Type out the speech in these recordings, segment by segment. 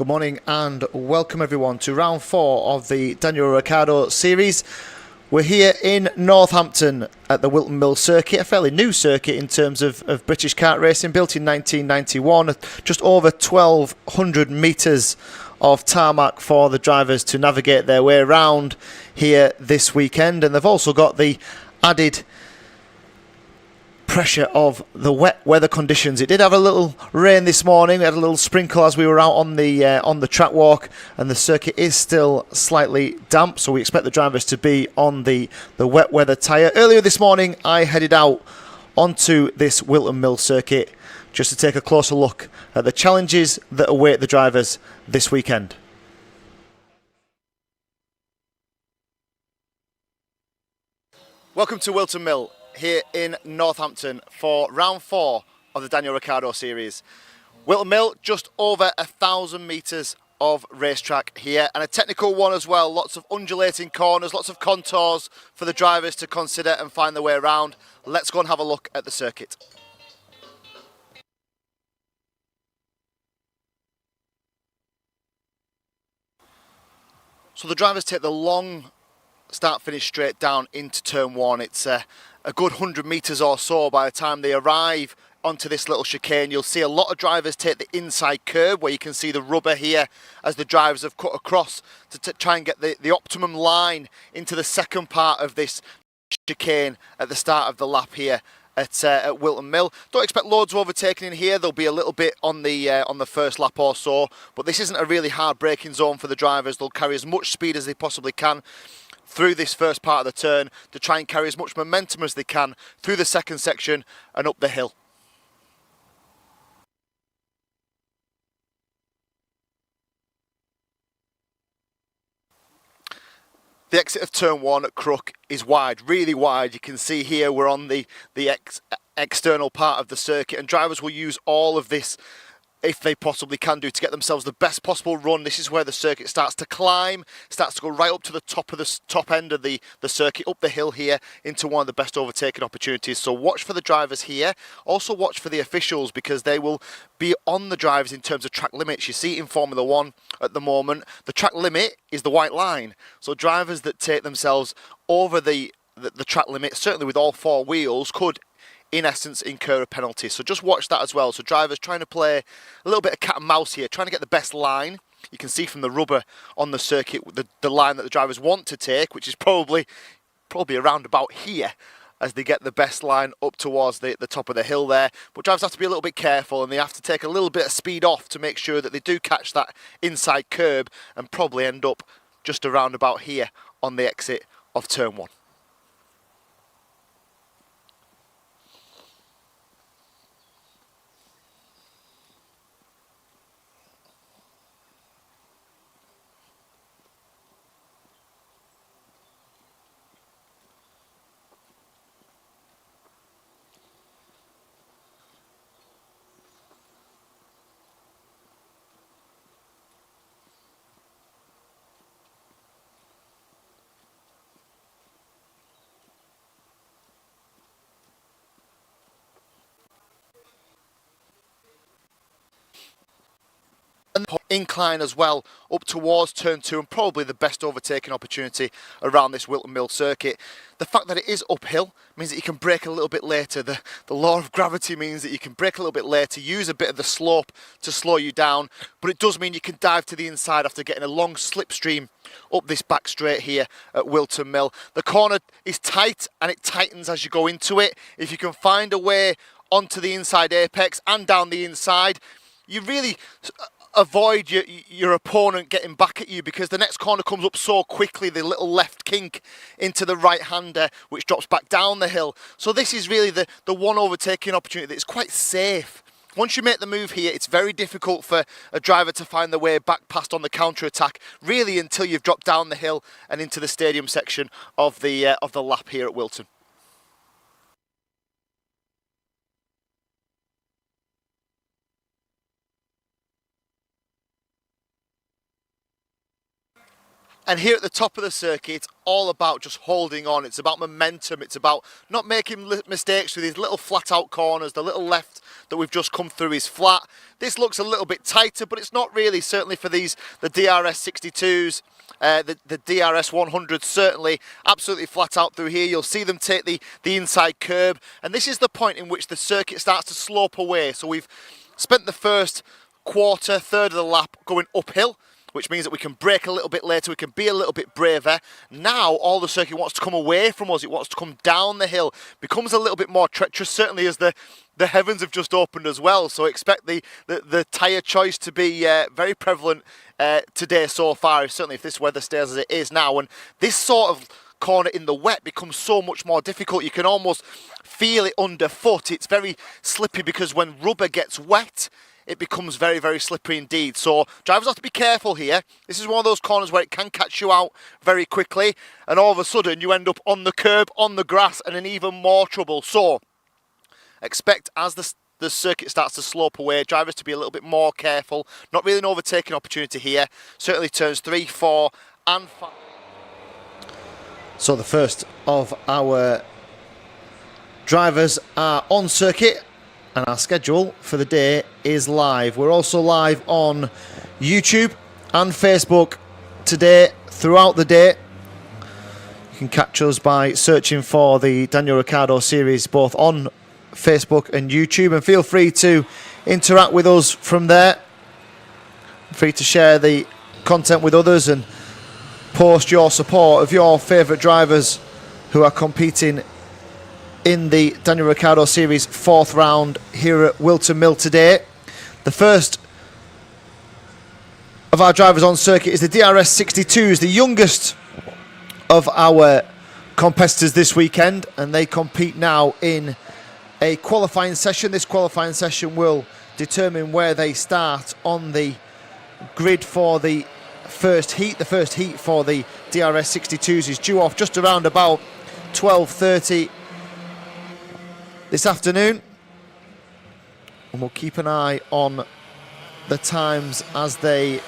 Good morning and welcome everyone to round 4 of the Daniel Ricciardo series. We're here in Northampton at the Wilton Mill circuit, a fairly new circuit in terms of British kart racing, built in 1991, just over 1,200 metres of tarmac for the drivers to navigate their way around here this weekend, and they've also got the added pressure of the wet weather conditions. It did have a little rain this morning. We had a little sprinkle as we were out on the track walk, and the circuit is still slightly damp, so we expect the drivers to be on the wet weather tyre. Earlier this morning I headed out onto this Wilton Mill circuit just to take a closer look at the challenges that await the drivers this weekend. Welcome to Wilton Mill here in Northampton for round 4 of the Daniel Ricciardo series. Wilton Mill, just over 1,000 metres of racetrack here, and a technical one as well. Lots of undulating corners, lots of contours for the drivers to consider and find their way around. Let's go and have a look at the circuit. So the drivers take the long start-finish straight down into turn 1. It's a good 100 metres or so by the time they arrive onto this little chicane. You'll see a lot of drivers take the inside curb, where you can see the rubber here as the drivers have cut across to try and get the optimum line into the second part of this chicane at the start of the lap here at Wilton Mill. Don't expect loads of overtaking in here. There'll be a little bit on the first lap or so, but this isn't a really hard braking zone for the drivers. They'll carry as much speed as they possibly can through this first part of the turn to try and carry as much momentum as they can through the second section and up the hill. The exit of turn 1 at Crook is wide, really wide. You can see here we're on the external part of the circuit, and drivers will use all of this, if they possibly can do, to get themselves the best possible run. This is where the circuit starts to climb, starts to go right up to the top of the top end of the circuit, up the hill here into one of the best overtaking opportunities. So watch for the drivers here. Also watch for the officials, because they will be on the drivers in terms of track limits. You see in Formula 1 at the moment, the track limit is the white line. So drivers that take themselves over the track limit, certainly with all 4 wheels, could in essence incur a penalty. So just watch that as well. So drivers trying to play a little bit of cat and mouse here, trying to get the best line. You can see from the rubber on the circuit the line that the drivers want to take, which is probably around about here, as they get the best line up towards the top of the hill there. But drivers have to be a little bit careful, and they have to take a little bit of speed off to make sure that they do catch that inside curb and probably end up just around about here on the exit of turn 1. Incline as well up towards turn 2, and probably the best overtaking opportunity around this Wilton Mill circuit. The fact that it is uphill means that you can brake a little bit later. The law of gravity means that you can brake a little bit later, use a bit of the slope to slow you down, but it does mean you can dive to the inside after getting a long slipstream up this back straight here at Wilton Mill. The corner is tight, and it tightens as you go into it. If you can find a way onto the inside apex and down the inside, you really avoid your opponent getting back at you, because the next corner comes up so quickly, the little left kink into the right-hander, which drops back down the hill. So this is really the one overtaking opportunity that's quite safe. Once you make the move here, it's very difficult for a driver to find their way back past on the counter-attack, really until you've dropped down the hill and into the stadium section of the lap here at Wilton. And here at the top of the circuit, it's all about just holding on. It's about momentum. It's about not making mistakes with these little flat out corners, the little left, that we've just come through is flat. This looks a little bit tighter, but it's not really, certainly for the DRS 62s. The DRS 100s certainly absolutely flat out through here. You'll see them take the inside curb, and this is the point in which the circuit starts to slope away. So we've spent the first quarter, third of the lap going uphill, which means that we can brake a little bit later, we can be a little bit braver. Now all the circuit wants to come away from us, it wants to come down the hill, becomes a little bit more treacherous, certainly as the heavens have just opened as well. So expect the tyre choice to be very prevalent today so far, certainly if this weather stays as it is now. And this sort of corner in the wet becomes so much more difficult. You can almost feel it underfoot. It's very slippy because when rubber gets wet, it becomes very, very slippery indeed. So drivers have to be careful here. This is one of those corners where it can catch you out very quickly, and all of a sudden you end up on the curb, on the grass, and in even more trouble. So expect, as the circuit starts to slope away, drivers to be a little bit more careful. Not really an overtaking opportunity here. Certainly turns 3, 4 and 5. So the first of our drivers are on circuit, and our schedule for the day is live. We're also live on YouTube and Facebook today, throughout the day. You can catch us by searching for the Daniel Ricciardo series both on Facebook and YouTube, and feel free to interact with us from there. Free to share the content with others and post your support of your favourite drivers who are competing in the Daniel Ricciardo Series 4th round here at Wilton Mill today. The first of our drivers on circuit is the DRS 62s, the youngest of our competitors this weekend, and they compete now in a qualifying session. This qualifying session will determine where they start on the grid for the first heat. The first heat for the DRS 62s is due off just around about 12:30 this afternoon, and we'll keep an eye on the times as they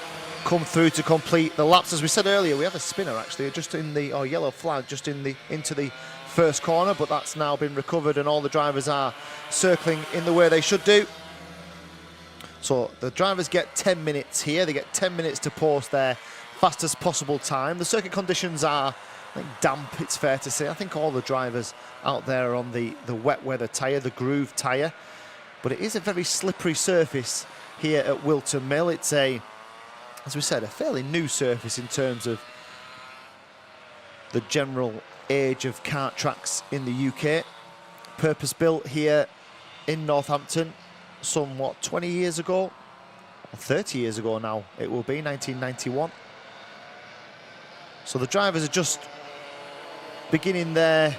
come through to complete the laps. As we said earlier, we have a spinner actually just in the yellow flag just into the first corner, but that's now been recovered and all the drivers are circling in the way they should do. So the drivers get 10 minutes here. They get 10 minutes to post their fastest possible time. The circuit conditions are, I think, damp, it's fair to say. I think all the drivers out there are on the wet weather tyre, the groove tyre. But it is a very slippery surface here at Wilton Mill. It's as we said, a fairly new surface in terms of the general age of kart tracks in the UK. Purpose built here in Northampton somewhat 20 years ago, or 30 years ago now it will be, 1991. So the drivers are just beginning their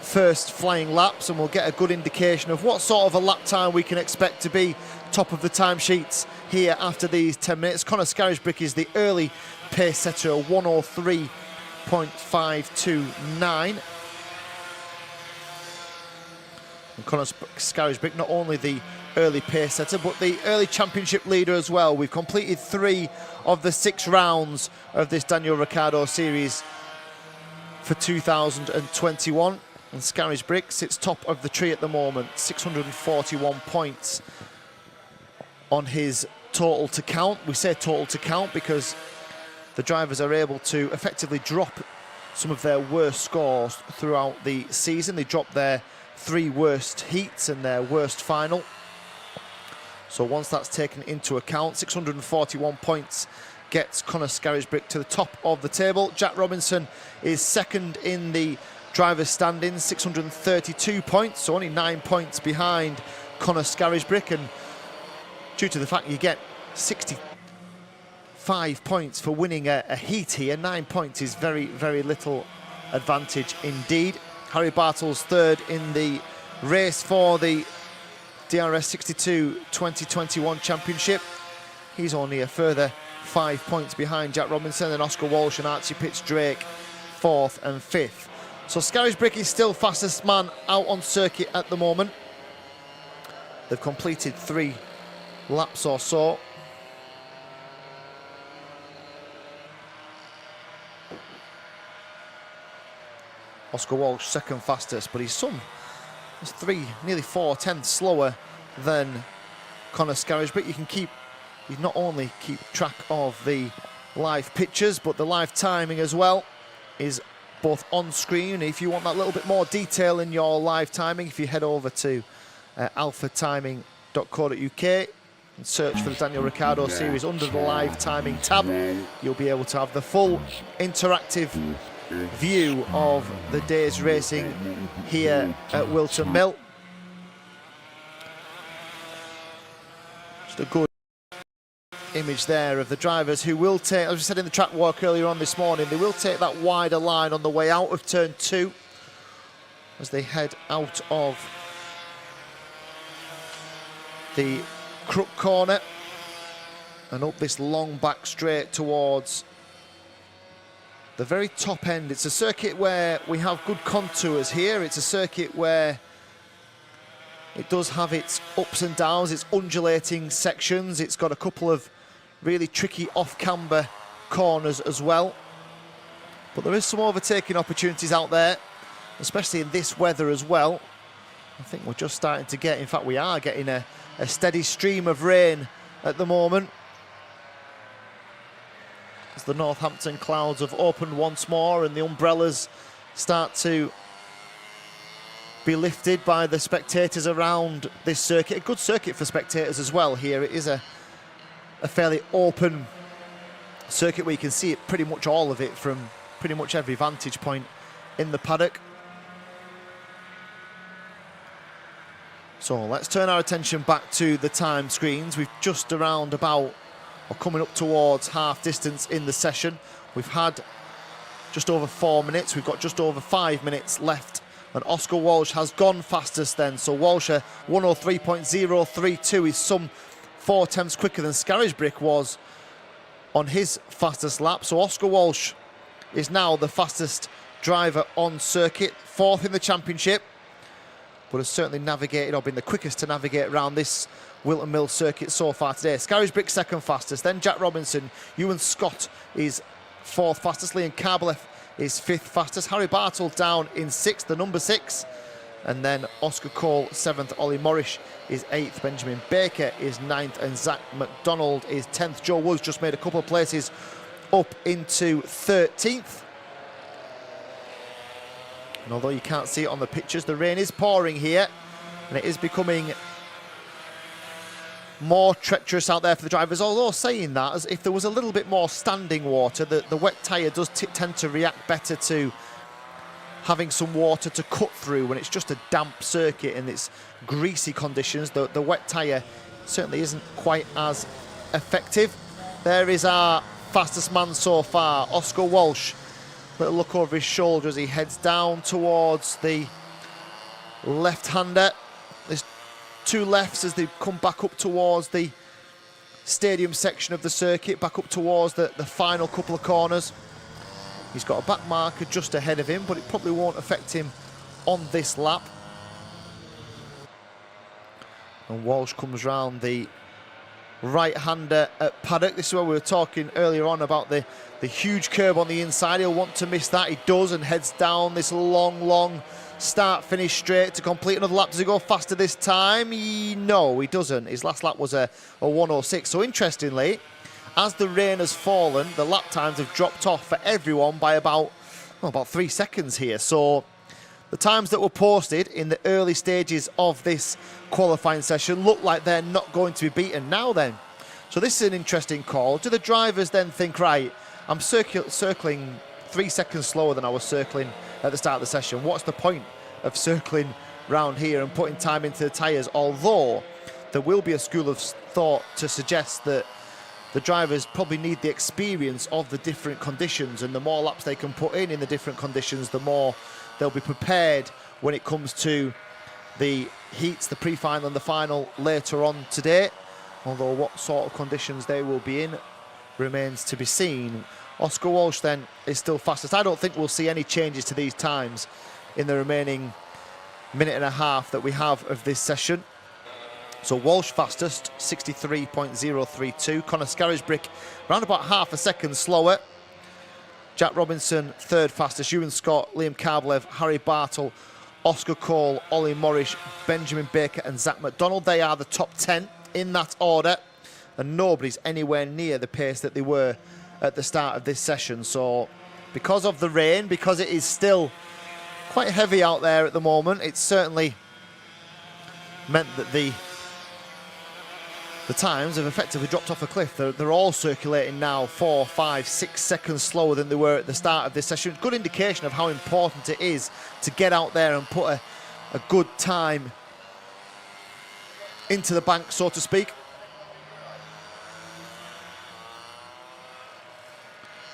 first flying laps, and we'll get a good indication of what sort of a lap time we can expect to be top of the timesheets here after these 10 minutes. Conor Scarisbrick is the early pace setter, 103.529. And Conor Scarisbrick, not only the early pace setter, but the early championship leader as well. We've completed 3 of the 6 rounds of this Daniel Ricciardo series for 2021. And Scarisbrick sits top of the tree at the moment, 641 points on his total to count. We say total to count because the drivers are able to effectively drop some of their worst scores throughout the season. They drop their 3 worst heats and their worst final. So once that's taken into account, 641 points gets Conor Scarisbrick to the top of the table. Jack Robinson is second in the drivers' standings, 632 points, so only 9 points behind Conor Scarisbrick. And due to the fact you get 65 points for winning a heat here, 9 points is very, very little advantage indeed. Harry Bartels third in the race for the DRS 62 2021 Championship. He's only a further 5 points behind Jack Robinson, and Oscar Walsh and Archie Pitts-Drake 4th and 5th. So Scarisbrick is still fastest man out on circuit at the moment. They've completed 3 laps or so. Oscar Walsh second fastest, but he's nearly 4 tenths slower than Conor Scarisbrick. You not only keep track of the live pictures, but the live timing as well is both on screen. If you want that little bit more detail in your live timing, if you head over to alphatiming.co.uk and search for the Daniel Ricciardo series under the live timing tab, you'll be able to have the full interactive view of the day's racing here at Wilton Mill. Just a good image there of the drivers who will take, as we said in the track walk earlier on this morning, they will take that wider line on the way out of turn 2 as they head out of the Crook corner and up this long back straight towards the very top end. It's a circuit where we have good contours here. It's a circuit where it does have its ups and downs, its undulating sections. It's got a couple of really tricky off-camber corners as well. But there is some overtaking opportunities out there, especially in this weather as well. I think we're just starting to get, in fact we are getting a steady stream of rain at the moment, as the Northampton clouds have opened once more and the umbrellas start to be lifted by the spectators around this circuit. A good circuit for spectators as well here. It is a fairly open circuit where you can see it, pretty much all of it, from pretty much every vantage point in the paddock. So let's turn our attention back to the time screens. We've just around about, or coming up towards half distance in the session. We've had just over 4 minutes. We've got just over 5 minutes left. And Oscar Walsh has gone fastest then. So Walsh 103.032 is some 4 tenths quicker than Scarisbrick was on his fastest lap. So Oscar Walsh is now the fastest driver on circuit, 4th in the championship, but has certainly navigated, or been the quickest to navigate around this Wilton Mill circuit so far today. Scarisbrick 2nd fastest, then Jack Robinson. Ewan Scott is 4th fastest. Liam Karbalev is 5th fastest. Harry Bartle down in 6th, the number 6. And then Oscar Cole 7th. Ollie Morrish is 8th. Benjamin Baker is 9th. And Zach McDonald is 10th. Joe Woods just made a couple of places up into 13th. And although you can't see it on the pictures, the rain is pouring here, and it is becoming more treacherous out there for the drivers. Although saying that, as if there was a little bit more standing water, the wet tyre does tend to react better to having some water to cut through when it's just a damp circuit and it's greasy conditions. The wet tyre certainly isn't quite as effective. There is our fastest man so far, Oscar Walsh. Little look over his shoulder as he heads down towards the left-hander. There's 2 lefts as they come back up towards the stadium section of the circuit, back up towards the final couple of corners. He's got a back marker just ahead of him, but it probably won't affect him on this lap. And Walsh comes round the right-hander at paddock. This is where we were talking earlier on about the huge curb on the inside. He'll want to miss that. He does, and heads down this long start-finish straight to complete another lap. Does he go faster this time? No, he doesn't. His last lap was a 1:06. So interestingly, as the rain has fallen, the lap times have dropped off for everyone by about 3 seconds here. So the times that were posted in the early stages of this qualifying session look like they're not going to be beaten now then. So this is an interesting call. Do the drivers then think, right, I'm circling 3 seconds slower than I was circling at the start of the session. What's the point of circling round here and putting time into the tyres? Although there will be a school of thought to suggest that the drivers probably need the experience of the different conditions, and the more laps they can put in the different conditions, the more they'll be prepared when it comes to the heats, the pre-final and the final later on today. Although what sort of conditions they will be in remains to be seen. Oscar Walsh then is still fastest. I don't think we'll see any changes to these times in the remaining minute and a half that we have of this session. So Walsh fastest, 63.032. Conor Scarisbrick around about half a second slower. Jack Robinson 3rd fastest. Ewan Scott, Liam Karbalev, Harry Bartle Oscar Cole, Ollie Morris, Benjamin Baker and Zach McDonald. They are the top 10 in that order, and nobody's anywhere near the pace that they were at the start of this session. So because of the rain, because it is still quite heavy out there at the moment, it's certainly meant that the times have effectively dropped off a cliff. They're all circulating now 4, 5, 6 seconds slower than they were at the start of this session. Good indication of how important it is to get out there and put a good time into the bank, so to speak.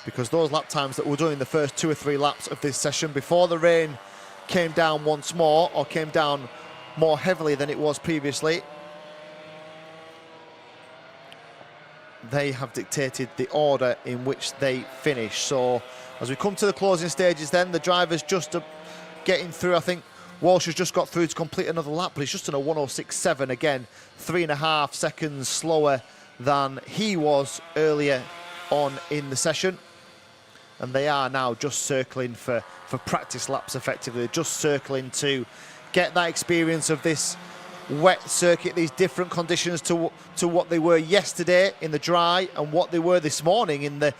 Because those lap times that we're doing the first 2 or 3 laps of this session before the rain came down once more, or came down more heavily than it was previously, they have dictated the order in which they finish. So as we come to the closing stages then, the drivers just getting through. I think Walsh has just got through to complete another lap, but he's just done a 1:06.7 again, 3.5 seconds slower than he was earlier on in the session. And they are now just circling for practice laps effectively. They're just circling to get that experience of this wet circuit, these different conditions to what they were yesterday in the dry and what they were this morning in the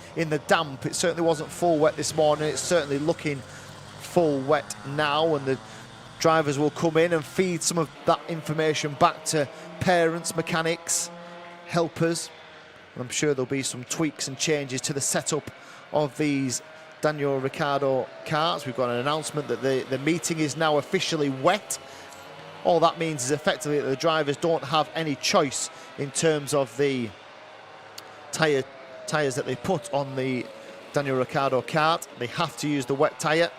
damp. It certainly wasn't full wet this morning. It's certainly looking full wet now, and the drivers will come in and feed some of that information back to parents, mechanics, helpers. I'm sure there'll be some tweaks and changes to the setup of these Daniel Ricciardo karts. We've got an announcement that the meeting is now officially wet. All that means is effectively that the drivers don't have any choice in terms of the tyres that they put on the Daniel Ricciardo kart. They have to use the wet tyre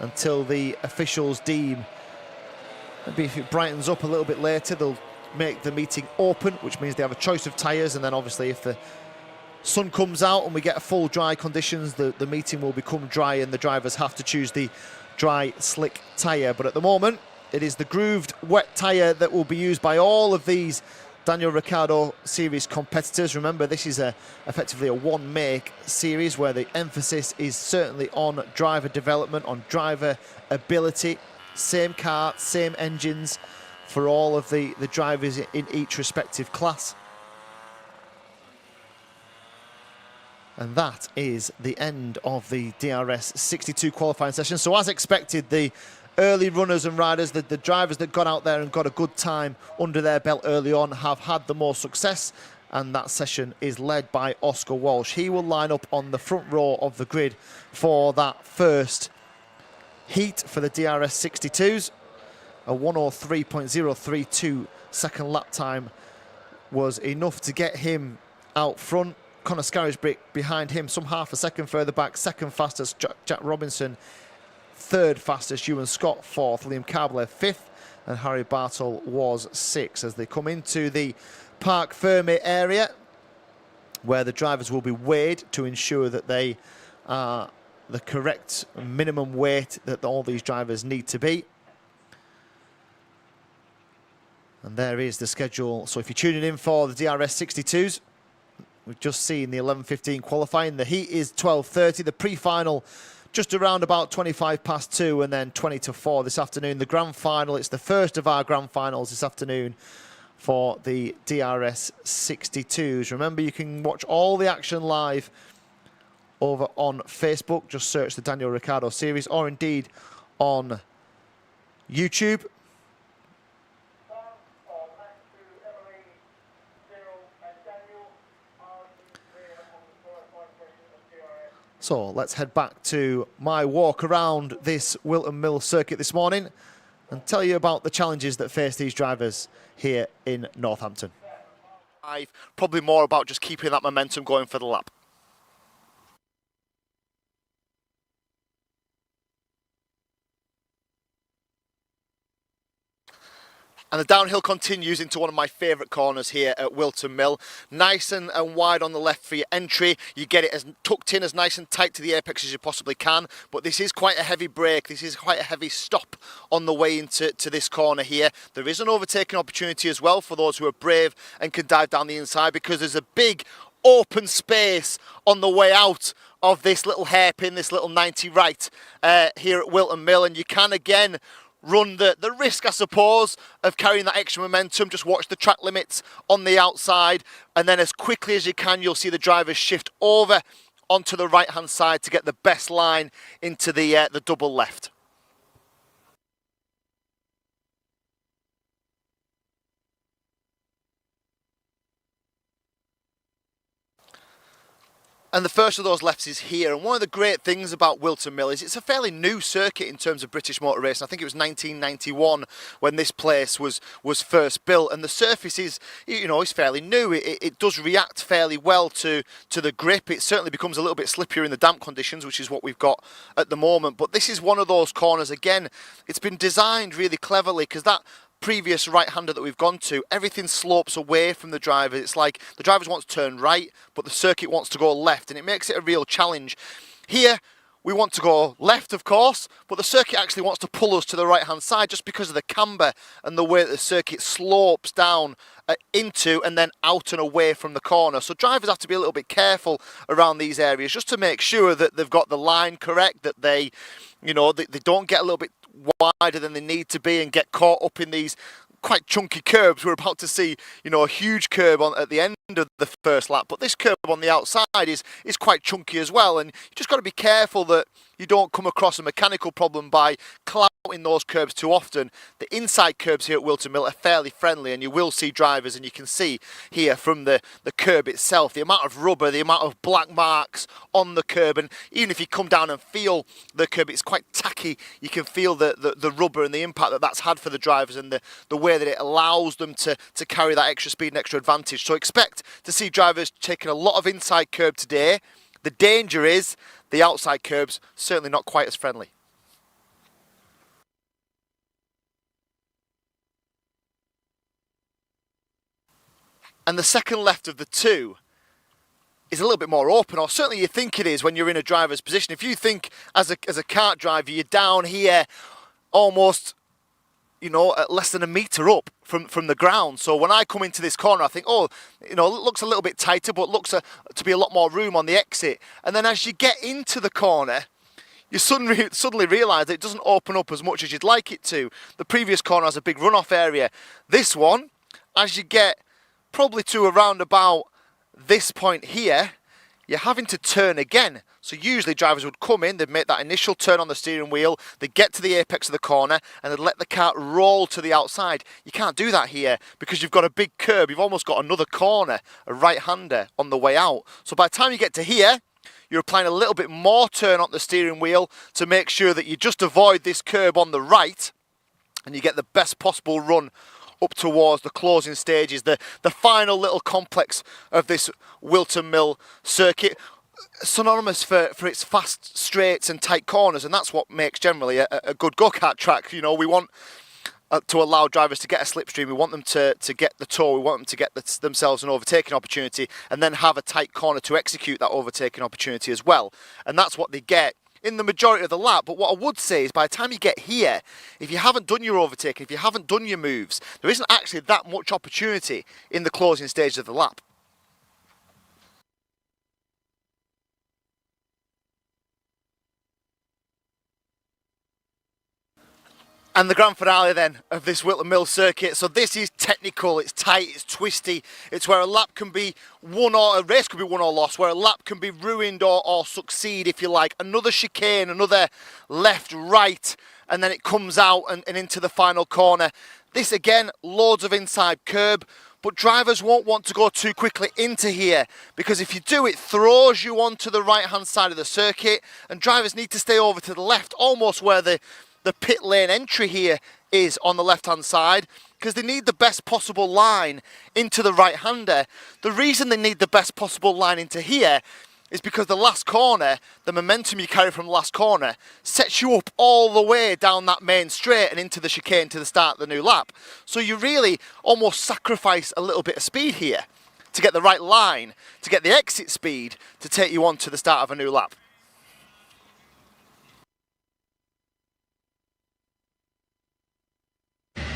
until the officials deem, maybe if it brightens up a little bit later, they'll make the meeting open, which means they have a choice of tyres, and then obviously if the sun comes out and we get full dry conditions, the meeting will become dry and the drivers have to choose the dry slick tyre. But at the moment it is the grooved wet tyre that will be used by all of these Daniel Ricciardo series competitors. Remember, this is effectively a one make series where the emphasis is certainly on driver development, on driver ability. Same kart, same engines for all of the drivers in each respective class. And that is the end of the DRS 62 qualifying session. So as expected, the early runners and riders, the drivers that got out there and got a good time under their belt early on, have had the more success, and that session is led by Oscar Walsh. He will line up on the front row of the grid for that first heat for the DRS 62s. A 1:03.032 second lap time was enough to get him out front. Conor Scarisbrick behind him, some half a second further back. Second fastest, Jack Robinson. Third fastest, Ewan Scott. Fourth, Liam Carbler. Fifth, and Harry Bartle was sixth. As they come into the Parc Fermé area, where the drivers will be weighed to ensure that they are the correct minimum weight that all these drivers need to be. And there is the schedule. So if you're tuning in for the DRS 62s, we've just seen the 11:15 qualifying. The heat is 12:30. The pre-final just around about 2, and then 4 this afternoon. The grand final, it's the first of our grand finals this afternoon for the DRS 62s. Remember, you can watch all the action live over on Facebook. Just search the Daniel Ricciardo series, or indeed on YouTube. So let's head back to my walk around this Wilton Mill circuit this morning and tell you about the challenges that face these drivers here in Northampton. Probably more about just keeping that momentum going for the lap. And the downhill continues into one of my favourite corners here at Wilton Mill. Nice and wide on the left for your entry. You get it as tucked in, as nice and tight to the apex as you possibly can. But this is quite a heavy break. This is quite a heavy stop on the way into this corner here. There is an overtaking opportunity as well for those who are brave and can dive down the inside, because there's a big open space on the way out of this little hairpin, this little 90 right here at Wilton Mill. And you can again run the risk, I suppose, of carrying that extra momentum. Just watch the track limits on the outside, and then as quickly as you can, you'll see the drivers shift over onto the right-hand side to get the best line into the double left. And the first of those lefts is here. And one of the great things about Wilton Mill is it's a fairly new circuit in terms of British motor racing. I think it was 1991 when this place was first built. And the surface is, you know, is fairly new. It does react fairly well to the grip. It certainly becomes a little bit slippier in the damp conditions, which is what we've got at the moment. But this is one of those corners, again, it's been designed really cleverly, because that previous right-hander that we've gone to, everything slopes away from the driver. It's like the drivers want to turn right, but the circuit wants to go left, and it makes it a real challenge. Here, we want to go left, of course, but the circuit actually wants to pull us to the right-hand side just because of the camber and the way that the circuit slopes down into and then out and away from the corner. So drivers have to be a little bit careful around these areas just to make sure that they've got the line correct, that they, you know, they don't get a little bit wider than they need to be and get caught up in these quite chunky curbs. We're about to see, you know, a huge curb at the end of the first lap, but this curb on the outside is quite chunky as well, and you just got to be careful that you don't come across a mechanical problem by clouting those curbs too often. The inside curbs here at Wilton Mill are fairly friendly, and you will see drivers, and you can see here from the curb itself the amount of rubber, the amount of black marks on the curb, and even if you come down and feel the curb, it's quite tacky. You can feel the rubber and the impact that that's had for the drivers, and the way that it allows them to carry that extra speed and extra advantage. So expect to see drivers taking a lot of inside curb today. The danger is the outside curbs, certainly not quite as friendly. And the second left of the two is a little bit more open, or certainly you think it is when you're in a driver's position. If you think as a kart driver, you're down here almost, you know, at less than a metre up from the ground. So when I come into this corner, I think, oh, you know, it looks a little bit tighter, but looks to be a lot more room on the exit. And then as you get into the corner, you suddenly realise that it doesn't open up as much as you'd like it to. The previous corner has a big runoff area. This one, as you get probably to around about this point here, you're having to turn again. So usually drivers would come in, they'd make that initial turn on the steering wheel, they'd get to the apex of the corner, and they'd let the kart roll to the outside. You can't do that here because you've got a big curb. You've almost got another corner, a right-hander on the way out. So by the time you get to here, you're applying a little bit more turn on the steering wheel to make sure that you just avoid this curb on the right, and you get the best possible run up towards the closing stages, the final little complex of this Wilton Mill circuit, synonymous for its fast straights and tight corners, and that's what makes generally a good go-kart track. You know, we want to allow drivers to get a slipstream, we want them to get the tow, we want them to get themselves an overtaking opportunity, and then have a tight corner to execute that overtaking opportunity as well. And that's what they get in the majority of the lap. But what I would say is by the time you get here, if you haven't done your overtaking, if you haven't done your moves, there isn't actually that much opportunity in the closing stages of the lap. And the grand finale then of this Whilton Mill circuit. So this is technical, it's tight, it's twisty. It's where a lap can be won, or a race could be won or lost, where a lap can be ruined or succeed, if you like. Another chicane, another left, right, and then it comes out and into the final corner. This again, loads of inside curb, but drivers won't want to go too quickly into here, because if you do, it throws you onto the right-hand side of the circuit, and drivers need to stay over to the left, almost where the pit lane entry here is on the left-hand side, because they need the best possible line into the right-hander. The reason they need the best possible line into here is because the last corner, the momentum you carry from the last corner, sets you up all the way down that main straight and into the chicane to the start of the new lap. So you really almost sacrifice a little bit of speed here to get the right line, to get the exit speed to take you on to the start of a new lap.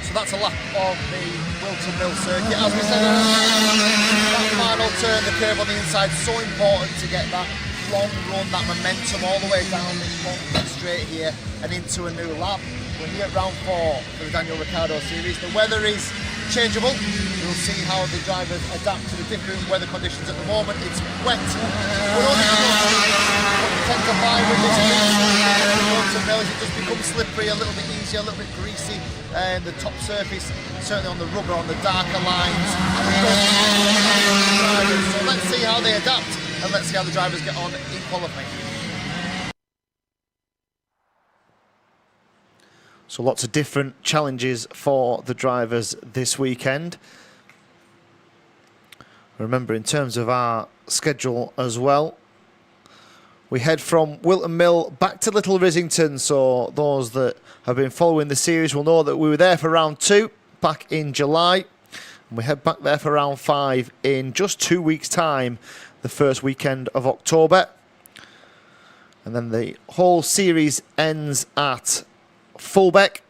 So that's a lap of the Wilton Mill circuit. As we said earlier, that final turn, the curve on the inside, so important to get that long run, that momentum all the way down this long straight here and into a new lap. We're here at round 4 for the Daniel Ricciardo series. The weather is changeable. We'll see how the drivers adapt to the different weather conditions. At the moment it's wet. We're only tend to buy with this it does become slippery, a little bit easier, a little bit greasy, and the top surface, certainly on the rubber, on the darker lines. So let's see how they adapt, and let's see how the drivers get on in qualifying. So lots of different challenges for the drivers this weekend. Remember, in terms of our schedule as well, we head from Wilton Mill back to Little Rissington. So those that have been following the series will know that we were there for round 2 back in July. And we head back there for round 5 in just 2 weeks' time, the first weekend of October. And then the whole series ends at Fulbeck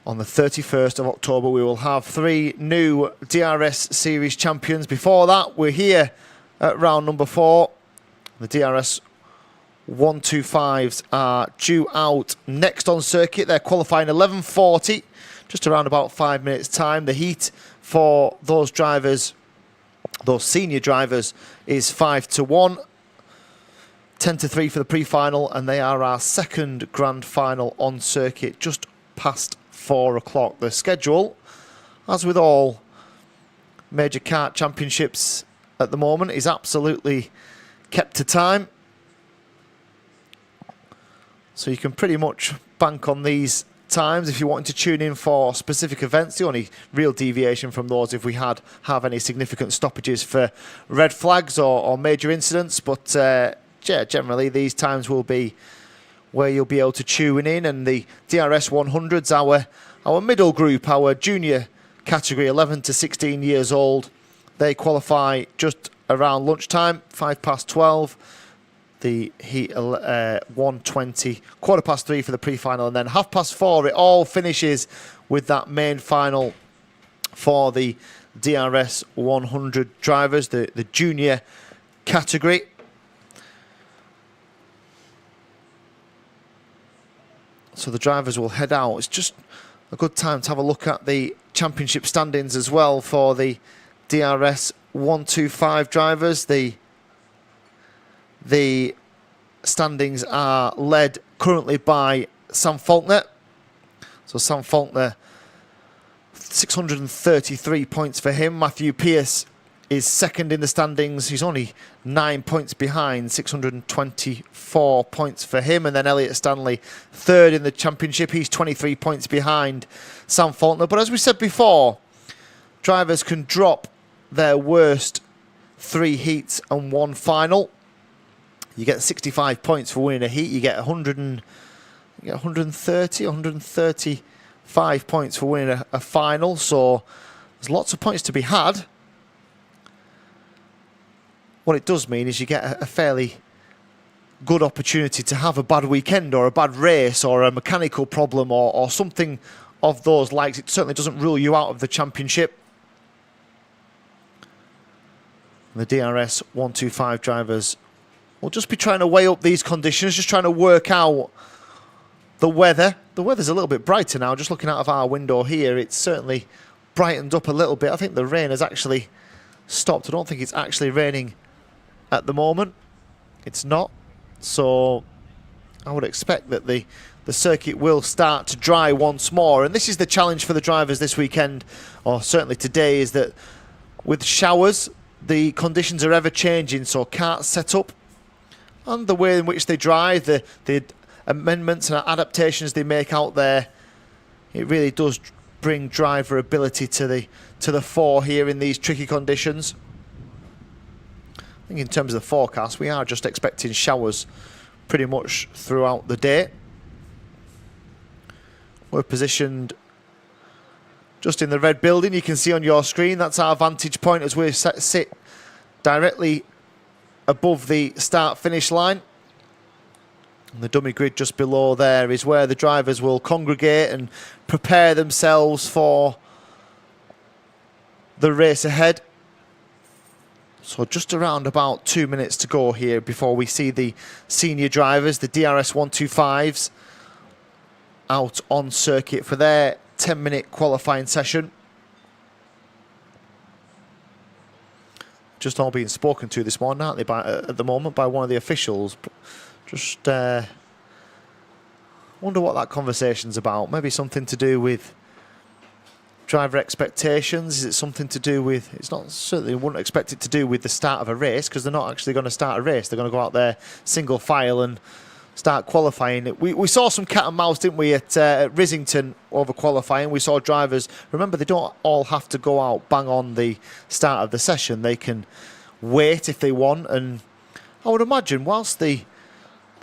on the 31st of October. We will have 3 new DRS series champions. Before that, we're here at round number 4. The DRS 125s are due out next on circuit. They're qualifying 11:40, just around about 5 minutes time. The heat for those drivers, those senior drivers, is 5-1. 10-3 for the pre-final, and they are our second grand final on circuit just past 4 o'clock. The schedule, as with all major kart championships at the moment, is absolutely kept to time. So you can pretty much bank on these times if you're wanting to tune in for specific events. The only real deviation from those if we have any significant stoppages for red flags or major incidents, but yeah, generally these times will be where you'll be able to tune in. And the DRS 100s, our middle group, our junior category, 11 to 16 years old, they qualify just around lunchtime, 12:05. The heat 120, 3:15 for the pre-final, and then 4:30 it all finishes with that main final for the DRS 100 drivers, the junior category. So the drivers will head out. It's just a good time to have a look at the championship standings as well for the DRS 125 drivers. The standings are led currently by Sam Faulkner. So Sam Faulkner, 633 points for him. Matthew Pearce is second in the standings. He's only 9 points behind, 624 points for him. And then Elliot Stanley, third in the championship. He's 23 points behind Sam Faulkner. But as we said before, drivers can drop their worst 3 heats and 1 final. You get 65 points for winning a heat. You get 135 points for winning a final. So there's lots of points to be had. What it does mean is you get a fairly good opportunity to have a bad weekend or a bad race or a mechanical problem or something of those likes. It certainly doesn't rule you out of the championship. The DRS 125 drivers will just be trying to weigh up these conditions, just trying to work out the weather. The weather's a little bit brighter now. Just looking out of our window here, it's certainly brightened up a little bit. I think the rain has actually stopped. I don't think it's actually raining at the moment. It's not. So I would expect that the circuit will start to dry once more. And this is the challenge for the drivers this weekend, or certainly today, is that with showers, the conditions are ever changing. So kart setup and the way in which they drive, the amendments and adaptations they make out there, it really does bring driver ability to the fore here in these tricky conditions. I think in terms of the forecast, we are just expecting showers pretty much throughout the day. We're positioned just in the red building. You can see on your screen, that's our vantage point as we sit directly above the start-finish line. And the dummy grid just below there is where the drivers will congregate and prepare themselves for the race ahead. So just around about 2 minutes to go here before we see the senior drivers, the DRS 125s, out on circuit for their 10-minute qualifying session. Just all being spoken to this morning, aren't they, at the moment, by one of the officials. Just wonder what that conversation's about. Maybe something to do with driver expectations. Is it something to do with... It's not, certainly wouldn't expect it to do with the start of a race, because they're not actually going to start a race. They're going to go out there single file and start qualifying. We saw some cat and mouse, didn't we, at Ricciardo over qualifying. We saw drivers... Remember, they don't all have to go out bang on the start of the session. They can wait if they want, and I would imagine whilst the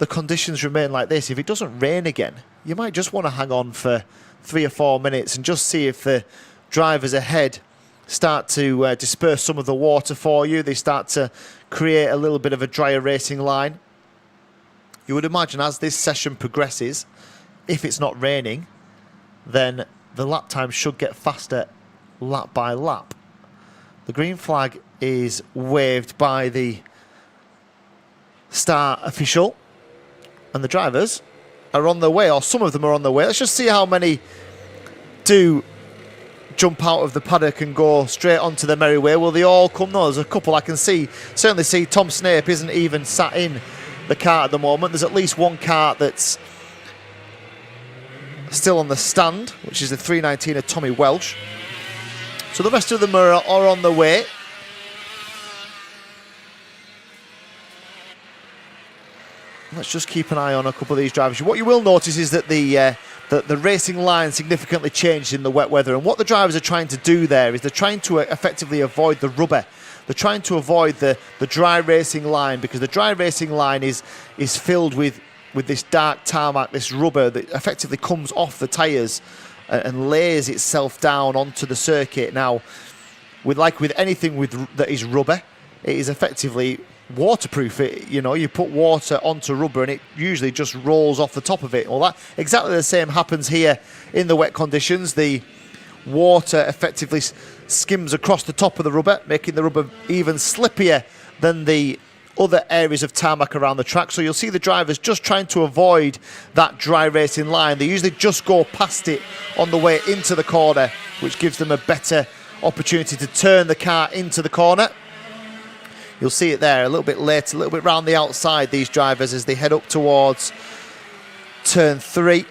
conditions remain like this, if it doesn't rain again, you might just want to hang on for 3 or 4 minutes and just see if the drivers ahead start to disperse some of the water for you. They start to create a little bit of a drier racing line. You would imagine as this session progresses, if it's not raining, then the lap time should get faster lap by lap. The green flag is waved by the start official, and the drivers are on their way, or some of them are on their way. Let's just see how many do jump out of the paddock and go straight onto the merry way. Will they all come? No, there's a couple I can see. Certainly see Tom Snape isn't even sat in the car at the moment. There's at least one car that's still on the stand, which is the 319 of Tommy Welsh. So the rest of them are on the way. Let's just keep an eye on a couple of these drivers. What you will notice is that the racing line significantly changed in the wet weather, and what the drivers are trying to do there is they're trying to effectively avoid the rubber. They're trying to avoid the dry racing line, because the dry racing line is filled with this dark tarmac, this rubber that effectively comes off the tyres and lays itself down onto the circuit. Now, with anything that is rubber, it is effectively waterproof. You put water onto rubber and it usually just rolls off the top of it. Well, that exactly the same happens here in the wet conditions. The water effectively skims across the top of the rubber, making the rubber even slippier than the other areas of tarmac around the track. So you'll see the drivers just trying to avoid that dry racing line. They usually just go past it on the way into the corner, which gives them a better opportunity to turn the car into the corner. You'll see it there a little bit late, a little bit round the outside, these drivers, as they head up towards turn 3.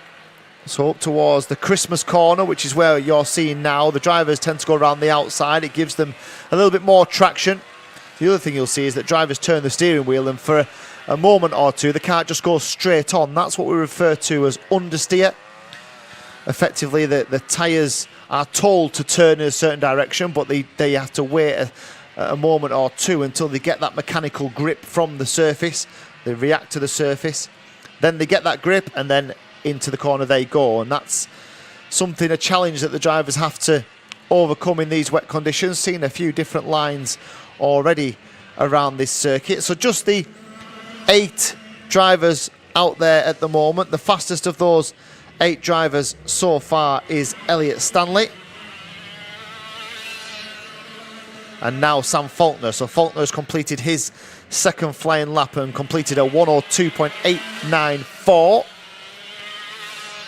So up towards the Christmas corner, which is where you're seeing now. The drivers tend to go around the outside. It gives them a little bit more traction. The other thing you'll see is that drivers turn the steering wheel, and for a moment or two, the car just goes straight on. That's what we refer to as understeer. Effectively, the tyres are told to turn in a certain direction, but they have to wait a moment or two until they get that mechanical grip from the surface. They react to the surface, then they get that grip, and then into the corner they go. And that's a challenge that the drivers have to overcome in these wet conditions. Seen a few different lines already around this circuit. So just the 8 drivers out there at the moment. The fastest of those 8 drivers so far is Elliot Stanley. And now Sam Faulkner. So Faulkner's completed his second flying lap and completed a 1:02.894,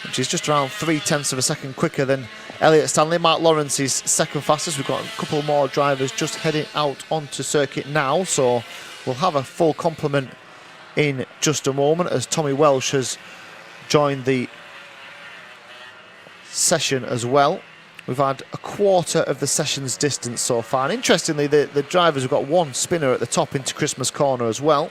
which is just around 0.3 of a second quicker than Elliot Stanley. Mark Lawrence is second fastest. We've got a couple more drivers just heading out onto circuit now, so we'll have a full complement in just a moment as Tommy Welsh has joined the session as well. We've had a quarter of the session's distance so far. And interestingly, the drivers have got one spinner at the top into Christmas corner as well.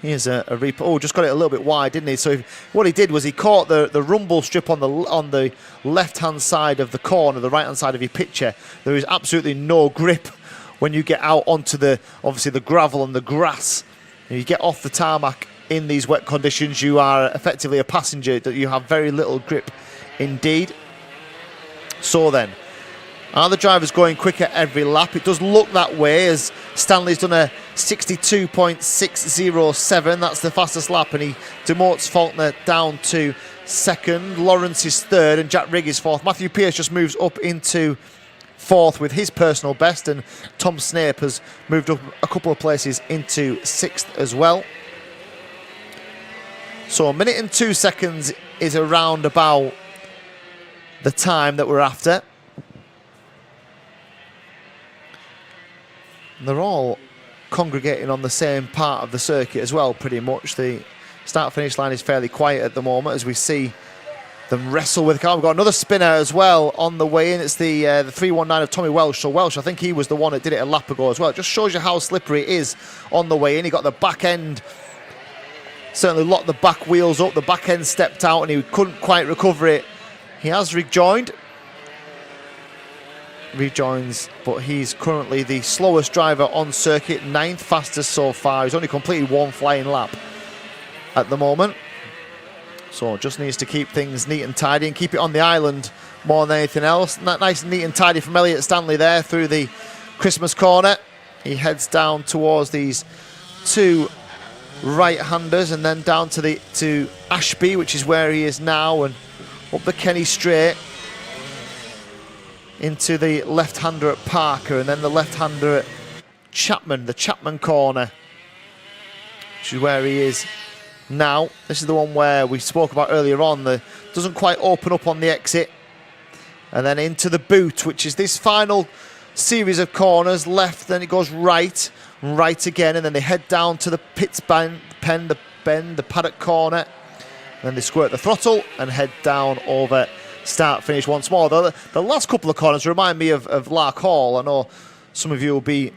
Here's a replay. Oh, just got it a little bit wide, didn't he? So what he did was he caught the rumble strip on the left-hand side of the corner, the right-hand side of your picture. There is absolutely no grip when you get out onto obviously the gravel and the grass. And you get off the tarmac in these wet conditions, you are effectively a passenger. That you have very little grip indeed. So then, are the drivers going quicker every lap? It does look that way, as Stanley's done a 62.607. That's the fastest lap, and he demotes Faulkner down to second. Lawrence is third, and Jack Rigg is fourth. Matthew Pearce just moves up into 4th with his personal best, and Tom Snape has moved up a couple of places into 6th as well. So 1 minute and 2 seconds is around about the time that we're after. And they're all congregating on the same part of the circuit as well, pretty much. The start-finish line is fairly quiet at the moment as we see them wrestle with the car. We've got another spinner as well on the way in. It's the 319 of Tommy Welsh. So Welsh, I think he was the one that did it a lap ago as well. It just shows you how slippery it is on the way in. He got the back end, certainly locked the back wheels up. The back end stepped out and he couldn't quite recover it. He has rejoins, but he's currently the slowest driver on circuit, 9th fastest so far. He's only completed 1 flying lap at the moment. So just needs to keep things neat and tidy and keep it on the island more than anything else. Nice and neat and tidy from Elliott Stanley there through the Christmas corner. He heads down towards these 2 right-handers and then down to Ashby, which is where he is now, and up the Kenny straight into the left-hander at Parker, and then the left-hander at Chapman, the Chapman corner, which is where he is now. This is the one where we spoke about earlier on, that doesn't quite open up on the exit, and then into the boot, which is this final series of corners. Left, then it goes right, right again, and then they head down to the pits bend, the paddock corner, and then they squirt the throttle and head down over start finish once more. The last couple of corners remind me of Lark Hall. I know some of you will be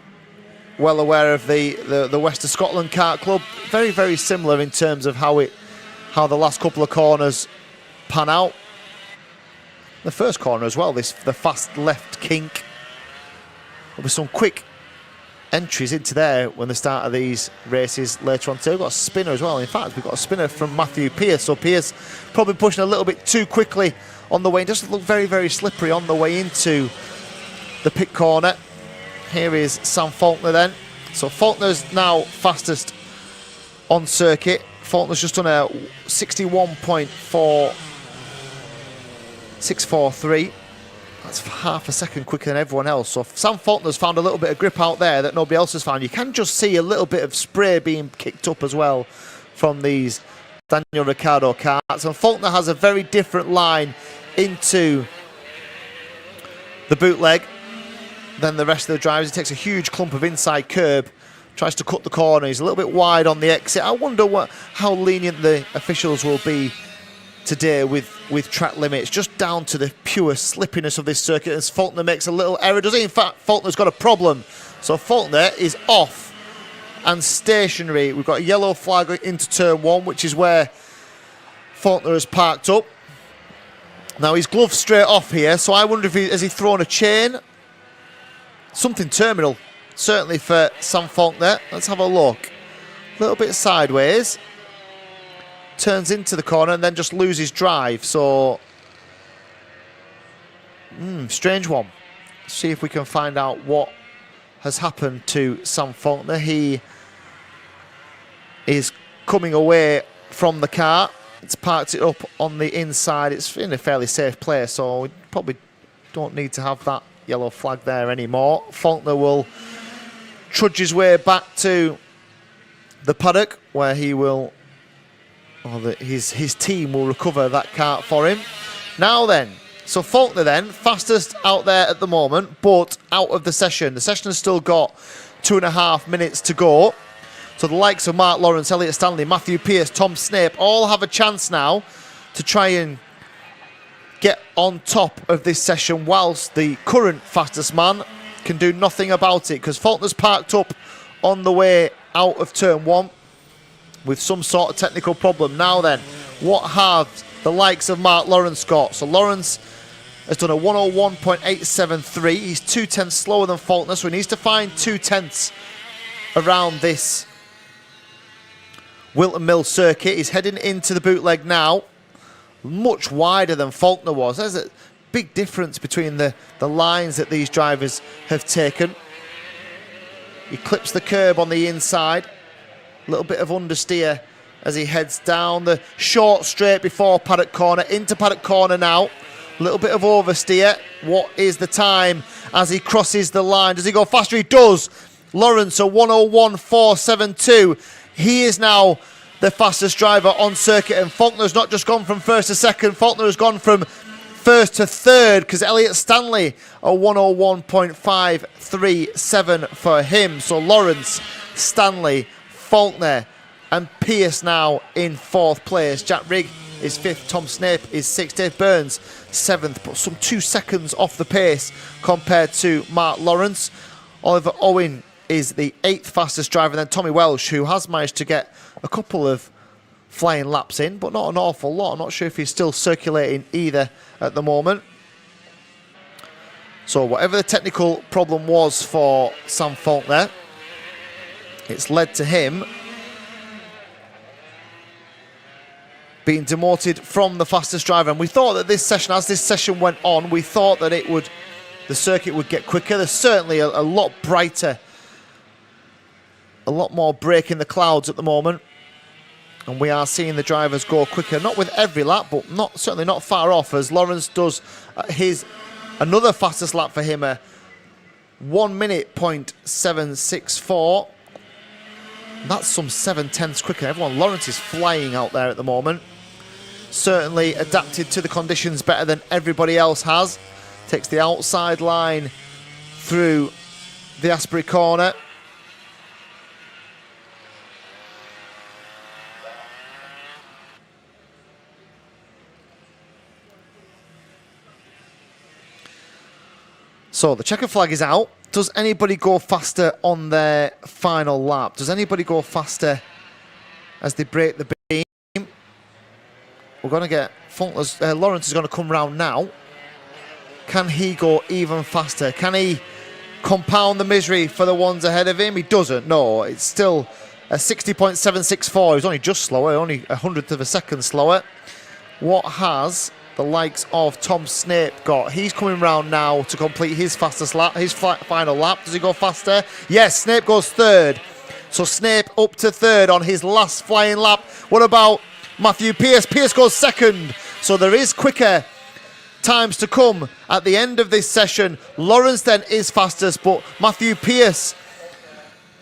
well aware of the West of Scotland Kart Club. Very, very similar in terms of how the last couple of corners pan out. The first corner as well, the fast left kink. There'll be some quick entries into there when the start of these races later on too. We've got a spinner as well. In fact, we've got a spinner from Matthew Pearce. So Pearce probably pushing a little bit too quickly on the way in. Just look very, very slippery on the way into the pit corner. Here is Sam Faulkner then. So Faulkner's now fastest on circuit. Faulkner's just done a 61.4643. That's half a second quicker than everyone else. So Sam Faulkner's found a little bit of grip out there that nobody else has found. You can just see a little bit of spray being kicked up as well from these Daniel Ricciardo karts. And Faulkner has a very different line into the bootleg than the rest of the drivers. He takes a huge clump of inside curb, tries to cut the corner. He's a little bit wide on the exit. I wonder how lenient the officials will be today with track limits, just down to the pure slippiness of this circuit, as Faulkner makes a little error, does he? In fact, Faulkner's got a problem. So Faulkner is off and stationary. We've got a yellow flag into turn 1, which is where Faulkner has parked up. Now he's gloved straight off here, so I wonder if has he thrown a chain? Something terminal, certainly for Sam Faulkner. Let's have a look. A little bit sideways. Turns into the corner and then just loses drive. So, strange one. See if we can find out what has happened to Sam Faulkner. He is coming away from the car. It's parked it up on the inside. It's in a fairly safe place, so we probably don't need to have that yellow flag there anymore. Faulkner will trudge his way back to the paddock where he will, his team will recover that kart for him. Now then, so Faulkner then, fastest out there at the moment, but out of the session. The session has still got 2.5 minutes to go. So the likes of Mark Lawrence, Elliott Stanley, Matthew Pearce, Tom Snape all have a chance now to try and get on top of this session, whilst the current fastest man can do nothing about it, because Faulkner's parked up on the way out of turn 1 with some sort of technical problem. Now then, what have the likes of Mark Lawrence got? So Lawrence has done a 101.873. He's 2/10 slower than Faulkner, so he needs to find 2/10 around this Wilton Mill circuit. He's heading into the bootleg now. Much wider than Faulkner was. There's a big difference between the lines that these drivers have taken. He clips the curb on the inside. A little bit of understeer as he heads down the short straight before paddock corner. Into paddock corner now. A little bit of oversteer. What is the time as he crosses the line? Does he go faster? He does. Lawrence, a 101.472. He is now the fastest driver on circuit, and Faulkner's not just gone from first to second. Faulkner has gone from first to third, because Elliott Stanley, a 101.537 for him. So Lawrence, Stanley, Faulkner and Pierce now in fourth place. Jack Rigg is fifth, Tom Snape is sixth, Dave Burns seventh, but some 2 seconds off the pace compared to Mark Lawrence. Oliver Owen is the eighth fastest driver, and then Tommy Welsh, who has managed to get a couple of flying laps in, but not an awful lot. I'm not sure if he's still circulating either at the moment. So whatever the technical problem was for Sam Faulkner, it's led to him being demoted from the fastest driver. And we thought that this session, as this session went on, we thought that the circuit would get quicker. There's certainly a lot brighter, a lot more break in the clouds at the moment. And we are seeing the drivers go quicker, not with every lap, but certainly not far off, as Lawrence does another fastest lap for him, a 1 minute point 764. That's some 7/10ths quicker. Lawrence is flying out there at the moment. Certainly adapted to the conditions better than everybody else has. Takes the outside line through the Asbury corner. So the checker flag is out. Does anybody go faster on their final lap? Does anybody go faster as they break the beam? We're going to get Lawrence is going to come round now. Can he go even faster? Can he compound the misery for the ones ahead of him? He doesn't. No, it's still a 60.764. He's only just slower, only 100th of a second slower. What has the likes of Tom Snape got? He's coming round now to complete his fastest lap, his final lap. Does he go faster? Yes, Snape goes third. So Snape up to third on his last flying lap. What about Matthew Pierce? Pierce goes second. So there is quicker times to come at the end of this session. Lawrence then is fastest, but Matthew Pierce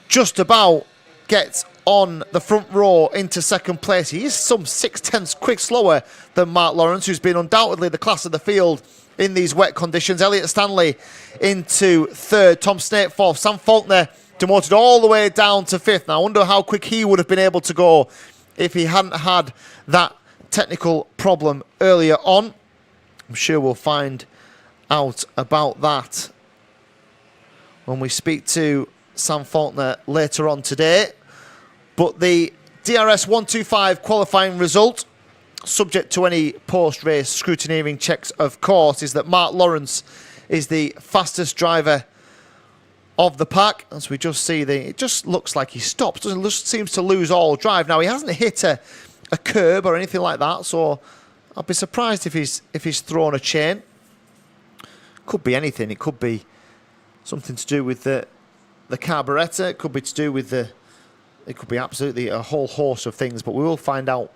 just about gets on the front row into second place. He is some 6/10ths quick slower than Mark Lawrence, who's been undoubtedly the class of the field in these wet conditions. Elliott Stanley into third, Tom Snape fourth, Sam Faulkner demoted all the way down to fifth. Now I wonder how quick he would have been able to go if he hadn't had that technical problem earlier on. I'm sure we'll find out about that when we speak to Sam Faulkner later on today. But the DRS 125 qualifying result, subject to any post-race scrutineering checks, of course, is that Mark Lawrence is the fastest driver of the pack. As we just see, it just looks like he stops. Just seems to lose all drive. Now, he hasn't hit a curb or anything like that, so I'll be surprised if he's thrown a chain. Could be anything. It could be something to do with the carburettor. It could be to do with it could be absolutely a whole host of things, but we will find out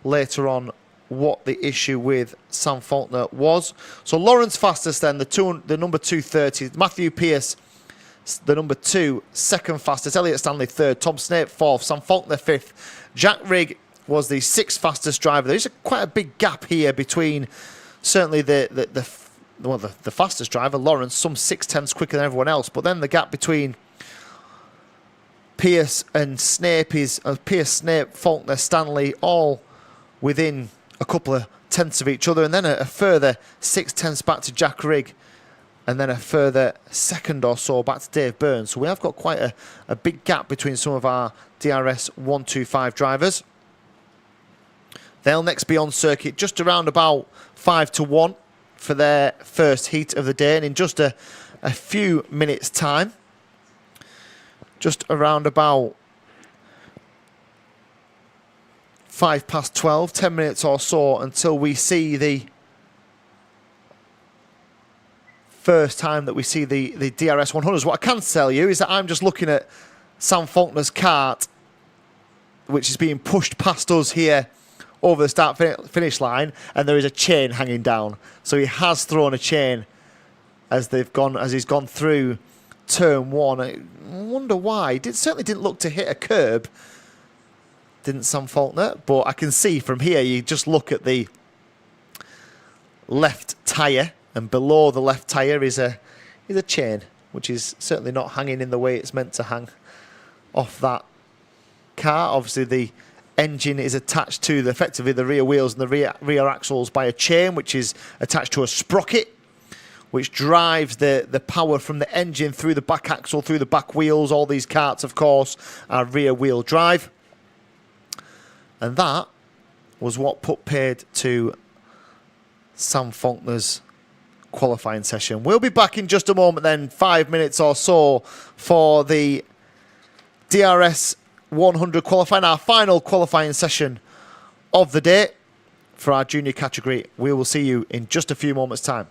later on what the issue with Sam Faulkner was. So Lawrence fastest then, the number 230. Matthew Pierce, the number 2, second fastest. Elliott Stanley third. Tom Snape fourth. Sam Faulkner fifth. Jack Rigg was the 6th fastest driver. There's quite a big gap here between certainly the fastest driver, Lawrence, some 6/10ths quicker than everyone else, but then the gap between Pierce and Snape is Pierce, Snape, Faulkner, Stanley, all within a couple of tenths of each other, and then a further 6/10ths back to Jack Rigg, and then a further second or so back to Dave Burns. So we have got quite a big gap between some of our DRS 125 drivers. They'll next be on circuit just around about 5-1 for their first heat of the day, and in just a few minutes' time, just around about 12, 10 minutes or so until we see the first time that we see the DRS 100s. What I can tell you is that I'm just looking at Sam Faulkner's kart, which is being pushed past us here over the start-finish line, and there is a chain hanging down. So he has thrown a chain as he's gone through turn 1. I wonder why. It certainly didn't look to hit a curb, didn't Sam Faulkner? But I can see from here, you just look at the left tyre, and below the left tyre is a chain, which is certainly not hanging in the way it's meant to hang off that car. Obviously, the engine is attached to effectively the rear wheels and the rear axles by a chain, which is attached to a sprocket, which drives the power from the engine through the back axle, through the back wheels. All these karts, of course, are rear wheel drive. And that was what put paid to Sam Faulkner's qualifying session. We'll be back in just a moment then, 5 minutes or so, for the DRS 100 qualifying, our final qualifying session of the day for our junior category. We will see you in just a few moments' time.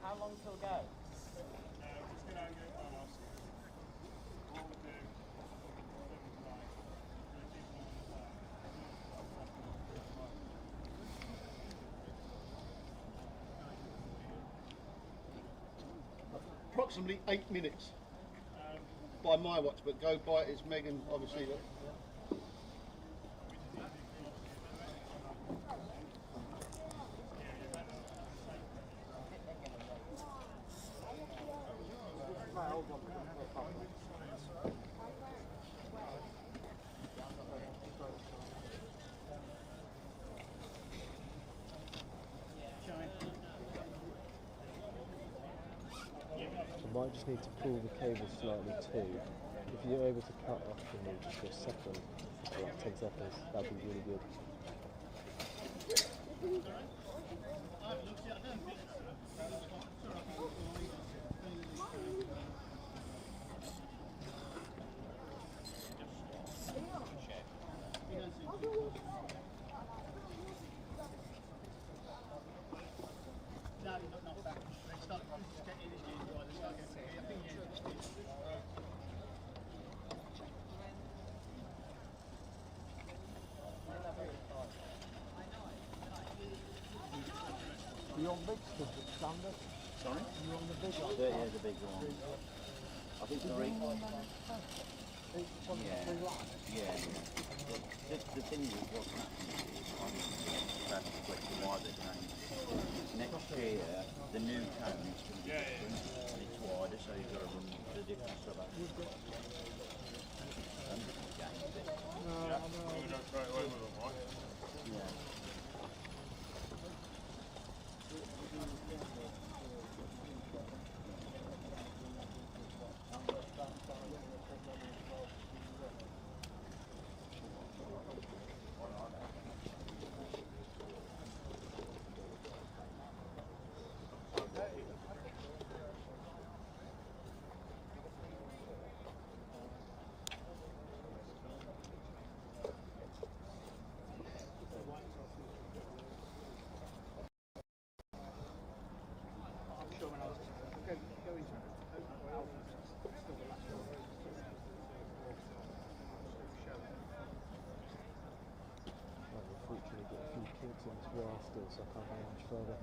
How long till go? Approximately 8 minutes by my watch, but go by it is Megan, obviously. You might just need to pull the cable slightly too. If you're able to cut off the knee just for a second, for like 10 seconds, that'd be really good. Sorry? Yeah, the bigger one. I think the ring. Yeah. The thing is, what's happening is, that's the question why they're changing. Next year, the new cone is going to be different, and it's wider, so you've got to run the difference of that. Unfortunately, got a few kids into wire still, so I can't go much further.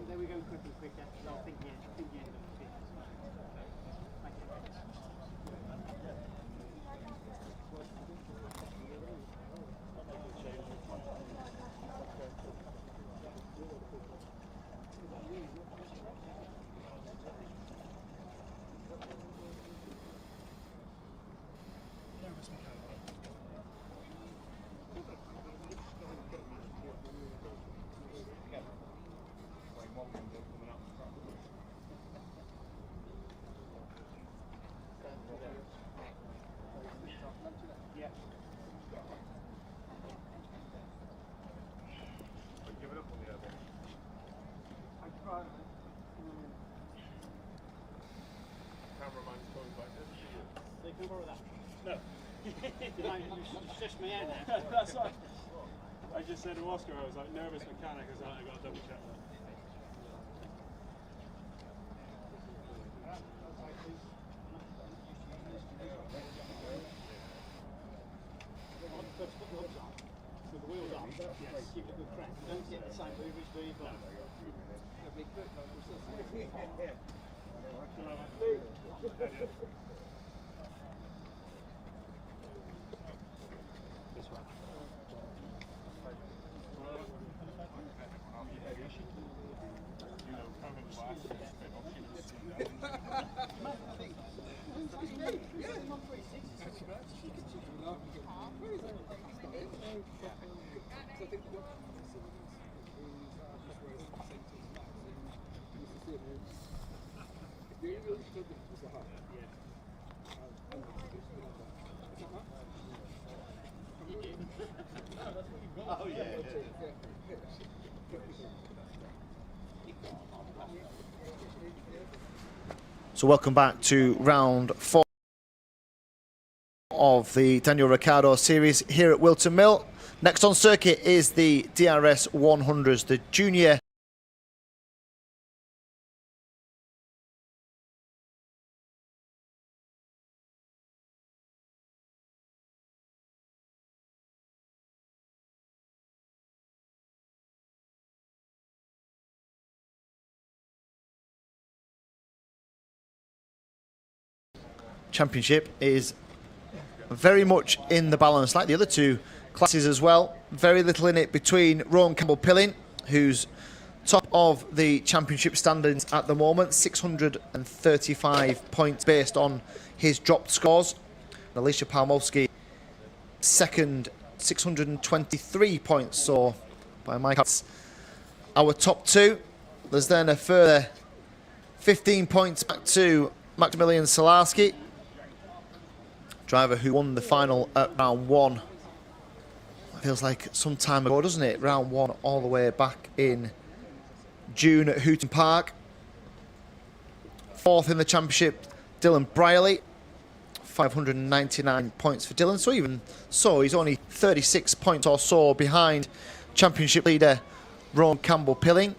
There we go, quicker. I think you end up with Can I borrow that? No. You stressed me out now. That's right. I just said to Oscar, I was like, nervous mechanic, I was like, I got to double check that. With the wheels up, yes, give it a good crack. Don't get the same movement as you've got. So welcome back to round 4 of the Daniel Ricciardo series here at Wilton Mill. Next on circuit is the DRS 100s, the junior championship is very much in the balance, like the other two classes as well. Very little in it between Rowan Campbell-Pilling, who's top of the championship standings at the moment, 635 points based on his dropped scores. And Alicia Palmowski, second, 623 points, so by my counts, our top two. There's then a further 15 points back to Maximilian Salarski, driver who won the final at round 1. It feels like some time ago, doesn't it? Round 1 all the way back in June at Houghton Park. Fourth in the championship, Dylan Brierley. 599 points for Dylan. So even so, he's only 36 points or so behind championship leader Rowan Campbell-Pilling.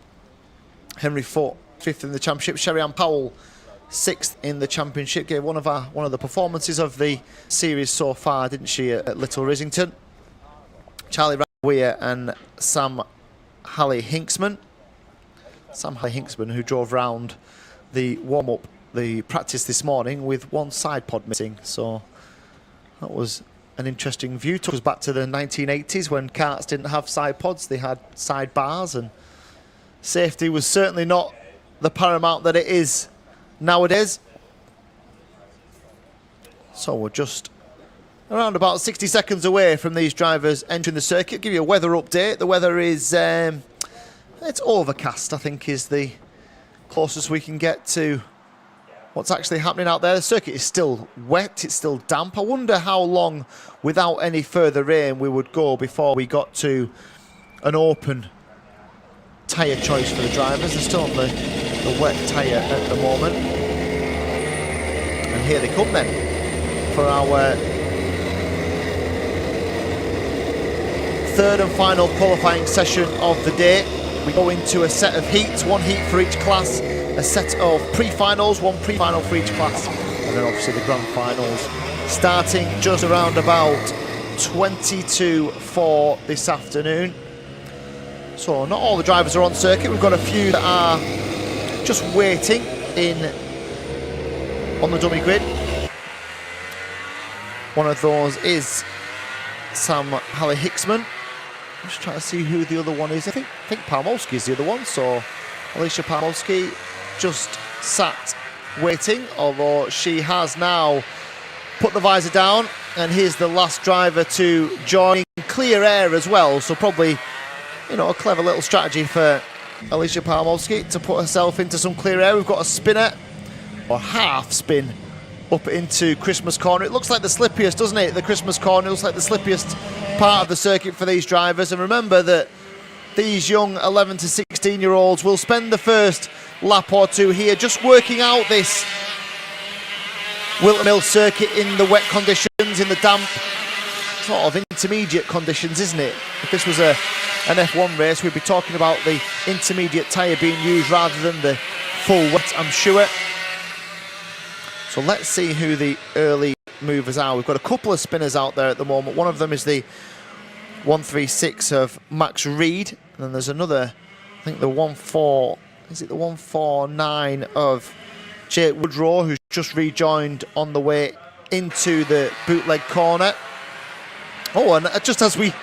Henry Foote 5th in the championship. Sherry-Ann Powell 6th in the championship. Gave one of the performances of the series so far, didn't she, at Little Rissington? Charlie Weir and Sam Halley-Hinksman. Sam Halley-Hinksman, who drove round the warm-up, the practice this morning with one side pod missing. So that was an interesting view. Took us back to the 1980s when karts didn't have side pods, they had side bars, and safety was certainly not the paramount that it is nowadays. So we're just around about 60 seconds away from these drivers entering the circuit. Give you a weather update. The weather is it's overcast, I think, is the closest we can get to what's actually happening out there. The circuit is still wet, it's still damp. I wonder how long without any further rain we would go before we got to an open tyre choice for the drivers. They're still on the wet tyre at the moment. And here they come then for our third and final qualifying session of the day. We go into a set of heats, one heat for each class, a set of pre-finals, one pre-final for each class, and then obviously the grand finals starting just around about 20 to 4 this afternoon. So not all the drivers are on circuit. We've got a few that are just waiting on the dummy grid. One of those is Sam Halley-Hinksman. I'm just trying to see who the other one is. I think Palmowski is the other one. So Alicia Palmowski just sat waiting, although she has now put the visor down, and here's the last driver to join. Clear air as well, so probably, you know, a clever little strategy for Alicia Palmowski to put herself into some clear air. We've got a spinner, or half spin, up into Christmas Corner. It looks like the slippiest, doesn't it? The Christmas Corner looks like the slippiest part of the circuit for these drivers. And remember that these young 11 to 16-year-olds will spend the first lap or two here just working out this Wilton Mill circuit in the wet conditions, in the damp, sort of intermediate conditions, isn't it? If this was an F1 race, we'd be talking about the intermediate tyre being used rather than the full wet, I'm sure. So let's see who the early movers are. We've got a couple of spinners out there at the moment. One of them is the 136 of Max Reed, and then there's another, I think the 149 of Jake Woodrow, who's just rejoined on the way into the bootleg corner. Oh, and just as we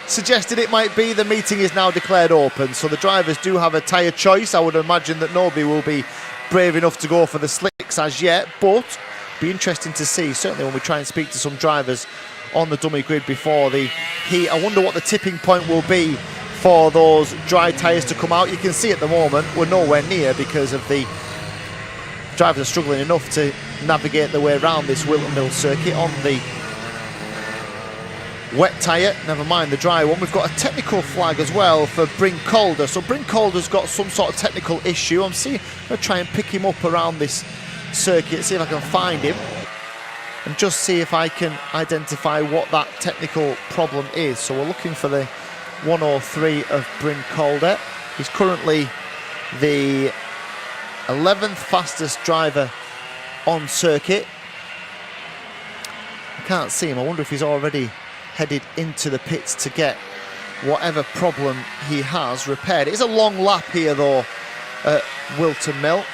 suggested it might be, the meeting is now declared open, so the drivers do have a tyre choice. I would imagine that nobody will be brave enough to go for the slicks as yet, but be interesting to see, certainly when we try and speak to some drivers on the dummy grid before the heat. I wonder what the tipping point will be for those dry tyres to come out. You can see at the moment we're nowhere near, because of the drivers are struggling enough to navigate their way around this Wilton Mill circuit on the wet tyre, never mind the dry one. We've got a technical flag as well for Bryn Calder. So Bryn Calder's got some sort of technical issue. I'm going to try and pick him up around this circuit, see if I can find him, and just see if I can identify what that technical problem is. So we're looking for the 103 of Bryn Calder. He's currently the 11th fastest driver on circuit. I can't see him. I wonder if he's already headed into the pits to get whatever problem he has repaired. It is a long lap here though at Wilton Mill,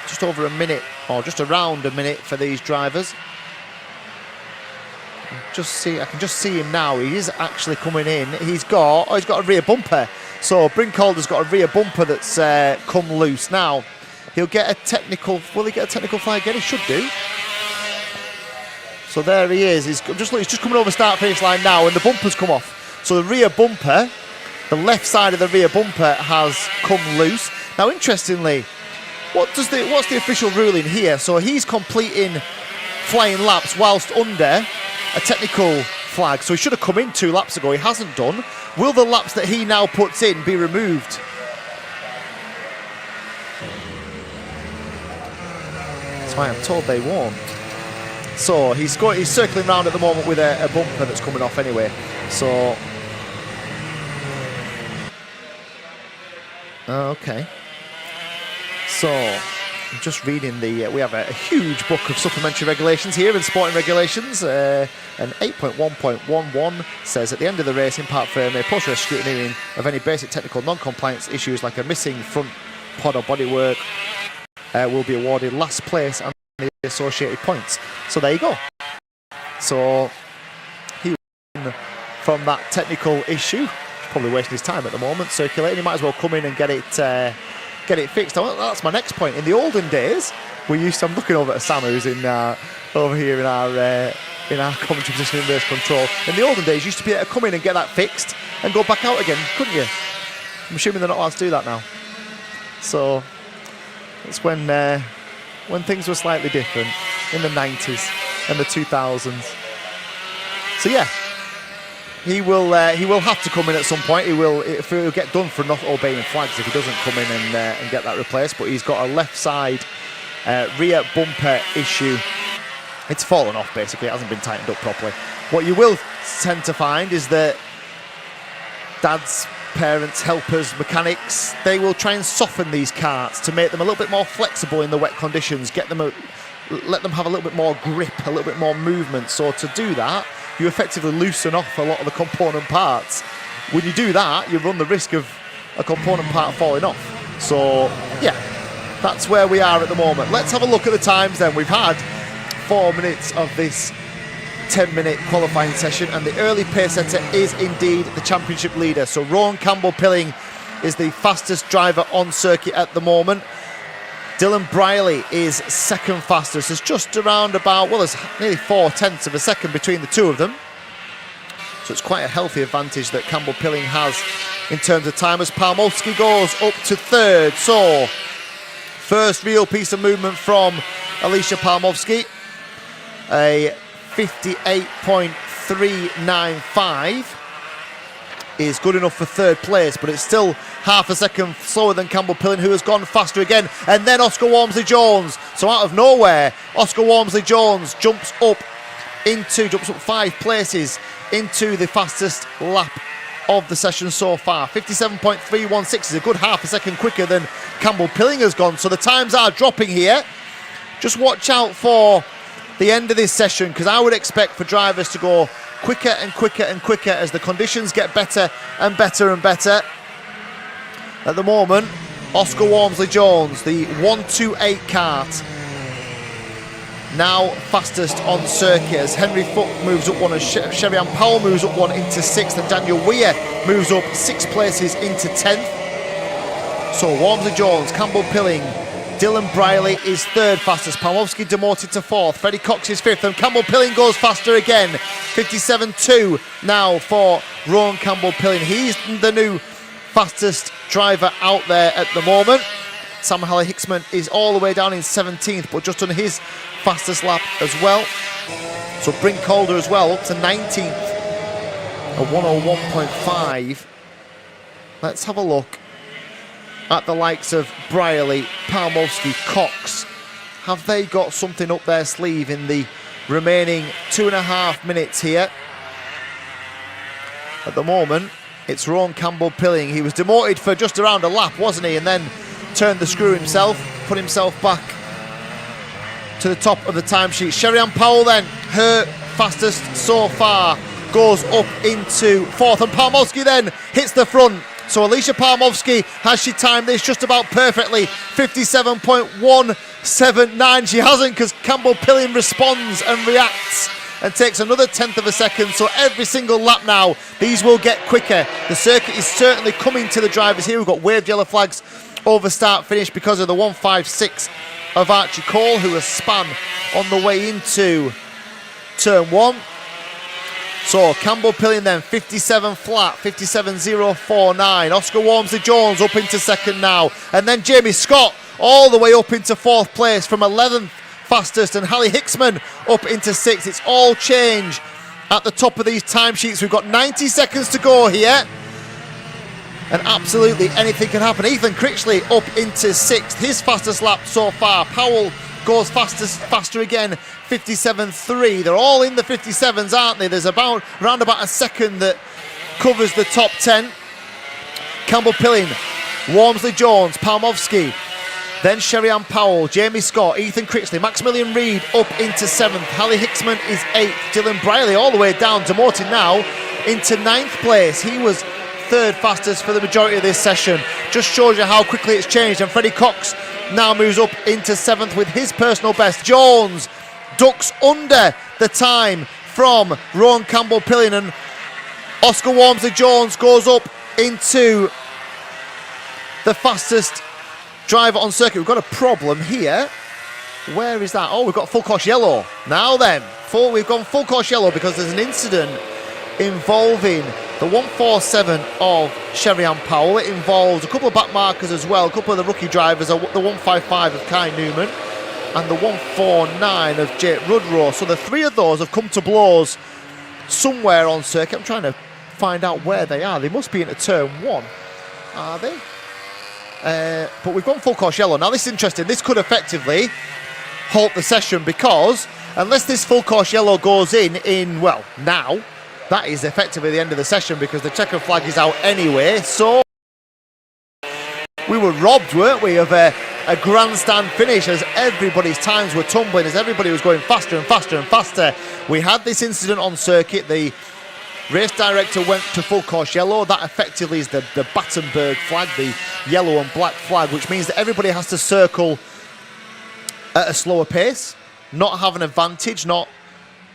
just over a minute, or just around a minute for these drivers. I can just see him now. He is actually coming in. He's got a rear bumper. So Bryn Calder's got a rear bumper that's come loose now. He'll get a technical. Will he get a technical flag again? He should do. So there he is. He's just coming over start finish line now, and the bumper's come off. So the rear bumper, the left side of the rear bumper has come loose. Now, interestingly, what's the official ruling here? So he's completing flying laps whilst under a technical flag. So he should have come in 2 laps ago. He hasn't done. Will the laps that he now puts in be removed? That's why I'm told they won't. So he's circling around at the moment with a bumper that's coming off anyway. So okay. So, I'm just reading we have a huge book of supplementary regulations here in sporting regulations. And 8.1.11 says at the end of the race, in part frame, a post-race scrutineering of any basic technical non-compliance issues like a missing front pod or bodywork will be awarded last place and the associated points. So there you go. So he won from that technical issue. Probably wasting his time at the moment circulating. He might as well come in and get it fixed. Well, that's my next point. In the olden days, I'm looking over at Sam, who's over here in our commentary position in race control. In the olden days, you used to be able to come in and get that fixed and go back out again, couldn't you? I'm assuming they're not allowed to do that now. So it's when things were slightly different in the 90s and the 2000s. So yeah, he will have to come in at some point. He'll get done for not obeying flags if he doesn't come in and get that replaced. But he's got a left side rear bumper issue. It's fallen off basically. It hasn't been tightened up properly. What you will tend to find is that dads, parents, helpers, mechanics, they will try and soften these karts to make them a little bit more flexible in the wet conditions, let them have a little bit more grip, a little bit more movement. So to do that, you effectively loosen off a lot of the component parts. When you do that, you run the risk of a component part falling off. So yeah, that's where we are at the moment. Let's have a look at the times then. We've had 4 minutes of this 10-minute qualifying session, and the early pace setter is indeed the championship leader. So Rowan Campbell-Pilling is the fastest driver on circuit at the moment. Dylan Briley is second fastest. There's just around about, well, there's nearly 0.4 of a second between the two of them. So it's quite a healthy advantage that Campbell-Pilling has in terms of time as Palmowski goes up to third. So first real piece of movement from Alicia Palmowski. A 58.395 is good enough for third place, but it's still half a second slower than Campbell-Pilling, who has gone faster again. And then Oscar Walmsley-Jones. So out of nowhere, Oscar Walmsley-Jones jumps up 5 places into the fastest lap of the session so far. 57.316 is a good half a second quicker than Campbell-Pilling has gone. So the times are dropping here. Just watch out for the end of this session, because I would expect for drivers to go quicker and quicker and quicker as the conditions get better and better and better. At the moment, Oscar Walmsley-Jones, the 128 kart, now fastest on circuit as Henry Foote moves up one, as Sherry-Ann Powell moves up one into 6th, and Daniel Weir moves up 6 places into 10th. So Walmsley-Jones, Campbell-Pilling, Dylan Briley is third fastest. Palmowski demoted to 4th. Freddie Cox is 5th, and Campbell-Pilling goes faster again. 57.2 now for Rowan Campbell-Pilling. He's the new fastest driver out there at the moment. Sam Halley-Hicksman is all the way down in 17th, but just on his fastest lap as well. So Brink Calder as well, up to 19th at 101.5. Let's have a look at the likes of Briley, Palmowski, Cox. Have they got something up their sleeve in the remaining 2.5 minutes here? At the moment, it's Rowan Campbell-Pilling. He was demoted for just around a lap, wasn't he? And then turned the screw himself, put himself back to the top of the timesheet. Sherry-Ann Powell then, her fastest so far, goes up into 4th, and Palmowski then hits the front. So Alicia Palmowski, has she timed this just about perfectly? 57.179. She hasn't, because Campbell-Pilling responds and reacts and takes another 1/10 of a second. So every single lap now, these will get quicker. The circuit is certainly coming to the drivers here. We've got waved yellow flags over start finish because of the 156 of Archie Cole, who has spun on the way into turn 1. So Campbell-Pilling then 57 flat, 57.049. Oscar Walmsley-Jones up into 2nd now, and then Jamie Scott all the way up into 4th place from 11th fastest, and Halley-Hicksman up into 6th. It's all change at the top of these timesheets. We've got 90 seconds to go here, and absolutely anything can happen. Ethan Critchley up into 6th, his fastest lap so far. Powell goes faster again, 57.3. They're all in the 57s, aren't they? There's around about a second that covers the top 10. Campbell-Pilling, Walmsley-Jones, Palmowski, Then Sherry-Ann Powell, Jamie Scott, Ethan Critchley, Maximilian Reid up into 7th. Hallie Hicksman is 8th. Dylan Briley all the way down, demoted now into 9th place. He was 3rd fastest for the majority of this session. Just shows you how quickly it's changed. And Freddie Cox now moves up into 7th with his personal best. Jones ducks under the time from Rowan Campbell-Pilling, and Oscar Walmsley-Jones goes up into the fastest driver on circuit. We've got a problem here. Where is that? Oh, we've got full course yellow. Now then, we've gone full course yellow because there's an incident involving the 147 of Sherry-Ann Powell. It involves a couple of back markers as well, a couple of the rookie drivers, the 155 of Kai Newman and the 149 of Jake Rudrow. So the 3 of those have come to blows somewhere on circuit. I'm trying to find out where they are. They must be into turn 1, are they? But we've gone full course yellow. Now this is interesting. This could effectively halt the session, because unless this full course yellow goes in well, now, that is effectively the end of the session, because the checker flag is out anyway. So we were robbed, weren't we, of a grandstand finish as everybody's times were tumbling, as everybody was going faster and faster and faster. We had this incident on circuit. The race director went to full course yellow. That effectively is the Battenberg flag, the yellow and black flag, which means that everybody has to circle at a slower pace, not have an advantage,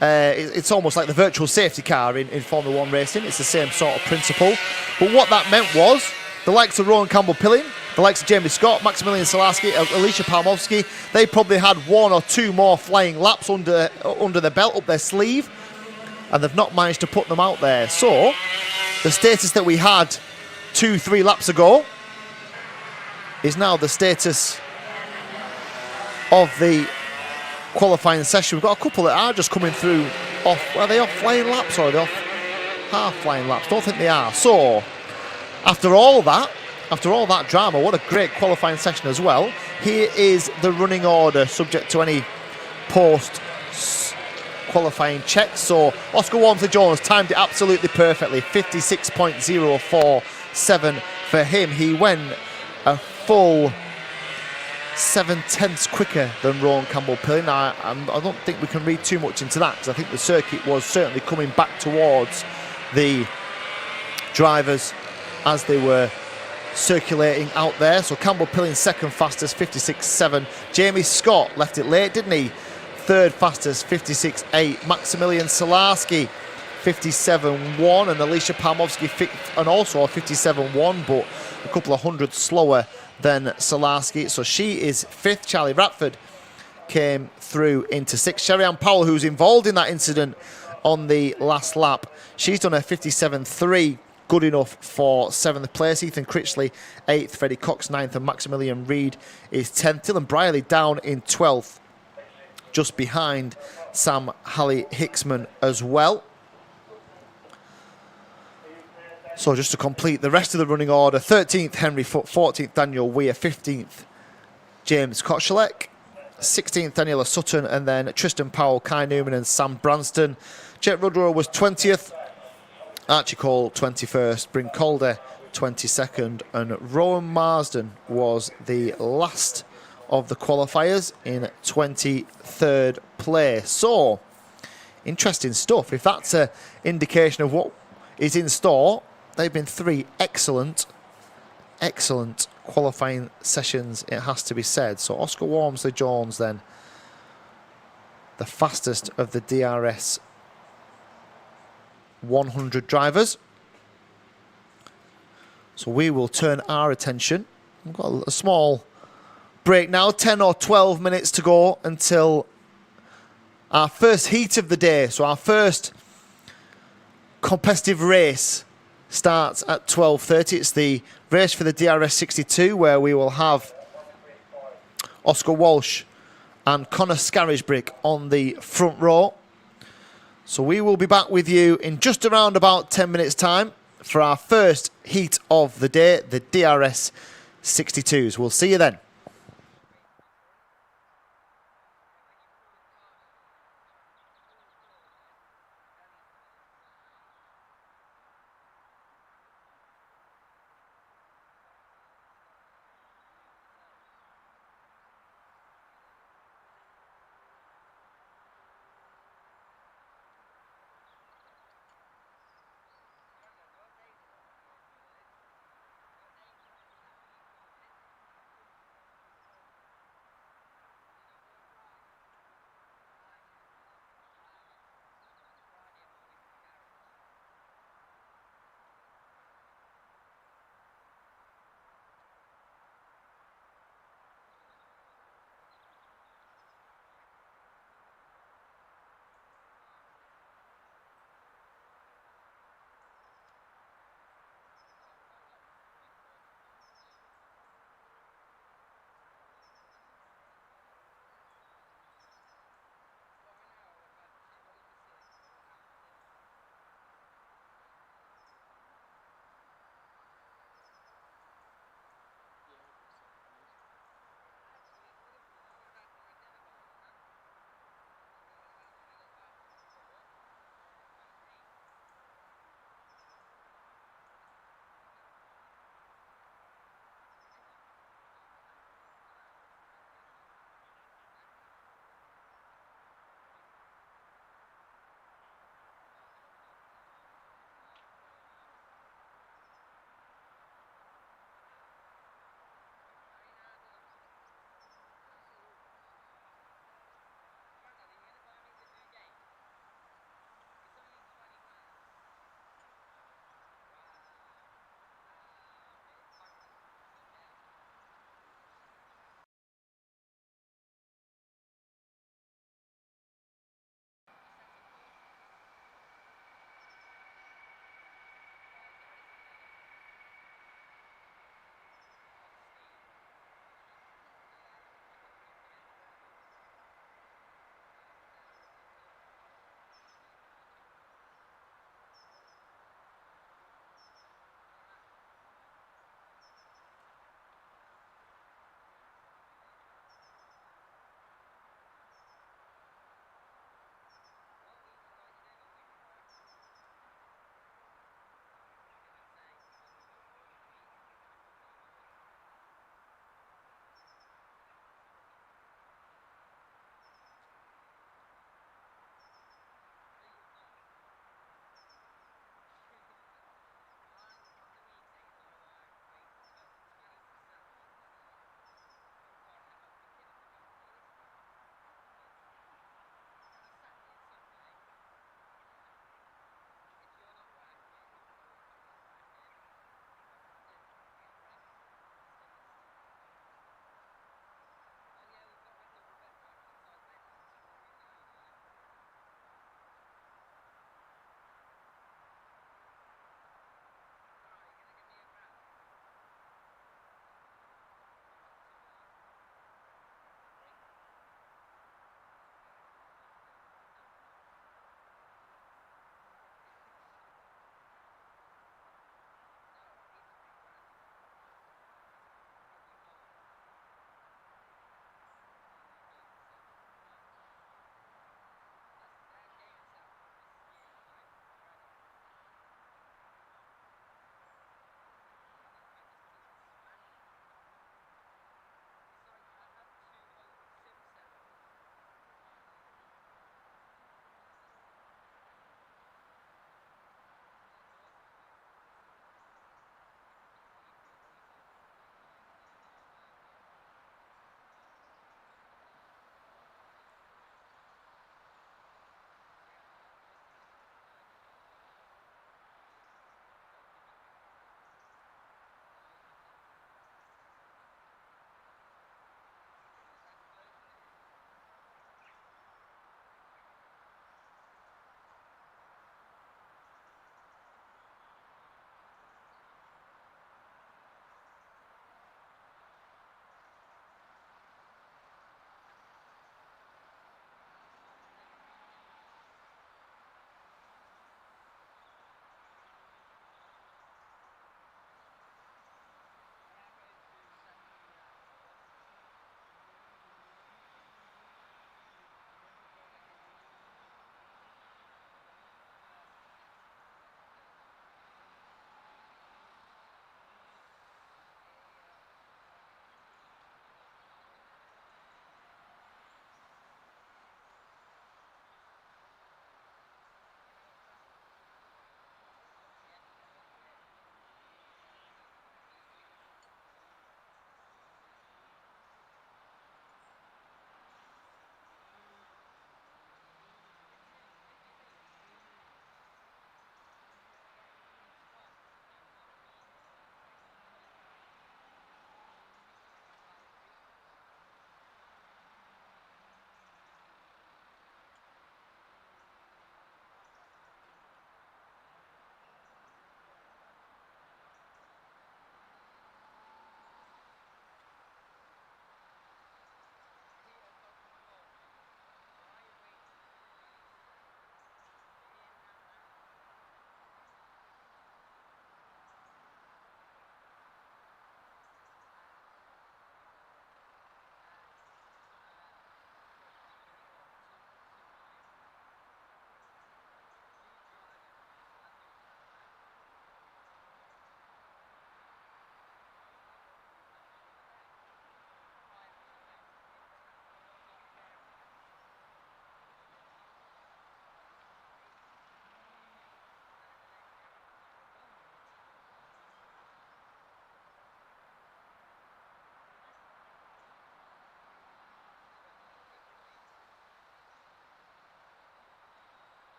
it's almost like the virtual safety car in Formula 1 racing. It's the same sort of principle. But what that meant was the likes of Rowan Campbell-Pilling, the likes of Jamie Scott, Maximilian Salarski, Alicia Palmowski, they probably had 1 or 2 more flying laps under the belt, up their sleeve, and they've not managed to put them out there. So the status that we had 2-3 laps ago is now the status of the qualifying session. We've got a couple that are just coming through off. Are they off flying laps, or are they off half flying laps? Don't think they are. So after all that drama, what a great qualifying session as well. Here is the running order, subject to any post qualifying checks. So Oscar Walmsley-Jones timed it absolutely perfectly, 56.047 for him. He went a full 7/10 quicker than Rowan Campbell-Pilling. Now, I don't think we can read too much into that, because I think the circuit was certainly coming back towards the drivers as they were circulating out there. So Campbell-Pilling 2nd fastest, 56.7. Jamie Scott left it late, didn't he? 3rd fastest, 56.8. Maximilian Salarski, 57.1, and Alicia Palmowski and also a 57.1, but a couple of hundred slower than Salarski. So she is 5th. Charlie Ratford came through into 6th. Sherry-Ann Powell, who's involved in that incident on the last lap, she's done a 57.3, good enough for 7th place. Ethan Critchley 8th, Freddie Cox 9th, and Maximilian Reid is 10th. Dylan Briley down in 12th, just behind Sam Hallie Hicksman as well. So just to complete the rest of the running order: 13th Henry Foote, 14th Daniel Weir, 15th James Kotchalek, 16th Daniela Sutton, and then Tristan Powell, Kai Newman and Sam Branston. Jet Rudrow was 20th, Archie Cole 21st, Bryn Calder 22nd, and Rowan Marsden was the last of the qualifiers in 23rd place. So interesting stuff. If that's an indication of what is in store, they've been 3 excellent qualifying sessions, it has to be said. So Oscar Walmsley-Jones then, the fastest of the DRS 100 drivers. So we will turn our attention. We've got a small break now, 10 or 12 minutes to go until our first heat of the day. So our first competitive race starts at 12:30. It's the race for the DRS 62, where we will have Oscar Walsh and Connor Scarisbrick on the front row. So we will be back with you in just around about 10 minutes time for our first heat of the day, the DRS 62s. We'll see you then.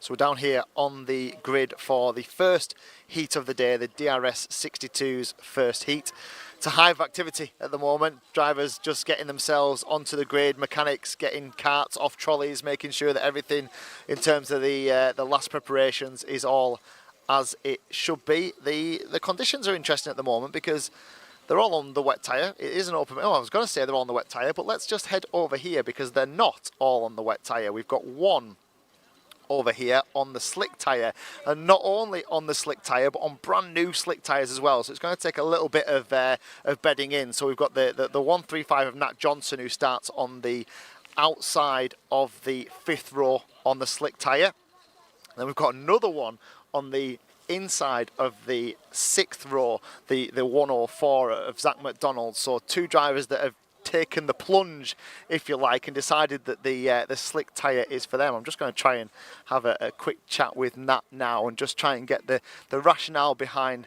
So we're down here on the grid for the first heat of the day, the DRS 62's first heat. It's a hive of activity at the moment. Drivers just getting themselves onto the grid, mechanics getting carts off trolleys, making sure that everything in terms of the last preparations is all as it should be. The conditions are interesting at the moment because they're all on the wet tyre. It is an open... Oh, I was going to say they're all on the wet tyre, but let's just head over here because they're not all on the wet tyre. We've got one over here on the slick tyre, and not only on the slick tyre but on brand new slick tyres as well, so it's going to take a little bit of bedding in. So we've got the 135 of Nat Johnson, who starts on the outside of the 5th row on the slick tyre. Then we've got another one on the inside of the 6th row, the 104 of Zach McDonald. So two drivers that have taken the plunge, if you like, and decided that the slick tyre is for them. I'm just going to try and have a quick chat with Nat now and just try and get the rationale behind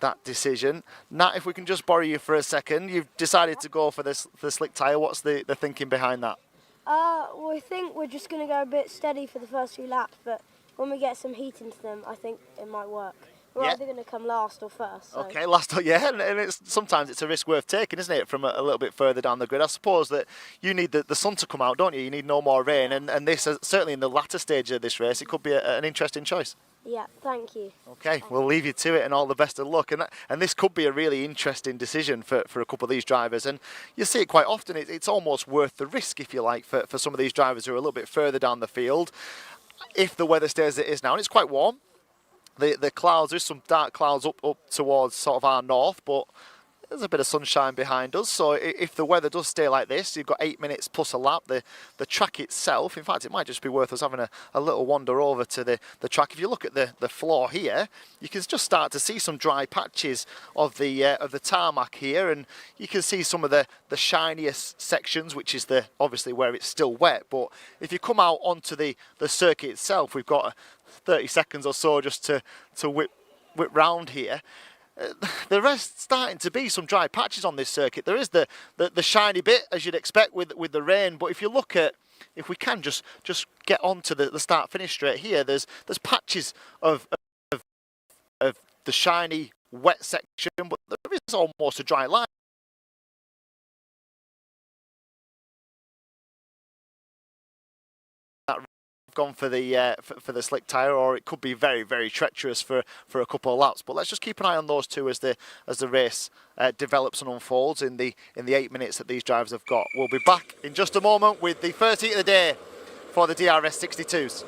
that decision. Nat, if we can just borrow you for a second. You've decided to go for the slick tyre. What's the thinking behind that? Well, I think we're just going to go a bit steady for the first few laps, but when we get some heat into them, I think it might work. We're either going to come last or first. So. Okay, last, yeah, and sometimes it's a risk worth taking, isn't it, from a little bit further down the grid. I suppose that you need the sun to come out, don't you? You need no more rain, and this, certainly in the latter stage of this race, it could be an interesting choice. Yeah, thank you. Okay, we'll leave you to it, and all the best of luck. And this could be a really interesting decision for a couple of these drivers, and you see it quite often. It's almost worth the risk, if you like, for some of these drivers who are a little bit further down the field. If the weather stays as it is now, and it's quite warm. The clouds, there's some dark clouds up towards sort of our north, but there's a bit of sunshine behind us. So if the weather does stay like this, you've got 8 minutes plus a lap. The track itself, in fact, it might just be worth us having a little wander over to the track. If you look at the floor here, you can just start to see some dry patches of the tarmac here, and you can see some of the shiniest sections, which is obviously where it's still wet. But if you come out onto the circuit itself, we've got 30 seconds or so just to whip round here. There is starting to be some dry patches on this circuit. There is the shiny bit, as you'd expect with the rain, but if you look at, if we can just get onto the start-finish straight here, there's patches of the shiny wet section, but there is almost a dry line. Gone for the slick tyre, or it could be very, very treacherous for a couple of laps. But let's just keep an eye on those two as the race develops and unfolds in the 8 minutes that these drivers have got. We'll be back in just a moment with the first heat of the day for the DRS 62s.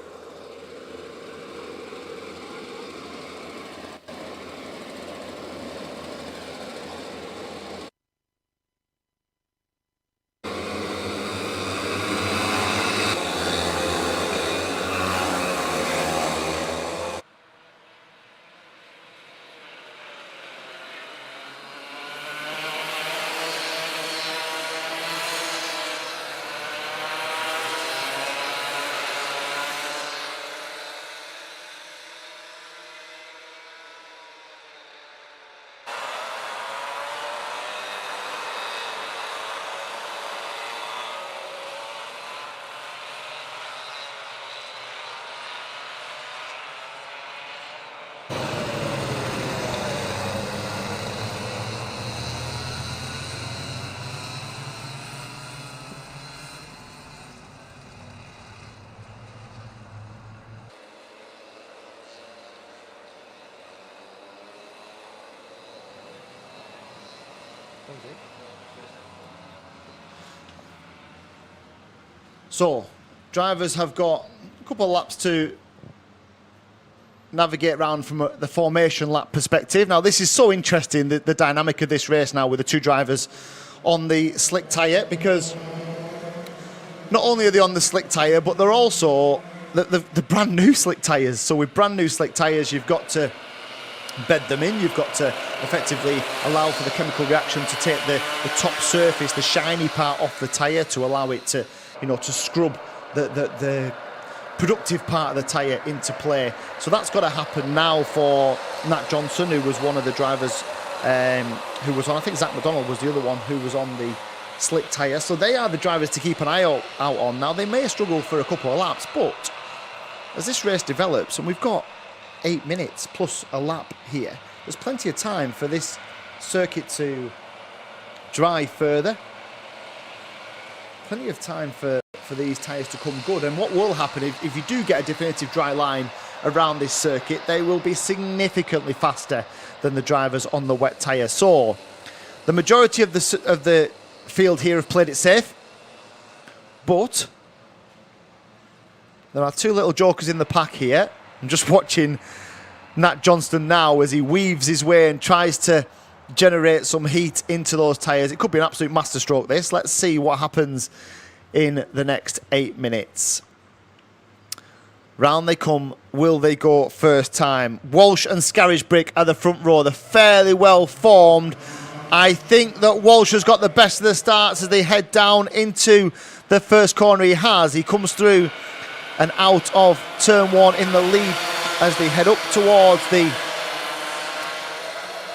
So, drivers have got a couple of laps to navigate around from the formation lap perspective. Now, this is so interesting, the dynamic of this race now with the two drivers on the slick tyre, because not only are they on the slick tyre, but they're also the brand new slick tyres. So with brand new slick tyres, you've got to bed them in. You've got to effectively allow for the chemical reaction to take the top surface, the shiny part off the tyre, to allow it to, to scrub the productive part of the tyre into play. So that's got to happen now for Nat Johnson, who was one of the drivers who was on, I think Zach McDonald was the other one who was on the slick tyre. So they are the drivers to keep an eye out on. Now, they may struggle for a couple of laps, but as this race develops, and we've got 8 minutes plus a lap here, there's plenty of time for this circuit to dry further. Plenty of time for these tyres to come good. And what will happen if you do get a definitive dry line around this circuit, they will be significantly faster than the drivers on the wet tyre. So the majority of the field here have played it safe, but there are two little jokers in the pack here. I'm just watching Nat Johnston now as he weaves his way and tries to generate some heat into those tyres. It could be an absolute masterstroke, this. Let's see what happens in the next 8 minutes. Round they come. Will they go first time? Walsh and Scarisbrick at the front row. They're fairly well formed. I think that Walsh has got the best of the starts as they head down into the first corner. He has. He comes through and out of turn 1 in the lead as they head up towards the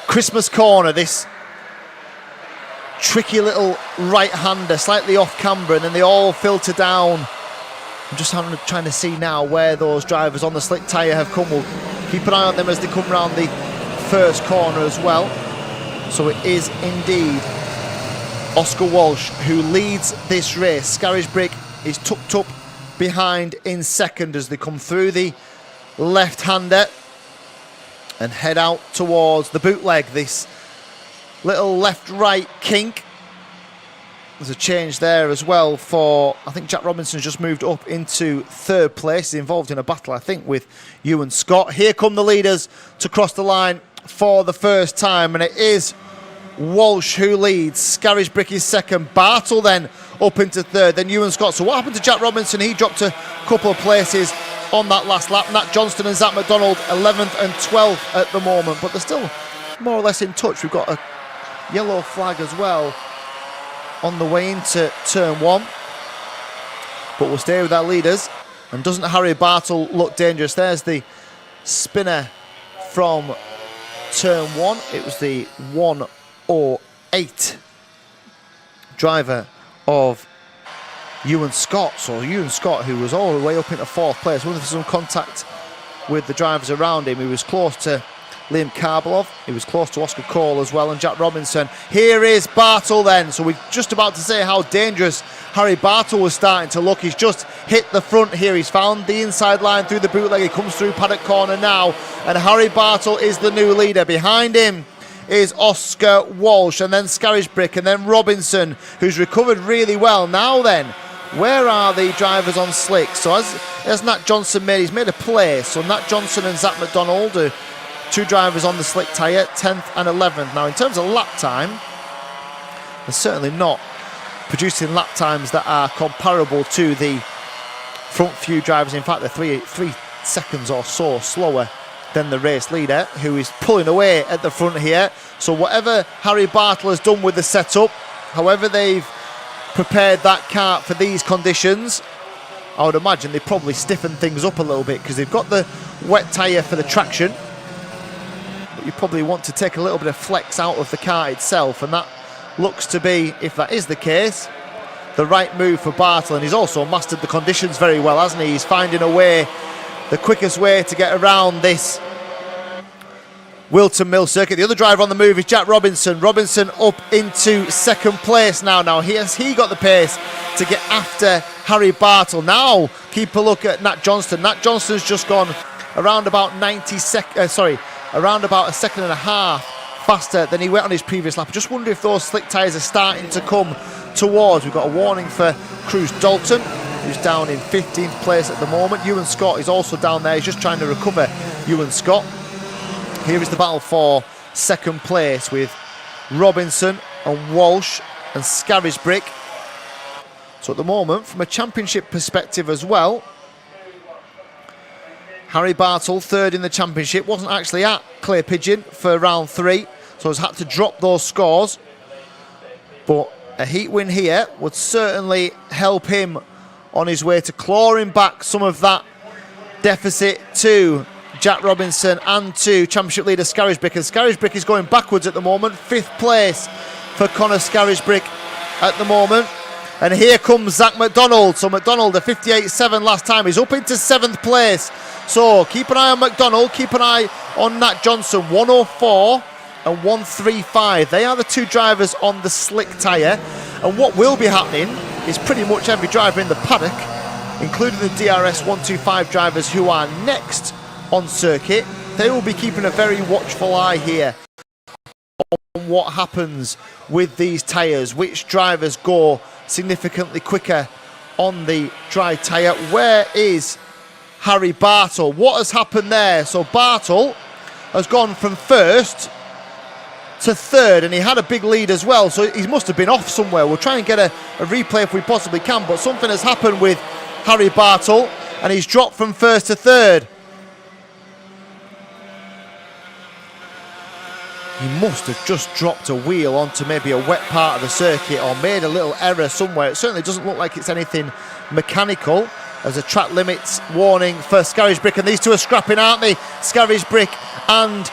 Christmas corner. This tricky little right-hander, slightly off camber, and then they all filter down. I'm just trying to see now where those drivers on the slick tyre have come. We'll keep an eye on them as they come round the first corner as well. So it is indeed Oscar Walsh who leads this race. Scarisbrick is tucked up behind in second as they come through the left-hander and head out towards the bootleg. This little left-right kink. There's a change there as well for, I think Jack Robinson's just moved up into third place. He's involved in a battle, I think, with Ewan Scott. Here come the leaders to cross the line for the first time, and it is Walsh who leads. Scarisbrick is second. Bartle then up into third, then Ewan Scott. So what happened to Jack Robinson? He dropped a couple of places on that last lap. Nat Johnston and Zach McDonald 11th and 12th at the moment, but they're still more or less in touch. We've got a yellow flag as well on the way into turn 1, but we'll stay with our leaders. And doesn't Harry Bartle look dangerous? There's the spinner from turn 1. It was the 108 driver of Ewan Scott. So Ewan Scott, who was all the way up into 4th place, with some contact with the drivers around him. He was close to Liam Karbalov, he was close to Oscar Cole as well, and Jack Robinson. Here is Bartle then. So we're just about to say how dangerous Harry Bartle was starting to look. He's just hit the front here. He's found the inside line through the bootleg. He comes through paddock corner now, and Harry Bartle is the new leader. Behind him is Oscar Walsh, and then Scarisbrick, and then Robinson, who's recovered really well. Now then, where are the drivers on slick? So as Nat Johnson he's made a place. So Nat Johnson and Zach McDonald are two drivers on the slick tyre, 10th and 11th. Now in terms of lap time, they're certainly not producing lap times that are comparable to the front few drivers. In fact, they're 3 seconds or so slower than the race leader, who is pulling away at the front here. So whatever Harry Bartle has done with the setup, however they've prepared that kart for these conditions, I would imagine they probably stiffened things up a little bit, because they've got the wet tyre for the traction, but you probably want to take a little bit of flex out of the car itself, and that looks to be, if that is the case, the right move for Bartle. And he's also mastered the conditions very well, hasn't he? He's finding a way, the quickest way to get around this Wilton Mill circuit. The other driver on the move is Jack Robinson. Robinson up into second place now. Now he got the pace to get after Harry Bartle. Now keep a look at Nat Johnston. Nat Johnston's just gone around about around about a second and a half faster than he went on his previous lap. I just wonder if those slick tyres are starting to come towards. We've got a warning for Cruz Dalton, who's down in 15th place at the moment. Ewan Scott is also down there. He's just trying to recover Ewan Scott. Here is the battle for second place with Robinson and Walsh and Scarisbrick. So at the moment, from a championship perspective as well, Harry Bartle, third in the championship, wasn't actually at Clay Pigeon for round 3, so has had to drop those scores. But a heat win here would certainly help him on his way to clawing back some of that deficit to Jack Robinson and to championship leader Scarisbrick. And Scarisbrick is going backwards at the moment. 5th place for Connor Scarisbrick at the moment. And here comes Zach McDonald. So McDonald, a 58.7 last time, is up into 7th place. So keep an eye on McDonald, keep an eye on Nat Johnson, 104 and 135. They are the two drivers on the slick tyre. And what will be happening is pretty much every driver in the paddock, including the DRS 125 drivers who are next on circuit, they will be keeping a very watchful eye here on what happens with these tyres, which drivers go significantly quicker on the dry tyre. Where is Harry Bartle? What has happened there? So Bartle has gone from 1st to 3rd, and he had a big lead as well, so he must have been off somewhere. We'll try and get a replay if we possibly can, but something has happened with Harry Bartle, and he's dropped from 1st to 3rd. He must have just dropped a wheel onto maybe a wet part of the circuit or made a little error somewhere. It certainly doesn't look like it's anything mechanical. As a track limits warning for Scarisbrick, and these two are scrapping, aren't they? Scarisbrick and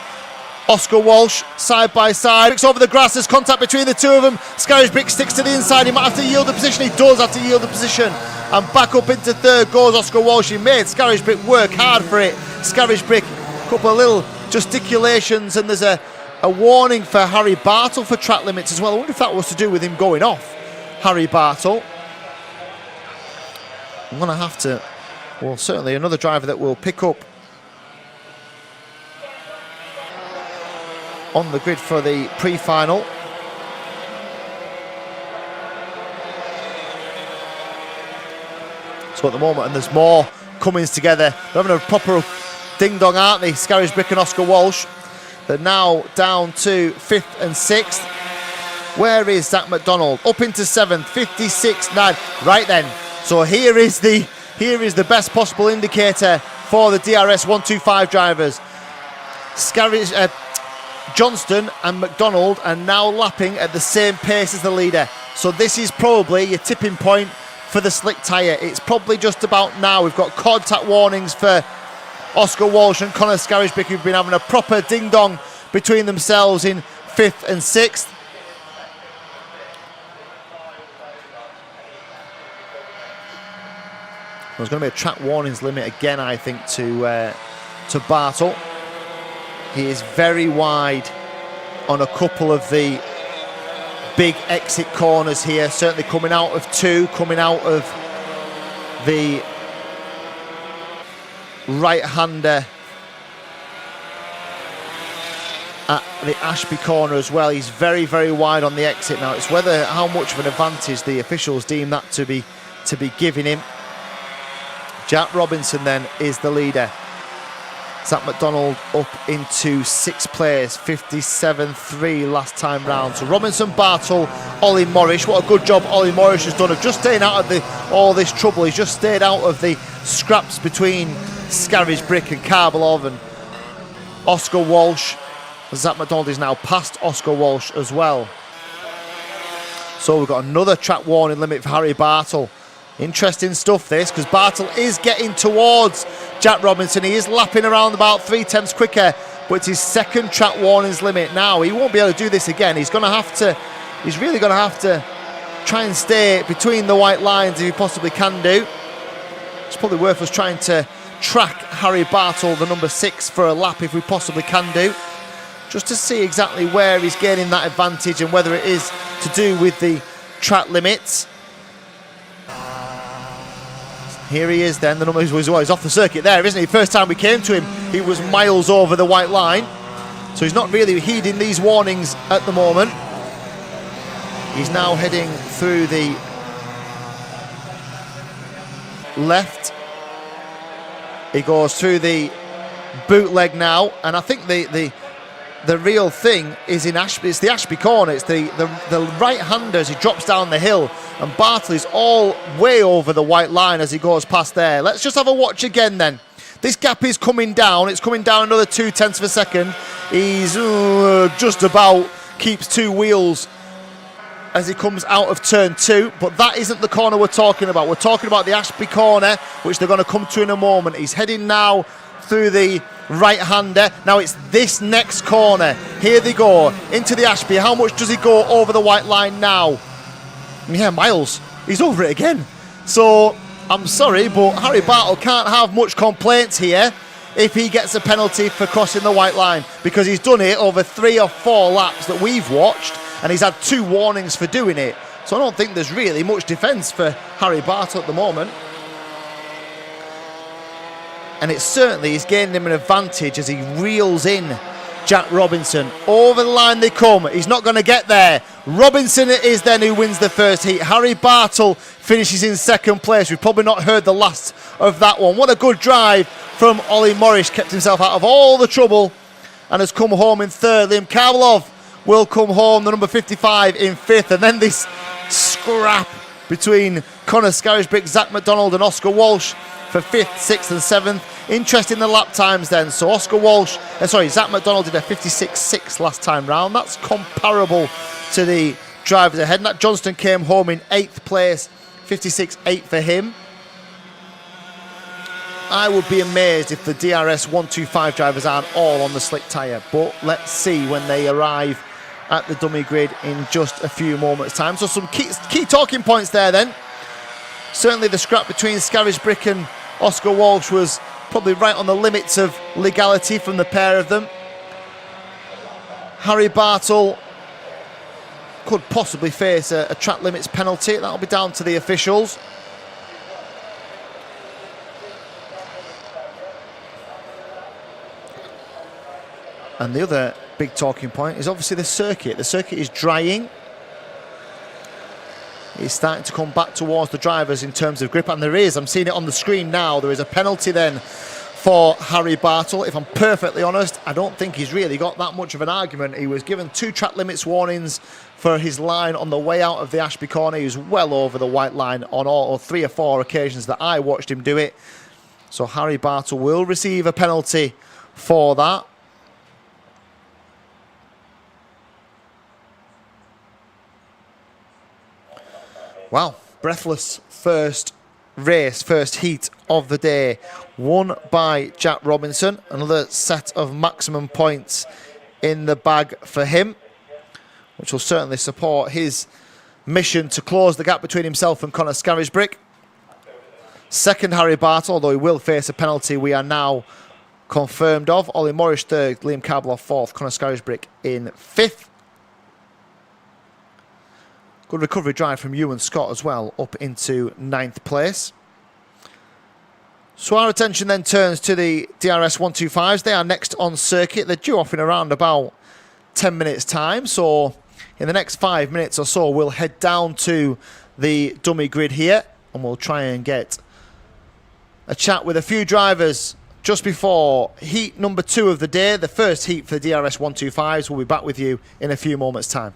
Oscar Walsh side by side. Looks over the grass, there's contact between the two of them. Scarisbrick sticks to the inside, he might have to yield the position. He does have to yield the position, and back up into 3rd goes Oscar Walsh. He made Scarisbrick work hard for it. Scarisbrick, a couple of little gesticulations, and there's a warning for Harry Bartle for track limits as well. I wonder if that was to do with him going off, Harry Bartle. I'm going to have to, well, certainly another driver that will pick up on the grid for the pre-final. So at the moment, and there's more comings together. They're having a proper ding-dong, aren't they? Scarisbrick and Oscar Walsh. They're now down to 5th and 6th. Where is Zach McDonald? Up into 7th, 56.9. Right then. So here is the best possible indicator for the DRS 125 drivers. Johnston and McDonald are now lapping at the same pace as the leader. So this is probably your tipping point for the slick tyre. It's probably just about now. We've got contact warnings for Oscar Walsh and Conor Scarisbrick, who've been having a proper ding-dong between themselves in 5th and 6th. There's going to be a track warnings limit again, I think, to Bartle. He is very wide on a couple of the big exit corners here, certainly coming out of 2, coming out of the right-hander at the Ashby corner as well. He's very, very wide on the exit now. It's whether how much of an advantage the officials deem that to be giving him. Jack Robinson then is the leader. Zach McDonald up into 6th place, 57.3 last time round. So Robinson, Bartle, Ollie Morris. What a good job Ollie Morris has done of just staying out of all this trouble. He's just stayed out of the scraps between Scarisbrick and Karbalov and Oscar Walsh. Zach McDonald is now past Oscar Walsh as well. So we've got another track warning limit for Harry Bartle. Interesting stuff this, because Bartle is getting towards Jack Robinson. He is lapping around about 3/10 quicker, but it's his 2nd track warnings limit now. He won't be able to do this again. He's really going to have to try and stay between the white lines if he possibly can do. It's probably worth us trying to track Harry Bartle, the number 6, for a lap if we possibly can do, just to see exactly where he's gaining that advantage and whether it is to do with the track limits. Here he is then, the number he's off the circuit there, isn't he? First time we came to him, he was miles over the white line. So he's not really heeding these warnings at the moment. He's now heading through the left. He goes through the bootleg now, and I think the real thing is in Ashby. It's the Ashby corner. It's the right-hander as he drops down the hill, and Bartley's all way over the white line as he goes past there. Let's just have a watch again then. This gap is coming down. It's coming down another 0.2 of a second. He's just about keeps 2 wheels as he comes out of turn 2, but that isn't the corner we're talking about. We're talking about the Ashby corner, which they're going to come to in a moment. He's heading now through the right-hander. Now it's this next corner. Here they go into the Ashby. How much does he go over the white line now? Yeah, miles. he's over it again. So I'm sorry, but Harry Bartle can't have much complaints here if he gets a penalty for crossing the white line, because he's done it over 3 or 4 laps that we've watched, and he's had 2 warnings for doing it. So I don't think there's really much defence for Harry Bartle at the moment. And it certainly is gaining him an advantage as he reels in Jack Robinson. Over the line they come. He's not going to get there. Robinson it is then who wins the first heat. Harry Bartle finishes in second place. We've probably not heard the last of that one. What a good drive from Ollie Morris. Kept himself out of all the trouble and has come home in third. Liam Karlov will come home, the number 55, in fifth. And then this scrap between Connor Scarisbrick, Zach McDonald and Oscar Walsh for 5th, 6th and 7th. Interesting the lap times then. So Zach McDonald did a 56.6 last time round. That's comparable to the drivers ahead. Nat Johnston came home in 8th place, 56.8 for him. I would be amazed if the DRS 125 drivers aren't all on the slick tyre, but let's see when they arrive at the dummy grid in just a few moments' time. So some key talking points there then. Certainly the scrap between Scarisbrick and Oscar Walsh was probably right on the limits of legality from the pair of them. Harry Bartle could possibly face a track limits penalty. That'll be down to the officials. And the other big talking point is obviously the circuit. The circuit is drying. It's starting to come back towards the drivers in terms of grip, and there is, I'm seeing it on the screen now, there is a penalty then for Harry Bartle. If I'm perfectly honest, I don't think he's really got that much of an argument. He was given 2 track limits warnings for his line on the way out of the Ashby corner. He was well over the white line on all 3 or 4 occasions that I watched him do it. So Harry Bartle will receive a penalty for that. Wow, breathless first race, first heat of the day, won by Jack Robinson. Another set of maximum points in the bag for him, which will certainly support his mission to close the gap between himself and Connor Scarisbrick. Second, Harry Bartle, although he will face a penalty we are now confirmed of. Ollie Morris third, Liam Karlov fourth, Connor Scarisbrick in fifth. Good recovery drive from Ewan Scott as well, up into 9th place. So our attention then turns to the DRS 125s. They are next on circuit. They're due off in around about 10 minutes time. So in the next 5 minutes or so, we'll head down to the dummy grid here and we'll try and get a chat with a few drivers just before heat number 2 of the day, the first heat for the DRS 125s. We'll be back with you in a few moments' time.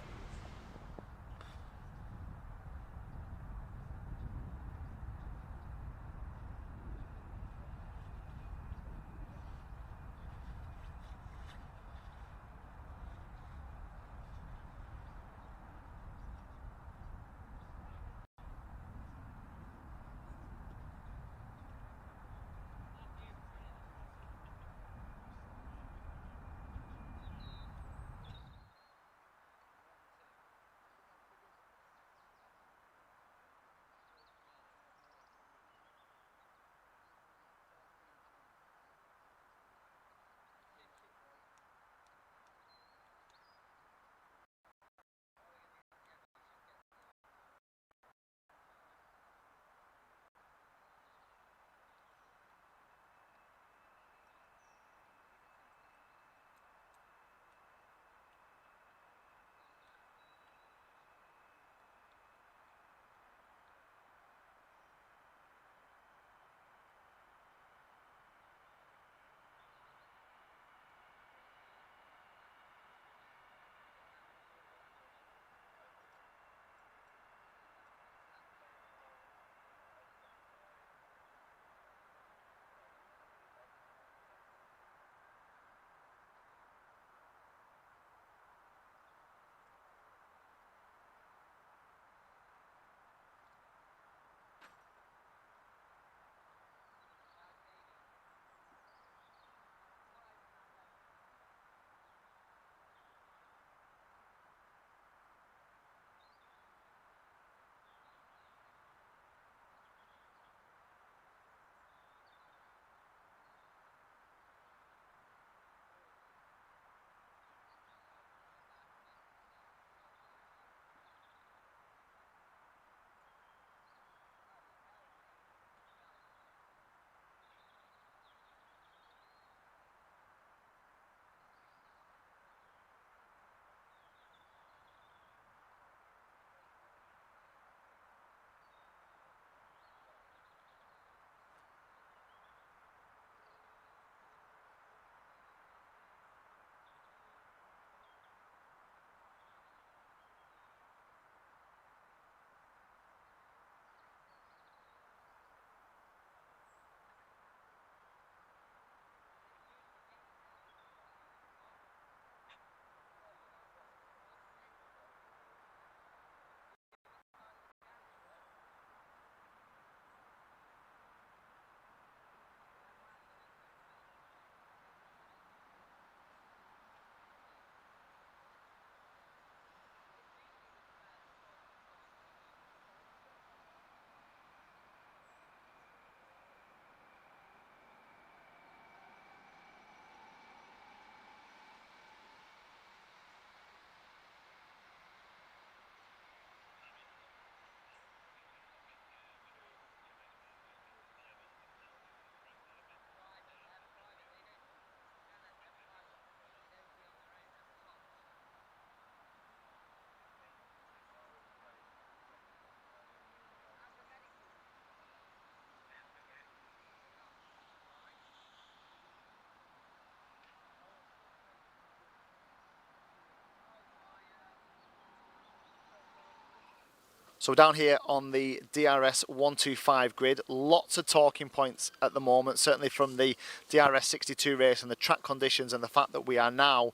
So down here on the DRS 125 grid, lots of talking points at the moment, certainly from the DRS 62 race and the track conditions and the fact that we are now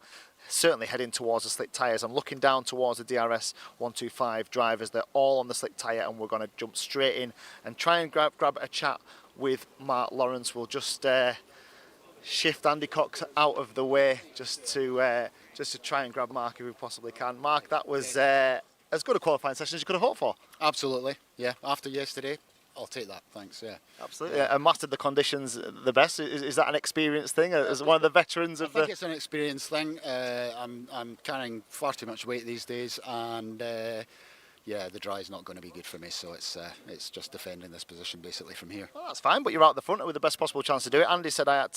certainly heading towards the slick tyres. I'm looking down towards the DRS 125 drivers. They're all on the slick tyre, and we're going to jump straight in and try and grab a chat with Mark Lawrence. We'll just shift Andy Cox out of the way just to try and grab Mark if we possibly can. Mark, that was as good a qualifying session as you could have hoped for. Absolutely, yeah. After yesterday, I'll take that. Thanks. Yeah. Absolutely, and mastered the conditions the best. Is that an experience thing? As one of the veterans of I think it's an experience thing. I'm carrying far too much weight these days, and yeah, the dry's not going to be good for me. So it's just defending this position basically from here. Well, that's fine, but you're out the front with the best possible chance to do it. Andy said I had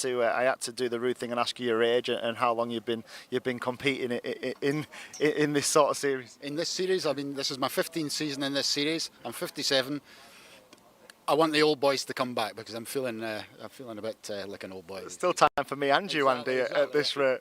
to do the rude thing and ask you your age and how long you've been competing in this sort of series. In this series, I mean, this is my 15th season in this series. I'm 57. I want the old boys to come back because I'm feeling a bit like an old boy. There's still time for me and you, Andy, at this rate.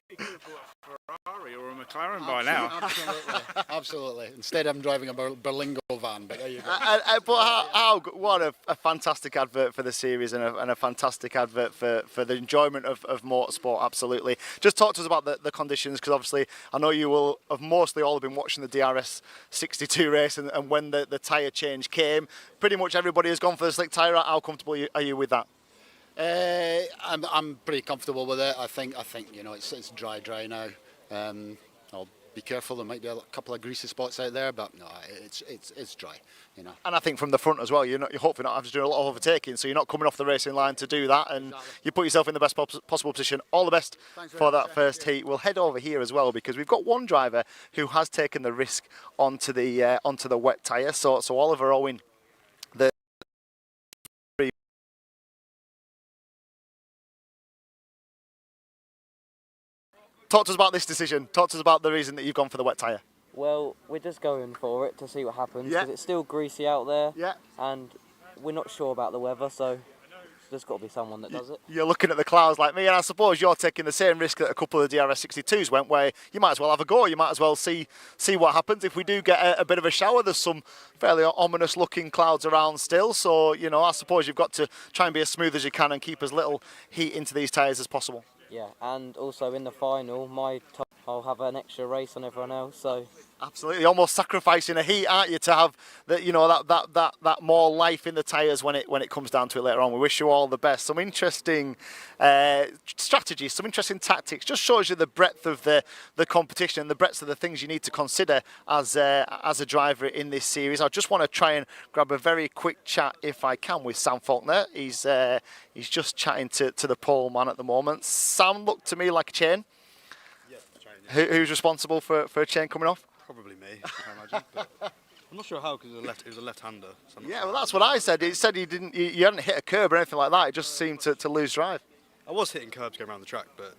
Ferrari or a McLaren by now. Absolutely, absolutely. Instead, I'm driving a Berlingo van, but there you go. But what a fantastic advert for the series and a fantastic advert for the enjoyment of motorsport, absolutely. Just talk to us about the conditions, because obviously I know you will have mostly all been watching the DRS 62 race, and when the tyre change came, pretty much everybody has gone for the slick tyre. How comfortable are you with that? I'm pretty comfortable with it. I think you know it's dry now. I'll be careful. There might be a couple of greasy spots out there, but no, it's dry. You know. And I think from the front as well, you're hopefully not having to do a lot of overtaking, so you're not coming off the racing line to do that, and you put yourself in the best possible position. All the best for that first heat. We'll head over here as well because we've got one driver who has taken the risk onto the wet tyre. So Oliver Owen. Talk to us about this decision. Talk to us about the reason that you've gone for the wet tyre. Well, we're just going for it to see what happens because it's still greasy out there, and we're not sure about the weather, so there's got to be someone that does it. You're looking at the clouds like me, and I suppose you're taking the same risk that a couple of the DRS 62s went, where you might as well have a go. You might as well see what happens. If we do get a bit of a shower, there's some fairly ominous looking clouds around still, so I suppose you've got to try and be as smooth as you can and keep as little heat into these tyres as possible. Yeah, and also in the final, I'll have an extra race on everyone else, so... Absolutely, almost sacrificing a heat, aren't you, to have that more life in the tyres when it comes down to it later on. We wish you all the best. Some interesting strategies, some interesting tactics. Just shows you the breadth of the competition and the breadth of the things you need to consider as a driver in this series. I just want to try and grab a very quick chat, if I can, with Sam Faulkner. He's just chatting to the pole man at the moment. Sam looked to me like a chain. Yeah, who's responsible for a chain coming off? Probably me, I imagine. But I'm not sure how, because it was a left-hander. So yeah, well, that's what I said. It said you hadn't hit a curb or anything like that. It just seemed to lose drive. I was hitting curbs going around the track, but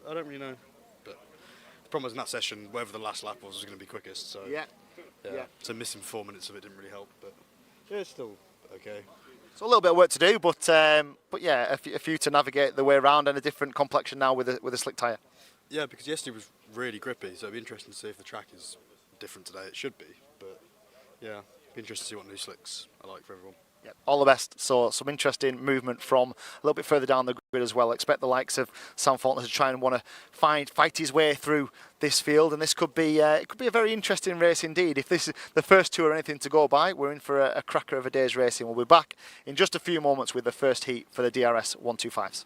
I don't really know. But the problem was in that session, wherever the last lap was going to be quickest. So yeah. So missing 4 minutes of it didn't really help. But yeah, it's still okay. So a little bit of work to do, but yeah, a few to navigate the way around, and a different complexion now with a slick tyre. Yeah, because yesterday was really grippy, so it'd be interesting to see if the track is different today. It should be, but yeah, be interesting to see what new slicks are like for everyone. Yep. All the best. So some interesting movement from a little bit further down the grid as well. Expect the likes of Sam Faulkner to try and want to fight his way through this field, and this could be a very interesting race indeed. If this is the first two are anything to go by, we're in for a cracker of a day's racing. We'll be back in just a few moments with the first heat for the DRS 125s.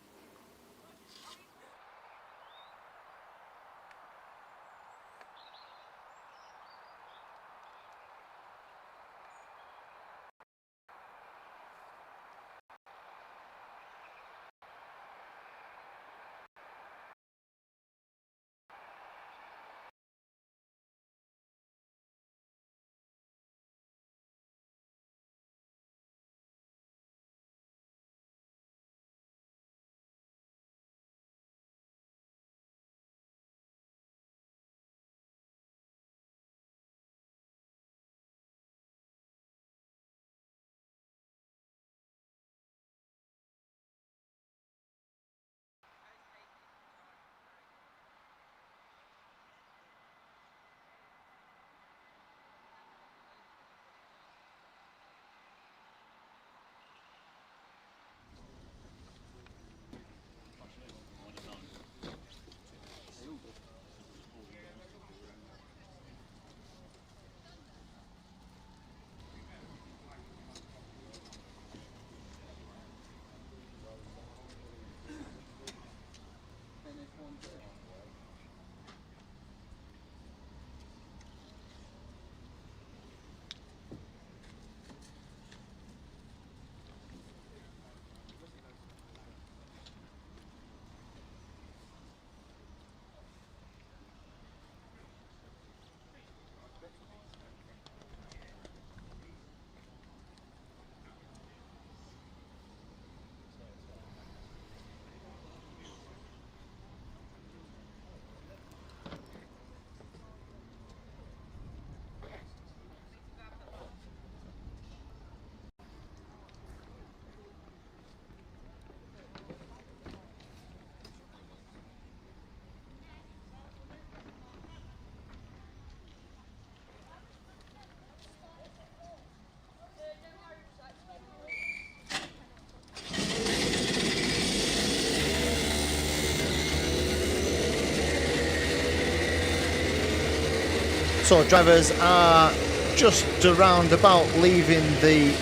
So drivers are just around about leaving the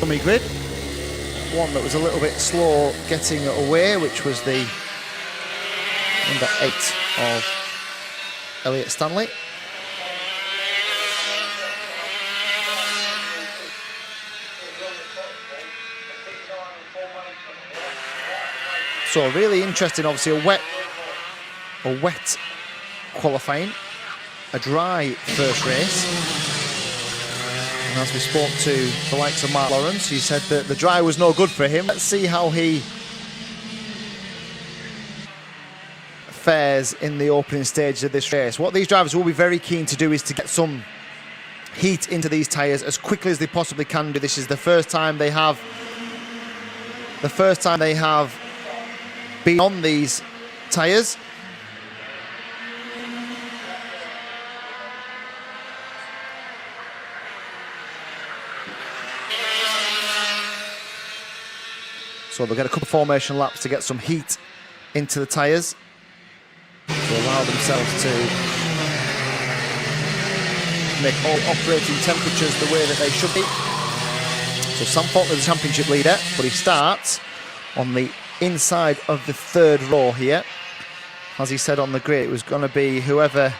dummy grid. One that was a little bit slow getting away, which was the number 8 of Elliot Stanley. So really interesting, obviously a wet qualifying, a dry first race. And as we spoke to the likes of Mark Lawrence, he said that the dry was no good for him. Let's see how he fares in the opening stage of this race. What these drivers will be very keen to do is to get some heat into these tyres as quickly as they possibly can do. This is the first time they have been on these tyres. So they'll get a couple of formation laps to get some heat into the tyres to allow themselves to make all operating temperatures the way that they should be. So Sam Faulkner, the championship leader, but he starts on the inside of the third row here. As he said on the grid, it was going to be whoever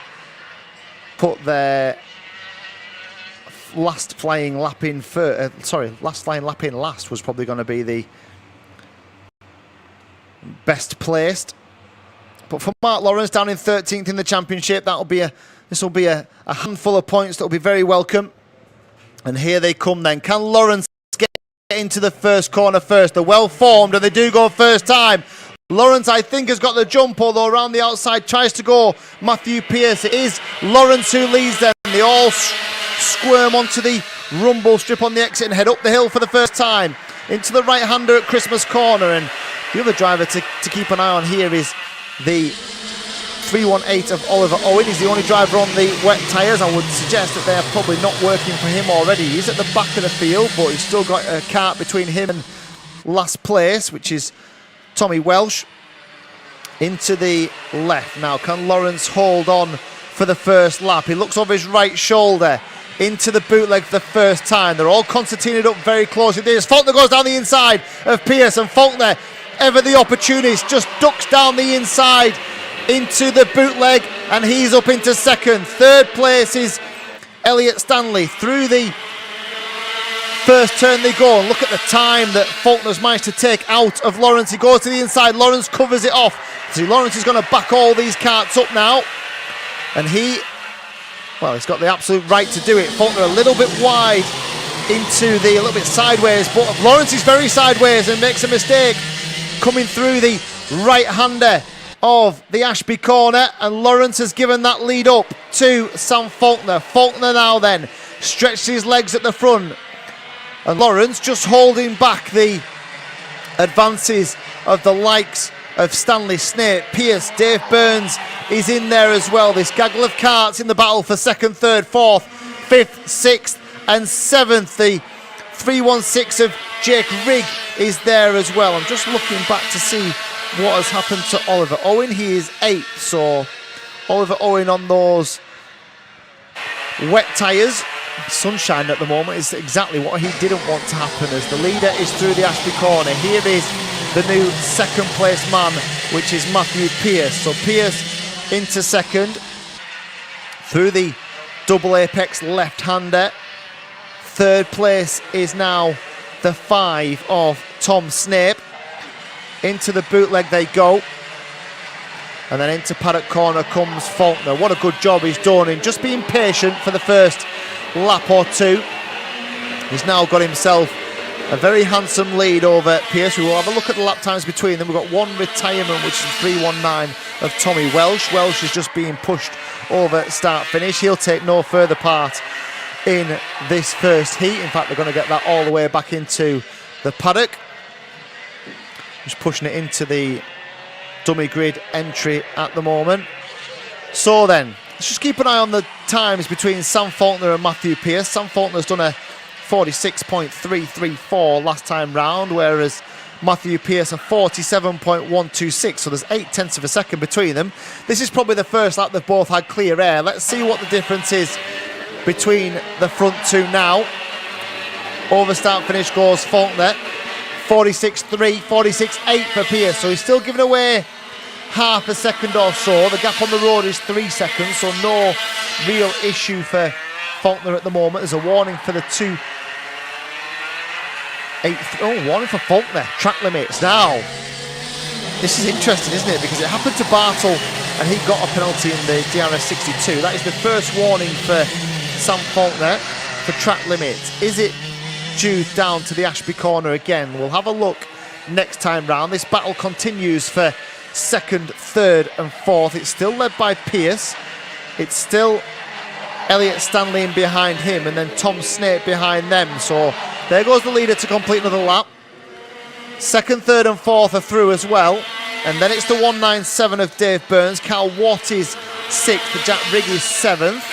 put their last flying lap in last was probably going to be the best placed. But for Mark Lawrence down in 13th in the championship, this will be a handful of points that will be very welcome. And here they come then. Can Lawrence get into the first corner first? They're well formed and they do go first time. Lawrence, I think, has got the jump, although around the outside tries to go Matthew Pearce. It is Lawrence who leads them. They all squirm onto the rumble strip on the exit and head up the hill for the first time into the right-hander at Christmas Corner. And the other driver to keep an eye on here is the 318 of Oliver Owen. He's the only driver on the wet tyres. I would suggest that they're probably not working for him already. He's at the back of the field, but he's still got a kart between him and last place, which is Tommy Welsh. Into the left. Now, can Lawrence hold on for the first lap? He looks over his right shoulder into the bootleg for the first time. They're all concertinaed up very closely. There's Faulkner goes down the inside of Pearce, and Faulkner, ever the opportunist, just ducks down the inside into the bootleg, and he's up into second. Third place is Elliot Stanley. Through the first turn they go, and look at the time that Faulkner's managed to take out of Lawrence. He goes to the inside, Lawrence covers it off. See, Lawrence is going to back all these karts up now, and he's got the absolute right to do it. Faulkner a little bit wide a little bit sideways, but Lawrence is very sideways and makes a mistake coming through the right-hander of the Ashby corner, and Lawrence has given that lead up to Sam Faulkner. Faulkner now then stretches his legs at the front, and Lawrence just holding back the advances of the likes of Stanley, Snape, Pearce, Dave Burns is in there as well. This gaggle of karts in the battle for second, third, fourth, fifth, sixth and seventh. The 316 of Jake Rigg is there as well. I'm just looking back to see what has happened to Oliver Owen. He is 8th, so Oliver Owen on those wet tyres. Sunshine at the moment is exactly what he didn't want to happen, as the leader is through the Ashby corner. Here is the new second place man, which is Matthew Pearce. So Pearce into second through the double apex left-hander. Third place is now the 5 of Tom Snape. Into the bootleg they go, and then into paddock corner comes Faulkner. What a good job he's done in just being patient for the first lap or two. He's now got himself a very handsome lead over Pearce. We will have a look at the lap times between them. We've got one retirement, which is 3:19 of Tommy Welsh. Welsh is just being pushed over start finish. He'll take no further part in this first heat. In fact, they're going to get that all the way back into the paddock. Just pushing it into the dummy grid entry at the moment. So then, let's just keep an eye on the times between Sam Faulkner and Matthew Pearce. Sam Faulkner's done a 46.334 last time round, whereas Matthew Pearce a 47.126, so there's 0.8 of a second between them. This is probably the first lap they've both had clear air. Let's see what the difference is between the front two now. Over start finish goes Faulkner, 46.3, 46.8 for Pearce, so he's still giving away half a second or so. The gap on the road is 3 seconds, so no real issue for Faulkner at the moment. There's a warning for the two. Warning for Faulkner, track limits. Now, this is interesting, isn't it? Because it happened to Bartle and he got a penalty in the DRS 62. That is the first warning for Sam Faulkner for track limits. Is it due down to the Ashby corner again? We'll have a look next time round. This battle continues for second, third and fourth. It's still led by Pearce. It's still Elliot Stanley in behind him, and then Tom Snape behind them. So there goes the leader to complete another lap. Second, third and fourth are through as well. And then it's the 197 of Dave Burns. Cal Watt is 6th. Jack Rigg is 7th.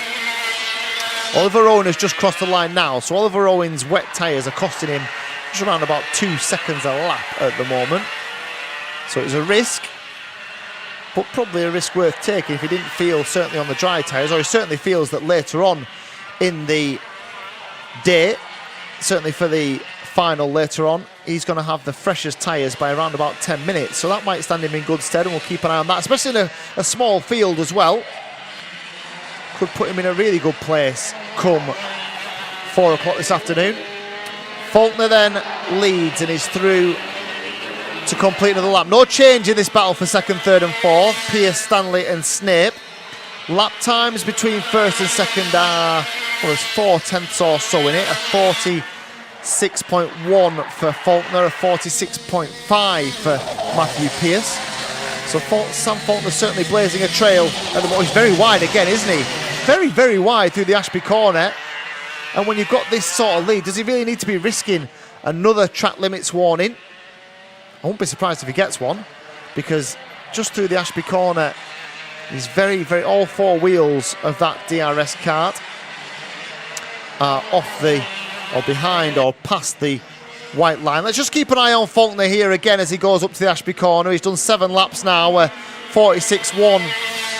Oliver Owen has just crossed the line now. So Oliver Owen's wet tyres are costing him just around about 2 seconds a lap at the moment. So it's a risk, but probably a risk worth taking if he didn't feel, certainly on the dry tyres, or he certainly feels that later on in the day, certainly for the final later on, he's going to have the freshest tyres by around about 10 minutes. So that might stand him in good stead, and we'll keep an eye on that, especially in a small field as well. Could put him in a really good place come 4 o'clock this afternoon. Faulkner then leads and is through to complete another lap. No change in this battle for second, third and fourth. Pearce, Stanley and Snape. Lap times between first and second are, well, there's 4/10 or so in it. A 46.1 for Faulkner, a 46.5 for Matthew Pearce. So Sam Faulkner certainly blazing a trail at the moment. He's very wide again, isn't he? Very, very wide through the Ashby corner. And when you've got this sort of lead, does he really need to be risking another track limits warning? I won't be surprised if he gets one, because just through the Ashby corner, he's very, very, all 4 wheels of that DRS kart are off the, or behind, or past the white line. Let's just keep an eye on Faulkner here again as he goes up to the Ashby corner. He's done 7 laps now. 46.1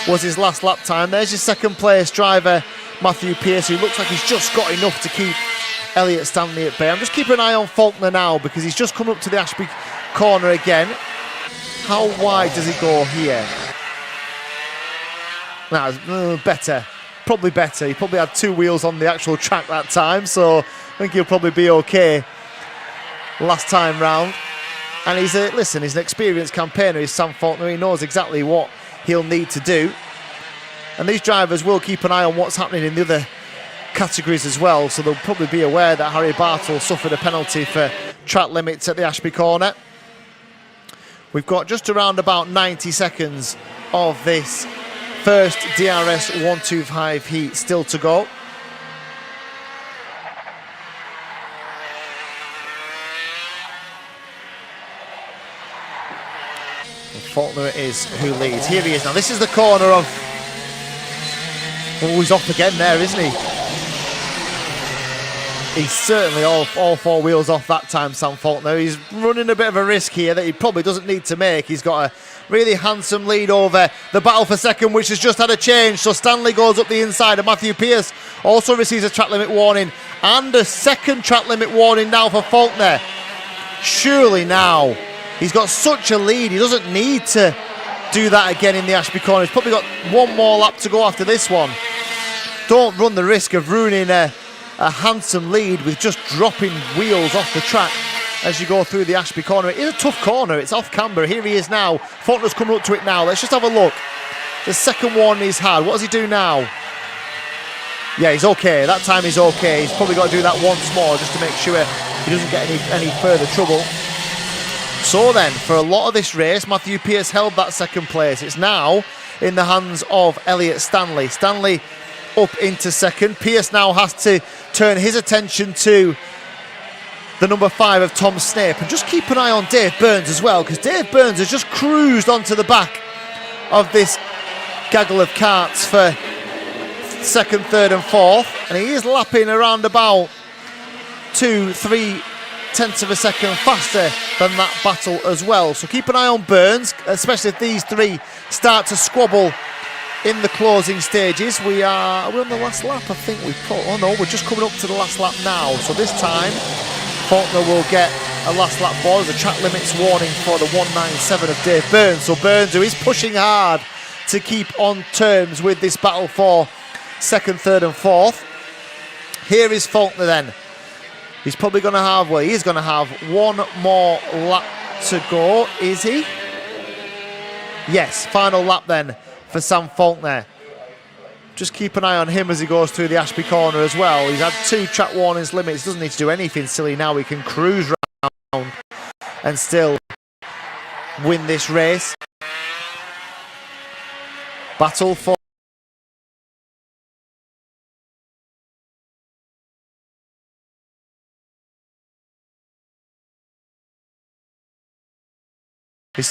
was his last lap time. There's your second place driver, Matthew Pearce, who looks like he's just got enough to keep Elliot Stanley at bay. I'm just keeping an eye on Faulkner now because he's just come up to the Ashby corner again. How wide does he go here? Nah, better. Probably better. He probably had 2 wheels on the actual track that time, so I think he'll probably be okay last time round. And he's an experienced campaigner. He's Sam Faulkner. He knows exactly what he'll need to do. And these drivers will keep an eye on what's happening in the other categories as well, so they'll probably be aware that Harry Bartle suffered a penalty for track limits at the Ashby corner. We've got just around about 90 seconds of this first DRS 125 heat still to go. And Faulkner it is who leads. Here he is now. This is the corner of... Oh, he's off again there, isn't he? He's certainly all 4 wheels off that time, Sam Faulkner. He's running a bit of a risk here that he probably doesn't need to make. He's got a really handsome lead over the battle for second, which has just had a change. So Stanley goes up the inside, and Matthew Pearce also receives a track limit warning, and a second track limit warning now for Faulkner. Surely now, he's got such a lead, he doesn't need to do that again in the Ashby corner. He's probably got 1 more lap to go after this one. Don't run the risk of ruining a handsome lead with just dropping wheels off the track as you go through the Ashby corner. It is a tough corner, it's off camber. Here he is now. Faulkner's coming up to it now. Let's just have a look. The second warning he's had. What does he do now? Yeah, he's okay. That time he's okay. He's probably got to do that once more just to make sure he doesn't get any further trouble. So then, for a lot of this race, Matthew Pearce held that second place. It's now in the hands of Elliot Stanley. Stanley up into second. Pearce now has to turn his attention to the number 5 of Tom Snape, and just keep an eye on Dave Burns as well, because Dave Burns has just cruised onto the back of this gaggle of karts for second, third and fourth, and he is lapping around about 2-3 tenths of a second faster than that battle as well. So keep an eye on Burns, especially if these three start to squabble in the closing stages. Are we on the last lap? I think oh no, we're just coming up to the last lap now. So this time, Faulkner will get a last lap ball. There's a track limits warning for the 197 of Dave Burns. So Burns, who is pushing hard to keep on terms with this battle for second, third and fourth. Here is Faulkner then. He's probably going to have, well, he is going to have one more lap to go, is he? Yes, final lap then for Sam Faulkner. Just keep an eye on him as he goes through the Ashby corner as well. He's had 2 track warnings limits, doesn't need to do anything silly now. He can cruise round and still win this race. Battle for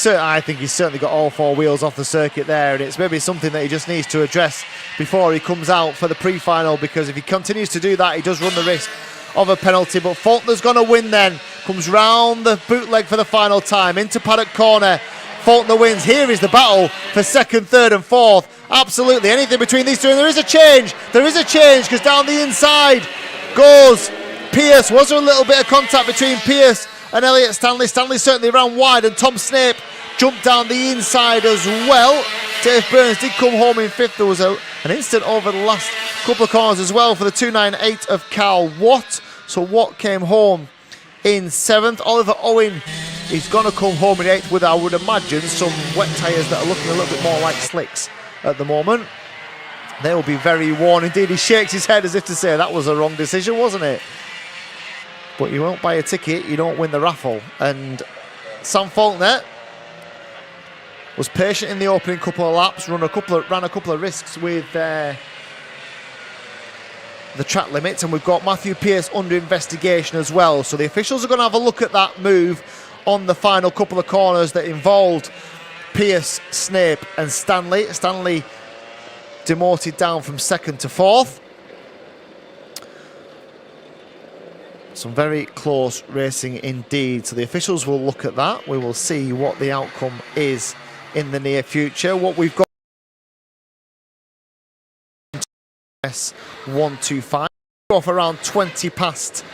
I think he's certainly got all 4 wheels off the circuit there, and it's maybe something that he just needs to address before he comes out for the pre-final, because if he continues to do that, he does run the risk of a penalty. But Faulkner's going to win then. Comes round the bootleg for the final time, into paddock corner. Faulkner wins. Here is the battle for second, third and fourth. Absolutely anything between these two, and there is a change. There is a change, because down the inside goes Pierce. Was there a little bit of contact between Pierce and Elliot Stanley? Stanley certainly ran wide, and Tom Snape jumped down the inside as well. Dave Burns did come home in 5th. There was an instant over the last couple of corners as well for the 298 of Carl Watt. So Watt came home in 7th. Oliver Owen is going to come home in 8th with, I would imagine, some wet tyres that are looking a little bit more like slicks at the moment. They will be very worn indeed. He shakes his head as if to say that was a wrong decision, wasn't it? But you won't buy a ticket, you don't win the raffle. And Sam Faulkner was patient in the opening couple of laps, ran a couple of risks with the track limits, and we've got Matthew Pearce under investigation as well. So the officials are going to have a look at that move on the final couple of corners that involved Pearce, Snape and Stanley. Stanley demoted down from 2nd to 4th. Some very close racing indeed. So the officials will look at that. We will see what the outcome is in the near future. What we've got 125 off around 20 past.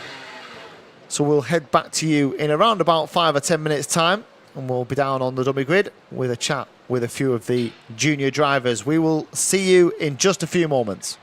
So we'll head back to you in around about 5 or 10 minutes time, and we'll be down on the dummy grid with a chat with a few of the junior drivers. We will see you in just a few moments.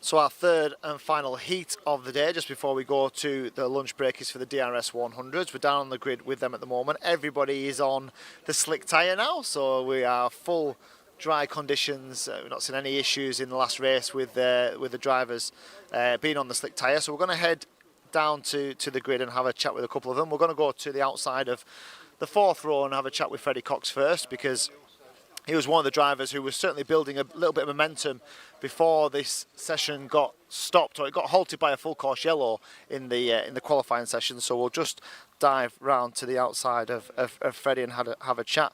So our third and final heat of the day, just before we go to the lunch break, is for the DRS 100s. We're down on the grid with them at the moment. Everybody is on the slick tyre now, so we are full dry conditions. We've not seen any issues in the last race with the drivers being on the slick tyre. So we're going to head down to the grid and have a chat with a couple of them. We're going to go to the outside of the fourth row and have a chat with Freddie Cox first, because he was one of the drivers who was certainly building a little bit of momentum before this session got stopped, or it got halted by a full course yellow in the qualifying session. So we'll just dive round to the outside of Freddie and have a chat.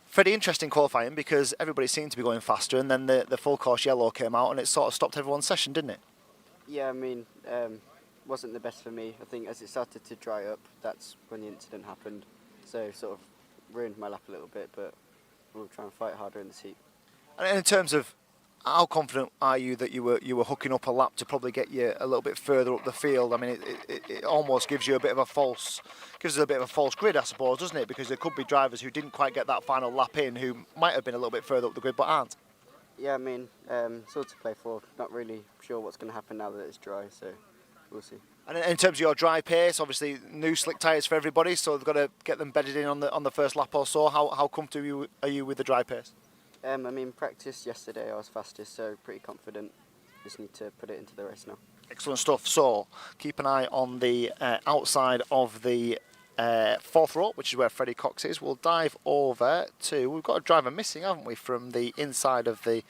Freddie, interesting qualifying, because everybody seemed to be going faster, and then the full course yellow came out and it sort of stopped everyone's session, didn't it? Yeah, I mean, wasn't the best for me. I think as it started to dry up, that's when the incident happened. So it sort of ruined my lap a little bit, but we'll try and fight harder in the heat. And in terms of how confident are you that you were hooking up a lap to probably get you a little bit further up the field? I mean, it almost gives you a bit of a false grid, I suppose, doesn't it? Because there could be drivers who didn't quite get that final lap in, who might have been a little bit further up the grid but aren't. Yeah, I mean, it's all to play for. Not really sure what's going to happen now that it's dry, so we'll see. And in terms of your dry pace, obviously new slick tyres for everybody, so they've got to get them bedded in on the first lap or so. How comfortable are you with the dry pace? I mean, practice yesterday I was fastest, so pretty confident. Just need to put it into the race now. Excellent stuff. So keep an eye on the outside of the fourth row, which is where Freddie Cox is. We'll dive over to, we've got a driver missing, haven't we, from the inside of the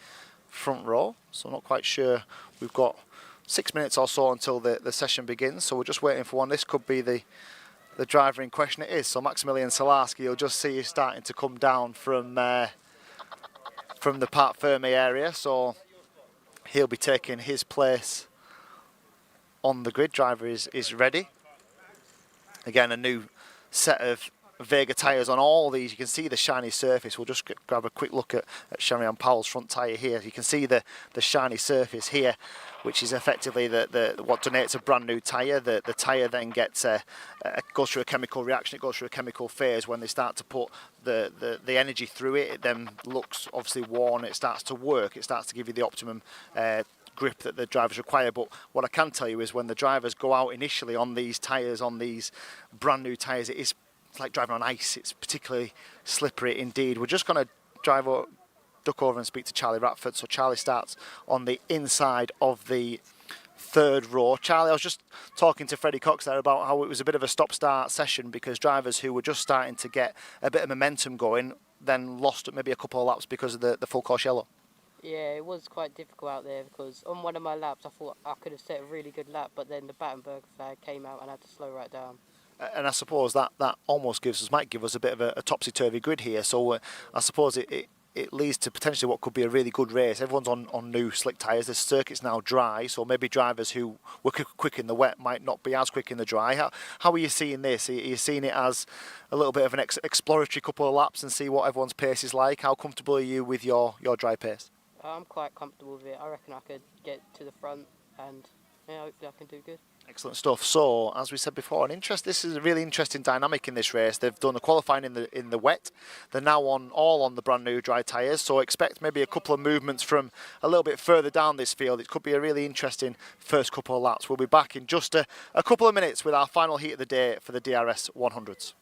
front row. So I'm not quite sure. We've got 6 minutes or so until the session begins, so we're just waiting for one. This could be the driver in question. It is. So Maximilian Salarski, you'll just see he's starting to come down from the Parc Ferme area, so he'll be taking his place on the grid. Driver is ready. Again, a new set of Vega tyres on all these. You can see the shiny surface. We'll just grab a quick look at Sherian Powell's front tyre here. You can see the shiny surface here, which is effectively what donates a brand new tyre. The tyre then gets goes through a chemical reaction. It goes through a chemical phase. When they start to put the energy through it, it then looks obviously worn. It starts to work. It starts to give you the optimum grip that the drivers require. But what I can tell you is when the drivers go out initially on these tyres, on these brand new tyres, it's like driving on ice. It's particularly slippery indeed. We're just going to duck over and speak to Charlie Ratford. So Charlie starts on the inside of the third row. Charlie, I was just talking to Freddie Cox there about how it was a bit of a stop-start session because drivers who were just starting to get a bit of momentum going then lost maybe a couple of laps because of the full course yellow. Yeah, it was quite difficult out there because on one of my laps I thought I could have set a really good lap, but then the Battenberg flag came out and I had to slow right down. And I suppose that almost might give us a bit of a topsy-turvy grid here. So I suppose it leads to potentially what could be a really good race. Everyone's on new slick tyres. The circuit's now dry, so maybe drivers who were quick in the wet might not be as quick in the dry. How are you seeing this? Are you seeing it as a little bit of an exploratory couple of laps and see what everyone's pace is like? How comfortable are you with your dry pace? I'm quite comfortable with it. I reckon I could get to the front and hopefully I can do good. Excellent stuff. So, as we said before, this is a really interesting dynamic in this race. They've done the qualifying in the wet. They're now all on the brand new dry tyres. So expect maybe a couple of movements from a little bit further down this field. It could be a really interesting first couple of laps. We'll be back in just a couple of minutes with our final heat of the day for the DRS 100s.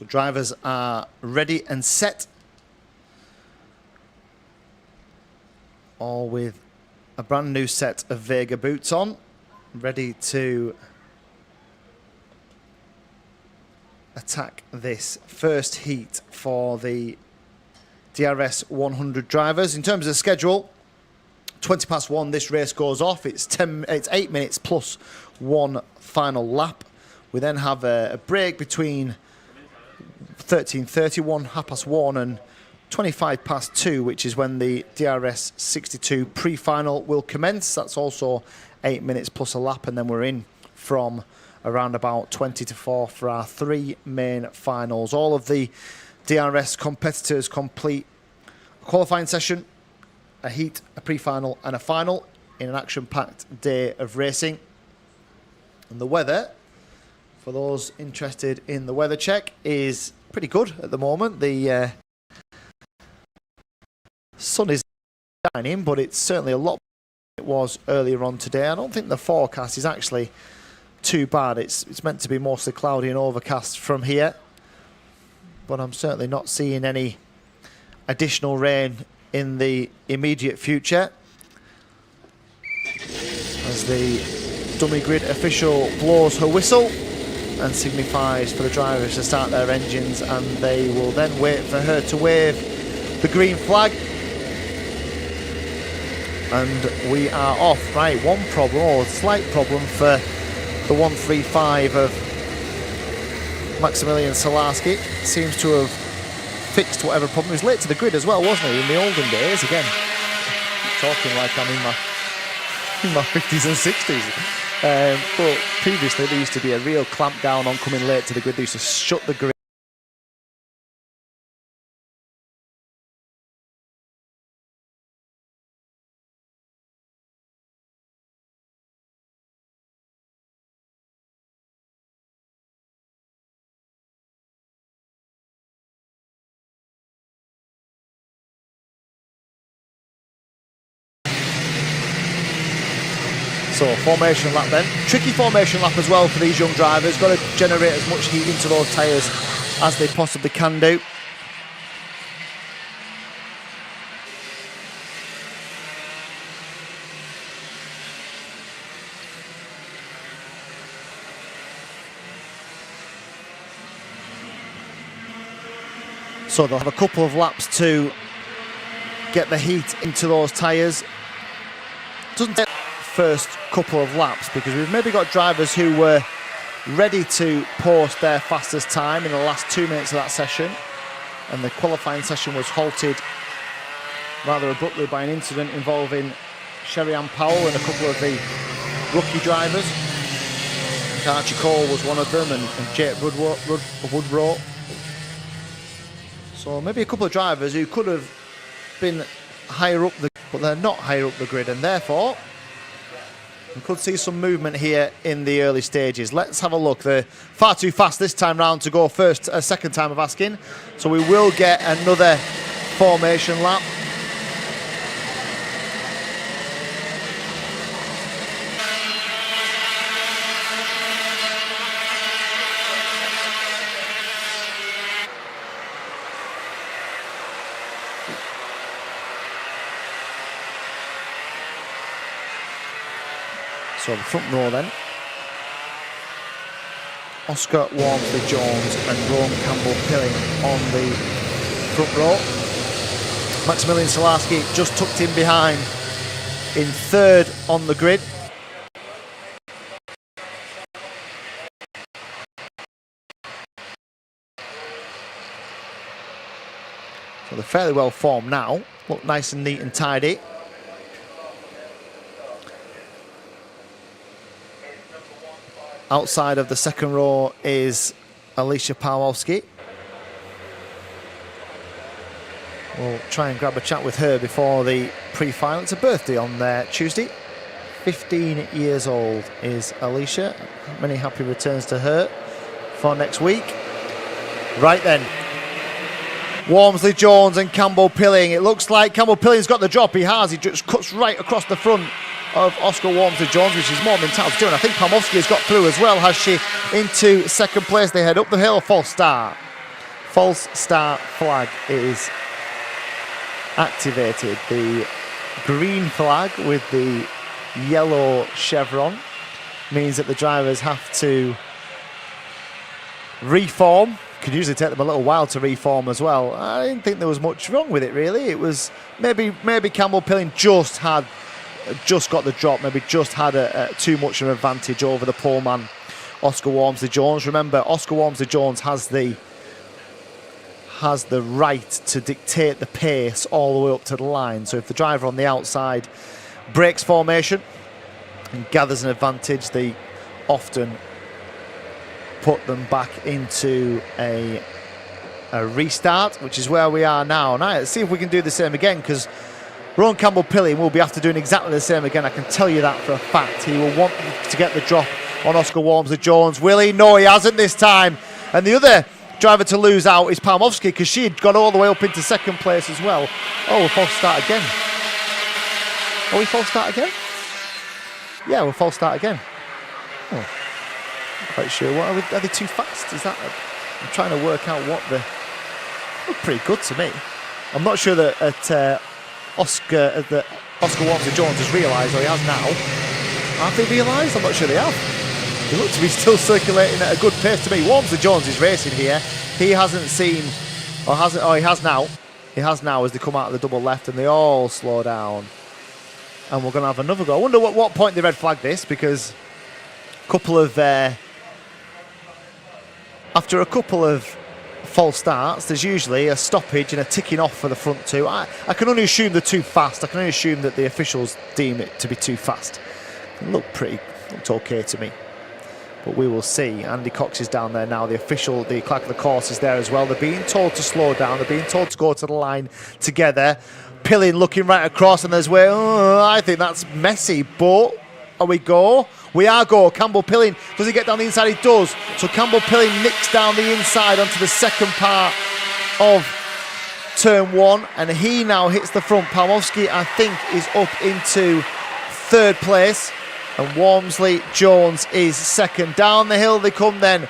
So drivers are ready and set. All with a brand new set of Vega boots on, ready to attack this first heat for the DRS 100 drivers. In terms of schedule, 1:20 this race goes off. It's 8 minutes plus one final lap. We then have a break between 13:31, 1:30 and 2:25, which is when the DRS 62 pre-final will commence. That's also 8 minutes plus a lap, and then we're in from around about 20 to 4 for our 3 main finals. All of the DRS competitors complete a qualifying session, a heat, a pre-final and a final in an action-packed day of racing. And the weather, for those interested in the weather check, is pretty good at the moment. The sun is shining, but it's certainly a lot better than it was earlier on today. I don't think the forecast is actually too bad. It's meant to be mostly cloudy and overcast from here, but I'm certainly not seeing any additional rain in the immediate future. As the dummy grid official blows her whistle and signifies for the drivers to start their engines, and they will then wait for her to wave the green flag. And we are off. Right, one problem, or a slight problem for the 135 of Maximilian Salarski. Seems to have fixed whatever problem. He was late to the grid as well, wasn't he, in the olden days? Again, talking like I'm in my 50s and 60s. But previously there used to be a real clamp down on coming late to the grid. They used to shut the grid. So formation lap then. Tricky formation lap as well for these young drivers. Got to generate as much heat into those tyres as they possibly can do. So they'll have a couple of laps to get the heat into those tyres. Doesn't take first couple of laps, because we've maybe got drivers who were ready to post their fastest time in the last 2 minutes of that session, and the qualifying session was halted rather abruptly by an incident involving Sherry-Ann Powell and a couple of the rookie drivers. Archie Cole was one of them, and Jake Woodrow. So maybe a couple of drivers who could have been higher up but they're not higher up the grid, and therefore we could see some movement here in the early stages. Let's have a look. They're far too fast this time round to go first a second time of asking. So we will get another formation lap. So the front row then. Oscar Walmsley-Jones and Rome Campbell-Pilling on the front row. Maximilian Salarski just tucked in behind in third on the grid. So they're fairly well formed now. Look nice and neat and tidy. Outside of the second row is Alicia Pawlowski. We'll try and grab a chat with her before the pre-final. It's a birthday on Tuesday. 15 years old is Alicia. Many happy returns to her for next week. Right then. Walmsley-Jones and Campbell-Pilling. It looks like Campbell-Pilling's got the drop. He has. He just cuts right across the front of Oscar Walmsley-Jones, which is more than entitled to do. And I think Pamowski has got through as well, has she, into second place. They head up the hill, false start. false start flag is activated. The green flag with the yellow chevron means that the drivers have to reform. Could usually take them a little while to reform as well. I didn't think there was much wrong with it really. It was maybe Campbell Pilling just got the drop, maybe just had too much of an advantage over the poleman Oscar Walmsley-Jones. Remember, Oscar Walmsley-Jones has the right to dictate the pace all the way up to the line. So if the driver on the outside breaks formation and gathers an advantage, they often put them back into a restart, which is where we are now. Now, let's see if we can do the same again, because Rowan Campbell-Pilling will be after doing exactly the same again. I can tell you that for a fact. He will want to get the drop on Oscar Walmsley-Jones. Will he? No, he hasn't this time. And the other driver to lose out is Palmowski, because she had got all the way up into second place as well. Oh, we'll false start again. Are we false start again? Yeah, we'll false start again. Oh, not quite sure. What are they too fast? Is that? I'm trying to work out what the. Look pretty good to me. I'm not sure that Oscar Walmsley-Jones has realised, or he has now. Have they realised? I'm not sure they have. They look to be still circulating at a good pace to me. Walmsley-Jones is racing here. He hasn't seen, or hasn't? Oh, he has now. He has now as they come out of the double left and they all slow down. And we're going to have another go. I wonder what point they red flag this, because after a couple of false starts, there's usually a stoppage and a ticking off for the front two. I can only assume they're too fast. I can only assume that the officials deem it to be too fast. It looked okay to me. But we will see. Andy Cox is down there now. The clerk of the course is there as well. They're being told to slow down. They're being told to go to the line together. Pilling looking right across, and there's where I think that's messy, but are we go? We are go. Campbell Pilling, does he get down the inside? He does. So Campbell Pilling nicks down the inside onto the second part of turn one, and he now hits the front. Palmowski, I think, is up into third place, and Walmsley-Jones is second. Down the hill they come then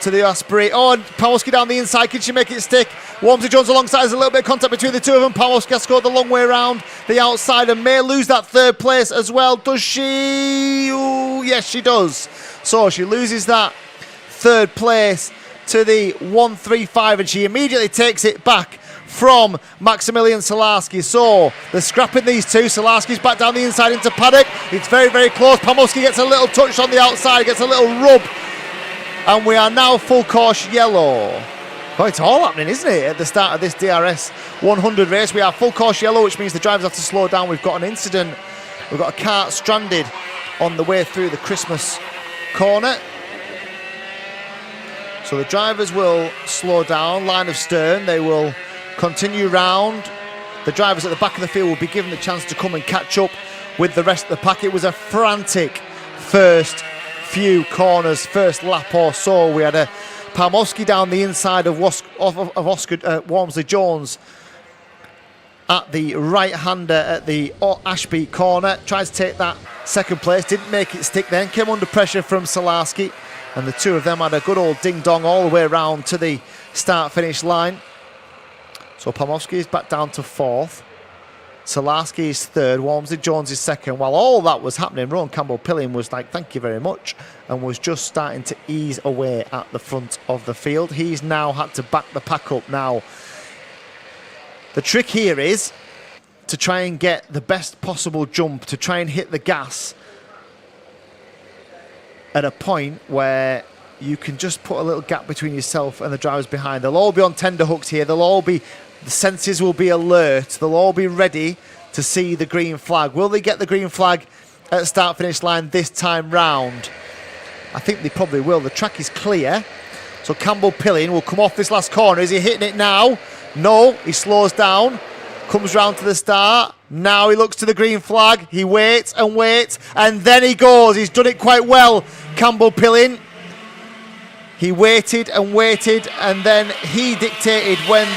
to the Osprey. Oh, and Palmowski down the inside. Can she make it stick? Walmsley-Jones alongside. There's a little bit of contact between the two of them. Palmowski has scored the long way around the outside and may lose that third place as well. Does she? Ooh, yes, she does. So she loses that third place to the 135, and she immediately takes it back from Maximilian Salarski. So they're scrapping these two. Salarski's back down the inside into paddock. It's very, very close. Palmowski gets a little touch on the outside, gets a little rub. And we are now full course yellow. Well, it's all happening, isn't it, at the start of this DRS 100 race? We are full course yellow, which means the drivers have to slow down. We've got an incident. We've got a cart stranded on the way through the Christmas corner. So the drivers will slow down, line of stern. They will continue round. The drivers at the back of the field will be given the chance to come and catch up with the rest of the pack. It was a frantic first few corners, first lap or so. We had a Palmowski down the inside of Oscar Walmsley-Jones at the right-hander at the Ashby corner. Tried to take that second place, didn't make it stick then. Came under pressure from Salarski, and the two of them had a good old ding-dong all the way around to the start-finish line. So Palmowski is back down to fourth. Salarski is third, Walmsley-Jones is second. While all that was happening, Rowan Campbell-Pilling was like, thank you very much, and was just starting to ease away at the front of the field. He's now had to back the pack up now. The trick here is to try and get the best possible jump, to try and hit the gas at a point where you can just put a little gap between yourself and the drivers behind. They'll all be on tender hooks here. The senses will be alert. They'll all be ready to see the green flag. Will they get the green flag at the start-finish line this time round? I think they probably will. The track is clear. So Campbell-Pilling will come off this last corner. Is he hitting it now? No, he slows down. Comes round to the start. Now he looks to the green flag. He waits and waits, and then he goes. He's done it quite well, Campbell-Pilling. He waited and waited, and then he dictated when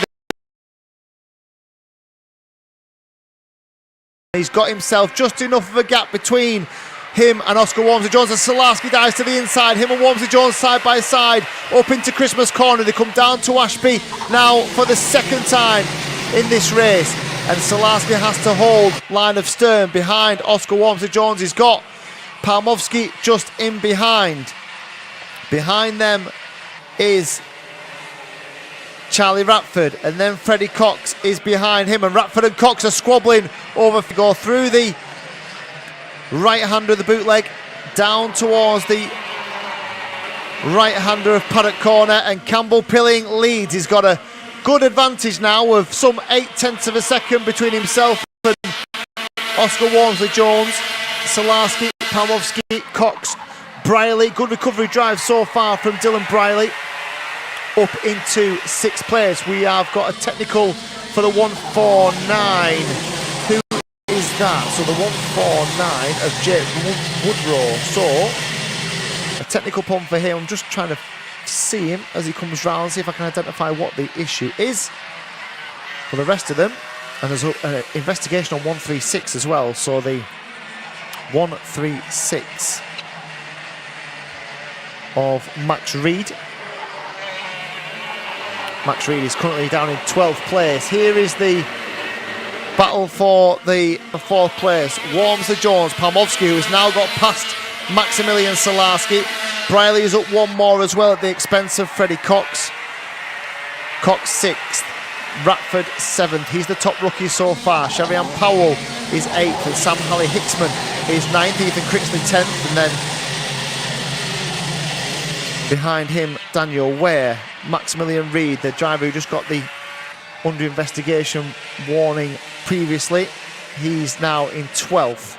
he's got himself just enough of a gap between him and Oscar Walmsley-Jones, and Salarski dives to the inside. Him and Walmsley-Jones side by side up into Christmas Corner. They come down to Ashby now for the second time in this race, and Salarski has to hold line of stern behind Oscar Walmsley-Jones. He's got Palmovsky just in behind. Behind them is Charlie Ratford, and then Freddie Cox is behind him, and Ratford and Cox are squabbling over. Go through the right hander of the bootleg down towards the right hander of Paddock Corner, and Campbell Pilling leads. He's got a good advantage now of some 0.8 of a second between himself and Oscar Walmsley-Jones. Salarski, Palmovsky, Cox, Brierley. Good recovery drive so far from Dylan Brierley up into 6th place. We have got a technical for the 149. Who is that? So the 149 of Jake Woodrow. So a technical pump for him. I'm just trying to see him as he comes round, see if I can identify what the issue is for the rest of them. And there's an investigation on 136 as well. So the 136 of Max Reed. Max Reed is currently down in 12th place. Here is the battle for the 4th place. Walmsley-Jones, Palmovsky, who has now got past Maximilian Salarski. Brierley is up one more as well at the expense of Freddie Cox. Cox 6th, Ratford 7th. He's the top rookie so far. Cherian Powell is 8th, and Sam Halley-Hicksman is 9th. Ethan Critchley 10th, and then behind him Daniel Ware. Maximilian Reed, the driver who just got the under investigation warning previously, he's now in 12th.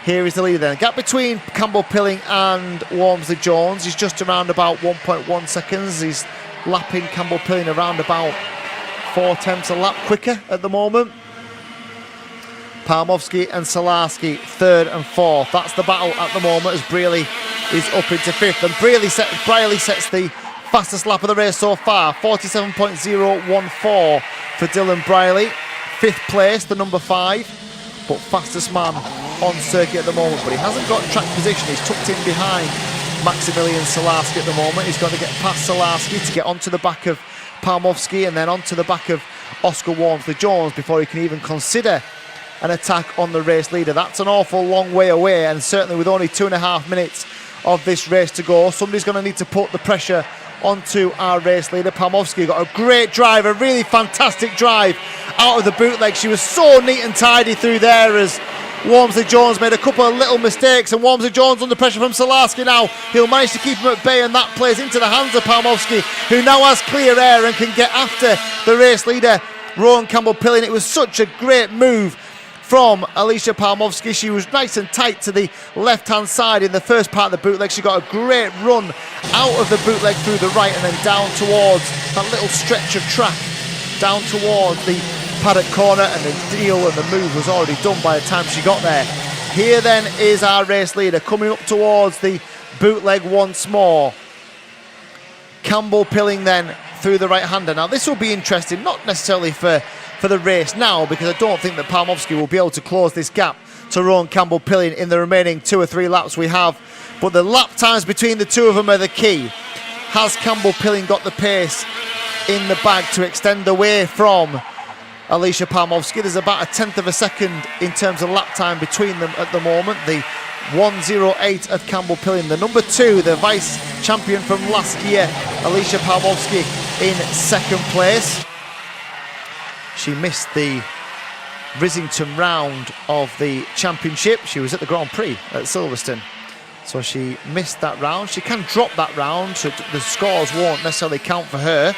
Here is the leader then. Gap between Campbell Pilling and Walmsley-Jones is just around about 1.1 seconds. He's lapping Campbell Pilling around about 4/10 a lap quicker at the moment. Palmovsky and Salarski 3rd and 4th. That's the battle at the moment as Brierley is up into 5th. And Brierley sets the fastest lap of the race so far, 47.014 for Dylan Brierley. 5th place, the number 5, but fastest man on circuit at the moment. But he hasn't got track position. He's tucked in behind Maximilian Salarski at the moment. He's got to get past Salarski to get onto the back of Palmovsky and then onto the back of Oscar Walmsley-Jones before he can even consider an attack on the race leader. That's an awful long way away, and certainly with only 2.5 minutes of this race to go, somebody's going to need to put the pressure onto our race leader. Palmovsky got a great drive, a really fantastic drive out of the bootleg. She was so neat and tidy through there as Walmsley-Jones made a couple of little mistakes, and Walmsley-Jones under pressure from Salarski now. He'll manage to keep him at bay, and that plays into the hands of Palmovsky, who now has clear air and can get after the race leader, Rowan Campbell-Pilling. It was such a great move from Alicia Palmovsky. She was nice and tight to the left-hand side in the first part of the bootleg. She got a great run out of the bootleg through the right and then down towards that little stretch of track, down towards the Paddock Corner, and the deal and the move was already done by the time she got there. Here then is our race leader coming up towards the bootleg once more. Campbell-Pilling then through the right-hander. Now this will be interesting, not necessarily for the race now, because I don't think that Palmovsky will be able to close this gap to Rowan Campbell-Pilling in the remaining 2 or 3 laps we have. But the lap times between the two of them are the key. Has Campbell-Pilling got the pace in the bag to extend away from Alicia Palmovsky? There's about 1/10 of a second in terms of lap time between them at the moment. The 1:08 of Campbell-Pilling. The number 2, the vice champion from last year, Alicia Palmovsky, in 2nd place. She missed the Rissington round of the championship. She was at the Grand Prix at Silverstone, so she missed that round. She can drop that round, so the scores won't necessarily count for her.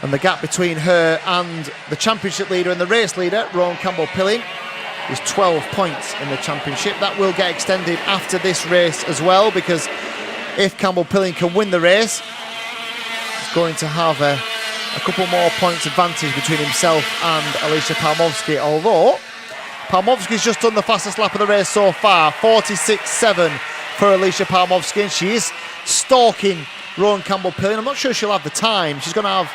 And the gap between her and the championship leader and the race leader, Rowan Campbell-Pilling, is 12 points in the championship. That will get extended after this race as well, because if Campbell-Pilling can win the race, he's going to have a couple more points advantage between himself and Alicia Palmovsky, although Palmovsky's just done the fastest lap of the race so far, 46.7 for Alicia Palmovsky, and she is stalking Rowan Campbell-Pilling. I'm not sure she'll have the time. She's going to have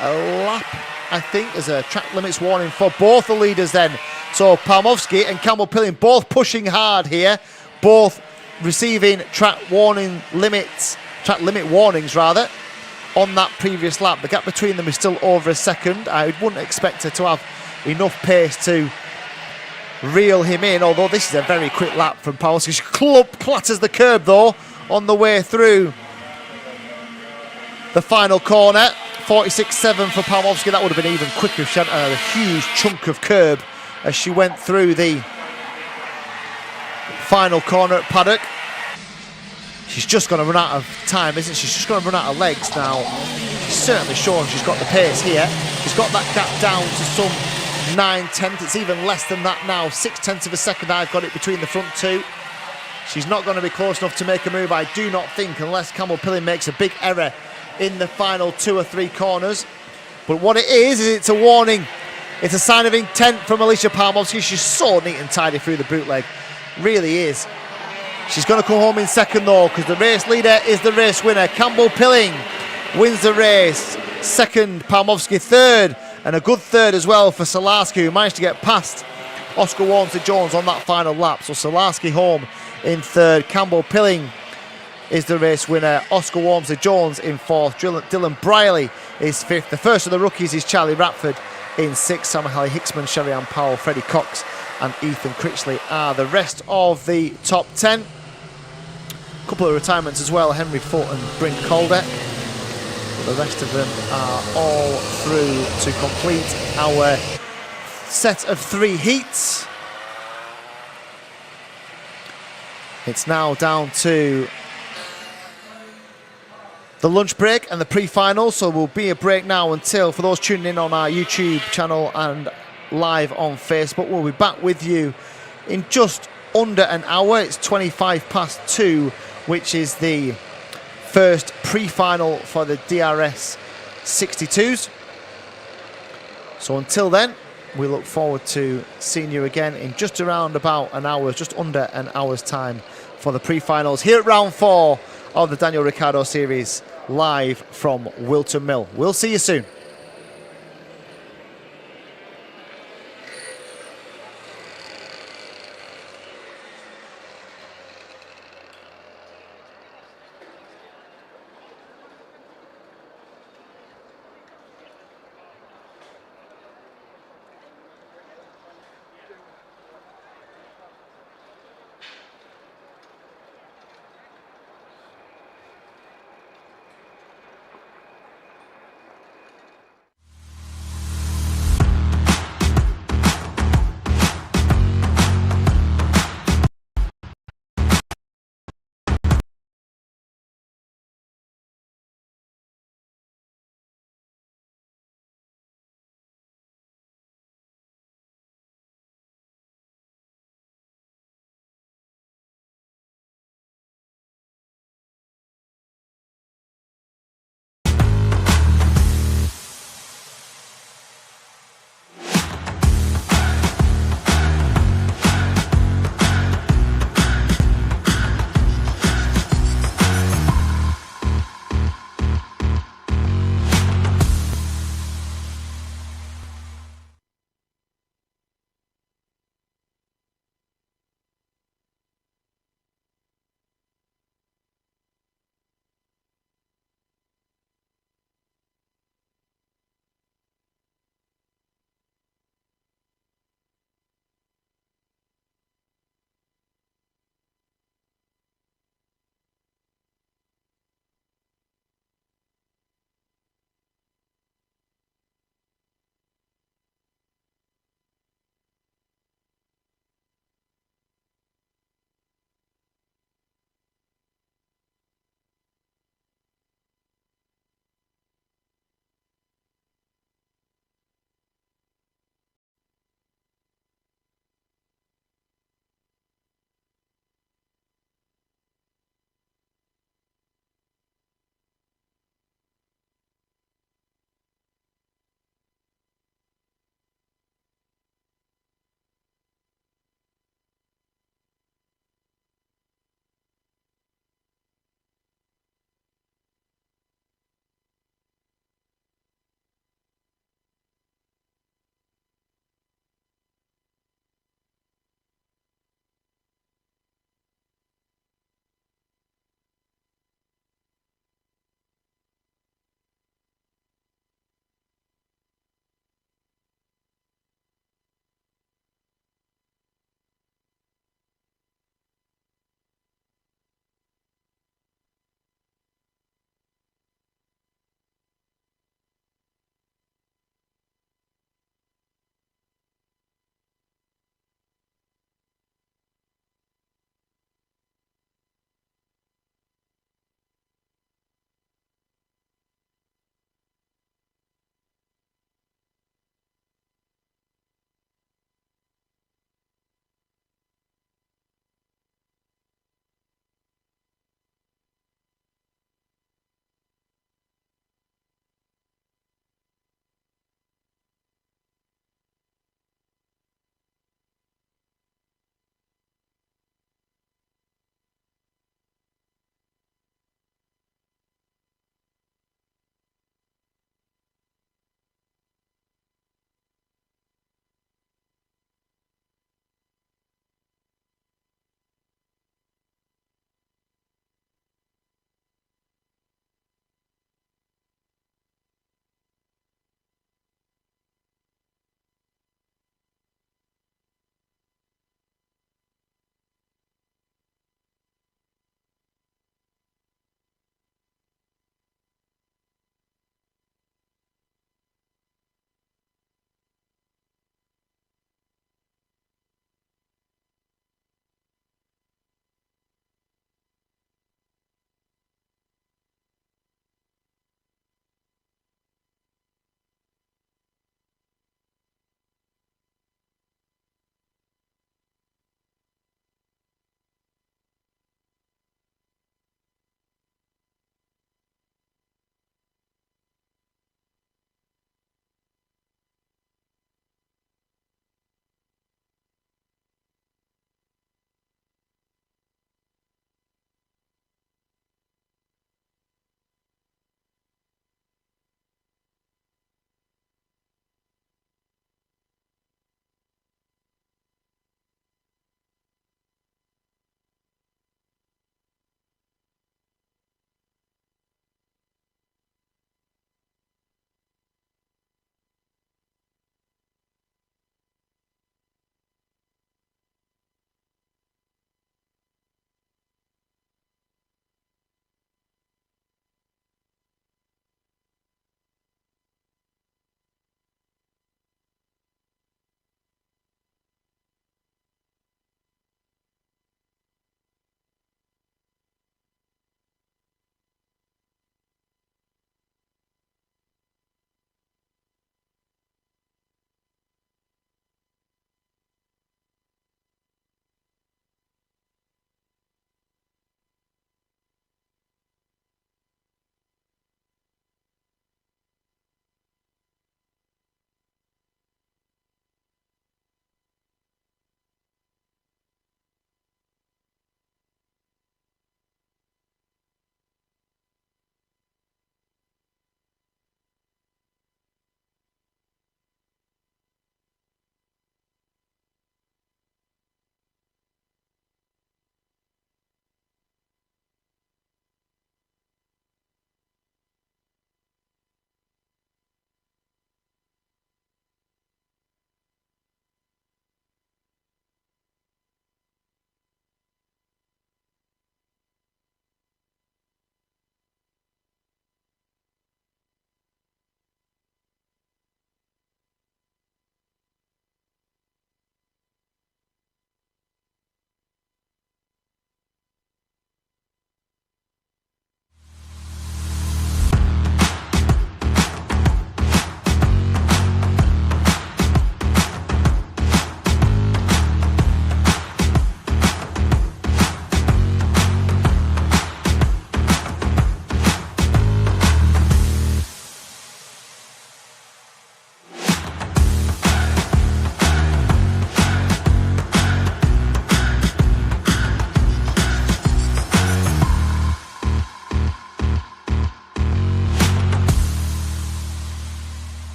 a lap, I think. There's a track limits warning for both the leaders then So Palmowski and Campbell Pilling both pushing hard here, both receiving track limit warnings rather, on that previous lap. The gap between them is still over a second. I wouldn't expect her to have enough pace to reel him in, although this is a very quick lap from Palmowski. She clatters the curb though on the way through the final corner. 46.7 for Palmowski. That would have been even quicker if she hadn't had a huge chunk of curb as she went through the final corner at Paddock. She's just going to run out of time, isn't she? She's just going to run out of legs now. She's certainly shown she's got the pace here. She's got that gap down to some 9/10. It's even less than that now. 0.6 of a second I've got it between the front two. She's not going to be close enough to make a move, I do not think, unless Campbell Pilling makes a big error in the final 2 or 3 corners. But what it is it's a warning. It's a sign of intent from Alicia Palmowski. She's so neat and tidy through the bootleg. Really is. She's going to come home in second though, because the race leader is the race winner. Campbell Pilling wins the race. Second, Palmowski third, and a good third as well for Solarski, who managed to get past Oscar Walmsley-Jones on that final lap. So Solarski home in third. Campbell Pilling is the race winner. Oscar Walmsley-Jones in fourth. Dylan Briley is fifth. The first of the rookies is Charlie Ratford in sixth. Sam Hicksman, Sherry-Ann Powell, Freddie Cox and Ethan Critchley are the rest of the top 10. A couple of retirements as well, Henry Foote and Bryn Calder. But the rest of them are all through to complete our set of 3 heats. It's now down to the lunch break and the pre-final, so will be a break now until, for those tuning in on our YouTube channel and live on Facebook, we'll be back with you in just under an hour. It's 2:25 which is the first pre-final for the DRS 62s. So until then, we look forward to seeing you again in just around about an hour, just under an hour's time for the pre-finals here at round 4 of the Daniel Ricciardo series, live from Wilton Mill. We'll see you soon.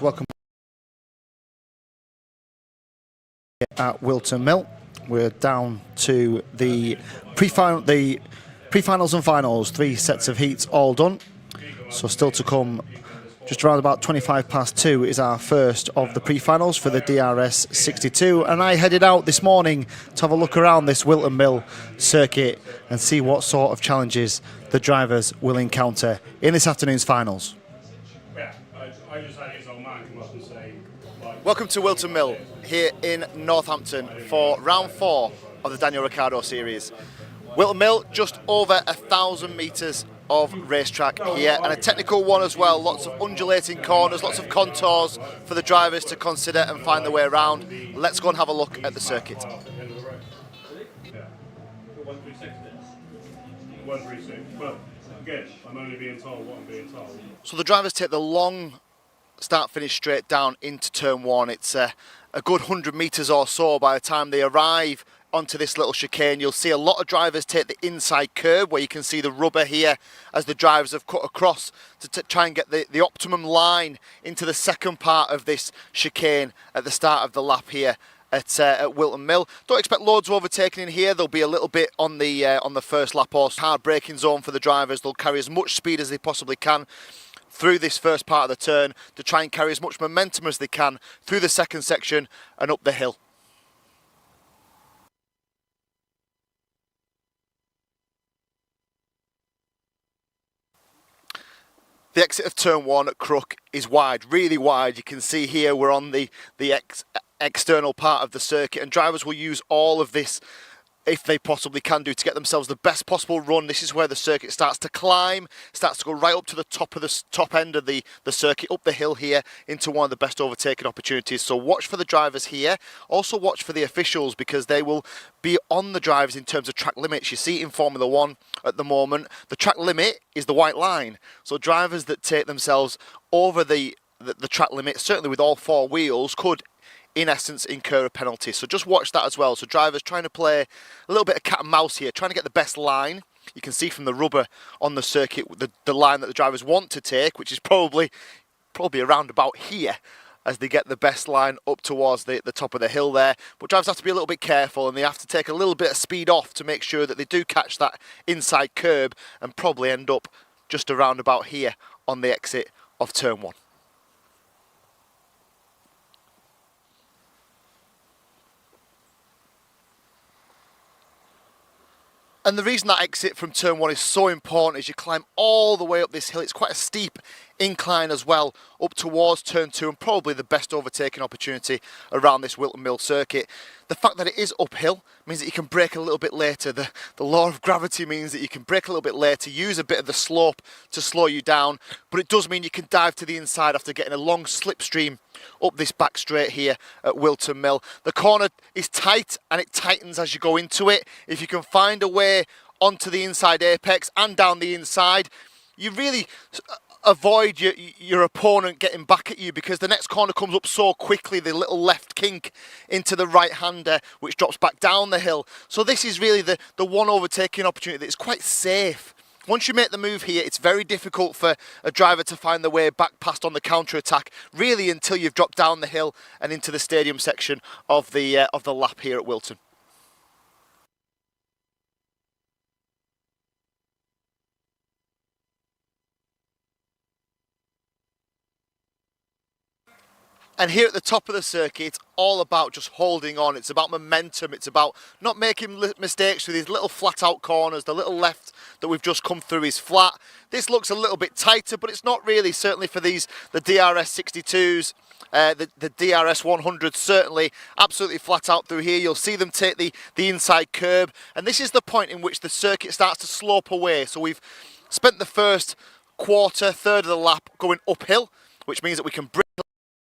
So welcome at Wilton Mill. We're down to the pre-finals and finals. 3 sets of heats all done. So still to come, just around about 2 is our first of the pre-finals for the DRS 62. And I headed out this morning to have a look around this Wilton Mill circuit and see what sort of challenges the drivers will encounter in this afternoon's finals. I just had his old man come up and say, Welcome to Wilton Mill here in Northampton for round 4 of the Daniel Ricciardo series. Wilton Mill, just over 1,000 metres of racetrack here, and a technical one as well. Lots of undulating corners, lots of contours for the drivers to consider and find their way around. Let's go and have a look at the circuit. 136. Well, again, I'm only being told what I'm being told. So the drivers take the long start-finish straight down into turn 1. It's a good 100 metres or so by the time they arrive onto this little chicane. You'll see a lot of drivers take the inside curb where you can see the rubber here as the drivers have cut across to try and get the optimum line into the second part of this chicane at the start of the lap here at Wilton Mill. Don't expect loads of overtaking in here. There'll be a little bit on the first lap or hard braking zone for the drivers. They'll carry as much speed as they possibly can through this first part of the turn to try and carry as much momentum as they can through the second section and up the hill. The exit of turn 1 at Crook is wide, really wide. You can see here we're on the external part of the circuit, and drivers will use all of this if they possibly can do to get themselves the best possible run. This is where the circuit starts to climb, starts to go right up to the top end of the circuit, up the hill here into one of the best overtaking opportunities. So watch for the drivers here. Also watch for the officials, because they will be on the drivers in terms of track limits. You see in Formula 1 at the moment, the track limit is the white line. So drivers that take themselves over the track limit, certainly with all 4 wheels, could in essence incur a penalty. So just watch that as well. So drivers trying to play a little bit of cat and mouse here, trying to get the best line. You can see from the rubber on the circuit the line that the drivers want to take, which is probably around about here, as they get the best line up towards the top of the hill there. But drivers have to be a little bit careful, and they have to take a little bit of speed off to make sure that they do catch that inside curb and probably end up just around about here on the exit of turn 1. And the reason that exit from turn 1 is so important is you climb all the way up this hill. It's quite a steep incline as well up towards turn 2, and probably the best overtaking opportunity around this Wilton Mill circuit. The fact that it is uphill means that you can brake a little bit later. The law of gravity means that you can brake a little bit later, use a bit of the slope to slow you down, but it does mean you can dive to the inside after getting a long slipstream up this back straight here at Wilton Mill. The corner is tight and it tightens as you go into it. If you can find a way onto the inside apex and down the inside, you really avoid your opponent getting back at you, because the next corner comes up so quickly, the little left kink into the right-hander, which drops back down the hill. So this is really the one overtaking opportunity that is quite safe. Once you make the move here, it's very difficult for a driver to find their way back past on the counter-attack, really until you've dropped down the hill and into the stadium section of the lap here at Wilton. And here at the top of the circuit, it's all about just holding on. It's about momentum. It's about not making mistakes with these little flat out corners. The little left that we've just come through is flat. This looks a little bit tighter, but it's not really, certainly for the DRS 62s, the DRS 100s, certainly absolutely flat out through here. You'll see them take the inside curb. And this is the point in which the circuit starts to slope away. So we've spent the first third of the lap going uphill, which means that we can brake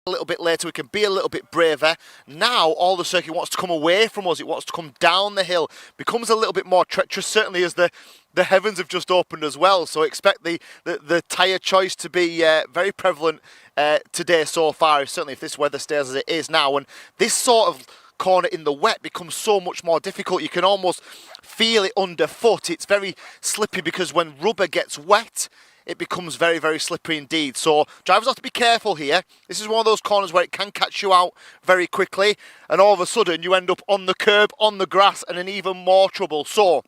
a little bit later, we can be a little bit braver. Now all the circuit wants to come away from us, it wants to come down the hill, becomes a little bit more treacherous, certainly as the heavens have just opened as well. So expect the tyre choice to be very prevalent today so far, certainly if this weather stays as it is now. And this sort of corner in the wet becomes so much more difficult. You can almost feel it underfoot. It's very slippy, because when rubber gets wet, it becomes very, very slippery indeed. So drivers have to be careful here. This is one of those corners where it can catch you out very quickly, and all of a sudden you end up on the curb, on the grass, and in even more trouble. So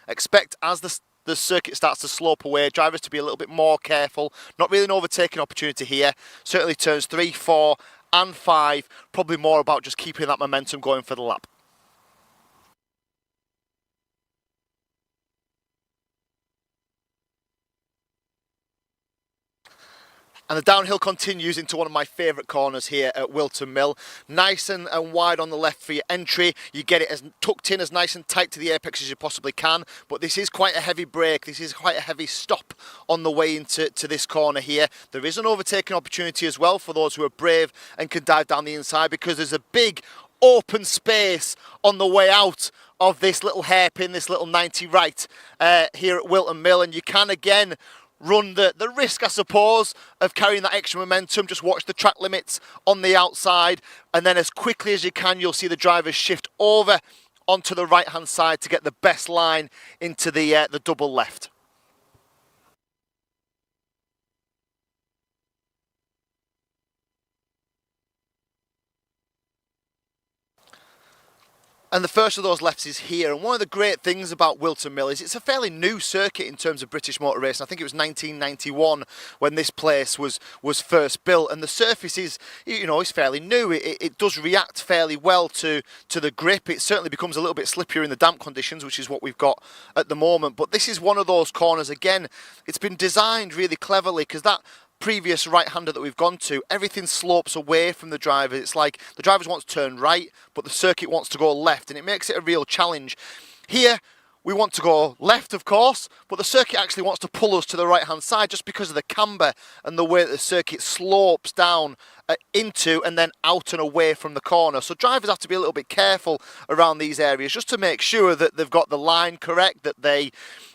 expect as the circuit starts to slope away, drivers to be a little bit more careful. Not really an overtaking opportunity here. Certainly turns 3, 4 and 5, probably more about just keeping that momentum going for the lap. And the downhill continues into one of my favourite corners here at Wilton Mill. Nice and wide on the left for your entry. You get it as tucked in, as nice and tight to the apex as you possibly can. But this is quite a heavy brake. This is quite a heavy stop on the way into this corner here. There is an overtaking opportunity as well for those who are brave and can dive down the inside, because there's a big open space on the way out of this little hairpin, this little 90 right here at Wilton Mill. And you can again run the risk, I suppose, of carrying that extra momentum. Just watch the track limits on the outside, and then as quickly as you can, you'll see the drivers shift over onto the right-hand side to get the best line into the double left. And the first of those lefts is here. And one of the great things about Wilton Mill is it's a fairly new circuit in terms of British motor racing. I think it was 1991 when this place was first built. And the surface is, you know, is fairly new. It does react fairly well to the grip. It certainly becomes a little bit slippier in the damp conditions, which is what we've got at the moment. But this is one of those corners, again, it's been designed really cleverly, because that previous right-hander that we've gone to, everything slopes away from the driver. It's like the drivers want to turn right, but the circuit wants to go left, and it makes it a real challenge. Here, we want to go left, of course, but the circuit actually wants to pull us to the right-hand side just because of the camber and the way that the circuit slopes down into and then out and away from the corner. So drivers have to be a little bit careful around these areas just to make sure that they've got the line correct, that they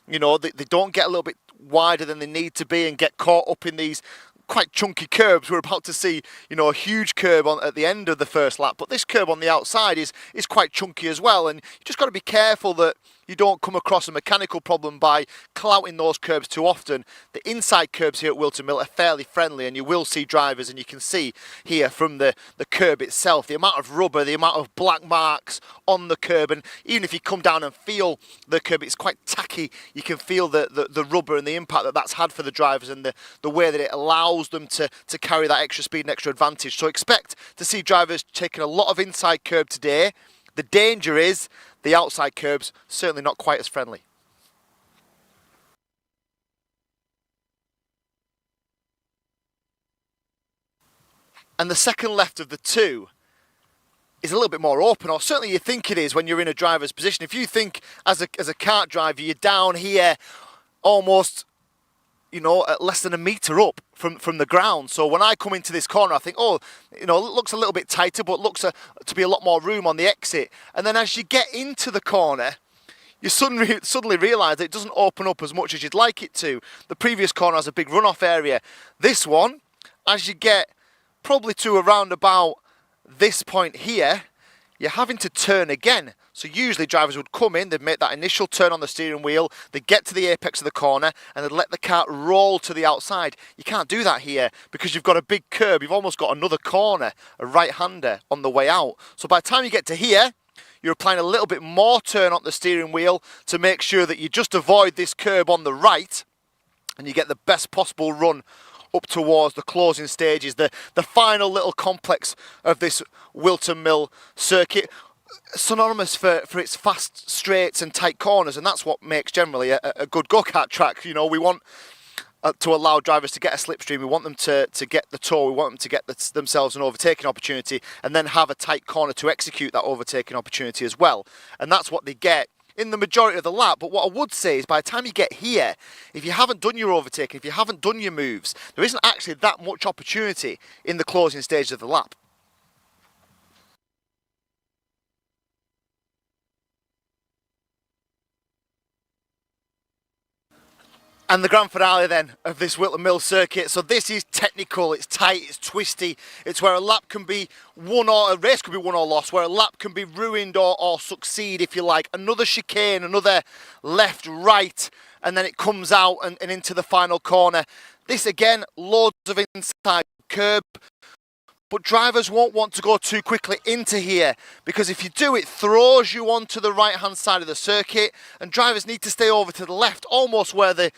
don't get a little bit wider than they need to be and get caught up in these quite chunky curbs. We're about to see, you know, a huge curb at the end of the first lap, but this curb on the outside is quite chunky as well, and you just got to be careful that you don't come across a mechanical problem by clouting those curbs too often. The inside curbs here at Wilton Mill are fairly friendly, and you will see drivers, and you can see here from the curb itself, the amount of rubber, the amount of black marks on the curb, and even if you come down and feel the curb, it's quite tacky. You can feel the rubber and the impact that that's had for the drivers, and the way that it allows them to carry that extra speed and extra advantage. So expect to see drivers taking a lot of inside curb today. The danger is the outside curbs, certainly not quite as friendly. And the second left of the two is a little bit more open, or certainly you think it is when you're in a driver's position. If you think as a kart driver, you're down here almost, you know, at less than a metre up from the ground. So when I come into this corner, I think, oh, you know, it looks a little bit tighter, but looks to be a lot more room on the exit. And then as you get into the corner, you suddenly realise that it doesn't open up as much as you'd like it to. The previous corner has a big runoff area. This one, as you get probably to around about this point here, you're having to turn again. So usually drivers would come in, they'd make that initial turn on the steering wheel, they'd get to the apex of the corner, and they'd let the kart roll to the outside. You can't do that here because you've got a big curb. You've almost got another corner, a right-hander on the way out. So by the time you get to here, you're applying a little bit more turn on the steering wheel to make sure that you just avoid this curb on the right, and you get the best possible run up towards the closing stages, the final little complex of this Wilton Mill circuit. Synonymous for its fast straights and tight corners, and that's what makes generally a good go-kart track. You know, we want to allow drivers to get a slipstream, we want them to get the tow, we want them to get themselves an overtaking opportunity, and then have a tight corner to execute that overtaking opportunity as well. And that's what they get in the majority of the lap. But what I would say is by the time you get here, if you haven't done your overtaking, if you haven't done your moves, there isn't actually that much opportunity in the closing stages of the lap. And the grand finale then of this Whilton Mill circuit. So this is technical, it's tight, it's twisty. It's where a lap can be won, or a race could be won or lost, where a lap can be ruined or succeed, if you like. Another chicane, another left, right, and then it comes out and into the final corner. This again, loads of inside curb, but drivers won't want to go too quickly into here, because if you do, it throws you onto the right hand side of the circuit, and drivers need to stay over to the left, almost where the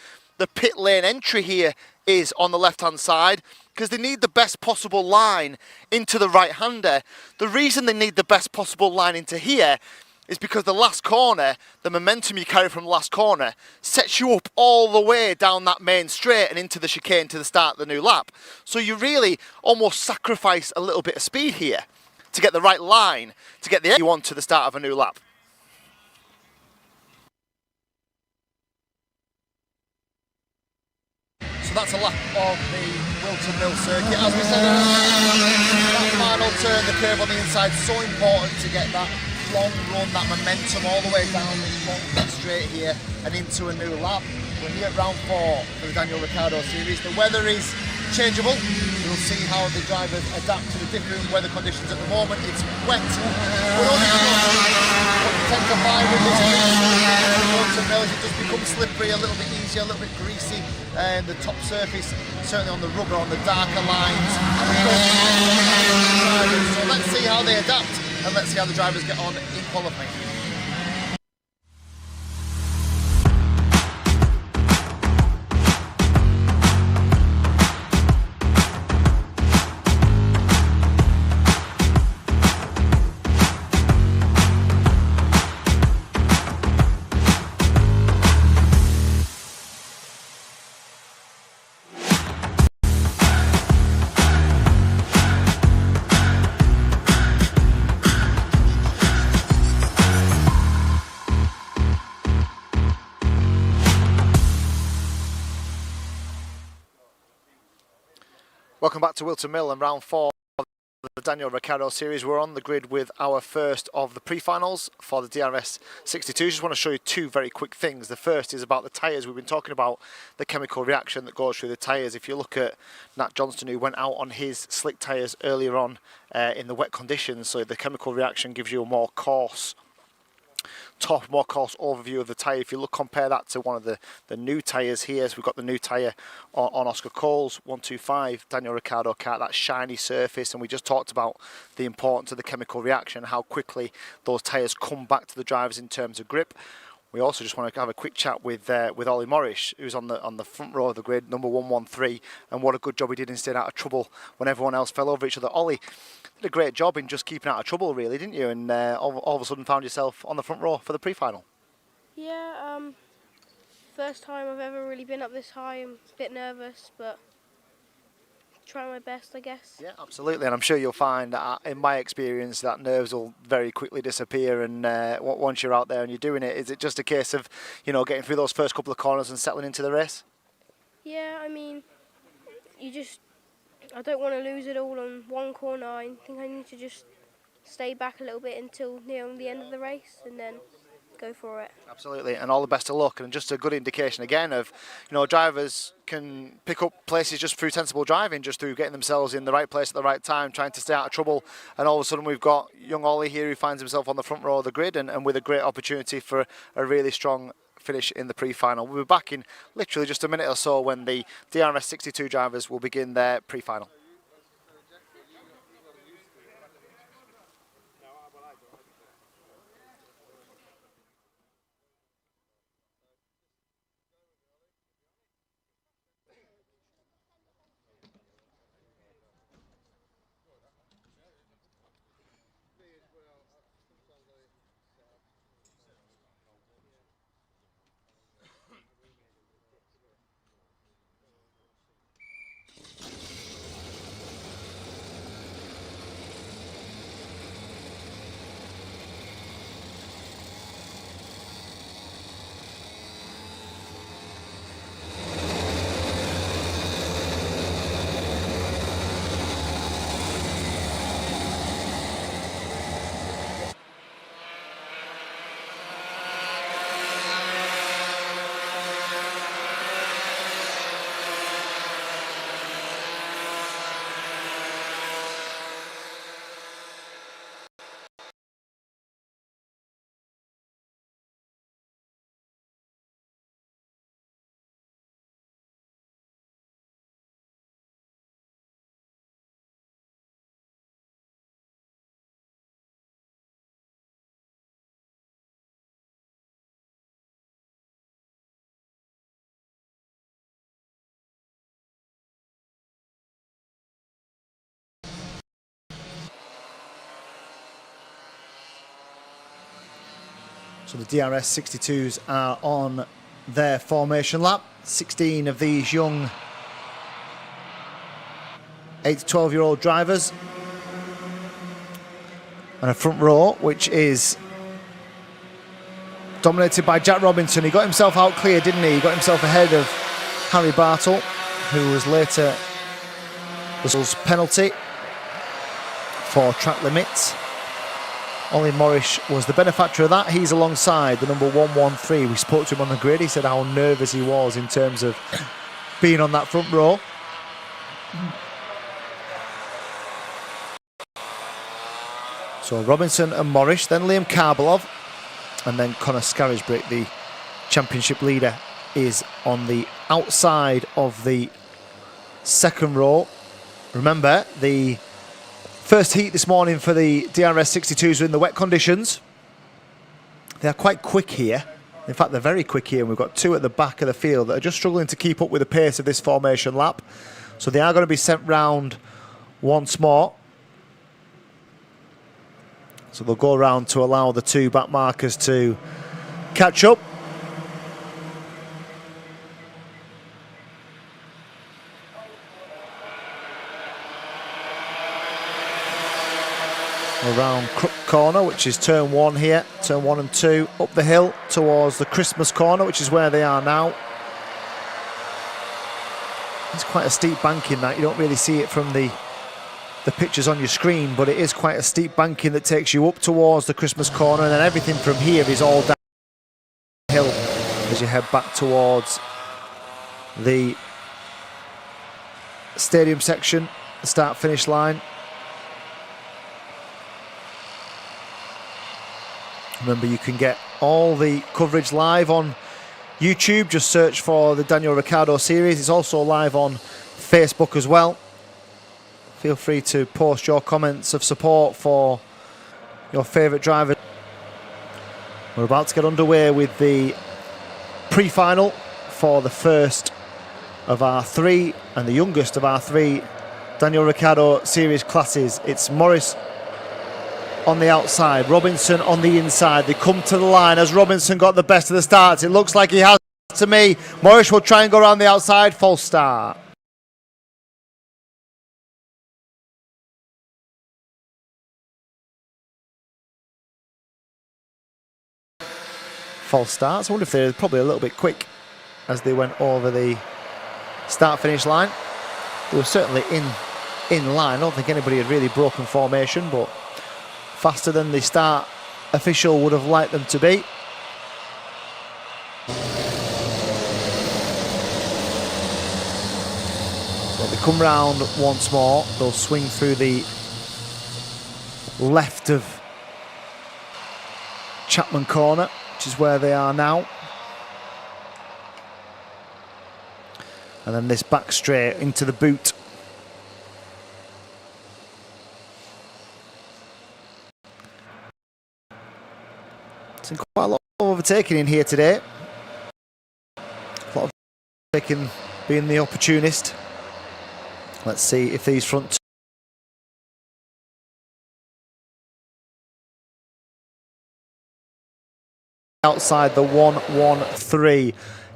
pit lane entry here is on the left hand side, because they need the best possible line into the right hander. The reason they need the best possible line into here is because the last corner, the momentum you carry from the last corner, sets you up all the way down that main straight and into the chicane to the start of the new lap. So you really almost sacrifice a little bit of speed here to get the right line, to get the you want to the start of a new lap. So that's a lap of the Wilton Mill circuit. As we said earlier, that final turn, the curve on the inside, so important to get that long run, that momentum all the way down this long straight here and into a new lap. We're here at round 4 for the Daniel Ricciardo series. The weather is changeable. We'll see how the drivers adapt to the different weather conditions. At the moment it's wet. We're only tend to buy with this Wilton Mill. It just becomes slippery, a little bit easier, a little bit greasy, and the top surface, certainly on the rubber, on the darker lines. So let's see how they adapt, and let's see how the drivers get on in qualifying. Welcome back to Wilton Mill and round 4 of the Daniel Ricciardo series. We're on the grid with our first of the pre-finals for the DRS 62. Just want to show you two very quick things. The first is about the tyres. We've been talking about the chemical reaction that goes through the tyres. If you look at Nat Johnston, who went out on his slick tyres earlier on in the wet conditions, so the chemical reaction gives you a more coarse overview of the tyre. If you compare that to one of the new tyres here, so we've got the new tyre on Oscar Cole's 125 Daniel Ricciardo kart, that shiny surface, and we just talked about the importance of the chemical reaction, how quickly those tyres come back to the drivers in terms of grip. We also just want to have a quick chat with Ollie Morris, who's on the front row of the grid, number 113, and what a good job he did in staying out of trouble when everyone else fell over each other. Ollie did a great job in just keeping out of trouble, really, didn't you? And all of a sudden found yourself on the front row for the pre-final. Yeah, first time I've ever really been up this high. I'm a bit nervous, but trying my best, I guess. Yeah, absolutely, and I'm sure you'll find, in my experience, that nerves will very quickly disappear, and once you're out there and you're doing it, is it just a case of, getting through those first couple of corners and settling into the race? Yeah, I mean, I don't want to lose it all on one corner. I think I need to just stay back a little bit until near the end of the race, and then go for it. Absolutely, and all the best of luck, and just a good indication again of, drivers can pick up places just through sensible driving, just through getting themselves in the right place at the right time, trying to stay out of trouble, and all of a sudden we've got young Ollie here who finds himself on the front row of the grid, and with a great opportunity for a really strong finish in the pre-final. We'll be back in literally just a minute or so when the DRS 62 drivers will begin their pre-final. So the DRS 62s are on their formation lap. 16 of these young 8 to 12-year-old drivers. And a front row, which is dominated by Jack Robinson. He got himself out clear, didn't he? He got himself ahead of Harry Bartle, who was later Russell's penalty for track limits. Ollie Morris was the benefactor of that. He's alongside the number 113. We spoke to him on the grid. He said how nervous he was in terms of being on that front row. So Robinson and Morris, then Liam Karbalov, and then Conor Scarisbrick, the championship leader, is on the outside of the second row. Remember, the first heat this morning for the DRS 62s were in the wet conditions. They are quite quick here. In fact, they're very quick here. And we've got two at the back of the field that are just struggling to keep up with the pace of this formation lap. So they are going to be sent round once more. So they'll go around to allow the two back markers to catch up. Around Crook Corner, which is turn 1 here, turn 1 and 2, up the hill towards the Christmas Corner, which is where they are now. It's quite a steep banking that. You don't really see it from the pictures on your screen, but it is quite a steep banking that takes you up towards the Christmas Corner, and then everything from here is all downhill as you head back towards the stadium section, the start-finish line. Remember, you can get all the coverage live on YouTube. Just search for the Daniel Ricciardo series. It's also live on Facebook as well. Feel free to post your comments of support for your favourite driver. We're about to get underway with the pre-final for the first of our three and the youngest of our three Daniel Ricciardo series classes. It's Morris on the outside, Robinson on the inside. They come to the line. Has Robinson got the best of the starts? It looks like he has to me. Morris will try and go around the outside. False start. False starts. I wonder if they're probably a little bit quick as they went over the start-finish line. They were certainly in line. I don't think anybody had really broken formation, but faster than the start official would have liked them to be. So they come round once more. They'll swing through the left of Chapman Corner, which is where they are now. And then this back straight into the boot. Quite a lot of overtaking in here today. A lot of overtaking being the opportunist. Let's see if these front outside the 113.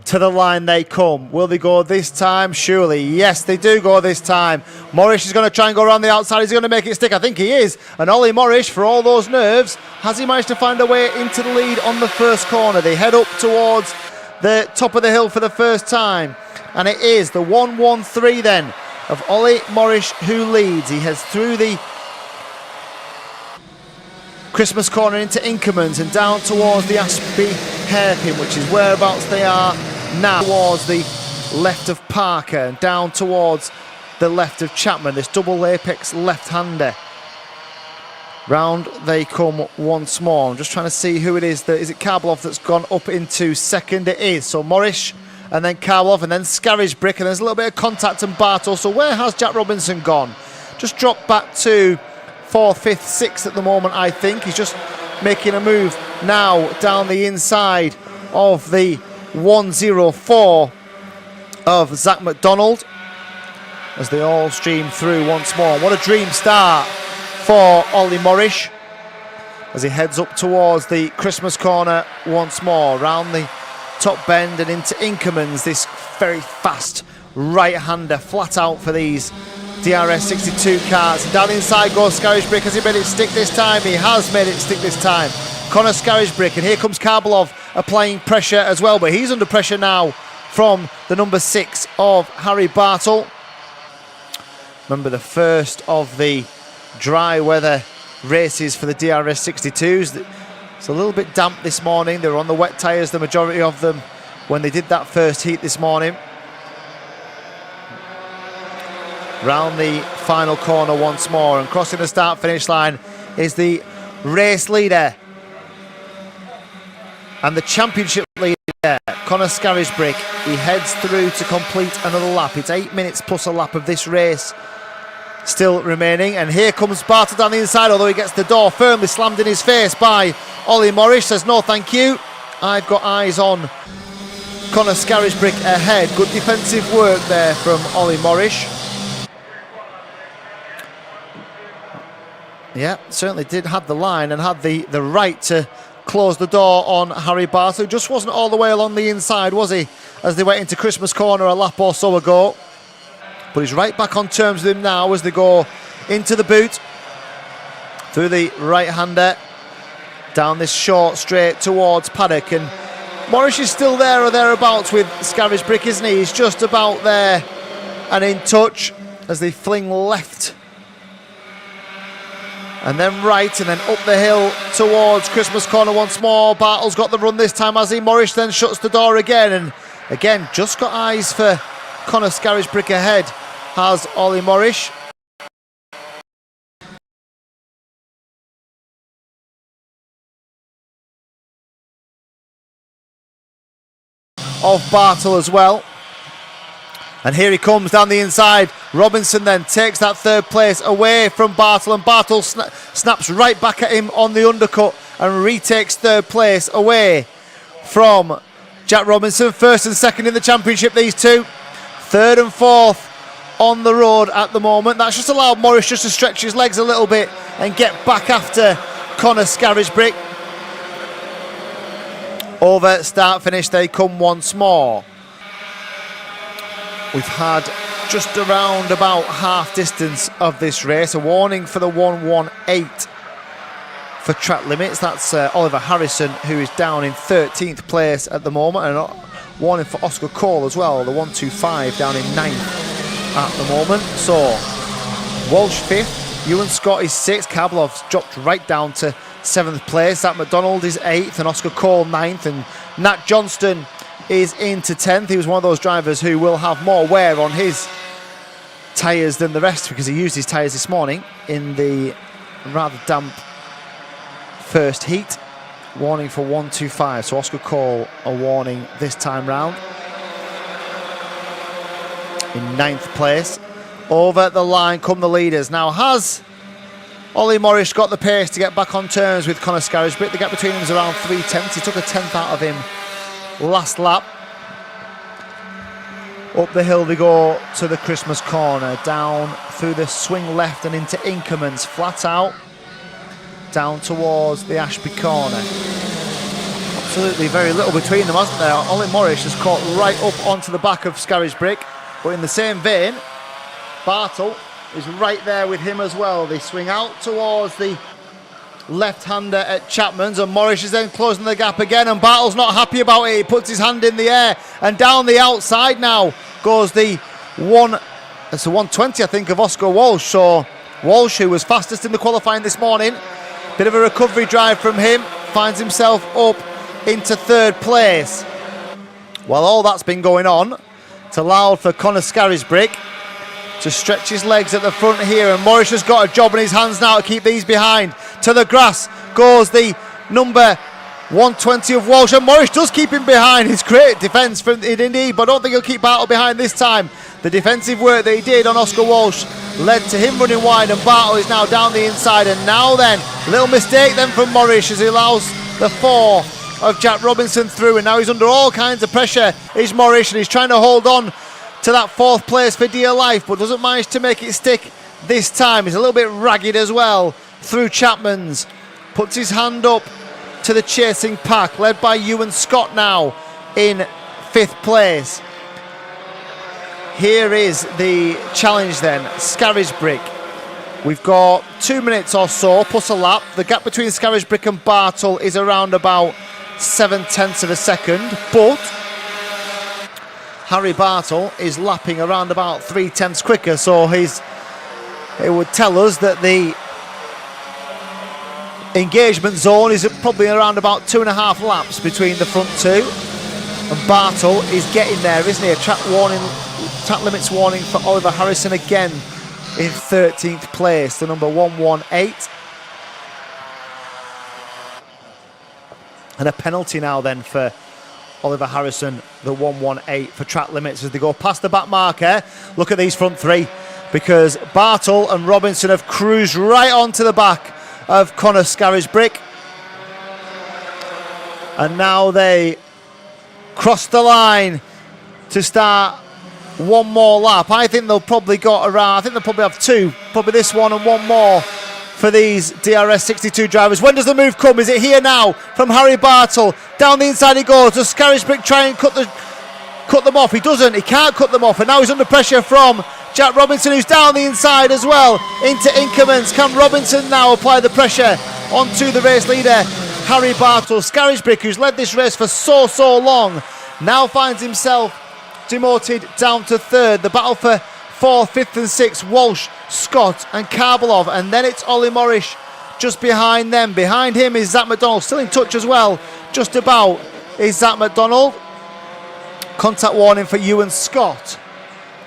To the line they come. Will they go this time? Surely. Yes, they do go this time. Morris is going to try and go around the outside. Is he going to make it stick? I think he is. And Ollie Morris, for all those nerves, has he managed to find a way into the lead on the first corner? They head up towards the top of the hill for the first time. And it is the 113 then of Ollie Morris who leads. He heads through the Christmas Corner into Inkermans and down towards the Aspie hairpin, which is whereabouts they are now, towards the left of Parker and down towards the left of Chapman, this double apex left-hander. Round they come once more. I'm just trying to see who it is. Is it Karbalov that's gone up into second? It is. So Morris and then Karbalov and then Scarisbrick, and there's a little bit of contact and Bartle. So where has Jack Robinson gone? Just dropped back to 4th, 5th, 6th at the moment, I think. He's just making a move now down the inside of the 104 of Zach McDonald as they all stream through once more. What a dream start for Ollie Morris. as he heads up towards the Christmas corner once more, round the top bend and into Inkerman's, this very fast right-hander, flat out for these DRS 62 cars. Down inside goes Scarisbrick. Has he made it stick this time? He has made it stick this time. Connor Scarisbrick, and here comes Karbalov applying pressure as well, but he's under pressure now from the number 6 of Harry Bartle. Remember, the first of the dry weather races for the DRS 62s. It's a little bit damp this morning. They were on the wet tyres, the majority of them, when they did that first heat this morning. Round the final corner once more, and crossing the start-finish line is the race leader and the championship leader, Connor Scarisbrick. He heads through to complete another lap. It's 8 minutes plus a lap of this race still remaining, and here comes Bartle down the inside, although he gets the door firmly slammed in his face by Ollie Morris. Says no thank you, I've got eyes on Connor Scarisbrick ahead. Good defensive work there from Ollie Morris. Yeah, certainly did have the line and had the right to close the door on Harry Bartle, who just wasn't all the way along the inside, was he, as they went into Christmas corner a lap or so ago. But he's right back on terms with him now as they go into the boot through the right-hander down this short straight towards Paddock, and Morris is still there or thereabouts with Scarisbrick, isn't he? He's just about there and in touch as they fling left and then right and then up the hill towards Christmas corner once more. Bartle's got the run this time, as he. Morris then shuts the door again, and again just got eyes for Connor Scarisbrick ahead has Ollie Morris. Of Bartle as well. And here he comes down the inside. Robinson then takes that third place away from Bartle, and Bartle snaps right back at him on the undercut and retakes third place away from Jack Robinson. First and second in the championship, these two. Third and fourth on the road at the moment. That's just allowed Morris just to stretch his legs a little bit and get back after Connor Scarisbrick. Over start finish they come once more. We've had just around about half distance of this race. A warning for the 118 for track limits. That's Oliver Harrison, who is down in 13th place at the moment, and a warning for Oscar Cole as well, the 125 down in 9th at the moment. So Walsh 5th, Ewan Scott is 6th, Karbalov's dropped right down to 7th place. Zach McDonald is 8th and Oscar Cole 9th, and Nat Johnston is into 10th. He was one of those drivers who will have more wear on his tyres than the rest, because he used his tyres this morning in the rather damp first heat. Warning for 125, so Oscar Cole a warning this time round. In 9th place. Over the line come the leaders. Now, has Ollie Morris got the pace to get back on terms with Connor Scarisbrick? The gap between them is around 3/10. He took a 10th out of him last lap. Up the hill they go to the Christmas corner, down through the swing left and into Inkerman's, flat out, down towards the Ashby corner. Absolutely very little between them, hasn't there? Ollie Morris has caught right up onto the back of Scarisbrick, but in the same vein, Bartle is right there with him as well. They swing out towards the left-hander at Chapman's, and Morris is then closing the gap again, and Bartle's not happy about it. He puts his hand in the air, and down the outside now goes the 120, I think, of Oscar Walsh. So Walsh, who was fastest in the qualifying this morning, bit of a recovery drive from him, finds himself up into 3rd place. While all that's been going on, it's allowed for Connor Scarisbrick to stretch his legs at the front here, and Morris has got a job in his hands now to keep these behind. To the grass goes the number 120 of Walsh, and Morris does keep him behind. It's great defence from it indeed, but I don't think he'll keep Bartle behind this time. The defensive work that he did on Oscar Walsh led to him running wide, and Bartle is now down the inside. And now then, little mistake then from Morris as he allows the 4 of Jack Robinson through, and now he's under all kinds of pressure, is Morris, and he's trying to hold on to that 4th place for dear life, but doesn't manage to make it stick this time. He's a little bit ragged as well through Chapman's puts his hand up to the chasing pack, led by Ewan Scott now in 5th place. Here is the challenge then, Scarisbrick. We've got 2 minutes or so plus a lap. The gap between Scarisbrick and Bartle is around about 7/10 of a second, but Harry Bartle is lapping around about 3/10 quicker, so it would tell us that the engagement zone is probably around about 2.5 laps between the front two, and Bartle is getting there, isn't he? A track limits warning for Oliver Harrison again in 13th place, the number 118. And a penalty now then for Oliver Harrison, the 118 for track limits as they go past the back marker. Look at these front three, because Bartle and Robinson have cruised right onto the back of Conor Scarisbrick. And now they cross the line to start one more lap. I think they'll probably have two, probably this one and one more for these DRS 62 drivers. When does the move come? Is it here now from Harry Bartle? Down the inside he goes. Does Scarisbrick try and cut them off? He doesn't. He can't cut them off, and now he's under pressure from Jack Robinson, who's down the inside as well into Inkermans. Can Robinson now apply the pressure onto the race leader Harry Bartle? Scarisbrick, who's led this race for so long, now finds himself demoted down to 3rd. The battle for 4th, 5th and 6th, Walsh, Scott and Karbalov, and then it's Ollie Morrish just behind them. Behind him is Zach McDonald, still in touch as well, just about, is Zach McDonald. Contact warning for Ewan Scott.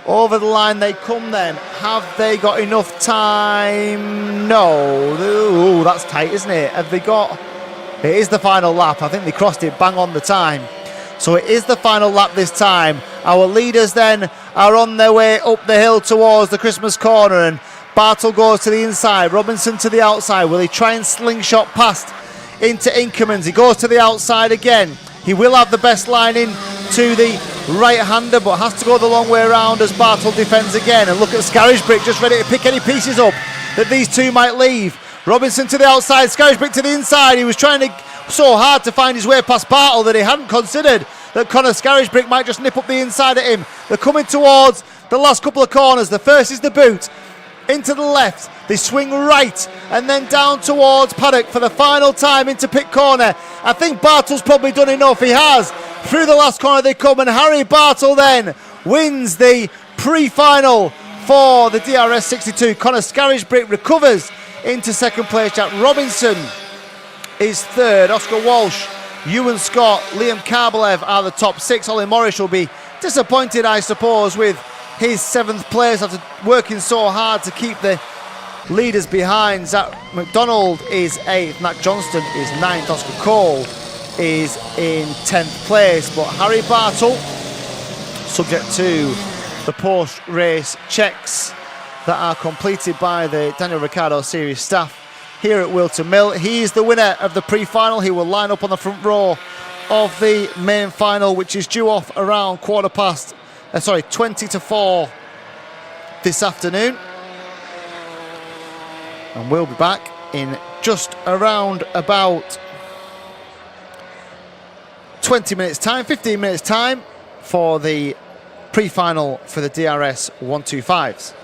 Over the line they come then. Have they got enough time? No. Ooh, that's tight, isn't it? Have they got... It is the final lap. I think they crossed it bang on the time. So it is the final lap this time. Our leaders then are on their way up the hill towards the Christmas corner, and Bartle goes to the inside, Robinson to the outside. Will he try and slingshot past into Inkermans? He goes to the outside again. He will have the best line in to the right-hander, but has to go the long way around as Bartle defends again. And look at Scarisbrick just ready to pick any pieces up that these two might leave. Robinson to the outside, Scarisbrick to the inside. He was trying so hard to find his way past Bartle that he hadn't considered that Conor Scarisbrick might just nip up the inside at him. They're coming towards the last couple of corners. The first is the boot. Into the left, they swing right and then down towards Paddock for the final time into pit corner. I think Bartle's probably done enough. He has. Through the last corner they come, and Harry Bartle then wins the pre-final for the DRS 62. Conor Scarisbrick recovers into 2nd place. Jack Robinson is 3rd. Oscar Walsh, Ewan Scott, Liam Karbalev are the top 6. Ollie Morrish will be disappointed, I suppose, with his 7th place after working so hard to keep the leaders behind. Zach McDonald is 8th, Matt Johnston is 9th, Oscar Cole is in 10th place. But Harry Bartle, subject to the post-race checks that are completed by the Daniel Ricciardo series staff here at Wilton Mill, he is the winner of the pre-final. He will line up on the front row of the main final, which is due off around 20 to 4 this afternoon, and we'll be back in just around about 15 minutes time for the pre-final for the DRS 125s.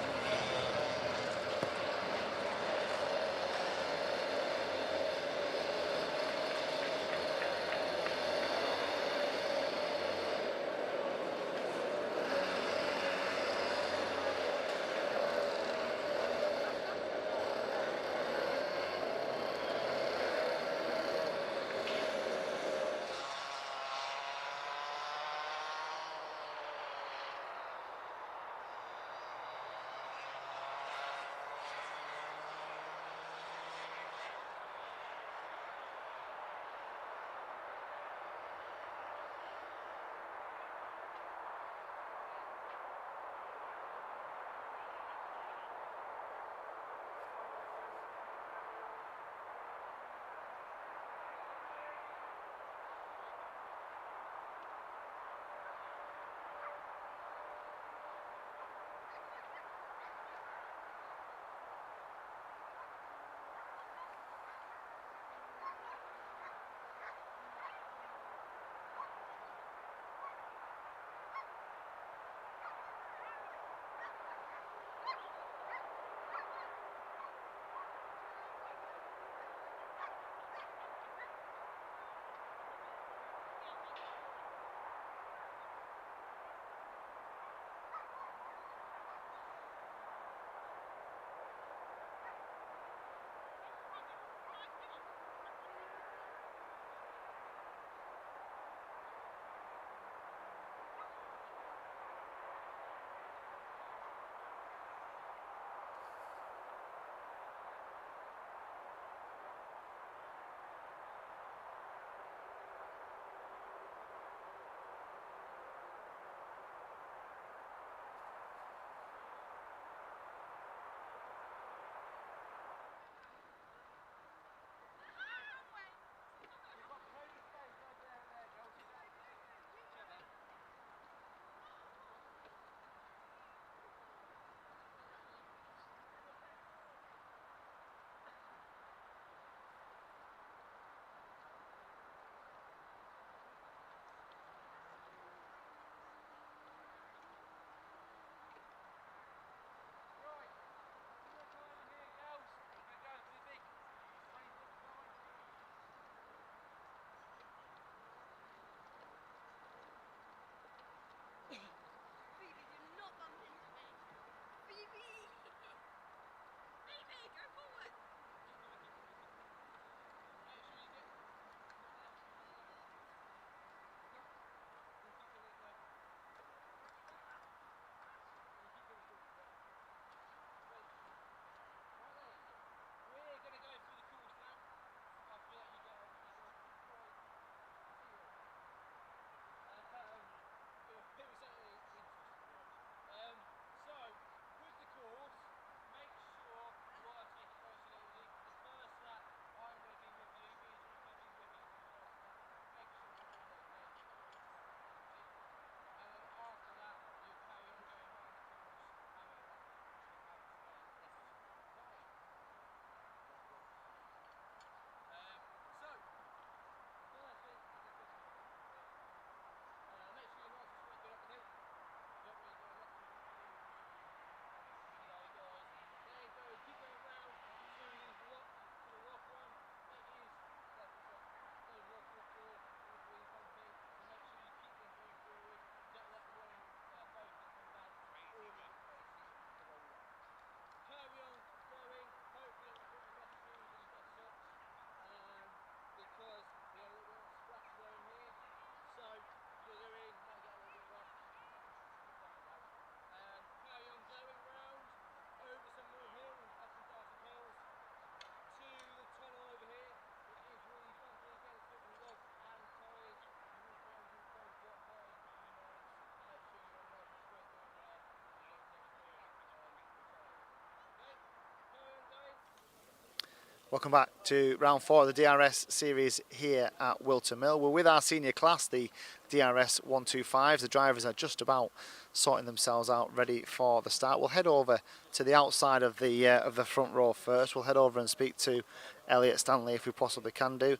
Welcome back to round 4 of the DRS series here at Wilton Mill. We're with our senior class, the DRS 125s. The drivers are just about sorting themselves out, ready for the start. We'll head over to the outside of the front row first. We'll head over and speak to Elliot Stanley if we possibly can do.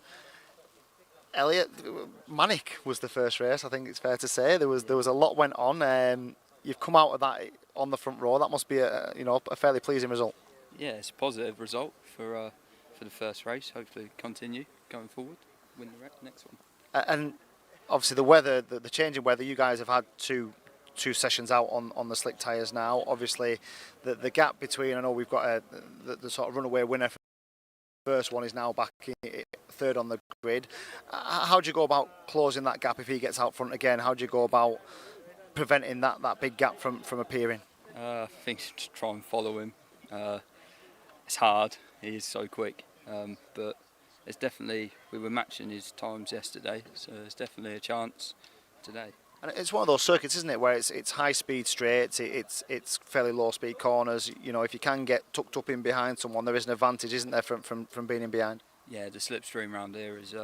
Elliot, manic was the first race. I think it's fair to say there was a lot went on. You've come out of that on the front row. That must be a fairly pleasing result. Yeah, it's a positive result for the first race. Hopefully continue going forward, win the next one. And obviously the weather, the change in weather, you guys have had two sessions out on the slick tyres now. Obviously the gap between, I know we've got the sort of runaway winner for the first one is now back in third on the grid. How do you go about closing that gap if he gets out front again? How do you go about preventing that big gap from appearing? I think just try and follow him. It's hard, he is so quick. But it's definitely, we were matching his times yesterday, so there's definitely a chance today. And it's one of those circuits, isn't it, where it's high speed straights, it's fairly low speed corners. You know, if you can get tucked up in behind someone, there is an advantage, isn't there, from being in behind? Yeah, the slipstream round here is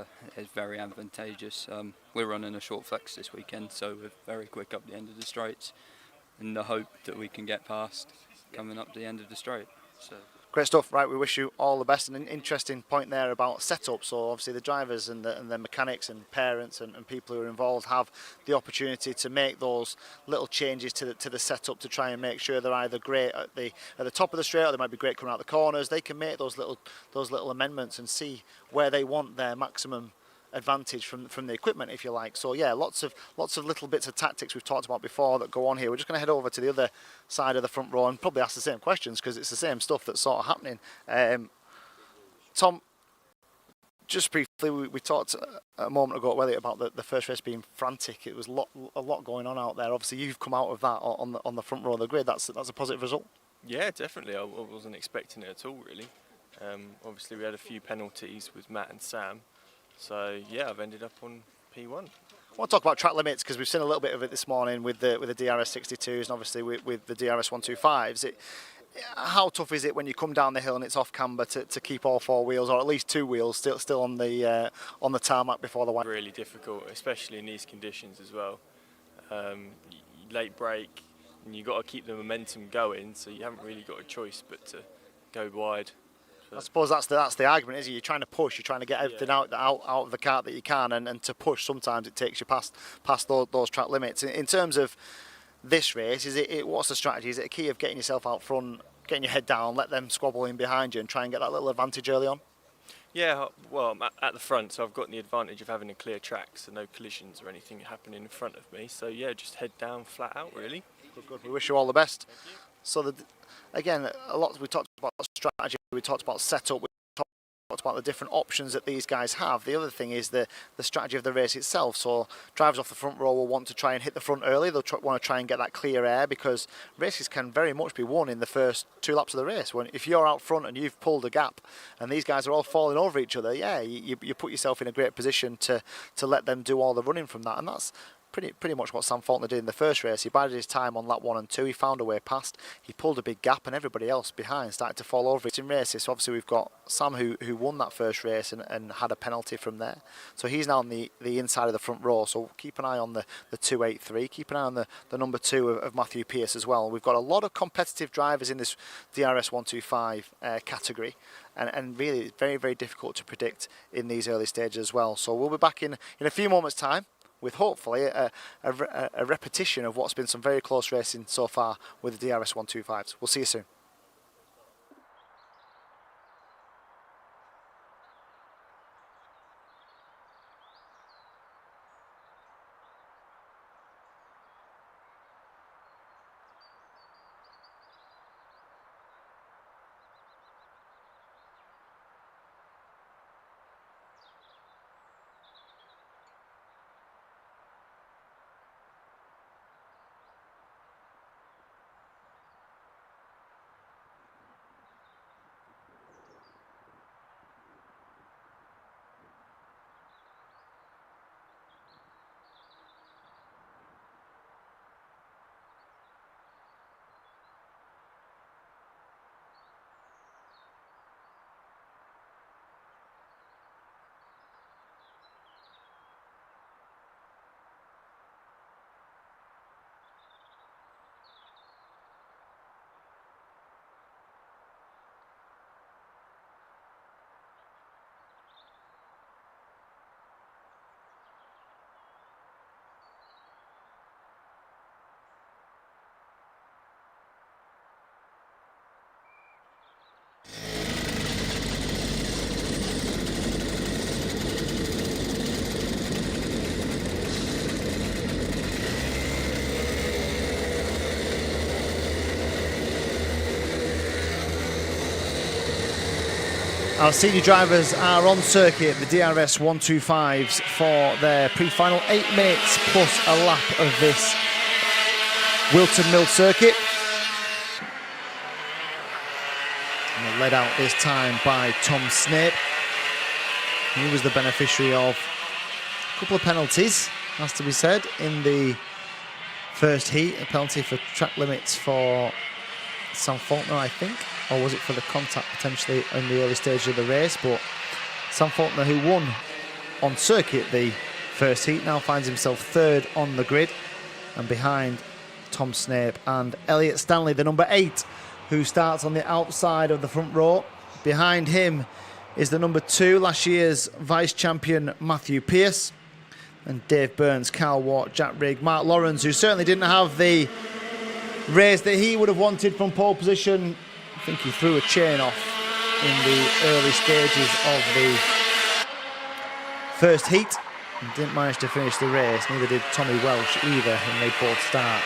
very advantageous. We're running a short flex this weekend, so we're very quick up the end of the straights, in the hope that we can get past coming up the end of the straight. So. Great stuff. Right, we wish you all the best. And an interesting point there about setup. So obviously the drivers and the mechanics and parents and people who are involved have the opportunity to make those little changes to the setup to try and make sure they're either great at the top of the straight, or they might be great coming out the corners. They can make those little amendments and see where they want their maximum advantage from the equipment, if you like. So yeah, lots of little bits of tactics we've talked about before that go on here. We're just going to head over to the other side of the front row and probably ask the same questions, because it's the same stuff that's sort of happening. Tom, just briefly, we talked a moment ago, Elliot, about the first race being frantic. It was a lot going on out there. Obviously you've come out of that on the front row of the grid. That's a positive result. Yeah, definitely. I wasn't expecting it at all, really. Obviously we had a few penalties with Matt and Sam. So yeah, I've ended up on P1. I want to talk about track limits, because we've seen a little bit of it this morning with the DRS 62s and obviously with the DRS 125s. How tough is it when you come down the hill and it's off camber to keep all four wheels, or at least two wheels, still on the tarmac before the white? Really difficult, especially in these conditions as well. Late break, and you've got to keep the momentum going, so you haven't really got a choice but to go wide. I suppose that's the argument, isn't it? You're trying to push, you're trying to get everything out of the kart that you can, and to push sometimes it takes you past those track limits. In terms of this race, what's the strategy? Is it a key of getting yourself out front, getting your head down, let them squabble in behind you and try and get that little advantage early on? Yeah, well, I'm at the front, so I've got the advantage of having a clear track, so no collisions or anything happening in front of me. So yeah, just head down, flat out, really. Good. We wish you all the best. So again, we talked about strategy, we talked about setup, we talked about the different options that these guys have. The other thing is the strategy of the race itself. So drivers off the front row will want to try and hit the front early. They'll want to try and get that clear air, because races can very much be won in the first 2 laps of the race. If you're out front and you've pulled a gap and these guys are all falling over each other, yeah, you put yourself in a great position to let them do all the running from that. And that's pretty much what Sam Faulkner did in the first race. He bided his time on lap 1 and 2. He found a way past. He pulled a big gap, and everybody else behind started to fall over. It's in races. So obviously we've got Sam who won that first race and had a penalty from there. So he's now on the inside of the front row. So keep an eye on the 283. Keep an eye on the number 2 of Matthew Pearce as well. We've got a lot of competitive drivers in this DRS 125 category. And really, it's very, very difficult to predict in these early stages as well. So we'll be back in a few moments' time with hopefully a repetition of what's been some very close racing so far with the DRS 125s. We'll see you soon. Our senior drivers are on circuit, the DRS 125s, for their pre-final 8 minutes plus a lap of this Wilton Mill circuit. And they're led out this time by Tom Snape. He was the beneficiary of a couple of penalties, has to be said, in the first heat. A penalty for track limits for Sam Faulkner, I think, or was it for the contact potentially in the early stage of the race? But Sam Faulkner, who won on circuit the first heat, now finds himself third on the grid and behind Tom Snape and Elliot Stanley, the number 8, who starts on the outside of the front row. Behind him is the number 2, last year's vice champion Matthew Pearce, and Dave Burns, Carl Watt, Jack Rigg, Mark Lawrence, who certainly didn't have the race that he would have wanted from pole position. I think he threw a chain off in the early stages of the first heat and didn't manage to finish the race. Neither did Tommy Welsh either, and they both start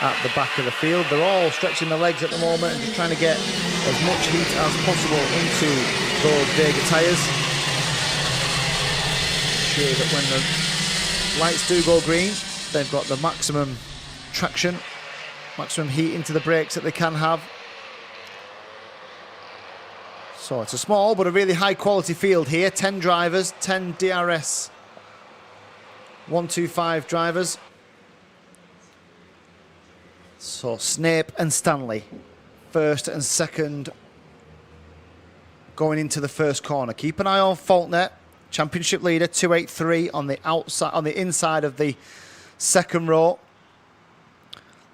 at the back of the field. They're all stretching their legs at the moment and just trying to get as much heat as possible into those Vega tyres. Sure that when the lights do go green, they've got the maximum traction, maximum heat into the brakes that they can have. So it's a small but a really high quality field here. 10 drivers, 10 DRS 125 drivers. So Snape and Stanley, first and second, going into the first corner. Keep an eye on Faulkner, championship leader, 283 on the outside, on the inside of the second row.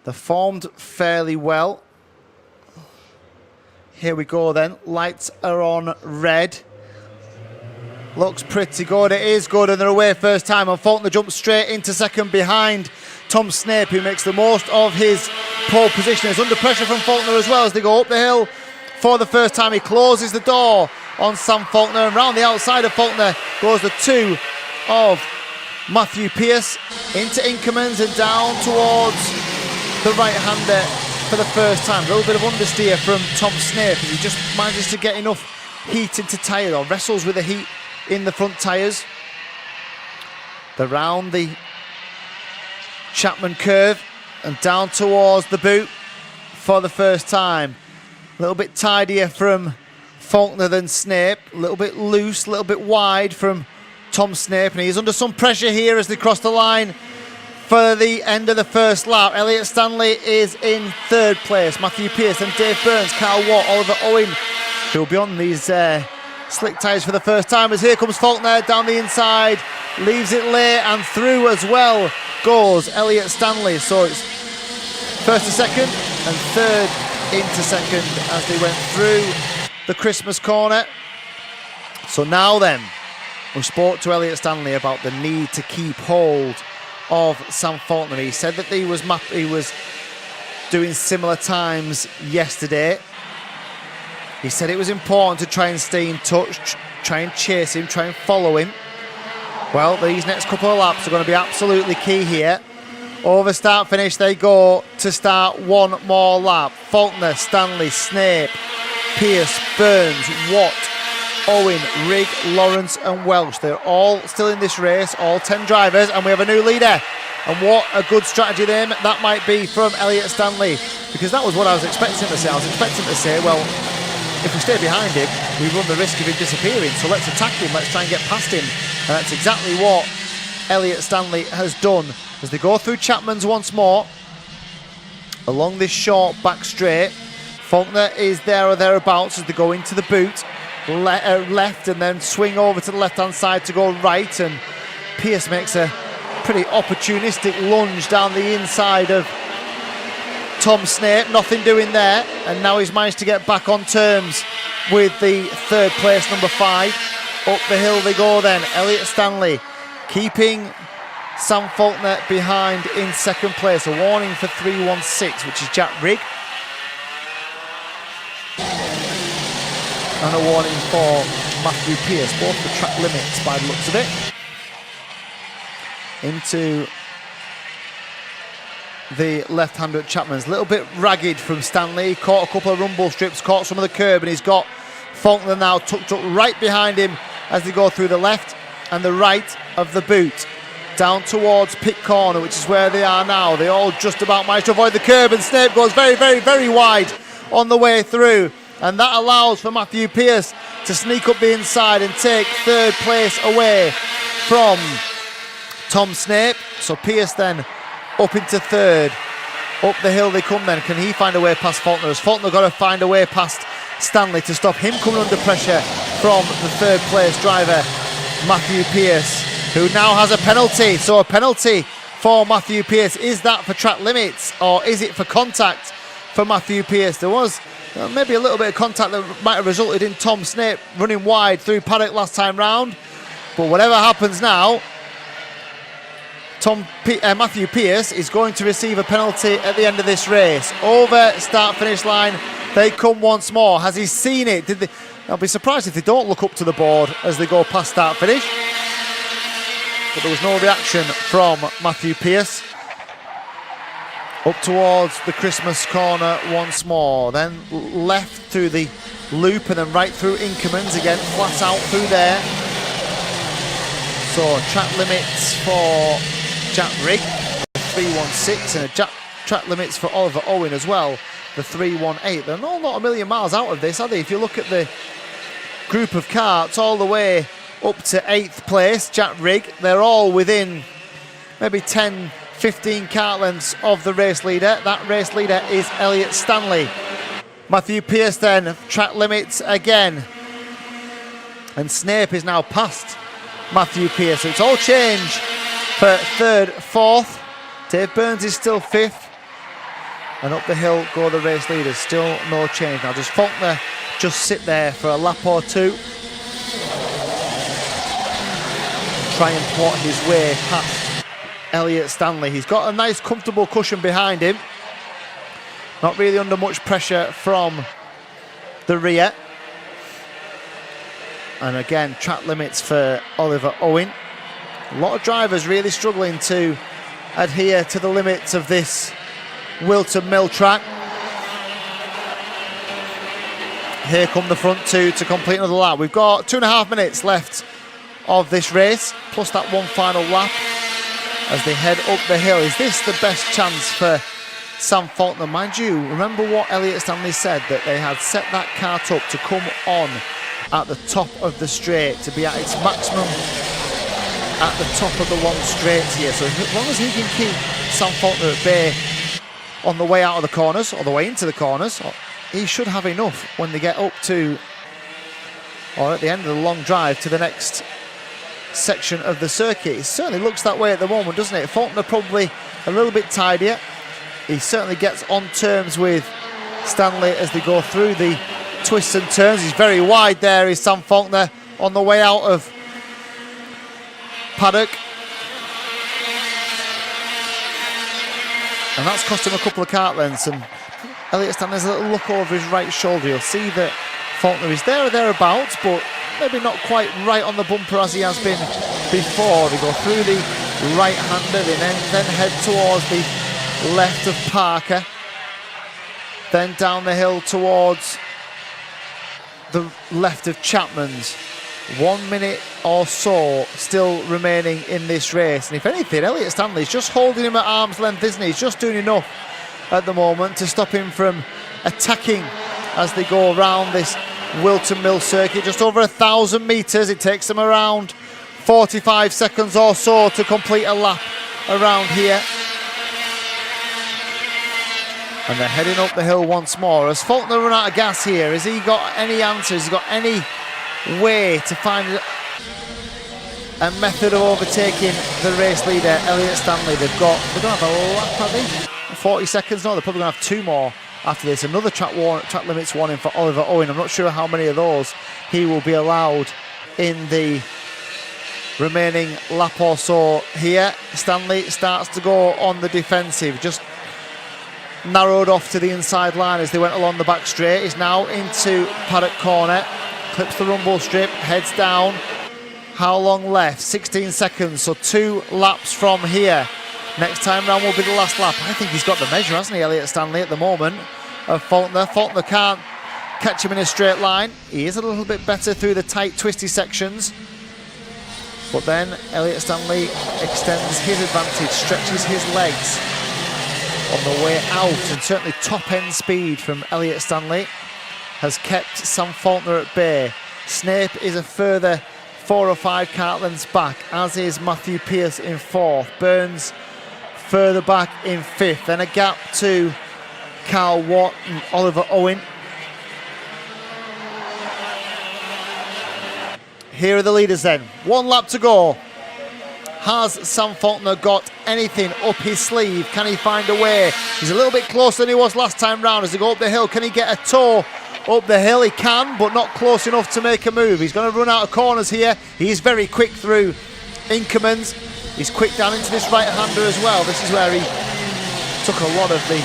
They're formed fairly well. Here we go then. Lights are on red. Looks pretty good. It is good, and they're away first time. And Faulkner jumps straight into second behind Tom Snape, who makes the most of his pole position. Is under pressure from Faulkner as well as they go up the hill for the first time. He closes the door on Sam Faulkner, and round the outside of Faulkner goes the 2 of Matthew Pearce into Inkermans and down towards the right-hander for the first time. A little bit of understeer from Tom Snape as he just manages to get enough heat into tyre, or wrestles with the heat in the front tyres. They're round the Chapman curve and down towards the boot for the first time. A little bit tidier from Faulkner than Snape, a little bit loose, a little bit wide from Tom Snape, and he's under some pressure here as they cross the line for the end of the first lap. Elliot Stanley is in third place. Matthew Pearce and Dave Burns, Carl Watt, Oliver Owen, who will be on these slick tyres for the first time. As here comes Faulkner down the inside, leaves it late, and through as well goes Elliot Stanley. So it's first to second and third into second as they went through the Christmas corner. So now then, we spoke to Elliot Stanley about the need to keep hold of Sam Faulkner. He said that he was doing similar times yesterday. He said it was important to try and stay in touch, try and chase him, try and follow him. Well, these next couple of laps are going to be absolutely key here. Over start finish they go to start one more lap. Faulkner, Stanley, Snape, Pearce, Burns, Watt, Owen, Rigg, Lawrence and Welsh. They're all still in this race, all 10 drivers, and we have a new leader. And what a good strategy then that might be from Elliot Stanley, because that was what I was expecting to say. I was expecting to say, well, if we stay behind him, we run the risk of him disappearing, so let's attack him, let's try and get past him. And that's exactly what Elliot Stanley has done as they go through Chapman's once more along this short back straight. Faulkner is there or thereabouts as they go into the boot left and then swing over to the left hand side to go right, and Pearce makes a pretty opportunistic lunge down the inside of Tom Snape, nothing doing there, and now he's managed to get back on terms with the third place number 5. Up the hill they go then. Elliot Stanley keeping Sam Faulkner behind in second place. A warning for 316, which is Jack Rigg, and a warning for Matthew Pearce, both for track limits by the looks of it. Into the left-hander at Chapman's. A little bit ragged from Stanley. Caught a couple of rumble strips, caught some of the curb, and he's got Faulkner now tucked up right behind him as they go through the left and the right of the boot. Down towards pit corner, which is where they are now. They all just about managed to avoid the curb, and Snape goes very, very, very wide on the way through. And that allows for Matthew Pearce to sneak up the inside and take third place away from Tom Snape. So Pearce then up into third. Up the hill they come then. Can he find a way past Faulkner? Has Faulkner got to find a way past Stanley to stop him coming under pressure from the third place driver, Matthew Pearce, who now has a penalty. So a penalty for Matthew Pearce. Is that for track limits or is it for contact for Matthew Pearce? There was maybe a little bit of contact that might have resulted in Tom Snape running wide through paddock last time round. But whatever happens now, Matthew Pearce is going to receive a penalty at the end of this race. Over start-finish line, they come once more. Has he seen it? I'll be surprised if they don't look up to the board as they go past start-finish. But there was no reaction from Matthew Pearce. Up towards the Christmas corner once more. Then left through the loop and then right through Inkermans again, flat out through there. So track limits for Jack Rigg, 3:16, and track limits for Oliver Owen as well, the 3:18. They're not a million miles out of this, are they? If you look at the group of karts all the way up to 8th place, Jack Rigg, they're all within maybe 10, 15 kart lengths of the race leader. That race leader is Elliot Stanley. Matthew Pearce then, track limits again. And Snape is now past Matthew Pearce. So it's all change for third, fourth. Dave Burns is still 5th. And up the hill go the race leaders. Still no change. Now does Faulkner just sit there for a lap or two? Try and plot his way past Elliot Stanley. He's got a nice comfortable cushion behind him. Not really under much pressure from the rear. And again, track limits for Oliver Owen. A lot of drivers really struggling to adhere to the limits of this Wilton Mill track. Here come the front two to complete another lap. We've got 2.5 minutes left of this race, plus that one final lap as they head up the hill. Is this the best chance for Sam Faulkner? Mind you, remember what Elliot Stanley said, that they had set that kart up to come on at the top of the straight, to be at its maximum at the top of the long straights here. So as long as he can keep Sam Faulkner at bay on the way out of the corners, or the way into the corners, he should have enough when they get up to, or at the end of the long drive to the next section of the circuit. It certainly looks that way at the moment, doesn't it? Faulkner probably a little bit tidier. He certainly gets on terms with Stanley as they go through the twists and turns. He's very wide there, is Sam Faulkner, on the way out of paddock. And that's cost him a couple of kart lengths, and Elliot Stanley has a little look over his right shoulder. You'll see that Faulkner is there or thereabouts, but maybe not quite right on the bumper as he has been before. They go through the right-hander, they then head towards the left of Parker, then down the hill towards the left of Chapman's. 1 minute or so still remaining in this race, and if anything, Elliot Stanley's just holding him at arm's length, isn't he? He's just doing enough at the moment to stop him from attacking as they go around this Wilton Mill circuit. Just over 1,000 metres. It takes them around 45 seconds or so to complete a lap around here. And they're heading up the hill once more. Has Faulkner run out of gas here? Has he got any answers? Has he got any way to find a method of overtaking the race leader, Elliot Stanley? They don't have a lap, have they? 40 seconds? No, they're probably going to have 2 more after this. Another track limits warning for Oliver Owen. I'm not sure how many of those he will be allowed in the remaining lap or so here. Stanley starts to go on the defensive, just narrowed off to the inside line as they went along the back straight. Is now into paddock corner, clips the rumble strip, heads down. How long left? 16 seconds, so 2 laps from here. Next time round will be the last lap. I think he's got the measure, hasn't he, Elliot Stanley, at the moment, of Faulkner. Faulkner can't catch him in a straight line. He is a little bit better through the tight, twisty sections. But then Elliot Stanley extends his advantage, stretches his legs on the way out, and certainly top-end speed from Elliot Stanley has kept Sam Faulkner at bay. Snape is a further 4 or 5 kart lengths back, as is Matthew Pearce in 4th. Burns further back in 5th. Then a gap to Carl Watt and Oliver Owen. Here are the leaders then. 1 lap to go. Has Sam Faulkner got anything up his sleeve? Can he find a way? He's a little bit closer than he was last time round as they go up the hill. Can he get a toe up the hill? He can, but not close enough to make a move. He's going to run out of corners here. He's very quick through Inkermans. He's quick down into this right-hander as well. This is where he took a lot of the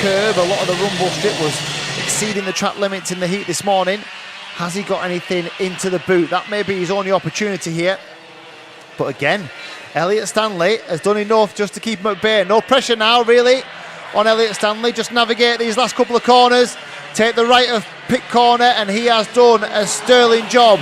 curb. A lot of the rumble strip was exceeding the track limits in the heat this morning. Has he got anything into the boot? That may be his only opportunity here. But again, Elliot Stanley has done enough just to keep him at bay. No pressure now, really, on Elliot Stanley. Just navigate these last couple of corners. Take the right of pit corner, and he has done a sterling job.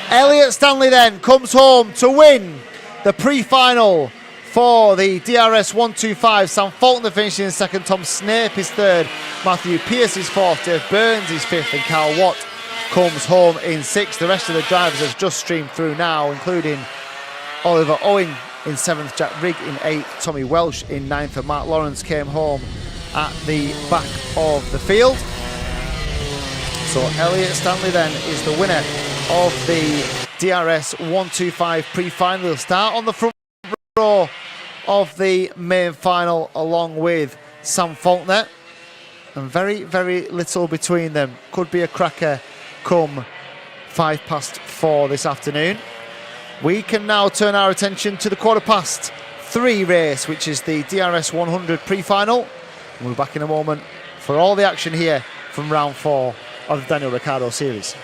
Elliot Stanley then comes home to win the pre-final for the DRS 125. Sam Faulkner finishing in 2nd. Tom Snape is 3rd. Matthew Pearce is 4th. Dave Burns is 5th. And Carl Watt comes home in 6th. The rest of the drivers have just streamed through now, including Oliver Owen in 7th, Jack Rigg in 8th, Tommy Welsh in 9th, and Mark Lawrence came home at the back of the field. So Elliot Stanley then is the winner of the DRS 125 pre-final. He'll start on the front row of the main final along with Sam Faulkner. And very, very little between them. Could be a cracker come 4:05 this afternoon. We can now turn our attention to the 3:15 race, which is the DRS 100 pre-final. We'll be back in a moment for all the action here from round 4 of the Daniel Ricciardo series.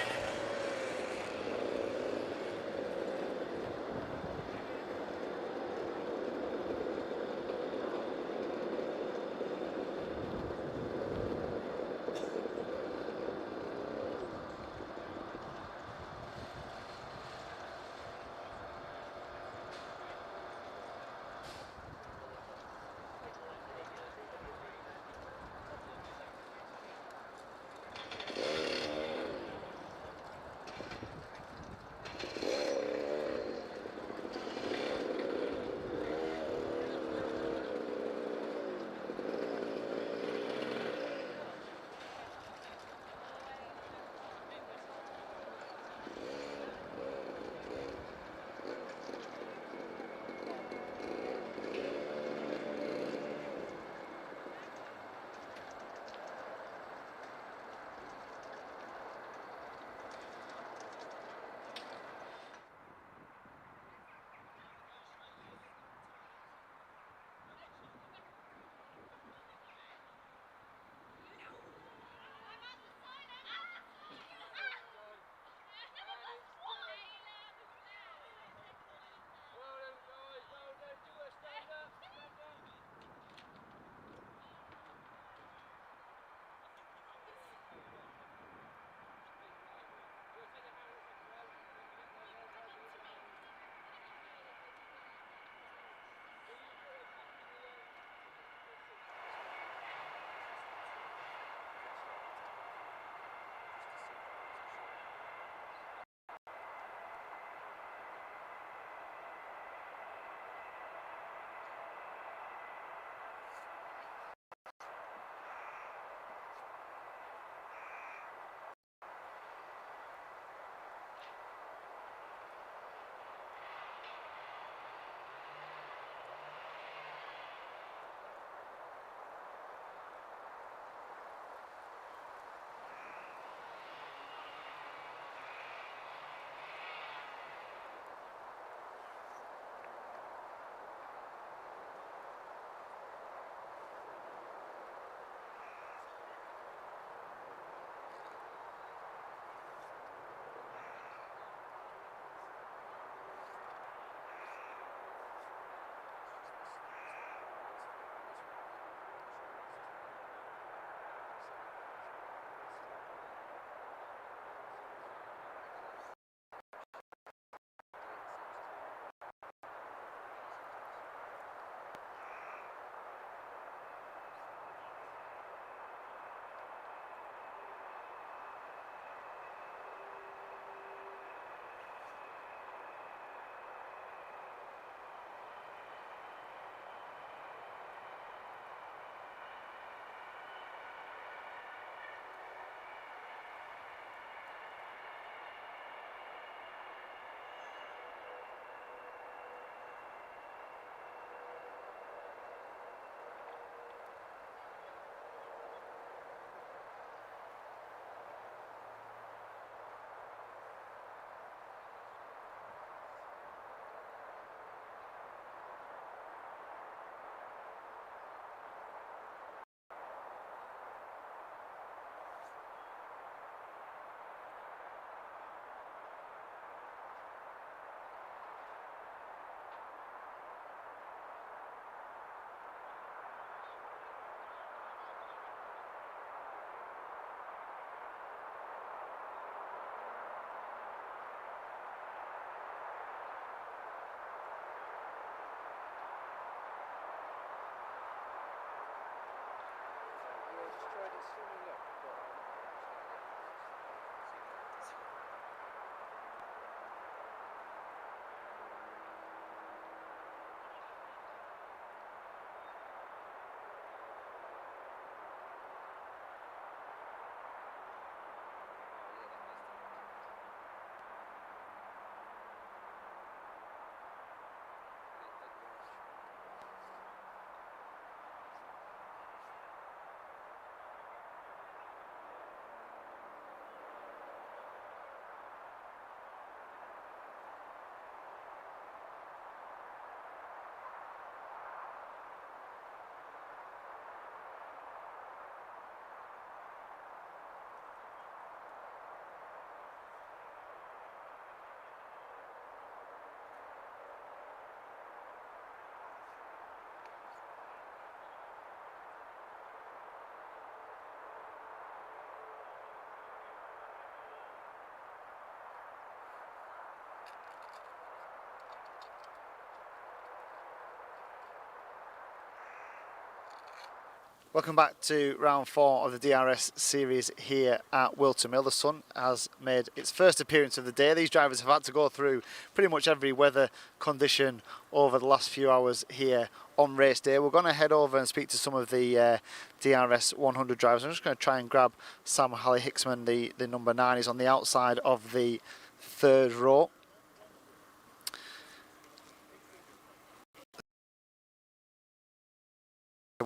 Welcome back to round 4 of the DRS series here at Wilton Mill. The sun has made its first appearance of the day. These drivers have had to go through pretty much every weather condition over the last few hours here on race day. We're going to head over and speak to some of the DRS 100 drivers. I'm just going to try and grab Sam Halley-Hicksman, the number 9. He's on the outside of the third row.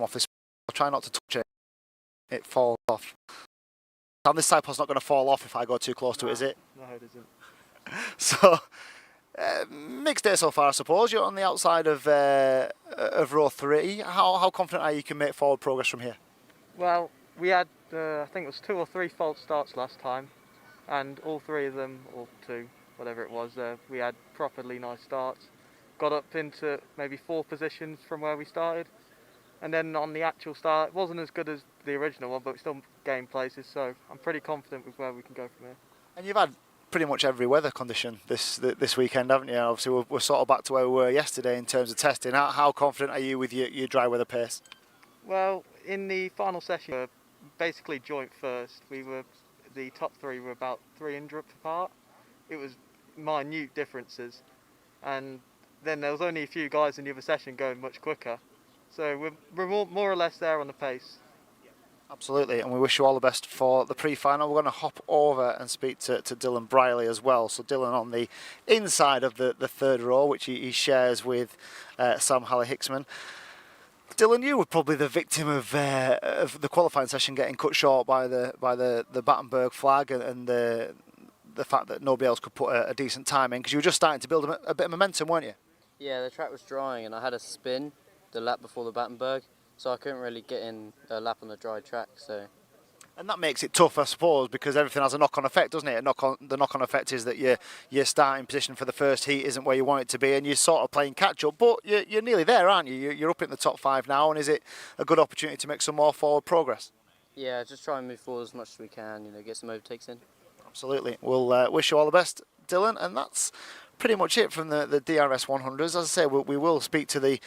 Off this, I'll try not to touch it. It falls off. And this sidepod's not going to fall off if I go too close to it, is it? No, it isn't. So, mixed day so far, I suppose. You're on the outside of row 3. How confident are you can make forward progress from here? Well, we had, I think it was 2 or 3 false starts last time, and all 3 of them, or 2, whatever it was, we had properly nice starts. Got up into maybe 4 positions from where we started. And then on the actual start, it wasn't as good as the original one, but we still gained places, so I'm pretty confident with where we can go from here. And you've had pretty much every weather condition this weekend, haven't you? Obviously, we're sort of back to where we were yesterday in terms of testing. How confident are you with your dry weather pace? Well, in the final session, we were basically joint first. The top 3 were about 300 apart. It was minute differences. And then there was only a few guys in the other session going much quicker. So we're more or less there on the pace. Absolutely, and we wish you all the best for the pre-final. We're going to hop over and speak to Dylan Briley as well. So Dylan on the inside of the third row, which he shares with Sam Halley-Hicksman. Dylan, you were probably the victim of the qualifying session getting cut short by the Battenberg flag and the fact that nobody else could put a decent time in, because you were just starting to build a bit of momentum, weren't you? Yeah, the track was drying and I had a spin the lap before the Battenberg, so I couldn't really get in a lap on the dry track. And that makes it tough, I suppose, because everything has a knock-on effect, doesn't it? The knock-on effect is that your starting position for the first heat isn't where you want it to be, and you're sort of playing catch-up. But you're nearly there, aren't you? You're up in the top 5 now, and is it a good opportunity to make some more forward progress? Yeah, just try and move forward as much as we can. Get some overtakes in. Absolutely. We'll wish you all the best, Dylan, and that's pretty much it from the DRS 100s. As I say, we will speak to the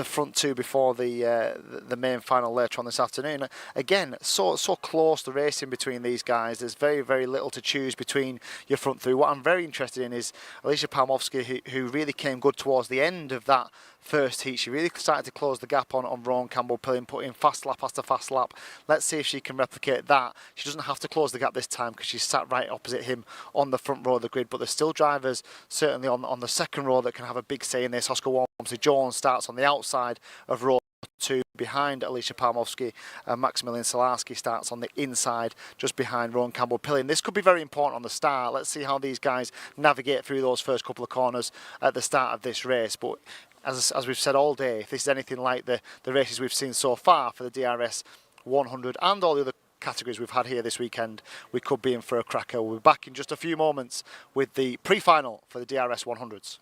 front 2 before the main final later on this afternoon. Again, so close the racing between these guys. There's very, very little to choose between your front 3. What I'm very interested in is Alicia Palmowski, who really came good towards the end of that first heat. She really started to close the gap on Rowan Campbell-Pilling, put in fast lap after fast lap. Let's see if she can replicate that. She doesn't have to close the gap this time because she's sat right opposite him on the front row of the grid, but there's still drivers certainly on the second row that can have a big say in this. Oscar Walmsley-Jones starts on the outside of row 2 behind Alicia Palmowski, and Maximilian Solarski starts on the inside just behind Rowan Campbell-Pilling. This could be very important on the start. Let's see how these guys navigate through those first couple of corners at the start of this race. But as we've said all day, if this is anything like the races we've seen so far for the DRS 100 and all the other categories we've had here this weekend, we could be in for a cracker. We'll be back in just a few moments with the pre-final for the DRS 100s.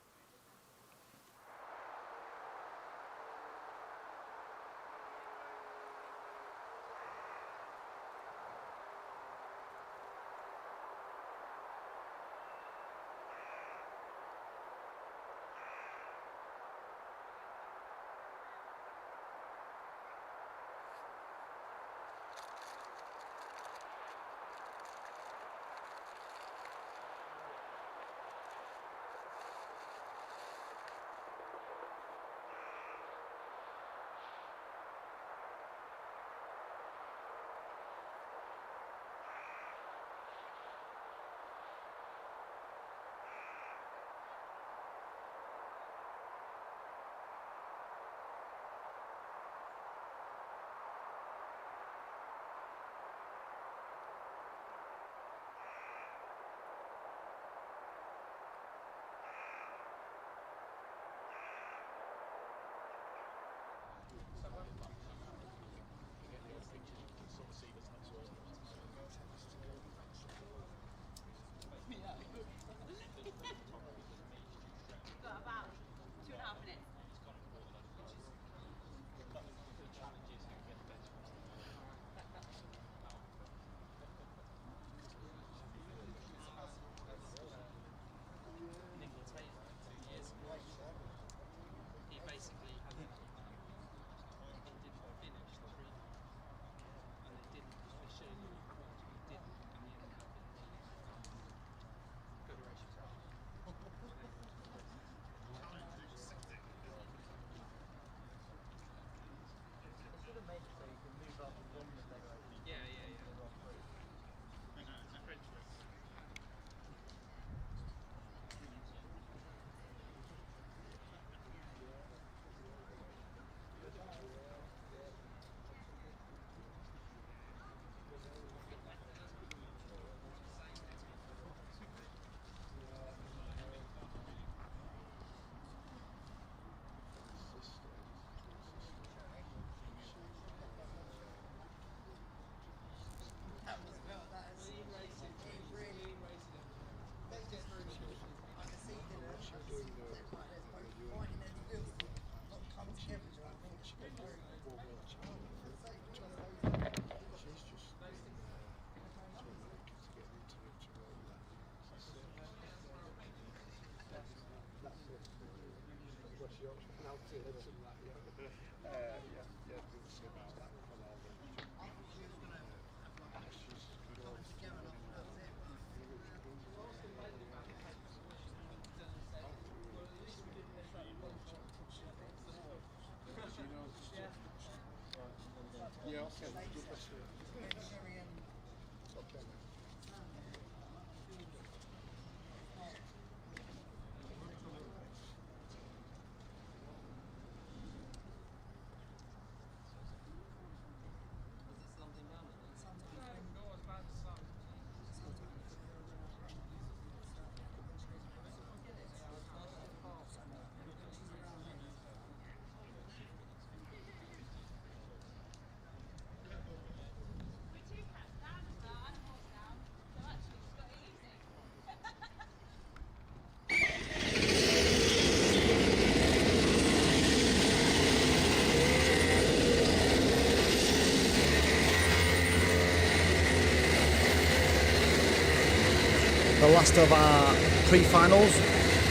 The last of our pre-finals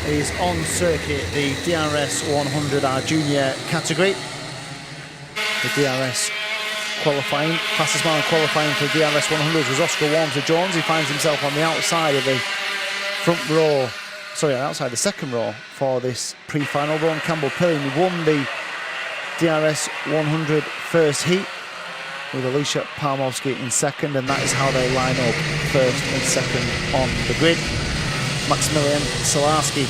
is on circuit, the DRS 100, our junior category. The DRS qualifying, fastest man qualifying for the DRS 100 was Oscar Walmsley-Jones. He finds himself on the outside of the front row, sorry, outside the second row for this pre-final. Ron Campbell-Pilling won the DRS 100 first heat, with Alicia Palmowski in second, and that is how they line up, first and second on the grid. Maximilian Salarski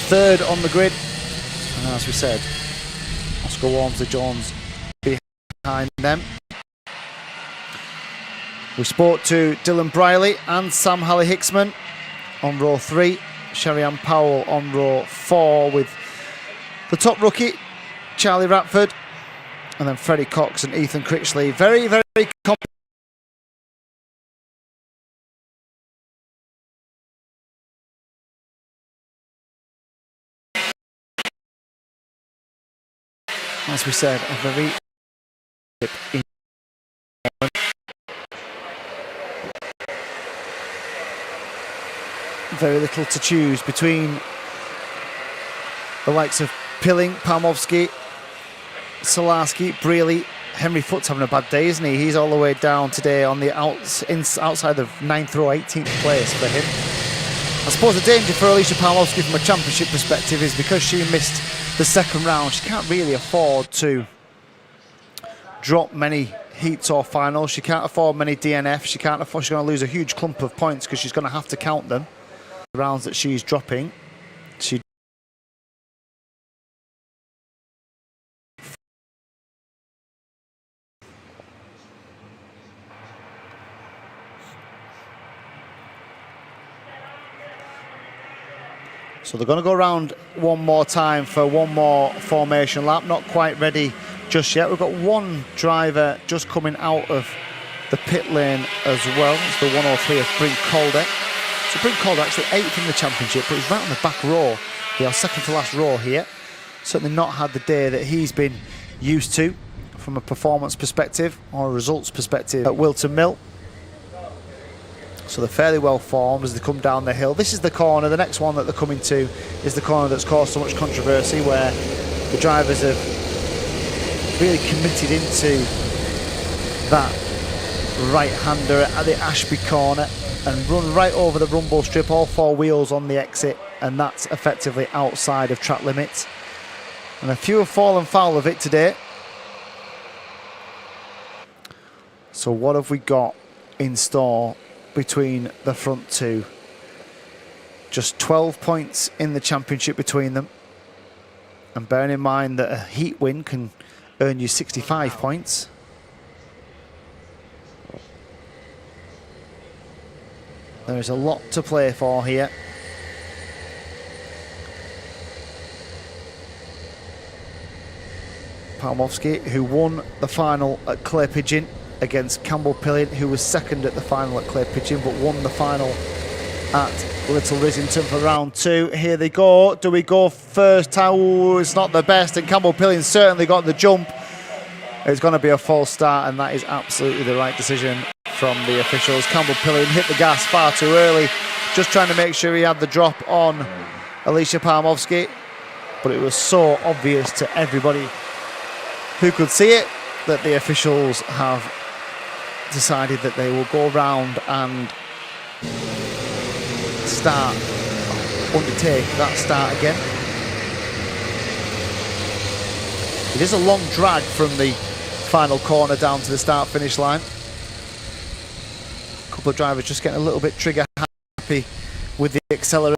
third on the grid, and as we said, Oscar Walmsley-Jones behind them. We spoke to Dylan Briley and Sam Halley-Hicksman on row 3, Sherry-Ann Powell on row 4, with the top rookie Charlie Ratford, and then Freddie Cox and Ethan Critchley. Very, very competent. As we said, a very little to choose between the likes of Pilling, Palmowski, Salarski, Brealey. Henry Foot's having a bad day, isn't he? He's all the way down today on the outside of 9th row, 18th place for him. I suppose the danger for Alicia Palmowski from a championship perspective is because she missed the second round, she can't really afford to drop many heats or finals. She can't afford many DNFs. She's going to lose a huge clump of points because she's going to have to count them. The rounds that she's dropping, she So they're going to go around one more time for one more formation lap. Not quite ready just yet. We've got one driver just coming out of the pit lane as well. It's the 103 of Bryn Calder. So Bryn Calder actually 8th in the championship, but he's right on the back row. They are second to last row here. Certainly not had the day that he's been used to from a performance perspective or a results perspective at Wilton Mill. So they're fairly well formed as they come down the hill. This is the corner. The next one that they're coming to is the corner that's caused so much controversy, where the drivers have really committed into that right-hander at the Ashby corner and run right over the rumble strip, all four wheels on the exit, and that's effectively outside of track limits. And a few have fallen foul of it today. So what have we got in store between the front two? Just 12 points in the championship between them, and bearing in mind that a heat win can earn you 65 points. There is a lot to play for here. Palmowski, who won the final at Clay Pigeon against Campbell-Pilling, who was second at the final at Clay Pigeon, but won the final at Little Rissington for round 2. Here they go. Do we go first? Oh, it's not the best, and Campbell-Pilling certainly got the jump. It's going to be a false start, and that is absolutely the right decision from the officials. Campbell-Pilling hit the gas far too early, just trying to make sure he had the drop on Alicia Palmowski, but it was so obvious to everybody who could see it that the officials have decided that they will go round and undertake that start again. It is a long drag from the final corner down to the start-finish line. A couple of drivers just getting a little bit trigger happy with the accelerator.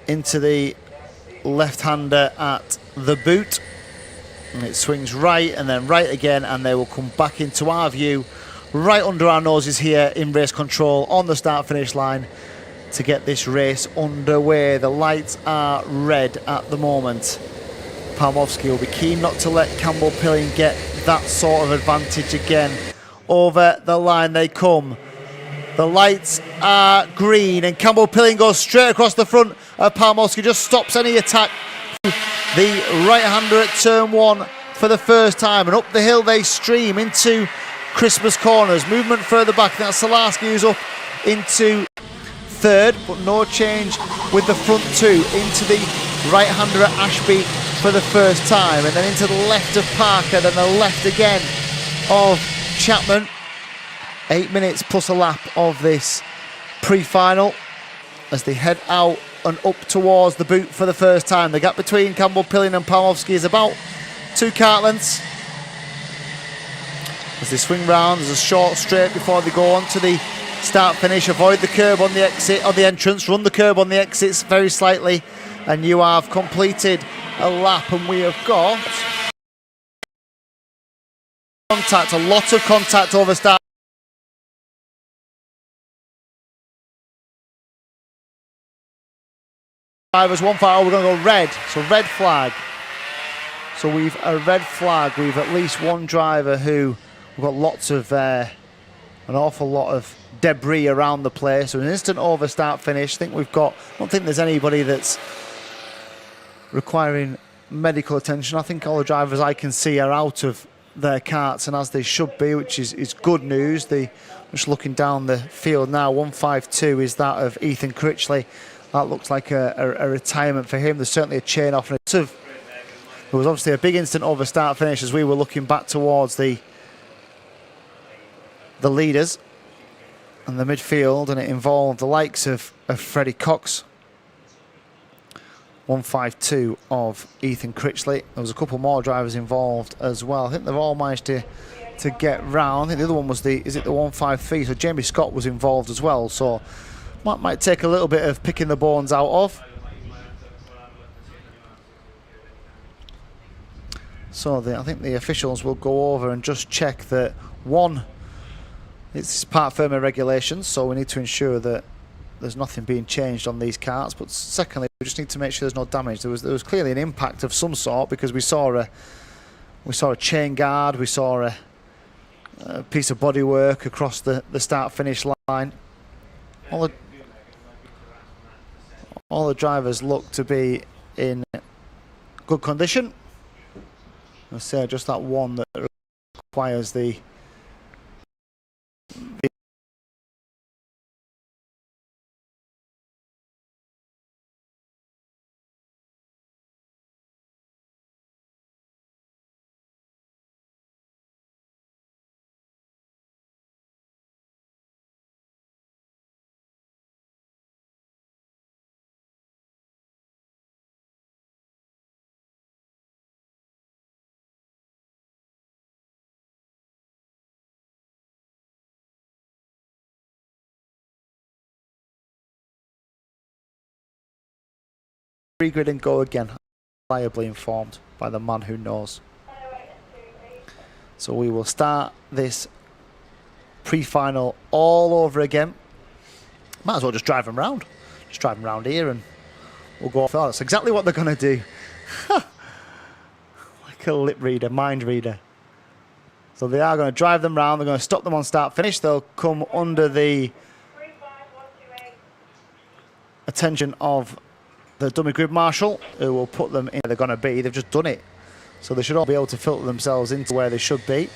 Into the left-hander at the boot, and it swings right and then right again, and they will come back into our view right under our noses here in race control on the start-finish line to get this race underway. The lights are red at the moment. Palmowski will be keen not to let Campbell Pilling get that sort of advantage again. Over the line they come. The lights are green, and Campbell Pilling goes straight across the front of Palmowski, just stops any attack. The right-hander at turn 1 for the first time, and up the hill they stream into Christmas corners. Movement further back, that's Salarski who's up into third, but no change with the front two. Into the right-hander at Ashby for the first time, and then into the left of Parker, then the left again of Chapman. 8 minutes plus a lap of this pre-final as they head out and up towards the boot for the first time. The gap between Campbell Pilling and Palmowski is about 2 kart lengths. As they swing round, there's a short straight before they go on to the start finish. Avoid the curb on the exit, or the entrance, run the curb on the exits very slightly, and you have completed a lap. And we have got contact, a lot of contact over start. Drivers, one fire, we're going to go red, so red flag. So we've a red flag. We've at least one driver who, we've got lots of, an awful lot of debris around the place. So an instant over start finish. I don't think there's anybody that's requiring medical attention. I think all the drivers I can see are out of their karts, and as they should be, which is good news. Just looking down the field now, 152 is that of Ethan Critchley. That looks like a retirement for him. There's certainly a chain off. And there was obviously a big instant over start finish as we were looking back towards the leaders and the midfield, and it involved the likes of Freddie Cox. 152 of Ethan Critchley. There was a couple more drivers involved as well. I think they've all managed to get round. I think the other one was the 153. So Jamie Scott was involved as well. So might take a little bit of picking the bones out of. So I think the officials will go over and just check that, one, it's part firmware regulations, so we need to ensure that there's nothing being changed on these karts. But secondly, we just need to make sure there's no damage. There was clearly an impact of some sort, because we saw a chain guard, we saw a piece of bodywork across the start finish line. All the drivers look to be in good condition. I'll say just that one that requires the regrid and go again, reliably informed by the man who knows. So we will start this pre-final all over again. Might as well just drive them round. Just drive them round here and we'll go off. Oh, that's exactly what they're going to do. Like a lip reader, mind reader. So they are going to drive them round. They're going to stop them on start finish. They'll come under the attention of the dummy grid marshal, who will put them in where they're going to be. They've just done it. So they should all be able to filter themselves into where they should be.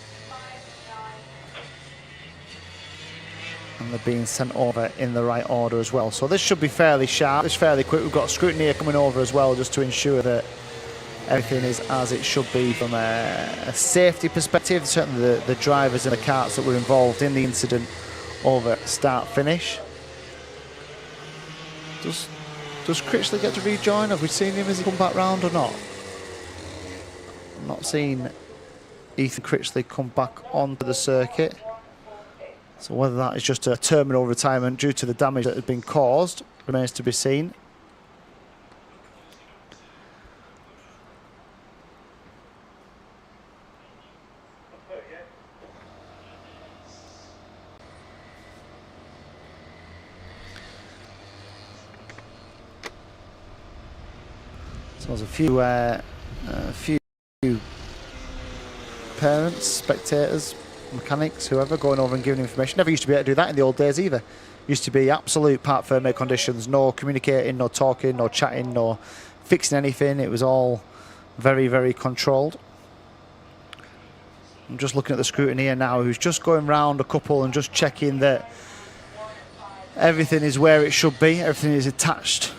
And they're being sent over in the right order as well. So this should be fairly sharp. It's fairly quick. We've got scrutineer coming over as well, just to ensure that everything is as it should be from a safety perspective. Certainly the drivers and the karts that were involved in the incident over start finish. Does Critchley get to rejoin? Have we seen him? Has he come back round or not? I'm not seen Ethan Critchley come back onto the circuit. So whether that is just a terminal retirement due to the damage that has been caused remains to be seen. So there's a few parents, spectators, mechanics, whoever, going over and giving information. Never used to be able to do that in the old days either. Used to be absolute part firmware conditions, no communicating, no talking, no chatting, no fixing anything. It was all very, very controlled. I'm just looking at the scrutineer now, who's just going round a couple and just checking that everything is where it should be, everything is attached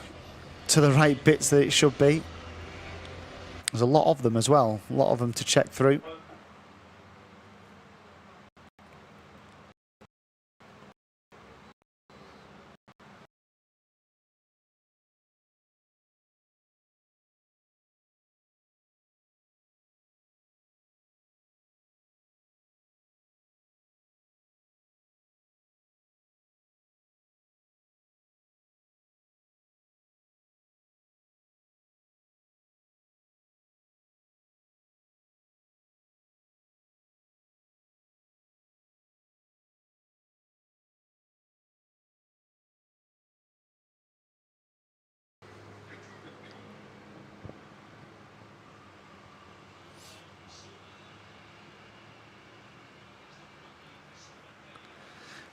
to the right bits that it should be. There's a lot of them as well, a lot of them to check through.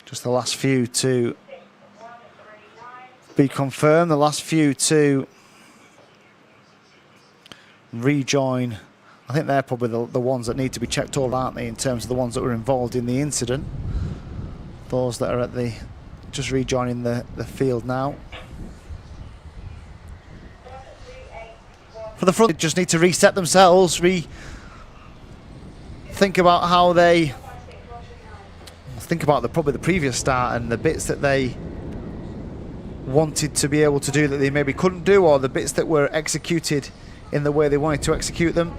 Just the last few to be confirmed, the last few to rejoin. I think they're probably the ones that need to be checked over, aren't they, in terms of the ones that were involved in the incident. Those that are at the, just rejoining the field now. For the front, they just need to reset themselves, think about how they, think about probably the previous start and the bits that they wanted to be able to do that they maybe couldn't do, or the bits that were executed in the way they wanted to execute them.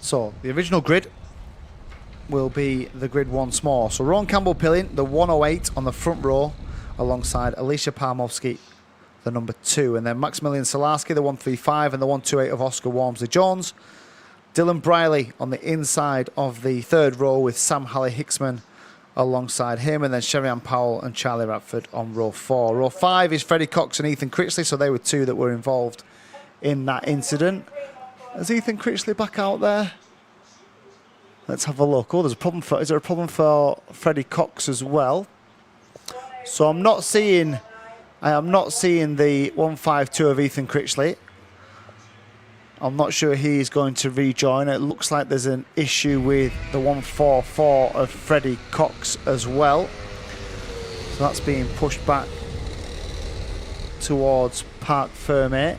So the original grid will be the grid once more. So Ron Campbell-Pilling, the 108 on the front row, alongside Alicia Parmovsky, the number 2. And then Maximilian Salarski, the 135, and the 128 of Oscar Walmsley-Jones. Dylan Briley on the inside of the third row with Sam Halley-Hicksman alongside him. And then Sherry-Ann Powell and Charlie Radford on row 4. Row 5 is Freddie Cox and Ethan Critchley, so they were 2 that were involved in that incident. Is Ethan Critchley back out there? Let's have a look. Oh, there's a problem for. Is there a problem for Freddie Cox as well? So I'm not seeing. I am not seeing the 152 of Ethan Critchley. I'm not sure he's going to rejoin. It looks like there's an issue with the 144 of Freddie Cox as well. So that's being pushed back towards Parc Fermé.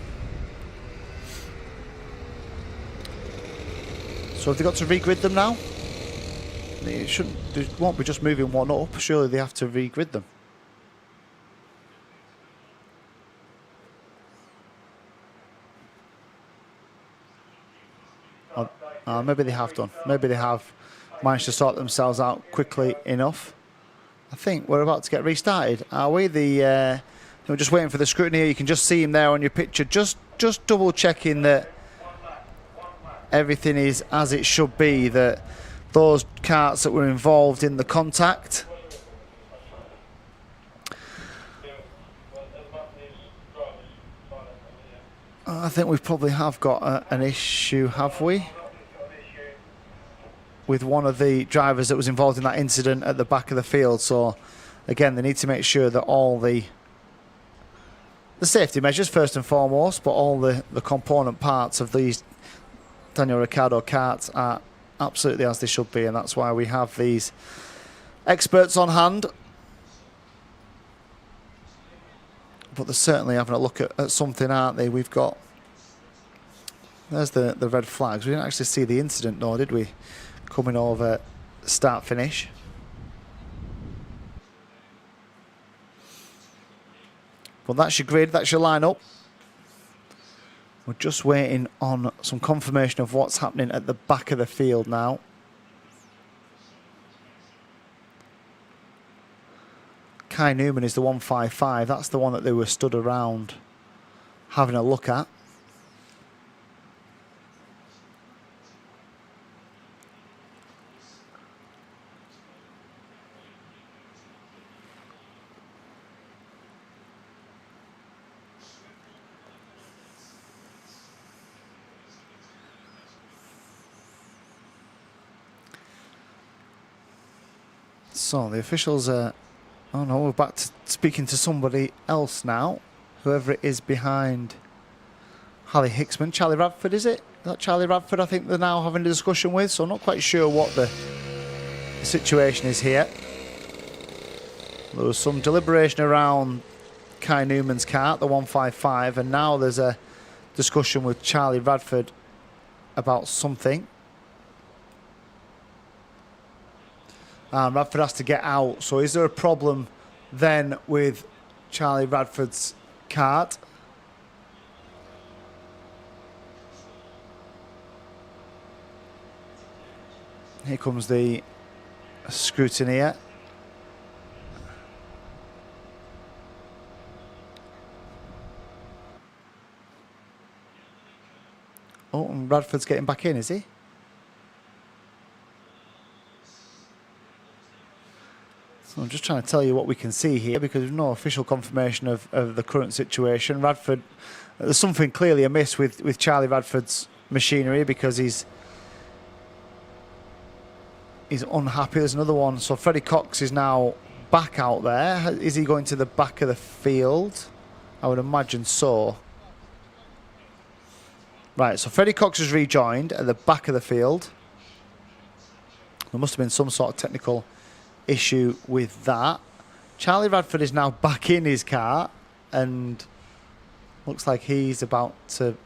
So have they got to regrid them now? It shouldn't. They won't be just moving one up. Surely they have to regrid them. Maybe they have done. Maybe they have managed to sort themselves out quickly enough. I think we're about to get restarted, are we? We're just waiting for the scrutiny. You can just see him there on your picture, just double checking that everything is as it should be, that those karts that were involved in the contact. I think we probably have got an issue, have we? With one of the drivers that was involved in that incident at the back of the field. So again, they need to make sure that all the safety measures first and foremost, but all the component parts of these Daniel Ricciardo karts are absolutely as they should be, and that's why we have these experts on hand. But they're certainly having a look at something, aren't they? We've got... There's the red flags. We didn't actually see the incident, nor did we? Coming over start-finish. But that's your grid, that's your lineup. We're just waiting on some confirmation of what's happening at the back of the field now. Kai Newman is the 155. That's the one that they were stood around having a look at. So the officials are... Oh no, we're back to speaking to somebody else now. Whoever it is behind Harley Hicksman. Charlie Radford, is it? Is that Charlie Radford I think they're now having a discussion with? So I'm not quite sure what the situation is here. There was some deliberation around Kai Newman's kart, the 155, and now there's a discussion with Charlie Radford about something. Radford has to get out. So is there a problem then with Charlie Radford's kart? Here comes the scrutineer. Oh, and Radford's getting back in, is he? I'm just trying to tell you what we can see here because there's no official confirmation of the current situation. Radford, there's something clearly amiss with Charlie Radford's machinery because he's unhappy. There's another one. So Freddie Cox is now back out there. Is he going to the back of the field? I would imagine so. Right, so Freddie Cox has rejoined at the back of the field. There must have been some sort of technical issue with that. Charlie Radford is now back in his car and looks like he's about to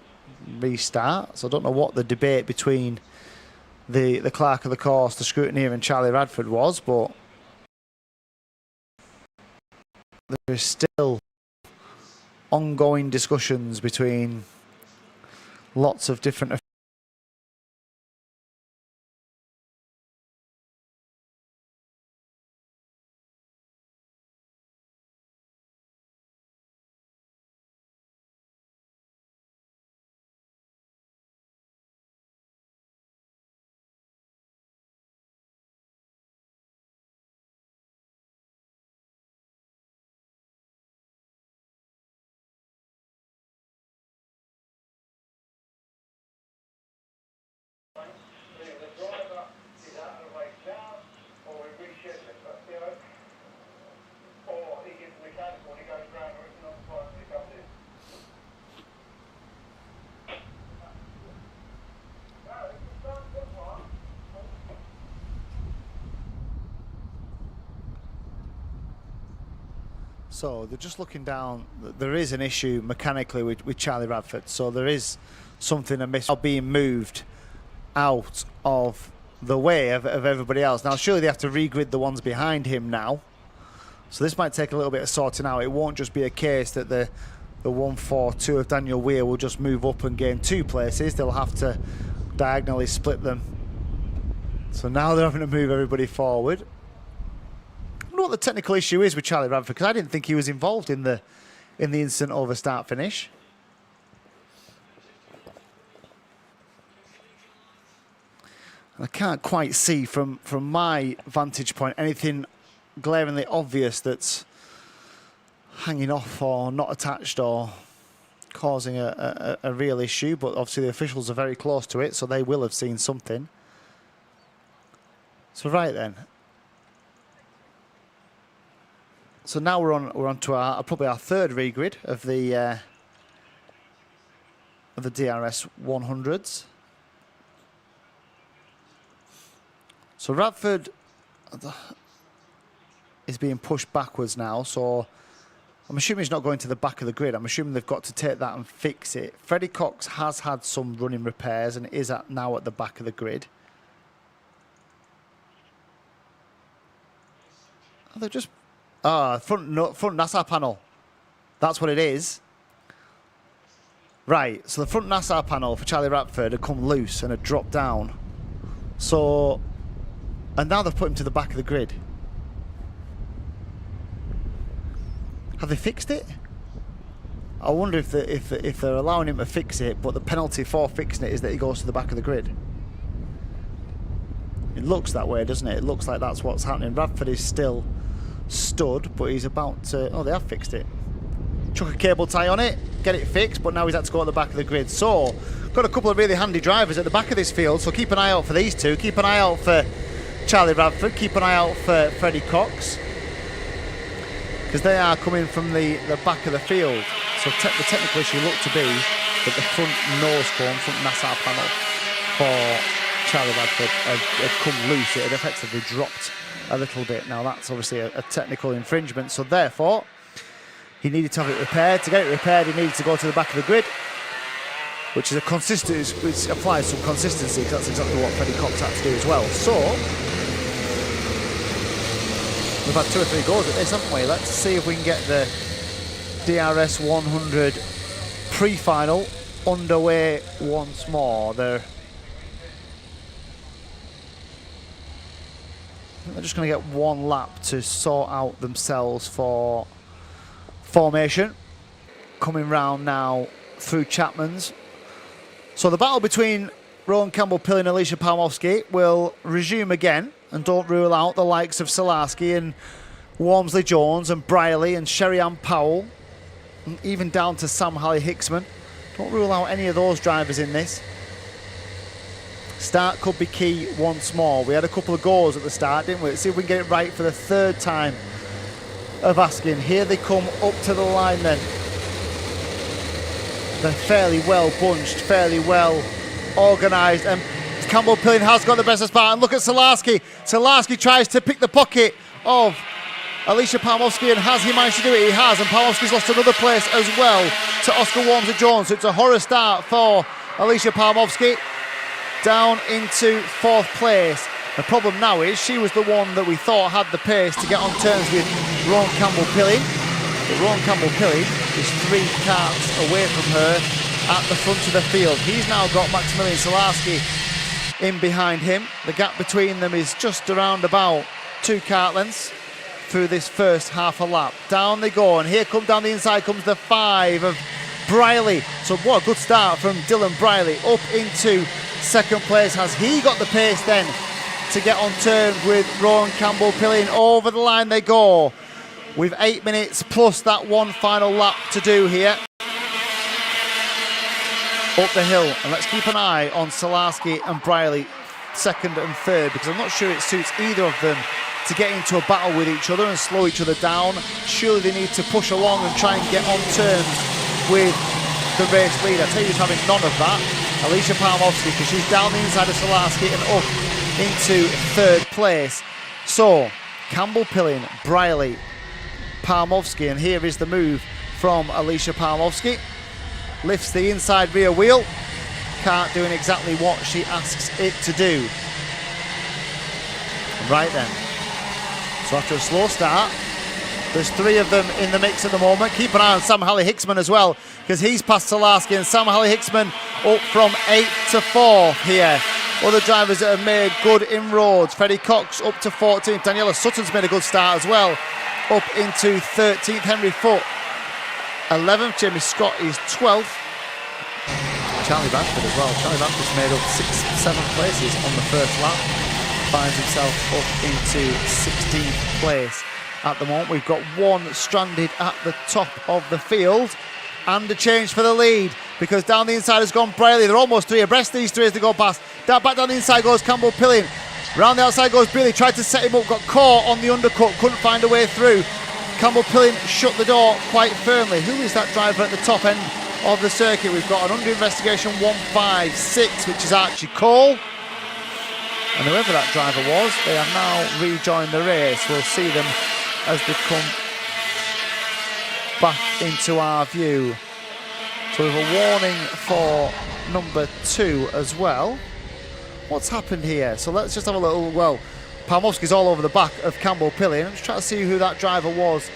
restart. So I don't know what the debate between the clerk of the course, the scrutineer and Charlie Radford was, but there is still ongoing discussions between lots of different So they're just looking down. There is an issue mechanically with Charlie Radford. So there is something amiss being moved out of the way of everybody else. Now surely they have to regrid the ones behind him now. So this might take a little bit of sorting out. It won't just be a case that the 142 of Daniel Weir will just move up and gain 2 places. They'll have to diagonally split them So now they're having to move everybody forward. I wonder what the technical issue is with Charlie Radford, because I didn't think he was involved in the instant over start finish. I can't quite see from my vantage point anything glaringly obvious that's hanging off or not attached or causing a real issue, but obviously the officials are very close to it, so they will have seen something. So right then. So now we're on to our probably our third regrid of the DRS 100s. So Radford is being pushed backwards now, so I'm assuming he's not going to the back of the grid. I'm assuming they've got to take that and fix it. Freddie Cox has had some running repairs and is now at the back of the grid. Oh, they're just... front NASA panel. That's what it is. Right, so the front NASA panel for Charlie Radford had come loose and had dropped down. So... And now they've put him to the back of the grid. Have they fixed it? I wonder if they're allowing him to fix it, but the penalty for fixing it is that he goes to the back of the grid. It looks that way, doesn't it? It looks like that's what's happening. Radford is still stood, but he's about to... Oh, they have fixed it. Chuck a cable tie on it, get it fixed, but now he's had to go at the back of the grid. So, got a couple of really handy drivers at the back of this field, so keep an eye out for these two. Keep an eye out for Charlie Radford. Keep an eye out for Freddie Cox, because they are coming from the back of the field. So the technical issue looked to be that the front nose cone, front NASA panel for Charlie Radford had come loose. It had effectively dropped a little bit. Now that's obviously a technical infringement, so therefore he needed to have it repaired. To get it repaired, he needed to go to the back of the grid, which is a which applies some consistency, because that's exactly what Freddie Cox had to do as well. So we've had 2 or 3 goals at this, haven't we? Let's see if we can get the DRS 100 pre-final underway once more. They're just going to get 1 lap to sort out themselves for formation. Coming round now through Chapman's. So the battle between Rowan Campbell-Pillin and Alicia Palmowski will resume again, and don't rule out the likes of Salarski and Walmsley-Jones and Briley and Sherry-Ann Powell, and even down to Sam Halley-Hicksman. Don't rule out any of those drivers in this. Start could be key once more. We had a couple of goals at the start, didn't we? Let's see if we can get it right for the 3rd time of asking. Here they come up to the line then. They're fairly well bunched, fairly well organised, and Campbell-Pillin has got the best of Spartan. Look at Salarski. Salarski tries to pick the pocket of Alicia Palmowski, and has he managed to do it? He has, and Palmowski's lost another place as well to Oscar Walmsley-Jones. So it's a horror start for Alicia Palmowski, down into 4th place. The problem now is she was the one that we thought had the pace to get on terms with Rowan Campbell-Pillin. But Rowan Campbell-Pillin is 3 karts away from her at the front of the field. He's now got Maximilian Salarski in behind him. The gap between them is just around about 2 kart lengths through this first half a lap. Down they go, and here down the inside comes the 5 of Briley. So what a good start from Dylan Briley up into 2nd place. Has he got the pace then to get on terms with Rowan Campbell-Pillin? Over the line they go, with 8 minutes plus that 1 final lap to do here. Up the hill, and let's keep an eye on Salarski and Briley 2nd and 3rd, because I'm not sure it suits either of them to get into a battle with each other and slow each other down. Surely they need to push along and try and get on terms with the race leader. I tell you who's having none of that, Alicia Palmowski, because she's down the inside of Salarski and up into 3rd place. So Campbell-Pillin, Briley, Palmowski, and here is the move from Alicia Palmowski. Lifts the inside rear wheel. Kart doing exactly what she asks it to do. Right then. So after a slow start, there's 3 of them in the mix at the moment. Keep an eye on Sam Halley-Hicksman as well, because he's past Salarski, and Sam Halley-Hicksman up from 8th to 4th here other drivers that have made good inroads. Freddie Cox up to 14th. Daniela Sutton's made a good start as well, up into 13th. Henry Foote 11th. Jamie Scott is 12th. Charlie Bradford as well. Charlie Bradford's made up 7 places on the first lap. Finds himself up into 16th place. At the moment, we've got one stranded at the top of the field, and a change for the lead, because down the inside has gone Braley. They're almost 3 abreast, these 3 as they go past. Back down the inside goes Campbell Pilling. Round the outside goes Braley, tried to set him up, got caught on the undercut, couldn't find a way through. Campbell Pilling shut the door quite firmly. Who is that driver at the top end of the circuit? We've got an under investigation 156, which is Archie Cole. And whoever that driver was, they have now rejoined the race. We'll see them as they come back into our view. So we have a warning for number 2 as well. What's happened here? So let's just have a little, well, Palmowski's all over the back of Campbell Pilling. I'm just trying to see who that driver was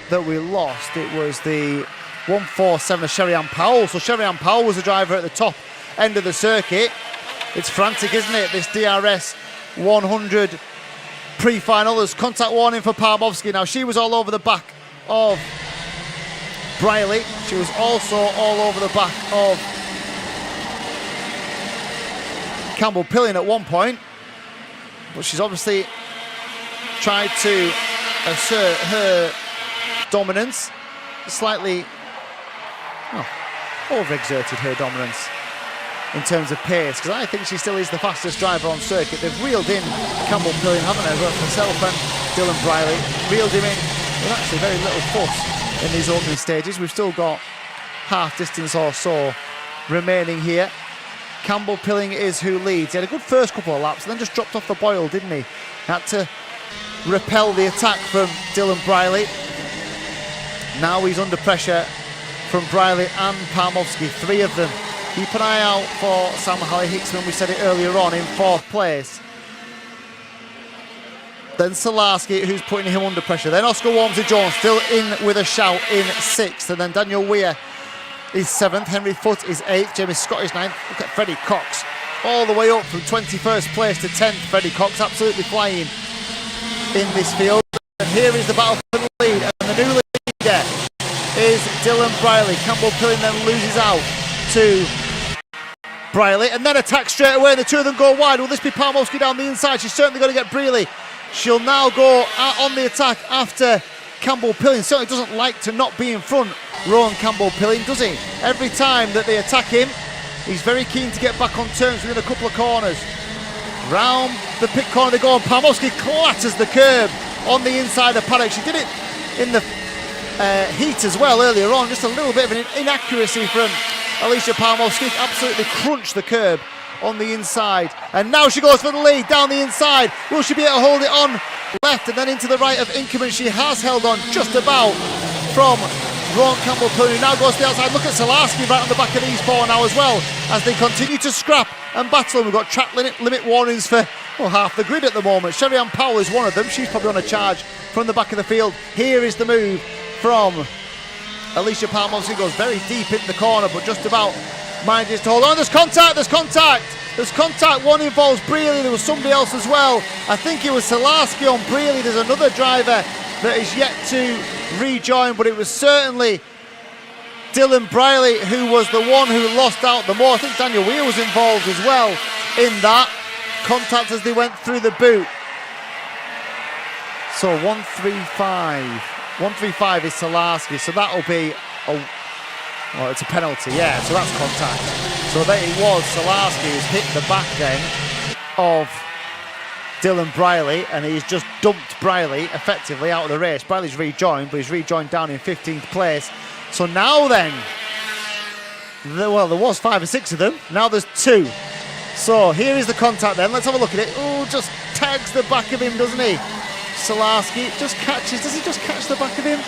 that we lost. It was the 147 of Sherry-Ann Powell. So Sherry-Ann Powell was the driver at the top end of the circuit. It's frantic, isn't it? This DRS 100 pre-final. There's contact warning for Palmowski. Now, she was all over the back of Braley. She was also all over the back of Campbell Pilling at one point. But she's obviously tried to assert her dominance. Slightly overexerted her dominance in terms of pace, because I think she still is the fastest driver on circuit. They've reeled in Campbell Pilling, haven't they? Both herself and Dylan Braley reeled him in with actually very little fuss in these opening stages. We've still got half distance or so remaining here. Campbell Pilling is who leads. He had a good first couple of laps and then just dropped off the boil, didn't he? Had to repel the attack from Dylan Braley. Now he's under pressure from Braley and Palmowski, 3 of them. Keep an eye out for Sam Halley-Hicksman, we said it earlier on, in 4th place. Then Salarski, who's putting him under pressure. Then Oscar Walmsley-Jones, still in with a shout, in 6th. And then Daniel Weir is 7th. Henry Foote is 8th. Jamie Scott is 9th. Look at Freddie Cox, all the way up from 21st place to 10th. Freddie Cox absolutely flying in this field. And here is the battle for the lead. And the new leader is Dylan Braley. Campbell Pilling then loses out to Braley and then attacks straight away. The 2 of them go wide. Will this be Palmowski down the inside? She's certainly going to get Braley. She'll now go on the attack after Campbell Pilling. Certainly doesn't like to not be in front, Rowan Campbell Pilling, does he? Every time that they attack him, he's very keen to get back on terms within a couple of corners. Round the pit corner they go, and Palmowski clatters the curb on the inside of paddock. She did it in the heat as well earlier on. Just a little bit of an inaccuracy from Alicia Palmowski. Absolutely crunched the curb on the inside, and now she goes for the lead down the inside. Will she be able to hold it on left and then into the right of Inkerman? She has held on just about from Ron Campbell Pilling, who now goes to the outside. Look at Salarski right on the back of these 4 now as well, as they continue to scrap and battle. We've got track limit warnings for half the grid at the moment. Sherry-Ann Powell is one of them. She's probably on a charge from the back of the field. Here is the move from Alicia Palmowski. Goes very deep into the corner, but just about manages to hold on. There's contact, there's contact, there's contact. One involves Braley, there was somebody else as well. I think it was Salarski on Braley. There's another driver that is yet to rejoin, but it was certainly Dylan Braley who was the one who lost out the more. I think Daniel Weir was involved as well in that contact as they went through the boot. So 135 is Salarski, so that'll be well, it's a penalty, yeah, so that's contact. So that it was Salarski who's hit the back then of Dylan Braley, and he's just dumped Braley effectively out of the race. Braley's rejoined, but he's rejoined down in 15th place. So now then, well, there was 5 or 6 of them, now there's 2. So here is the contact then, let's have a look at it. Oh, just tags the back of him, doesn't he? Salarski just catches, does he just catch the back of him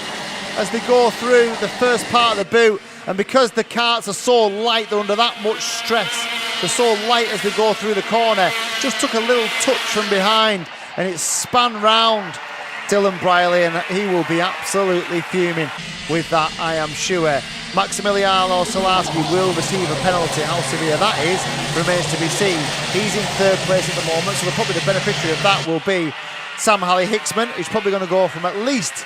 as they go through the first part of the boot? And because the karts are so light, they're under that much stress. They're so light as they go through the corner. Just took a little touch from behind and it span round Dylan Braley, and he will be absolutely fuming with that, I am sure. Maximiliano Solarski will receive a penalty. How severe that is remains to be seen. He's in third place at the moment, so probably the beneficiary of that will be Sam Halley-Hicksman, who's probably going to go from at least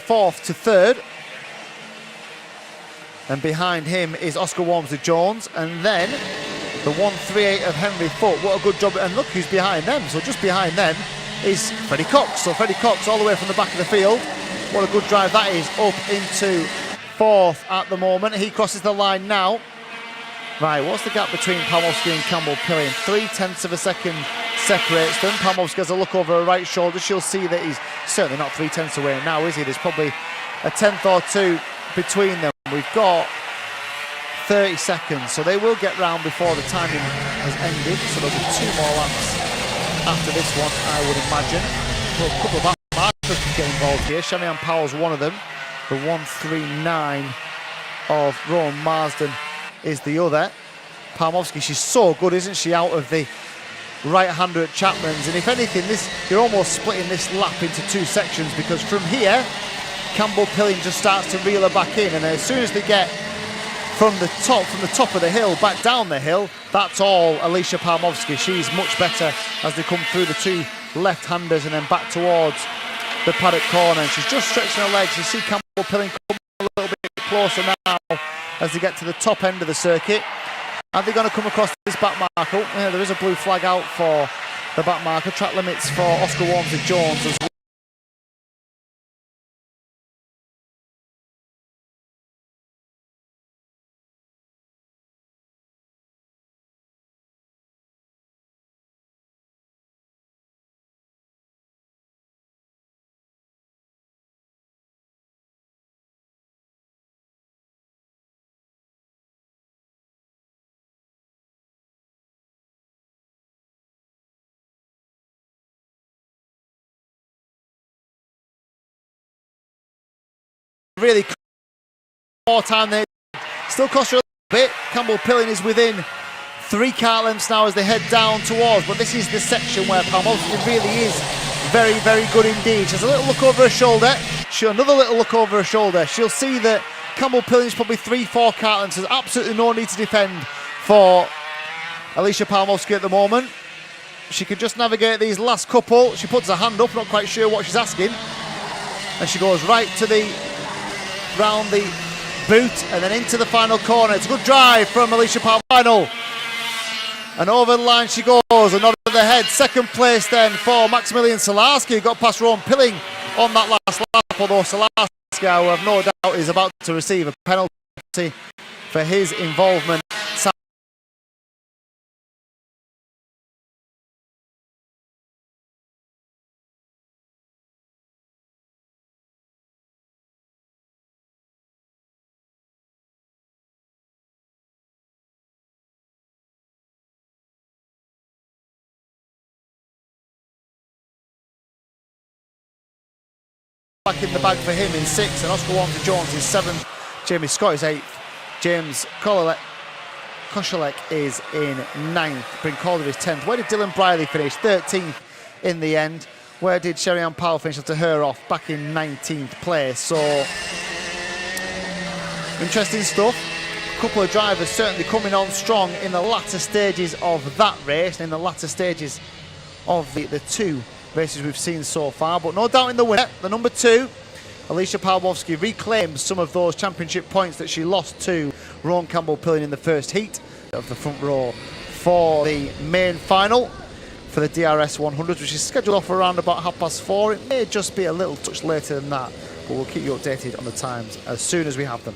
fourth to third. And behind him is Oscar Walmsley-Jones, and then the 138 of Henry Foote. What a good job, and look who's behind them. So just behind them is Freddie Cox. So Freddie Cox all the way from the back of the field. What a good drive that is, up into fourth at the moment. He crosses the line now. Right, what's the gap between Palmowski and Campbell-Pilling? 0.3 of a second separates them. Palmowski has a look over her right shoulder. She'll see that he's certainly not 0.3 away now, is he? There's probably a tenth or two between them. We've got 30 seconds, so they will get round before the timing has ended. So there'll be 2 more laps after this one, I would imagine. Well, a couple of lap markers can get involved here. Shanahan Powell's one of them. The 139 of Rowan Marsden is the other. Palmowski, she's so good, isn't she, out of the right-hander at Chapman's. And if anything, you're almost splitting this lap into 2 sections, because from here, Campbell-Pilling just starts to reel her back in, and as soon as they get from the top of the hill back down the hill, that's all Alicia Palmowski. She's much better as they come through the 2 left-handers and then back towards the paddock corner, and she's just stretching her legs. You see Campbell-Pilling come a little bit closer now as they get to the top end of the circuit. Are they going to come across this back marker? Oh, yeah, there is a blue flag out for the back marker. Track limits for Oscar Walmsley-Jones as well. Really more time there. Still costs her a little bit. Campbell-Pilling is within 3 car lengths now as they head down towards, but this is the section where Palmowski really is very, very good indeed. She has a little look over her shoulder. Another little look over her shoulder. She'll see that Campbell-Pilling is probably 3-4 car lengths. There's absolutely no need to defend for Alicia Palmowski at the moment. She can just navigate these last couple. She puts her hand up, not quite sure what she's asking, and she goes right to round the boot and then into the final corner. It's a good drive from Alicia Palmowski. And over the line she goes, a nod of the head. Second place then for Maximilian Solarski, who got past Rowan Pilling on that last lap, although Solarski, I have no doubt, is about to receive a penalty for his involvement. Back in the bag for him in 6th, and Oscar Walmsley-Jones is 7th. Jamie Scott is 8th. James Koshalek is in 9th. Bryn Calder is 10th. Where did Dylan Briley finish? 13th in the end. Where did Sherry-Ann Powell finish after her off? Back in 19th place. So, interesting stuff. A couple of drivers certainly coming on strong in the latter stages of that race, and in the latter stages of the 2 races we've seen so far, but no doubt in the winner, the number 2, Alicia Palmowski, reclaims some of those championship points that she lost to Rowan Campbell-Pilling in the first heat of the front row for the main final for the DRS 100, which is scheduled off around about 4:30. It may just be a little touch later than that, but we'll keep you updated on the times as soon as we have them.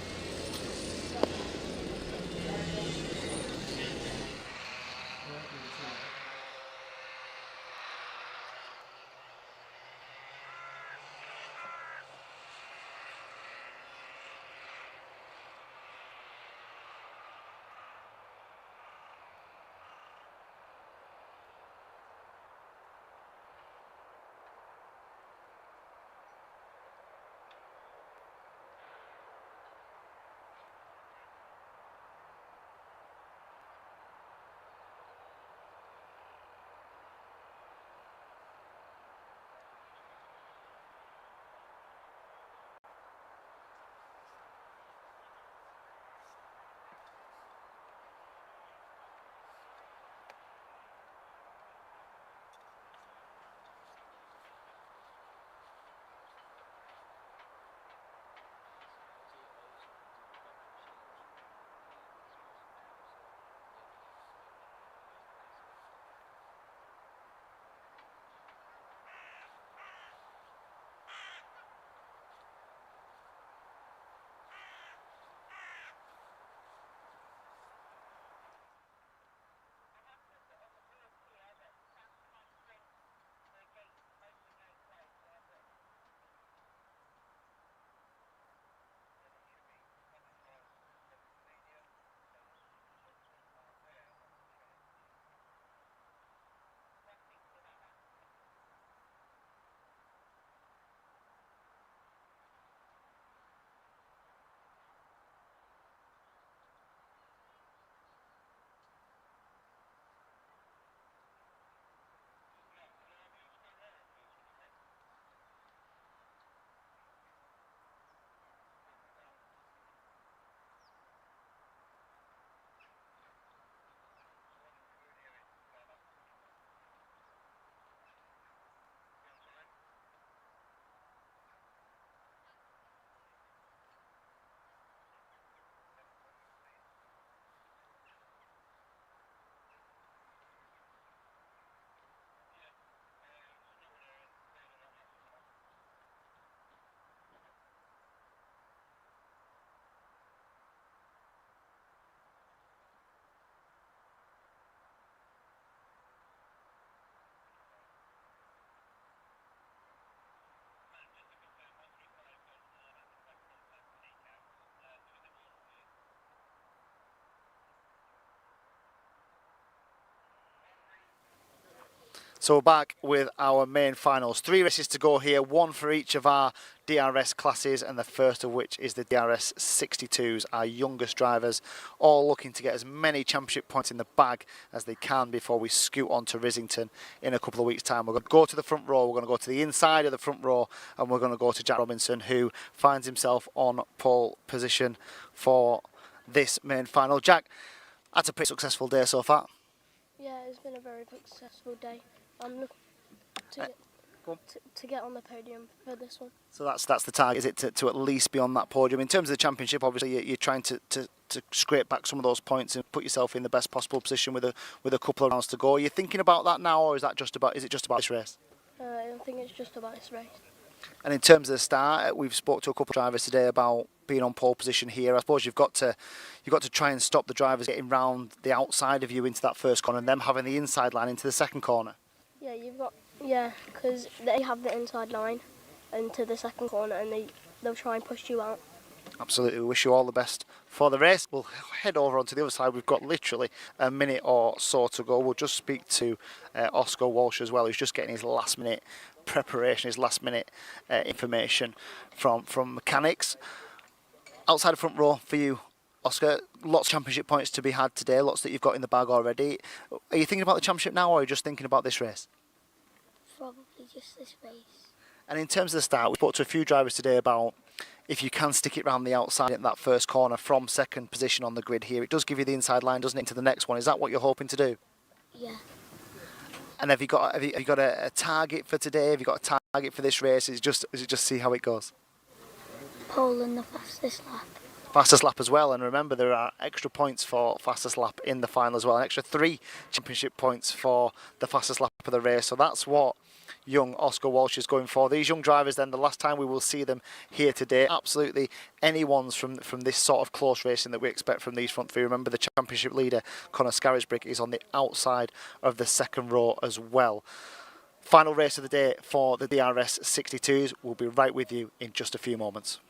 So we're back with our main finals. 3 races to go here, 1 for each of our DRS classes, and the first of which is the DRS 62s, our youngest drivers, all looking to get as many championship points in the bag as they can before we scoot on to Rissington in a couple of weeks' time. We're going to go to the front row, we're going to go to the inside of the front row, and we're going to go to Jack Robinson, who finds himself on pole position for this main final. Jack, that's a pretty successful day so far. Yeah, it's been a very successful day. I'm looking to get on the podium for this one. So that's the target, is it, to at least be on that podium? In terms of the championship, obviously you're trying to scrape back some of those points and put yourself in the best possible position with a couple of rounds to go. Are you thinking about that now, or is it just about this race? I think it's just about this race. And in terms of the start, we've spoke to a couple of drivers today about being on pole position here. I suppose you've got to try and stop the drivers getting round the outside of you into that first corner and them having the inside line into the second corner. Yeah, because they have the inside line into the second corner and they'll try and push you out. Absolutely, we wish you all the best for the race. We'll head over onto the other side. We've got literally a minute or so to go. We'll just speak to Oscar Walsh as well, who's just getting his last minute preparation, his last minute information from mechanics. Outside the front row for you, Oscar, lots of championship points to be had today, lots that you've got in the bag already. Are you thinking about the championship now, or are you just thinking about this race? Probably just this race. And in terms of the start, we spoke to a few drivers today about if you can stick it round the outside in that first corner from second position on the grid here. It does give you the inside line, doesn't it, into the next one? Is that what you're hoping to do? Yeah. And have you got a target for today? Have you got a target for this race? Is it just see how it goes? Pole in the fastest lap. Fastest lap as well, and remember there are extra points for fastest lap in the final as well, an extra 3 championship points for the fastest lap of the race. So that's what young Oscar Walsh is going for. These young drivers then, the last time we will see them here today, absolutely anyone's from this sort of close racing that we expect from these front 3. Remember the championship leader Conor Scarisbrick is on the outside of the second row as well. Final race of the day for the DRS 62s. We'll be right with you in just a few moments.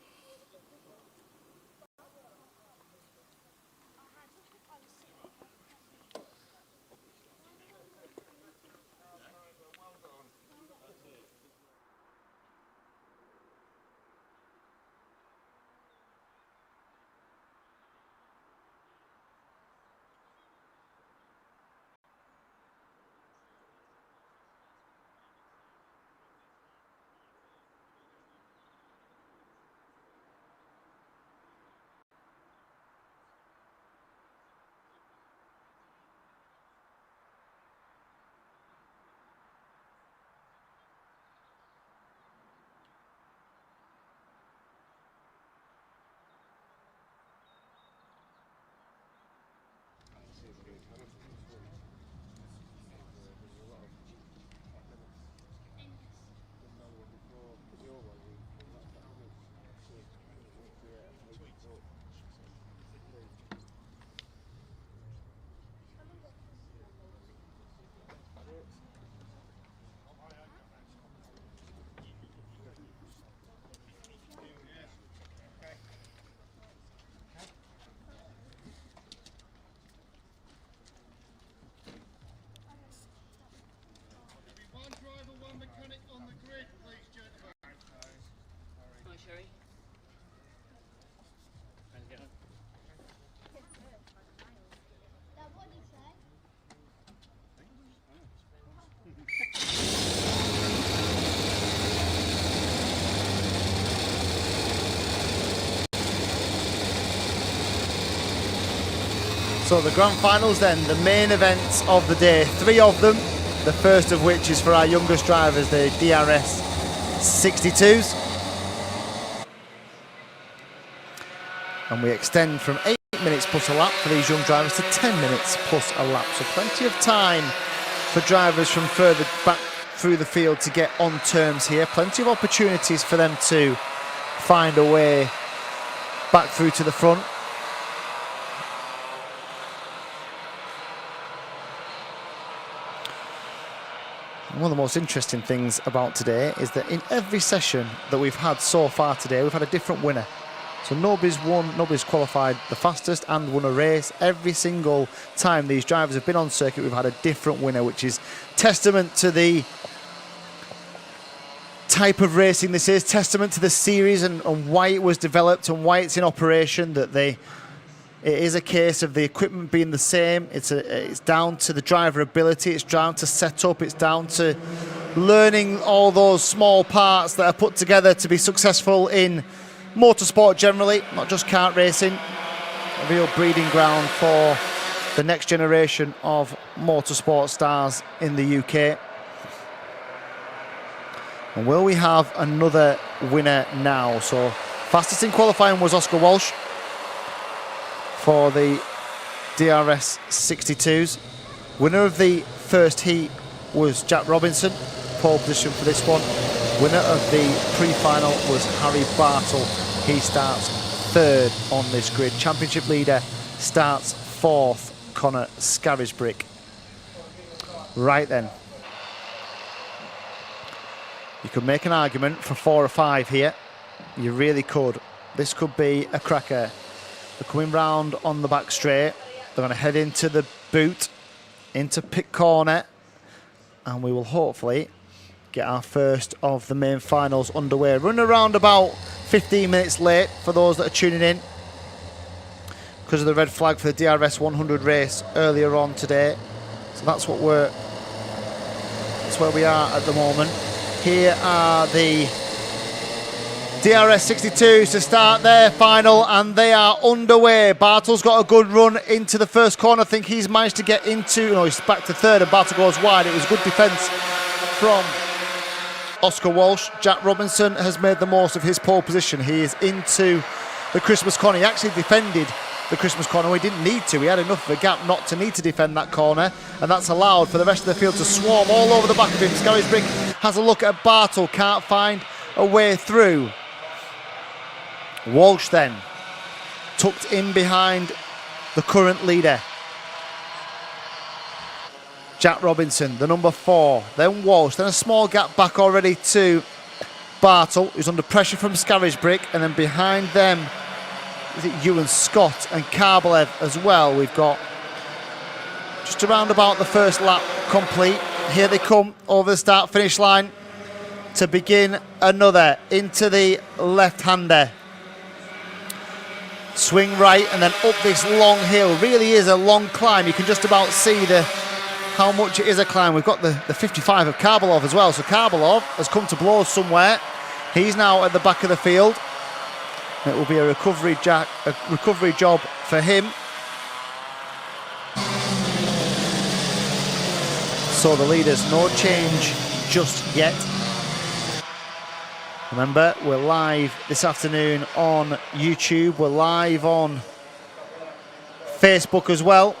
So the grand finals then, the main events of the day, 3 of them, the first of which is for our youngest drivers, the DRS 62s. And we extend from 8 minutes plus a lap for these young drivers to 10 minutes plus a lap. So plenty of time for drivers from further back through the field to get on terms here. Plenty of opportunities for them to find a way back through to the front. One of the most interesting things about today is that in every session that we've had so far today, we've had a different winner. So nobody's qualified the fastest and won a race. Every single time these drivers have been on circuit, we've had a different winner, which is testament to the type of racing this is, testament to the series and why it was developed and why it's in operation, that it is a case of the equipment being the same. It's down to the driver ability, it's down to setup, it's down to learning all those small parts that are put together to be successful in motorsport generally, not just kart racing. A real breeding ground for the next generation of motorsport stars in the UK. And will we have another winner now? So fastest in qualifying was Oscar Walsh for the DRS 62s. Winner of the first heat was Jack Robinson, pole position for this one. Winner of the pre-final was Harry Bartle. He starts third on this grid. Championship leader starts fourth, Connor Scarisbrick. Right then. You could make an argument for 4 or 5 here. You really could. This could be a cracker. They're coming round on the back straight. They're going to head into the boot, into pit corner, and we will hopefully get our first of the main finals underway. Run around about 15 minutes late for those that are tuning in because of the red flag for the DRS 100 race earlier on today. So that's where we are at the moment. Here are the DRS 62s to start their final, and they are underway. Bartle's got a good run into the first corner. I think he's managed to get into, no, he's back to third, and Bartle goes wide. It was good defence from Oscar Walsh. Jack Robinson has made the most of his pole position. He is into the Christmas corner. He actually defended the Christmas corner. He didn't need to. He had enough of a gap not to need to defend that corner, and that's allowed for the rest of the field to swarm all over the back of him. Scarisbrick has a look at Bartle, can't find a way through. Walsh then tucked in behind the current leader. Jack Robinson, the number 4, then Walsh, then a small gap back already to Bartle, who's under pressure from Scarisbrick, and then behind them is it Ewan Scott and Karbalev as well. We've got just around about the first lap complete. Here they come over the start-finish line to begin another into the left-hander. Swing right and then up this long hill. Really is a long climb. You can just about see how much it is a climb. We've got the 55 of Karbalev as well. So Karbalev has come to blows somewhere. He's now at the back of the field. It will be a recovery job for him. So the leaders, no change just yet. Remember, we're live this afternoon on YouTube. We're live on Facebook as well.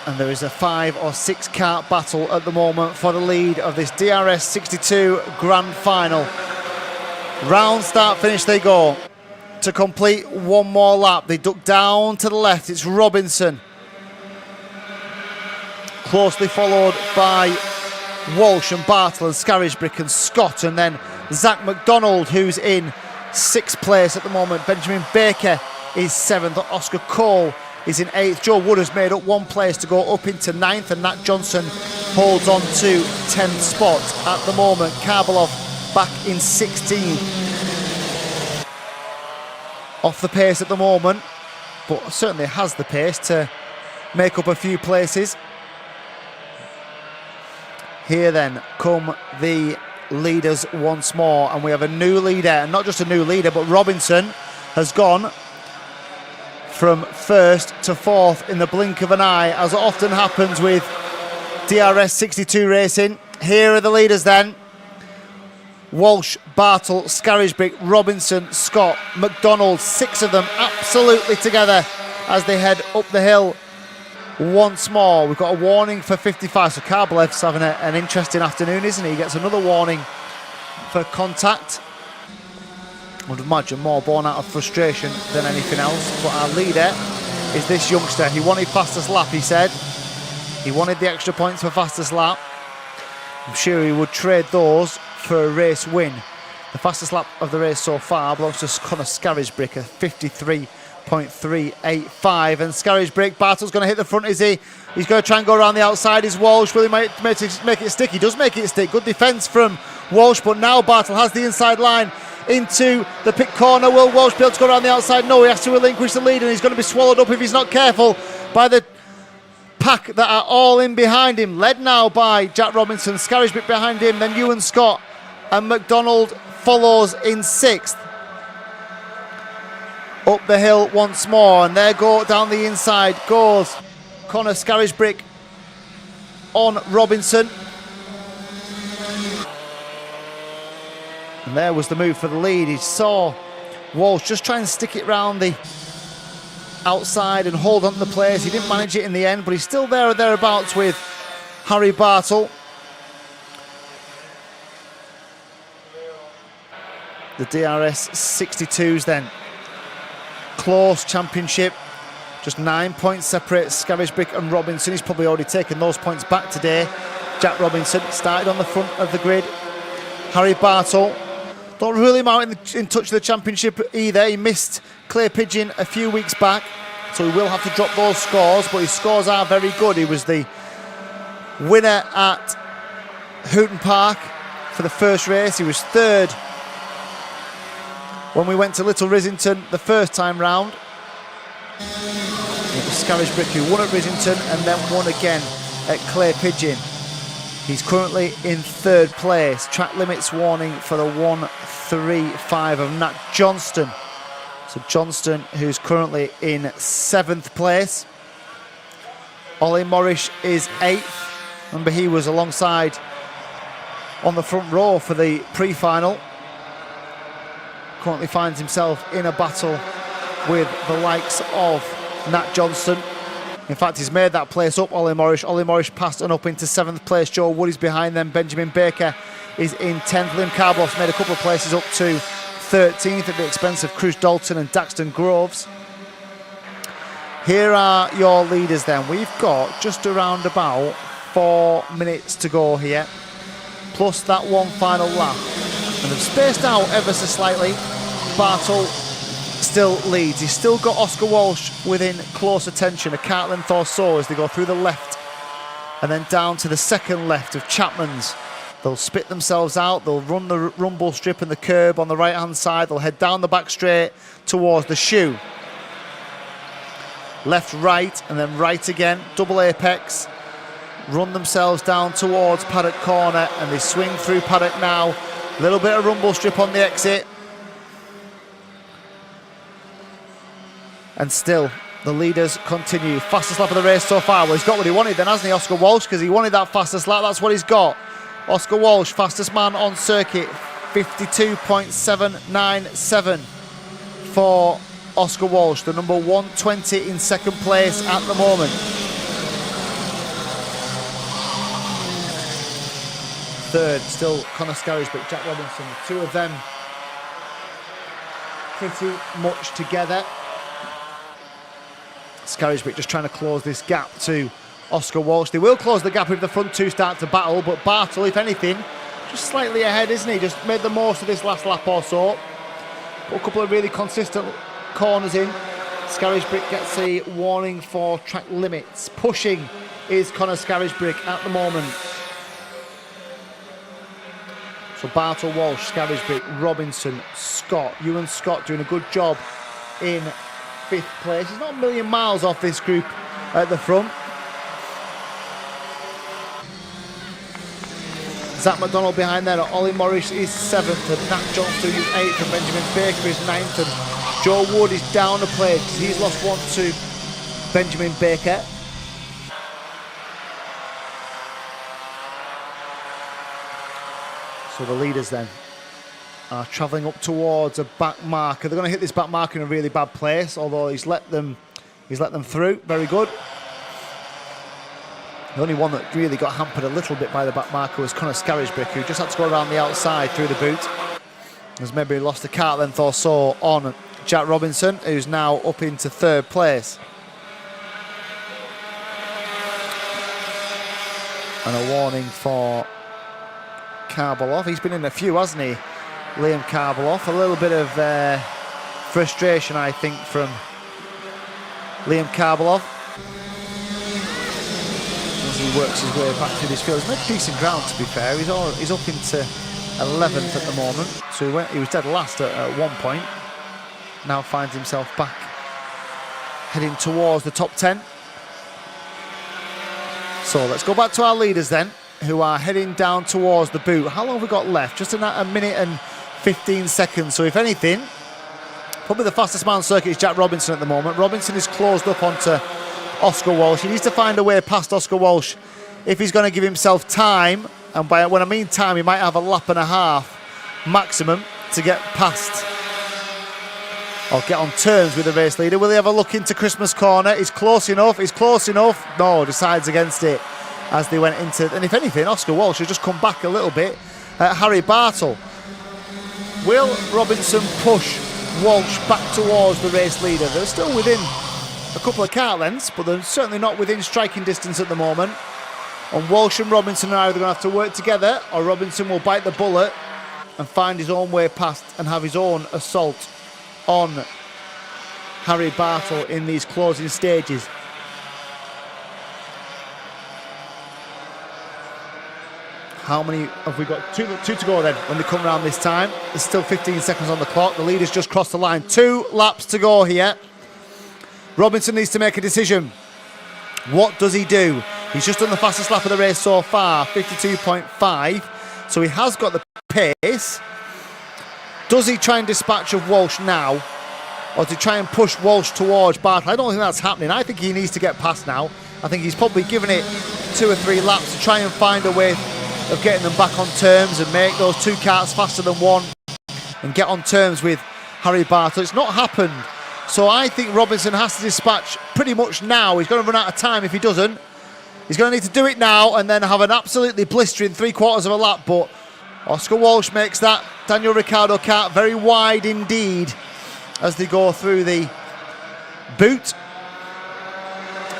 And there is a 5 or 6 kart battle at the moment for the lead of this DRS 62 Grand Final. Round start finish they go. To complete one more lap, they duck down to the left. It's Robinson. Closely followed by Walsh and Bartle and Scarisbrick and Scott, and then Zach McDonald, who's in 6th place at the moment. Benjamin Baker is 7th. Oscar Cole is in 8th. Joe Wood has made up 1 place to go up into 9th, and Nat Johnson holds on to 10th spot at the moment. Karbalev back in 16th. Off the pace at the moment, but certainly has the pace to make up a few places. Here then come the leaders once more, and we have a new leader, and not just a new leader, but Robinson has gone from 1st to 4th in the blink of an eye, as often happens with DRS 62 racing. Here are the leaders then. Walsh, Bartle, Scarisbrick, Robinson, Scott, McDonald, 6 of them absolutely together as they head up the hill once more. We've got a warning for 55, so Karbalev's having an interesting afternoon, isn't he? He gets another warning for contact. I would imagine more born out of frustration than anything else, but our leader is this youngster. He wanted fastest lap, he said. He wanted the extra points for fastest lap. I'm sure he would trade those for a race win. The fastest lap of the race so far belongs to Connor Scarisbrick, a 0.385. And Scarisbrick, Bartle's going to hit the front, is he? He's going to try and go around the outside. Is Walsh? Will he make it stick? He does make it stick. Good defence from Walsh, but now Bartle has the inside line into the pit corner. Will Walsh be able to go around the outside? No, he has to relinquish the lead, and he's going to be swallowed up if he's not careful by the pack that are all in behind him. Led now by Jack Robinson, Scarisbrick behind him, then Ewan Scott, and McDonald follows in 6th. Up the hill once more, and there go down the inside goes Connor Scarisbrick on Robinson. And there was the move for the lead. He saw Walsh just try and stick it round the outside and hold on to the place. He didn't manage it in the end, but he's still there or thereabouts with Harry Bartle. The DRS 62s then. Close championship. Just 9 points separate Scarisbrick and Robinson. He's probably already taken those points back today. Jack Robinson started on the front of the grid. Harry Bartle, don't rule him out in touch of the championship either. He missed Clay Pigeon a few weeks back, so he will have to drop those scores, but his scores are very good. He was the winner at Houghton Park for the first race. He was 3rd when we went to Little Rissington the first time round. It was Scarisbrick who won at Rissington and then won again at Clay Pigeon. He's currently in 3rd place. Track limits warning for the 135 of Nat Johnston. So Johnston, who's currently in 7th place. Ollie Morrish is 8th. Remember, he was alongside on the front row for the pre-final. Currently finds himself in a battle with the likes of Nat Johnston. In fact, he's made that place up, Ollie Morrish. Ollie Morrish passed and up into 7th place. Joe Wood is behind them. Benjamin Baker is in 10th. Liam Carbloff's made a couple of places up to 13th at the expense of Cruz Dalton and Daxton Groves. Here are your leaders then. We've got just around about 4 minutes to go here, plus that one final lap. And they've spaced out ever so slightly. Bartle still leads. He's still got Oscar Walsh within close attention, a cart length or so as they go through the left and then down to the second left of Chapman's. They'll spit themselves out. They'll run the rumble strip and the curb on the right hand side. They'll head down the back straight towards the shoe. Left, right, and then right again. Double apex. Run themselves down towards Paddock Corner and they swing through Paddock now. A little bit of rumble strip on the exit. And still, the leaders continue. Fastest lap of the race so far. Well, he's got what he wanted then, hasn't he, Oscar Walsh? Because he wanted that fastest lap. That's what he's got. Oscar Walsh, fastest man on circuit. 52.797 for Oscar Walsh. The number 120 in 2nd place at the moment. 3rd, still Connor Scarisbrick, Jack Robinson. The two of them pretty much together. Scarisbrick just trying to close this gap to Oscar Walsh. They will close the gap if the front two start to battle, but Bartle, if anything, just slightly ahead, isn't he? Just made the most of this last lap or so. Put a couple of really consistent corners in. Scarisbrick gets a warning for track limits. Pushing is Connor Scarisbrick at the moment. So Bartle, Walsh, Scarisbrick, Robinson, Scott. Ewan Scott doing a good job in 5th place. He's not a million miles off this group at the front. Zach McDonald behind there. Ollie Morris is 7th and Nat Johnston is 8th and Benjamin Baker is 9th and Joe Wood is down a place because he's lost one to Benjamin Baker. So the leaders then are travelling up towards a back marker. They're going to hit this back marker in a really bad place, although he's let them through. Very good. The only one that really got hampered a little bit by the back marker was Connor Scarisbrick, who just had to go around the outside through the boot. Has maybe lost a cart length or so on Jack Robinson, who's now up into 3rd place. And a warning for Karloff. He's been in a few, hasn't he? Liam Karloff. A little bit of frustration, I think, from Liam Karbalov, as he works his way back through this field. He's made decent ground, to be fair. He's up into 11th at the moment, so he was dead last at one point. Now finds himself back heading towards the top 10. So let's go back to our leaders then, who are heading down towards the boot. How long have we got left? Just a minute and 15 seconds. So if anything, probably the fastest man on circuit is Jack Robinson at the moment. Robinson is closed up onto Oscar Walsh. He needs to find a way past Oscar Walsh if he's going to give himself time. And by when I mean time, he might have a lap and a half maximum to get past or get on terms with the race leader. Will he have a look into Christmas corner? He's close enough. He's close enough. No, decides against it as they went into. And if anything, Oscar Walsh has just come back a little bit at Harry Bartle. Will Robinson push Walsh back towards the race leader? They're still within a couple of kart lengths, but they're certainly not within striking distance at the moment. And Walsh and Robinson are either going to have to work together, or Robinson will bite the bullet and find his own way past and have his own assault on Harry Bartle in these closing stages. How many have we got? Two to go then when they come around this time. There's still 15 seconds on the clock. The leader's just crossed the line. 2 laps to go here. Robinson needs to make a decision. What does he do? He's just done the fastest lap of the race so far, 52.5. So he has got the pace. Does he try and dispatch of Walsh now? Or does he try and push Walsh towards Bartle? I don't think that's happening. I think he needs to get past now. I think he's probably given it 2 or 3 laps to try and find a way of getting them back on terms and make those 2 karts faster than 1 and get on terms with Harry Bartle. It's not happened. So I think Robinson has to dispatch pretty much now. He's going to run out of time if he doesn't. He's going to need to do it now and then have an absolutely blistering 3/4 of a lap. But Oscar Walsh makes that Daniel Ricciardo kart very wide indeed as they go through the boot.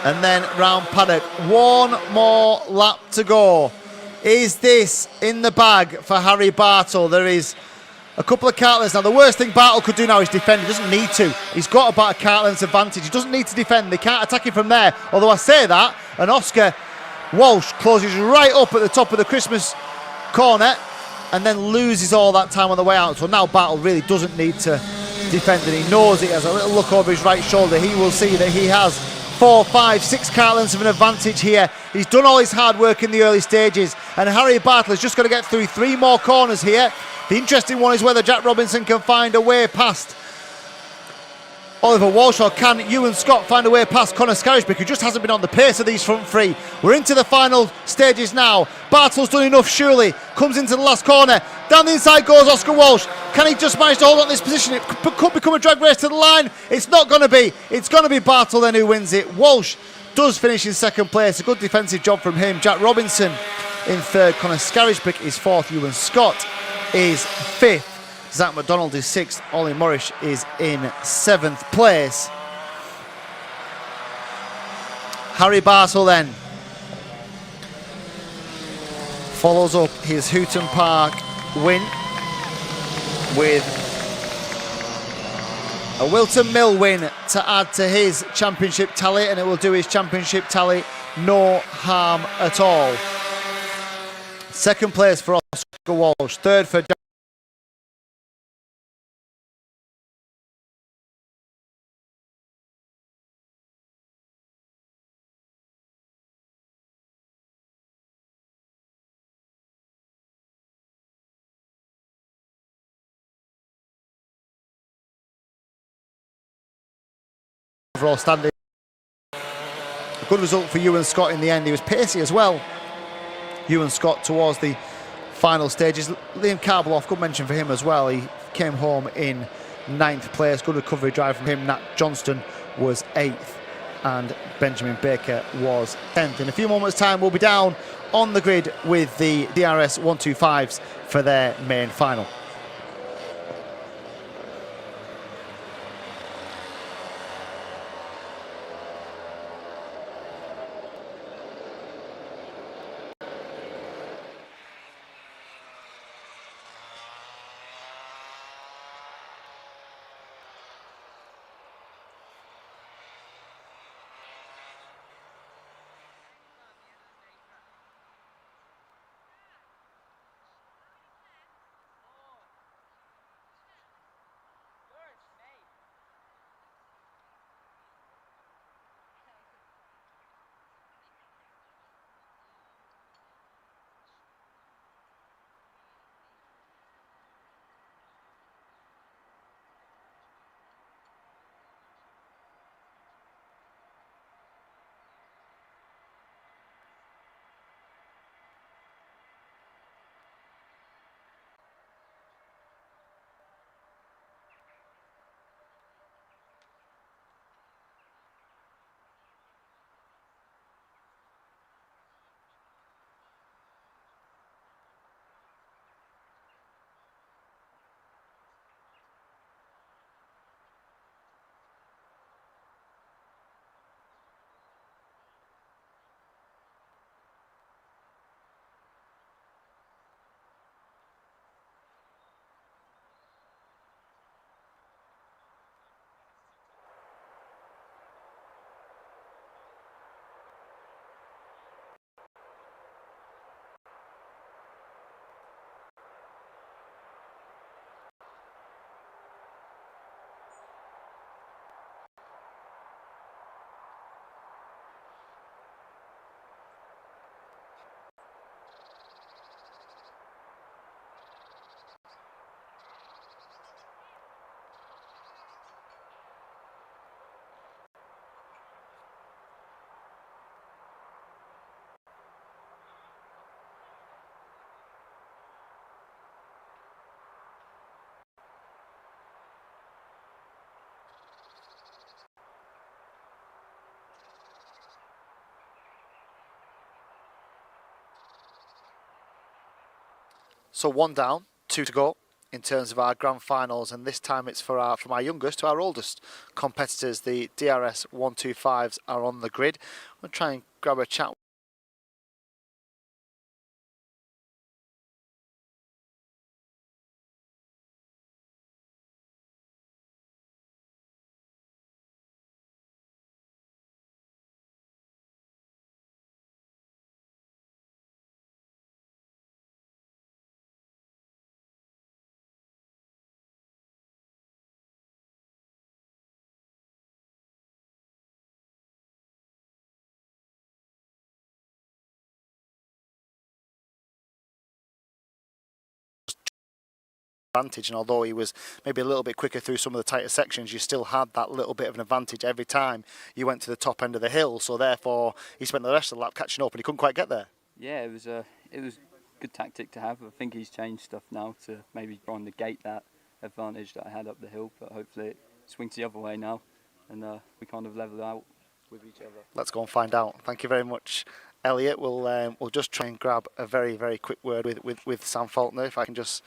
And then round paddock. 1 more lap to go. Is this in the bag for Harry Bartle? There is a couple of kart lengths. Now, the worst thing Bartle could do now is defend. He doesn't need to. He's got about a kart length's advantage. He doesn't need to defend. They can't attack him from there. Although I say that, and Oscar Walsh closes right up at the top of the Christmas corner and then loses all that time on the way out. So now Bartle really doesn't need to defend, and he knows it. Has a little look over his right shoulder. He will see that he has 4, 5, 6 kart lengths of an advantage here. He's done all his hard work in the early stages, and Harry Bartle has just got to get through 3 more corners here. The interesting one is whether Jack Robinson can find a way past Oliver Walsh, or can Ewan Scott find a way past Conor Scarisbrick, who just hasn't been on the pace of these front 3. We're into the final stages now. Bartle's done enough, surely. Comes into the last corner. Down the inside goes Oscar Walsh. Can he just manage to hold on this position? It could become a drag race to the line. It's not going to be. It's going to be Bartle then who wins it. Walsh does finish in 2nd place. A good defensive job from him. Jack Robinson in 3rd. Conor Scarisbrick is 4th. Ewan Scott is 5th. Zach McDonald is 6th. Ollie Morris is in 7th place. Harry Bartle then follows up his Houghton Park win with a Wilton Mill win to add to his championship tally, and it will do his championship tally no harm at all. 2nd place for Oscar Walsh, 3rd for overall standing. A good result for Ewan Scott in the end. He was pacey as well, Ewan Scott, towards the final stages. Liam Karbalov, good mention for him as well. He came home in 9th place. Good recovery drive from him. Nat Johnston was 8th and Benjamin Baker was 10th. In a few moments time we'll be down on the grid with the DRS 125s for their main final. So 1 down, 2 to go in terms of our grand finals, and this time it's from our youngest to our oldest competitors. The DRS 125s are on the grid. We'll try and grab a chat. Advantage, and although he was maybe a little bit quicker through some of the tighter sections, you still had that little bit of an advantage every time you went to the top end of the hill. So therefore he spent the rest of the lap catching up and he couldn't quite get there. Yeah, it was good tactic to have. I think he's changed stuff now to maybe try and negate that advantage that I had up the hill, but hopefully it swings the other way now and we kind of level out with each other. Let's go and find out. Thank you very much, Elliot. We'll just try and grab a very, very quick word with Sam Faulkner, if I can just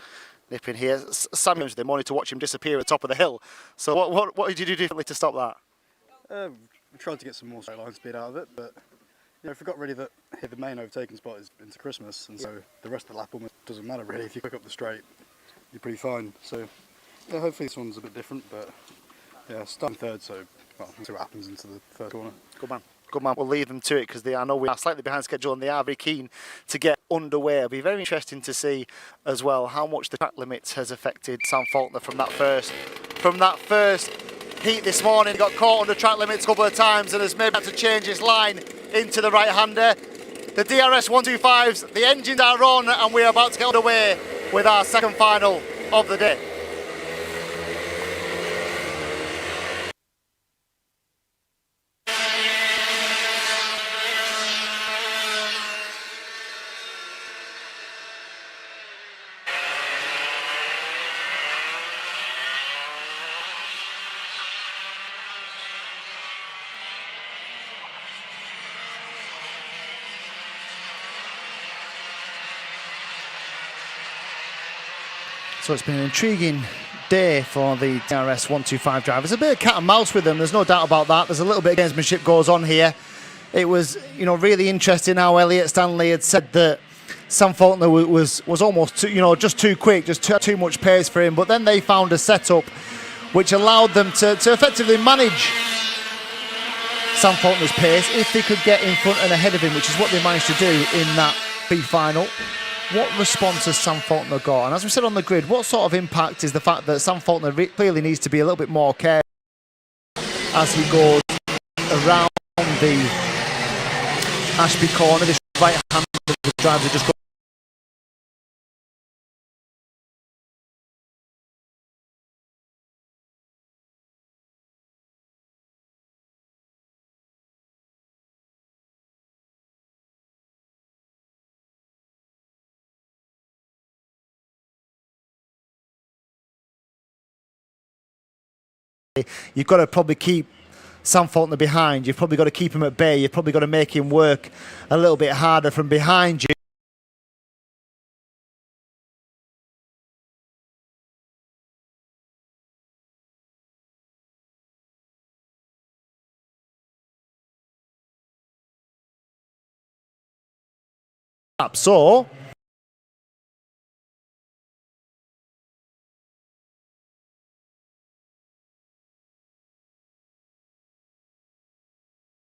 nip in here. Sam, they wanted to watch him disappear at the top of the hill. So what did you do differently to stop that? We tried to get some more straight line speed out of it, but I forgot really that the main overtaking spot is into Christmas, and so the rest of the lap almost doesn't matter really. If you pick up the straight, you're pretty fine. So yeah, hopefully this one's a bit different, but yeah, starting third, so well, we'll see what happens into the third corner. Good man. Good man. We'll leave them to it because I know we are slightly behind schedule and they are very keen to get underway. It'll be very interesting to see as well how much the track limits has affected Sam Faulkner from that first heat this morning. He got caught under track limits a couple of times and has maybe had to change his line into the right-hander. The DRS 125s, the engines are on and we're about to get underway with our second final of the day. So it's been an intriguing day for the DRS 125 drivers. A bit of cat and mouse with them, there's no doubt about that. There's a little bit of gamesmanship goes on here. It was, really interesting how Elliot Stanley had said that Sam Faulkner was almost too, just too quick, just too much pace for him. But then they found a setup which allowed them to effectively manage Sam Faulkner's pace if they could get in front and ahead of him, which is what they managed to do in that pre-final. What response has Sam Faulkner got? And as we said on the grid, what sort of impact is the fact that Sam Faulkner clearly needs to be a little bit more careful as he goes around the Ashby corner? This right hand of the drives are just going. You've got to probably keep Sam Faulkner behind. You've probably got to keep him at bay. You've probably got to make him work a little bit harder from behind you. So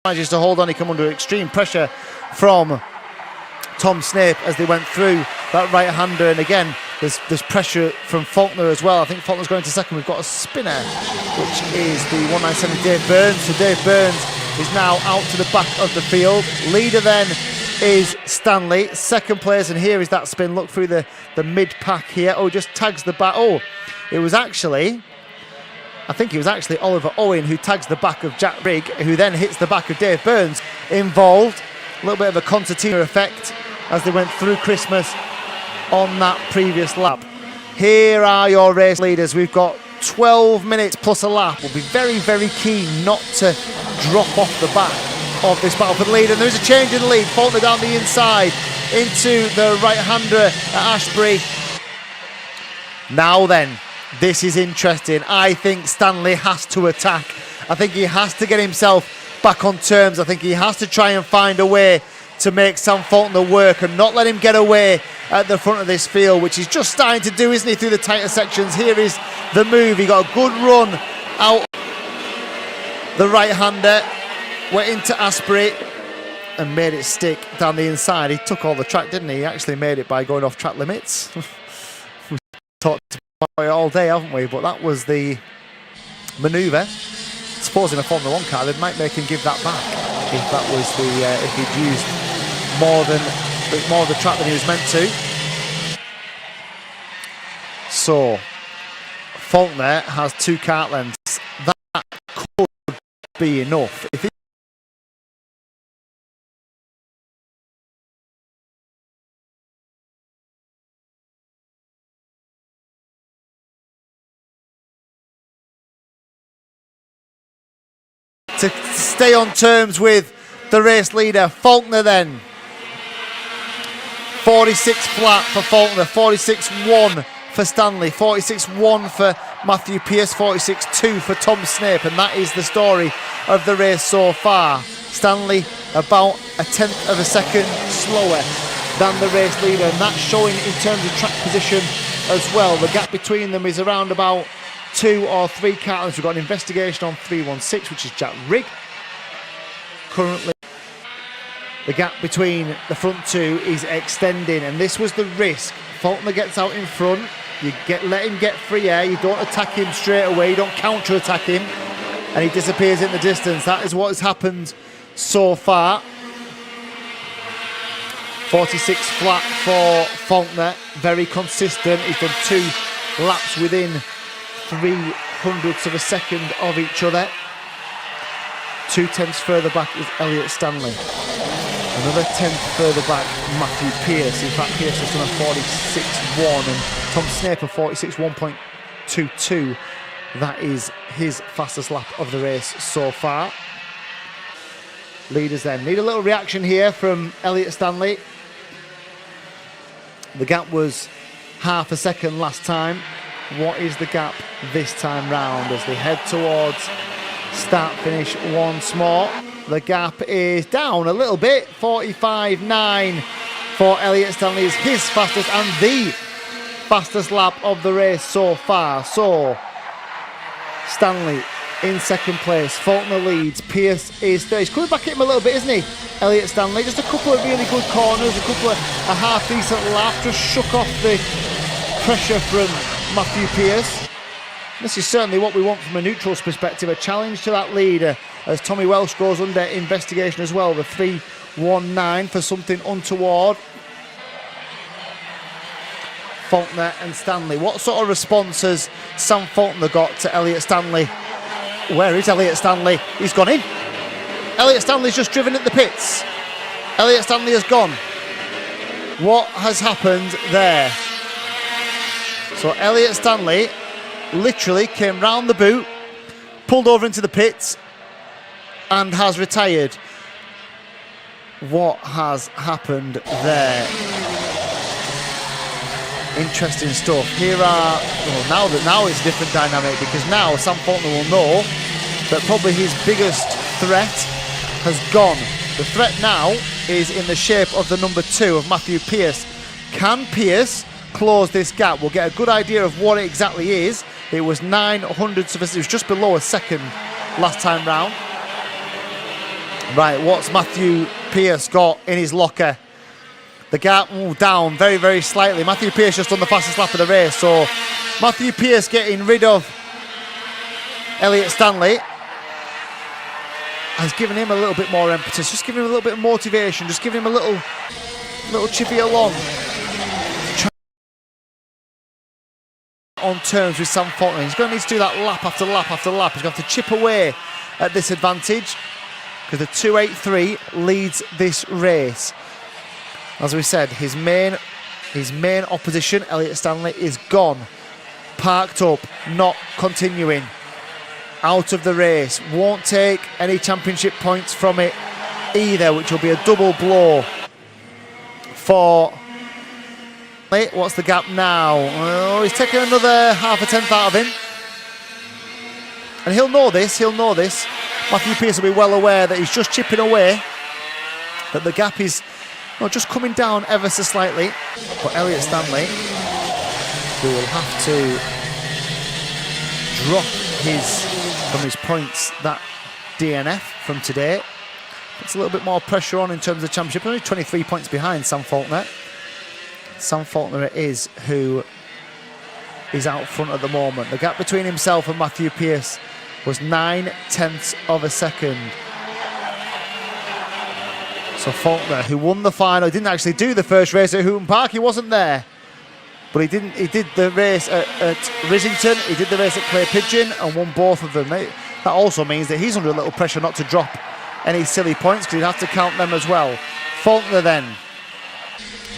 manages to hold on. He come under extreme pressure from Tom Snape as they went through that right-hander, and again there's pressure from Faulkner as well. I think Faulkner's going to second. We've got a spinner, which is the 197 Dave Burns. So Dave Burns is now out to the back of the field. Leader then is Stanley, second place, and here is that spin. Look through the mid-pack here. Oh, just tags the back. Oh, I think it was actually Oliver Owen who tags the back of Jack Rigg, who then hits the back of Dave Burns. Involved. A little bit of a concertina effect as they went through Christmas on that previous lap. Here are your race leaders. We've got 12 minutes plus a lap. We'll be very, very keen not to drop off the back of this battle for the lead. And there's a change in the lead. Faulkner down the inside into the right-hander at Ashbury. Now then, this is interesting. I think Stanley has to attack. I think he has to get himself back on terms. I think he has to try and find a way to make Sam Faulkner work and not let him get away at the front of this field, which he's just starting to do, isn't he, through the tighter sections. Here is the move. He got a good run out the right-hander, went into Asprey and made it stick down the inside. He took all the track, didn't he? He actually made it by going off track limits. We've talked about it all day, haven't we? But that was the manoeuvre. I suppose in a Formula 1 car, they might make him give that back if that was the if he'd used more of the track than he was meant to. So Faulkner has 2 kart lengths. That could be enough. If he to stay on terms with the race leader, Faulkner then. 46 flat for Faulkner, 46.1 for Stanley, 46.1 for Matthew Pearce, 46.2 for Tom Snape, and that is the story of the race so far. Stanley about a tenth of a second slower than the race leader, and that's showing in terms of track position as well. The gap between them is around about 2 or 3 kart lengths. We've got an investigation on 316, which is Jack Rigg. Currently, the gap between the front 2 is extending, and this was the risk. Faulkner gets out in front. You let him get free air. You don't attack him straight away. You don't counter-attack him, and he disappears in the distance. That is what has happened so far. 46 flat for Faulkner. Very consistent. He's done 2 laps within 0.03 of a second of each other. 0.2 further back is Elliot Stanley. Another 10th further back, Matthew Pearce. In fact, Pearce has done a 46.1 and Tom Snape a 46.1.22. That is his fastest lap of the race so far. Leaders then. Need a little reaction here from Elliot Stanley. The gap was half a second last time. What is the gap this time round as they head towards start-finish once more? The gap is down a little bit. 45.9 for Elliot Stanley is his fastest and the fastest lap of the race so far. So Stanley in second place. Faulkner leads. Pearce is third. He's coming back at him a little bit, isn't he? Elliot Stanley. Just a couple of really good corners, a couple of a half-decent lap. Just shook off the pressure from Matthew Pearce. This is certainly what we want from a neutral's perspective, a challenge to that leader as Tommy Welsh goes under investigation as well. The 3.19 for something untoward. Faulkner and Stanley. What sort of response has Sam Faulkner got to Elliot Stanley? Where is Elliot Stanley? He's gone in. Elliot Stanley's just driven at the pits. Elliot Stanley has gone. What has happened there? So Elliot Stanley literally came round the boot, pulled over into the pits and has retired. What has happened there? Interesting stuff. Here are, well, now it's a different dynamic because now Sam Faulkner will know that probably his biggest threat has gone. The threat now is in the shape of the number 2 of Matthew Pearce. Can Pearce close this gap? We'll get a good idea of what it exactly is. It was 0.09 of a, it was just below a second last time round. Right, what's Matthew Pearce got in his locker? The gap down very, very slightly. Matthew Pearce just done the fastest lap of the race. So Matthew Pearce getting rid of Elliot Stanley has given him a little bit more impetus, just giving him a little bit of motivation, just giving him a little chippy along. On terms with Sam Faulkner. He's going to need to do that lap after lap after lap. He's going to have to chip away at this advantage because the 2.83 leads this race. As we said, his main opposition, Elliot Stanley, is gone. Parked up, not continuing. Out of the race. Won't take any championship points from it either, which will be a double blow for What's the gap now? Oh, he's taking another half a tenth out of him. And he'll know this. Matthew Pearce will be well aware that he's just chipping away, that the gap is just coming down ever so slightly. But Elliot Stanley, who will have to drop from his points that DNF from today, puts a little bit more pressure on in terms of the championship. Only 23 points behind Sam Faulkner. Sam Faulkner it is who is out front at the moment. The gap between himself and Matthew Pearce was 9/10 of a second. So Faulkner, who won the final, didn't actually do the first race at Houghton Park. He wasn't there, but he did the race at Rissington. He did the race at Clay Pigeon and won both of them. That also means that he's under a little pressure not to drop any silly points, because he'd have to count them as well. Faulkner then,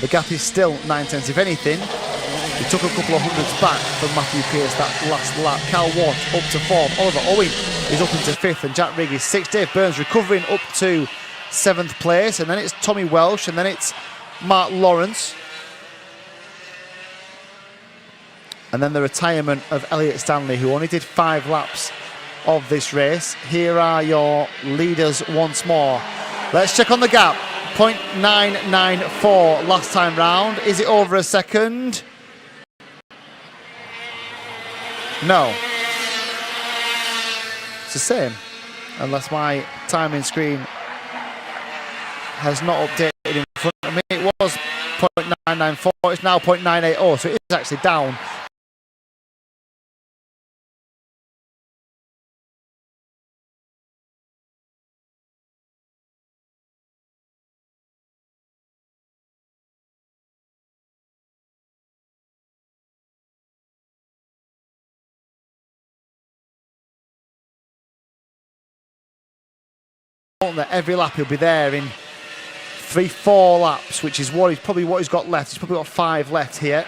the gap is still 9/10. If anything, he took a couple of hundreds back from Matthew Pearce that last lap. Cal Watt up to 4th. Oliver Owen is up into 5th, and Jack Rigg is 6th. Dave Burns recovering up to 7th place, and then it's Tommy Welsh, and then it's Mark Lawrence. And then the retirement of Elliot Stanley, who only did 5 laps of this race. Here are your leaders once more. Let's check on the gap. 0.994 last time round. Is it over a second? No. It's the same, unless my timing screen has not updated in front of me. It was 0.994, it's now 0.980, so it is actually down. Every lap he'll be there in 3-4 laps, which is what he's got left. He's probably got 5 left here.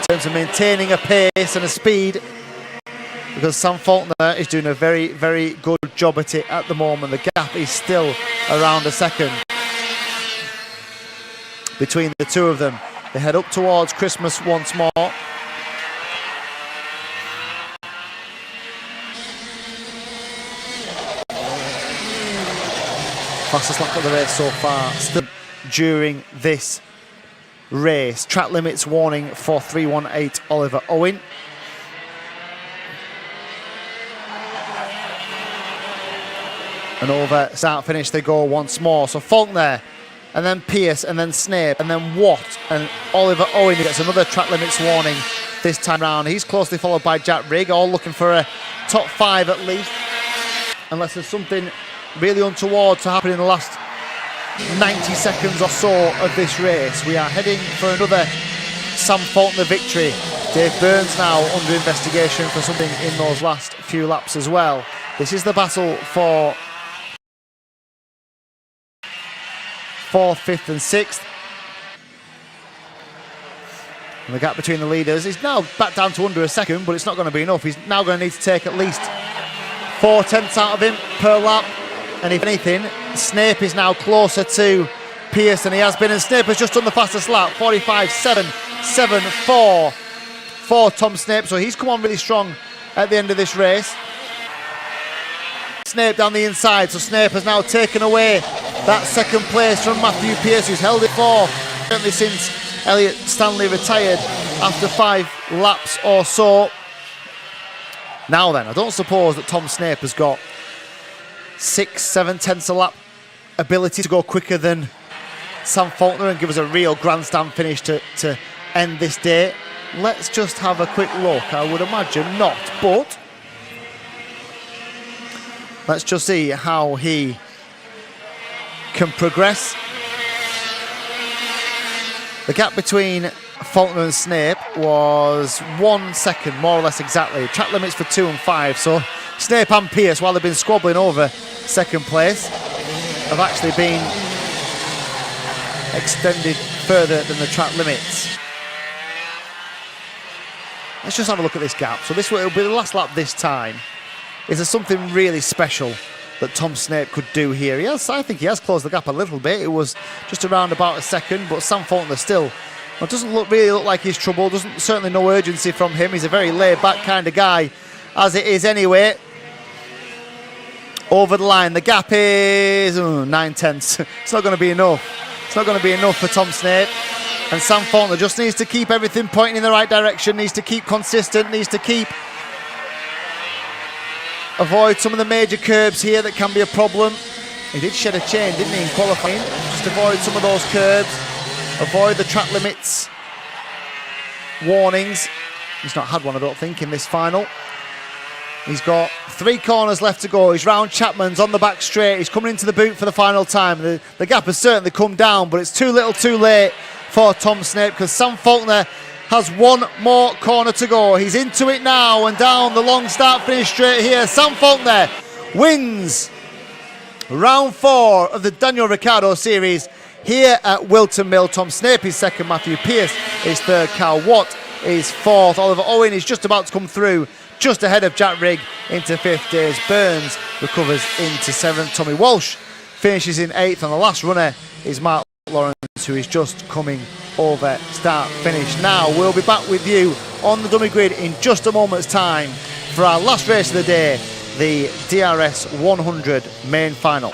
In terms of maintaining a pace and a speed, because Sam Faulkner is doing a very, very good job at it at the moment. The gap is still around a second between the two of them. They head up towards Christmas once more. Fastest lap of the race so far, still during this race. Track limits warning for 318 Oliver Owen. And over start finish they go once more. So Faulkner, and then Pearce, and then Snape, and then Watt, and Oliver Owen gets another track limits warning this time round. He's closely followed by Jack Rigg, all looking for a top 5 at least, unless there's something really untoward to happen in the last 90 seconds or so of this race. We are heading for another Sam Faulkner victory. Dave Burns now under investigation for something in those last few laps as well. This is the battle for 4th, 5th and 6th. And the gap between the leaders is now back down to under a second, but it's not going to be enough. He's now going to need to take at least 4/10 out of him per lap. And if anything, Snape is now closer to Pearce than he has been, and Snape has just done the fastest lap, 45.774 for Tom Snape, so he's come on really strong at the end of this race. Snape down the inside, so Snape has now taken away that second place from Matthew Pearce, who's held it for certainly since Elliot Stanley retired after 5 laps or so. Now then, I don't suppose that Tom Snape has got 6-7 tenths a lap ability to go quicker than Sam Faulkner and give us a real grandstand finish to end this day. Let's just have a quick look. I would imagine not, but let's just see how he can progress. The gap between Faulkner and Snape was 1 second, more or less exactly. Track limits for 2 and 5, so Snape and Pierce, while they've been squabbling over second place, have actually been extended further than the track limits. Let's just have a look at this gap. So this will be the last lap this time. Is there something really special that Tom Snape could do here? I think he has closed the gap a little bit. It was just around about a second, but Sam Faulkner still, it doesn't really look like he's trouble. Certainly no urgency from him. He's a very laid-back kind of guy, as it is anyway. Over the line, the gap is 9 tenths. It's not going to be enough. It's not going to be enough for Tom Snape. And Sam Faulkner just needs to keep everything pointing in the right direction, needs to keep consistent, needs to avoid some of the major curbs here that can be a problem. He did shed a chain, didn't he, in qualifying? Just avoid some of those curbs, avoid the track limits warnings. He's not had one, I don't think, in this final. He's got 3 corners left to go. He's round Chapman's on the back straight. He's coming into the boot for the final time. The gap has certainly come down, but it's too little too late for Tom Snape because Sam Faulkner has 1 more corner to go. He's into it now and down the long start-finish straight here. Sam Faulkner wins round 4 of the Daniel Ricciardo series here at Wilton Mill. Tom Snape is second, Matthew Pearce is third, Carl Watt is fourth. Oliver Owen is just about to come through, just ahead of Jack Rigg into 5th. Days Burns recovers into 7th. Tommy Walsh finishes in 8th, and the last runner is Mark Lawrence, who is just coming over start finish. Now we'll be back with you on the dummy grid in just a moment's time for our last race of the day, the DRS 100 main final.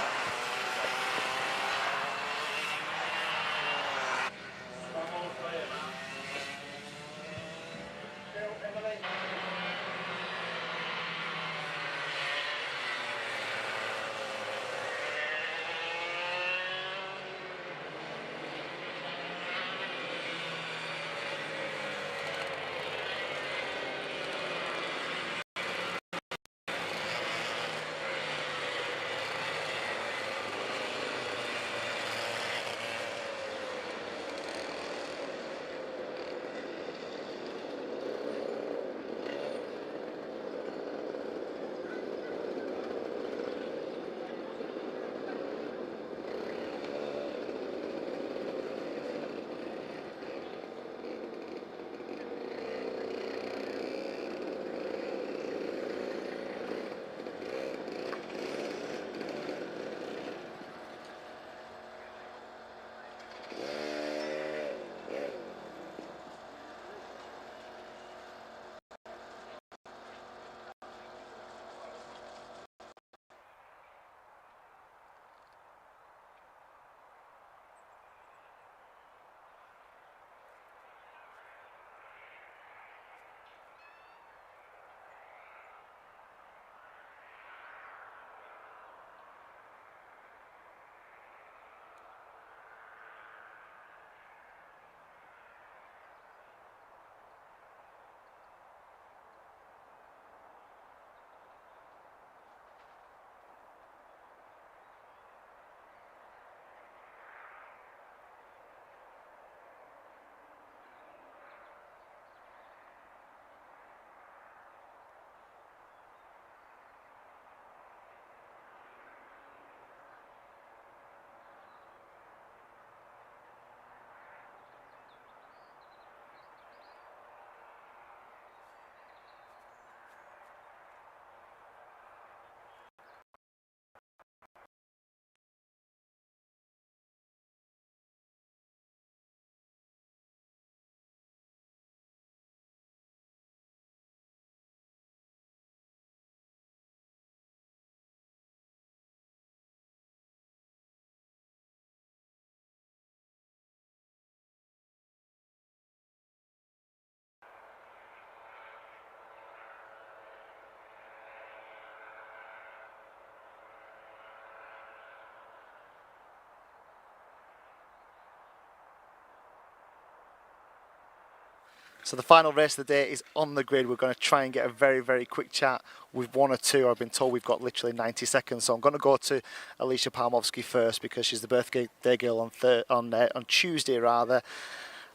So the final race of the day is on the grid. We're going to try and get a very, very quick chat with one or two. I've been told we've got literally 90 seconds. So I'm going to go to Alicia Palmovsky first because she's the birthday girl on Tuesday rather.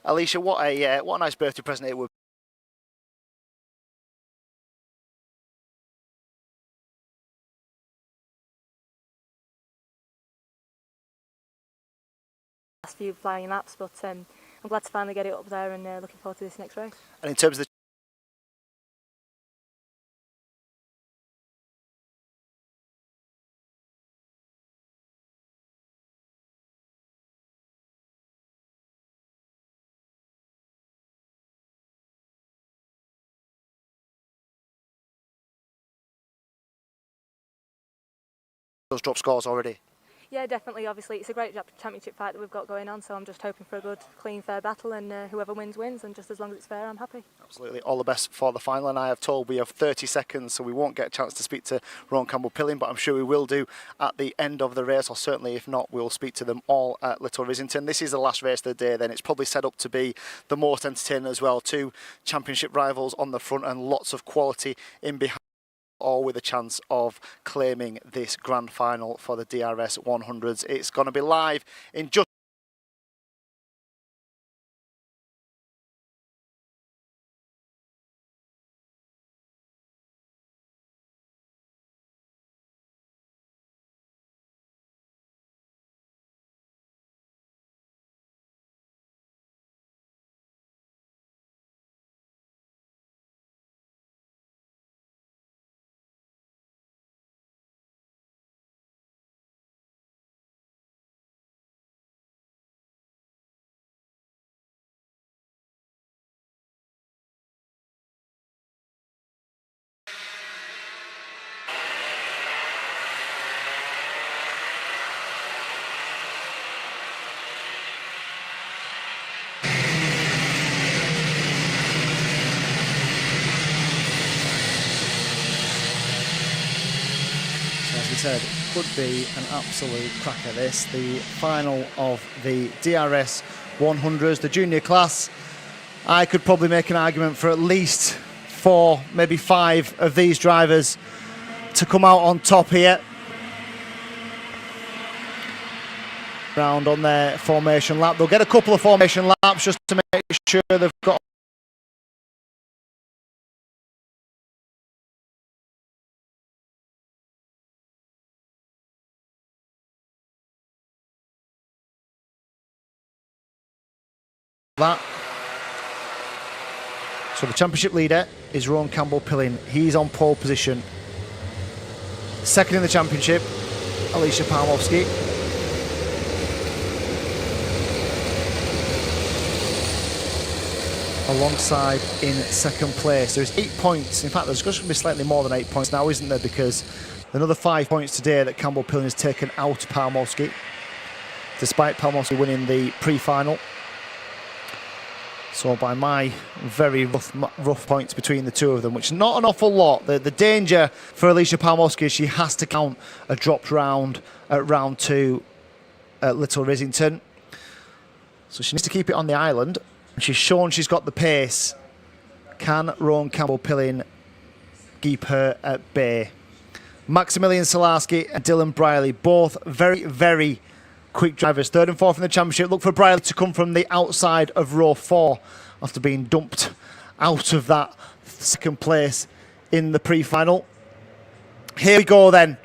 Alicia, what a nice birthday present it would be. Last few flying laps, but I'm glad to finally get it up there and looking forward to this next race. And in terms of the those drop scores already? Yeah, definitely. Obviously, it's a great championship fight that we've got going on, so I'm just hoping for a good, clean, fair battle, and whoever wins, wins, and just as long as it's fair, I'm happy. Absolutely. All the best for the final, and I have told we have 30 seconds, so we won't get a chance to speak to Rowan Campbell-Pilling, but I'm sure we will do at the end of the race, or certainly if not, we'll speak to them all at Little Rissington. This is the last race of the day, then it's probably set up to be the most entertaining as well. Two championship rivals on the front and lots of quality in behind, all with a chance of claiming this grand final for the DRS 100s. It's going to be live in just said, could be an absolute cracker this. The final of the DRS 100s, the junior class. I could probably make an argument for at least 4, maybe 5 of these drivers to come out on top here. Round on their formation lap. They'll get a couple of formation laps just to make sure they've got that. So the championship leader is Rowan Campbell-Pilling. He's on pole position. Second in the championship, Alicia Palmovsky. Alongside in second place. There's 8 points. In fact, there's going to be slightly more than 8 points now, isn't there? Because another 5 points today that Campbell-Pilling has taken out Palmovsky, despite Palmovsky winning the pre-final. So by my very rough points between the two of them, which is not an awful lot. The danger for Alicia Palmovsky is she has to count a dropped round at round 2 at Little Rissington. So she needs to keep it on the island. And she's shown she's got the pace. Can Rowan Campbell-Pilling keep her at bay? Maximilian Salarski and Dylan Brierley, both very, very quick drivers. 3rd and 4th in the championship. Look for Brierley to come from the outside of row 4 after being dumped out of that second place in the pre-final. Here we go then.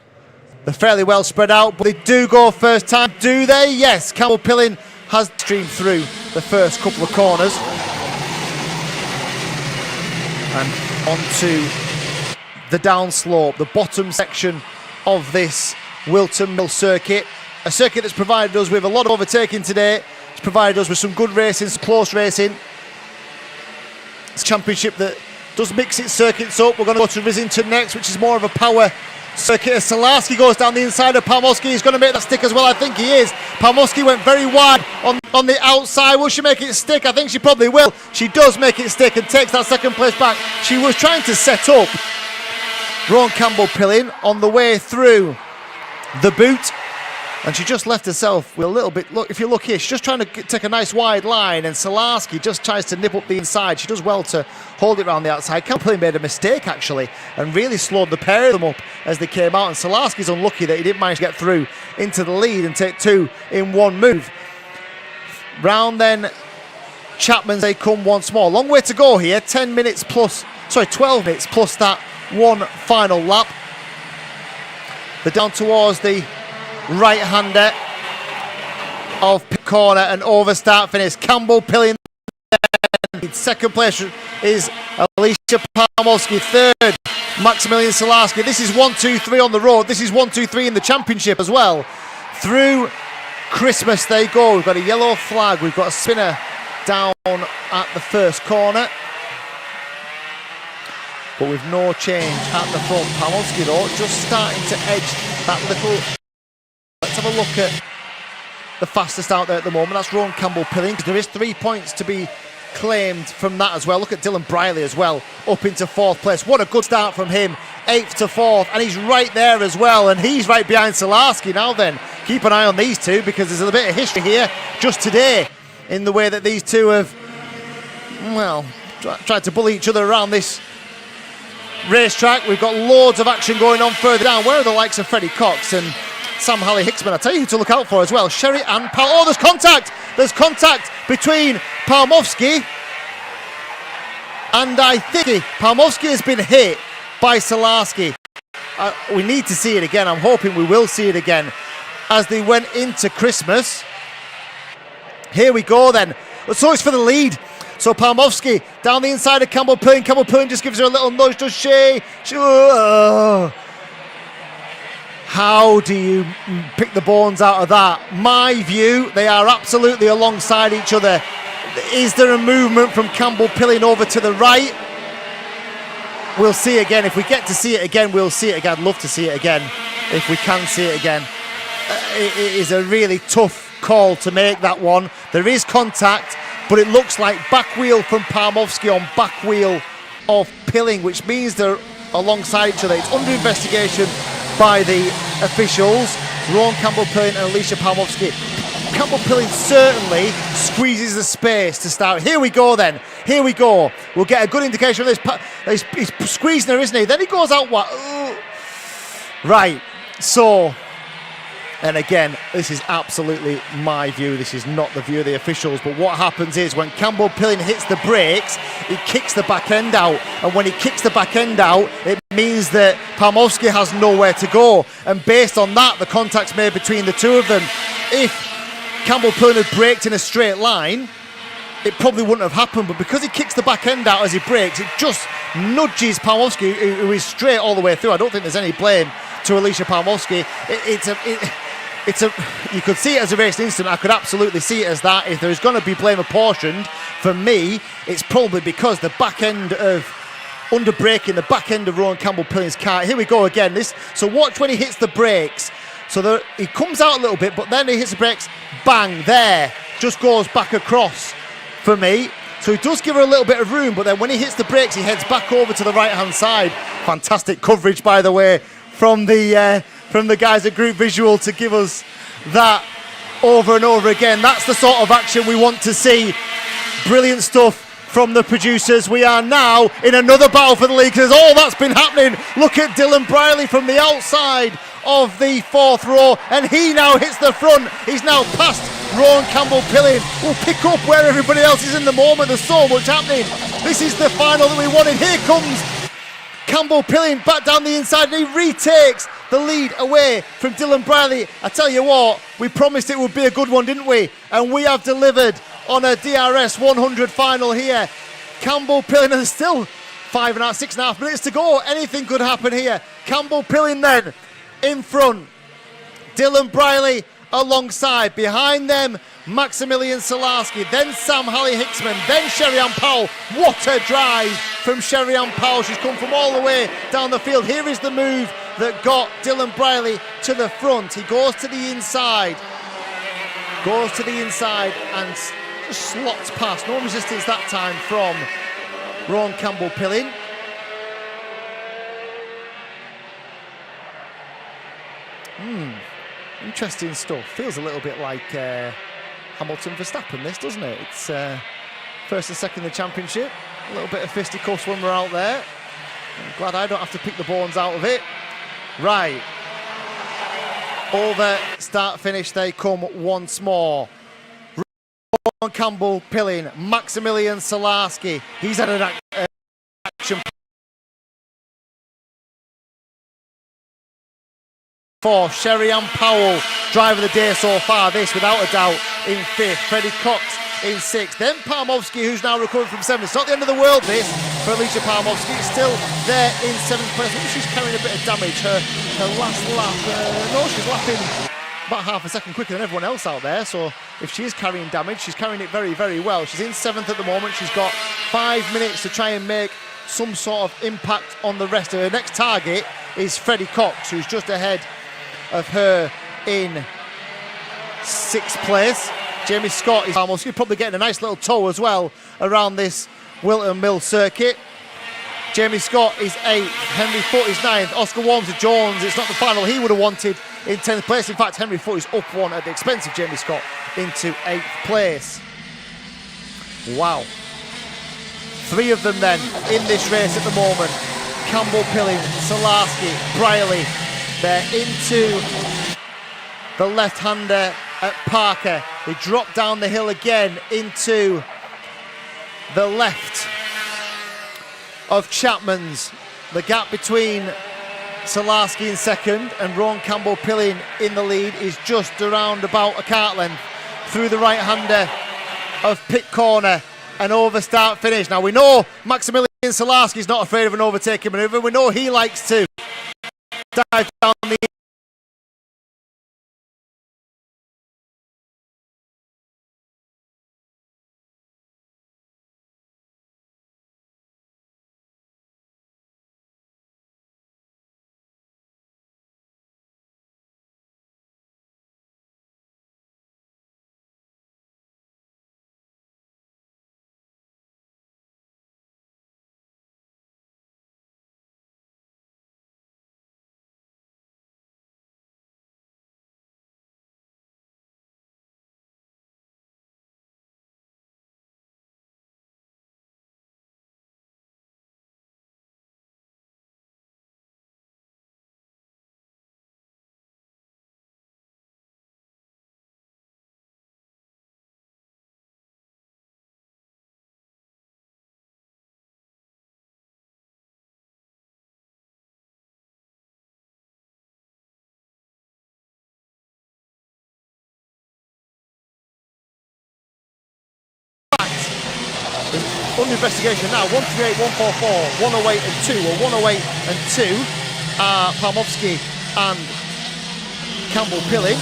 They're fairly well spread out, but they do go first time, do they? Yes, Campbell-Pilling has streamed through the first couple of corners. And onto the downslope, the bottom section of this Wilton Mill circuit. A circuit that's provided us with a lot of overtaking today. It's provided us with some good racing, some close racing. It's a championship that does mix its circuits up. We're going to go to Rissington next, which is more of a power circuit. As Salarski goes down the inside of Palmovsky, he's going to make that stick as well. I think he is. Palmovsky went very wide on the outside. Will she make it stick? I think she probably will. She does make it stick and takes that second place back. She was trying to set up Rowan Campbell-Pilling on the way through the boot. And she just left herself with a little bit, look, if you look here, she's just trying to take a nice wide line, and Salarski just tries to nip up the inside. She does well to hold it around the outside. Campbell made a mistake, actually, and really slowed the pair of them up as they came out. And Salarski's unlucky that he didn't manage to get through into the lead and take 2 in one move. Round then, Chapman's, they come once more. Long way to go here, 12 minutes plus that one final lap. They're down towards the right-hander of pit corner, and over start finish. Campbell Pilling. Second place is Alicia Palmowski. Third, Maximilian Salarski. This is 1, 2, 3 on the road. This is 1, 2, 3 in the championship as well. Through Christmas they go. We've got a yellow flag. We've got a spinner down at the first corner, but with no change at the front. Palmowski though just starting to edge that little. Let's have a look at the fastest out there at the moment. That's Rowan Campbell-Pilling. There is 3 points to be claimed from that as well. Look at Dylan Briley as well, up into 4th place. What a good start from him, 8th to 4th, and he's right there as well, and he's right behind Salarski. Now then, keep an eye on these two, because there's a bit of history here just today in the way that these two have, well, tried to bully each other around this racetrack. We've got loads of action going on further down. Where are the likes of Freddie Cox and Sam Halley-Hicksman? I'll tell you who to look out for as well. Sherry Ann Powell. Oh, there's contact! There's contact between Palmowski and I think Palmowski has been hit by Salarski. We need to see it again. I'm hoping we will see it again as they went into Christmas. Here we go then. So it's for the lead. So Palmowski down the inside of Campbell-Pilling. Campbell-Pilling just gives her a little nudge, does she? How do you pick the bones out of that? My view, they are absolutely alongside each other. Is there a movement from Campbell-Pilling over to the right? We'll see again. If we get to see it again, we'll see it again. I'd love to see it again if we can see it again. It is a really tough call to make, that one. There is contact, but it looks like back wheel from Palmowski on back wheel of Pilling, which means they're alongside each other. It's under investigation by the officials. Rowan Campbell-Pilling and Alicia Palmowski. Campbell-Pilling certainly squeezes the space to start. Here we go then. Here we go. We'll get a good indication of this. He's squeezing her, isn't he? Then he goes out. Right. So, and again, this is absolutely my view. This is not the view of the officials. But what happens is when Campbell-Pilling hits the brakes, he kicks the back end out. And when he kicks the back end out, it means that Palmowski has nowhere to go. And based on that, the contact's made between the two of them. If Campbell-Pilling had braked in a straight line, it probably wouldn't have happened, but because he kicks the back end out as he brakes, it just nudges Palmowski, who is straight all the way through. I don't think there's any blame to Alicia Palmowski. You could see it as a racing incident. I could absolutely see it as that. If there's going to be blame apportioned, for me, it's probably because the back end of under braking, the back end of Rowan Campbell-Pilling's car. Here we go again. So watch when he hits the brakes. So he comes out a little bit, but then he hits the brakes, bang, there, just goes back across for me. So he does give her a little bit of room, but then when he hits the brakes, he heads back over to the right-hand side. Fantastic coverage, by the way, from the guys at Group Visual to give us that over and over again. That's the sort of action we want to see. Brilliant stuff from the producers. We are now in another battle for the league, because all that's been happening. Look at Dylan Briley from the outside of the 4th row, and he now hits the front. He's now past Rowan Campbell-Pilling. We'll pick up where everybody else is in the moment. There's so much happening. This is the final that we wanted. Here comes Campbell-Pilling back down the inside, and he retakes the lead away from Dylan Briley. I tell you what, we promised it would be a good one, didn't we? And we have delivered on a DRS 100 final here. Campbell-Pilling, and there's still 6.5 minutes to go. Anything could happen here. Campbell-Pilling then in front, Dylan Briley alongside. Behind them, Maximilian Salarski, then Sam Halley-Hicksman, then Sherry Ann Powell. What a drive from Sherry Ann Powell. She's come from all the way down the field. Here is the move that got Dylan Briley to the front. He goes to the inside. And just slots past. No resistance that time from Rowan Campbell-Pilling. Interesting stuff. Feels a little bit like Hamilton Verstappen, this, doesn't it? It's first and second in the championship. A little bit of fisticuffs when we're out there. I'm glad I don't have to pick the bones out of it. Right. Over, start, finish, they come once more. Ron Campbell Pilling, Maximilian Salarski. He's had an action for Sherry-Ann Powell, driver of the day so far. This, without a doubt, in 5th. Freddie Cox in 6th. Then Palmovsky, who's now recovering from 7th. It's not the end of the world, this, for Alicia Palmovsky. It's still there in 7th place. I think she's carrying a bit of damage. Her last lap, no, she's lapping about half a second quicker than everyone else out there. So if she is carrying damage, she's carrying it very, very well. She's in 7th at the moment. She's got 5 minutes to try and make some sort of impact on the rest of her. Next target is Freddie Cox, who's just ahead of her in 6th place. Jamie Scott is almost probably getting a nice little tow as well around this Wilton Mill circuit. Jamie Scott is 8th, Henry Foote is 9th, Oscar Walmsley-Jones, it's not the final he would have wanted in 10th place. In fact, Henry Foote is up one at the expense of Jamie Scott into 8th place. Wow. 3 of them then in this race at the moment. Campbell Pilling, Salarski, Brierley. They're into the left-hander at Parker. They drop down the hill again into the left of Chapman's. The gap between Salarski in 2nd and Ron Campbell Pilling in the lead is just around about a kart length through the right-hander of pit corner and over start finish. Now we know Maximilian Salarski's not afraid of an overtaking manoeuvre. We know he likes to dive down the under investigation now. 138, 144, 108 and 2, or 108 and 2 are Palmovsky and Campbell Pilling.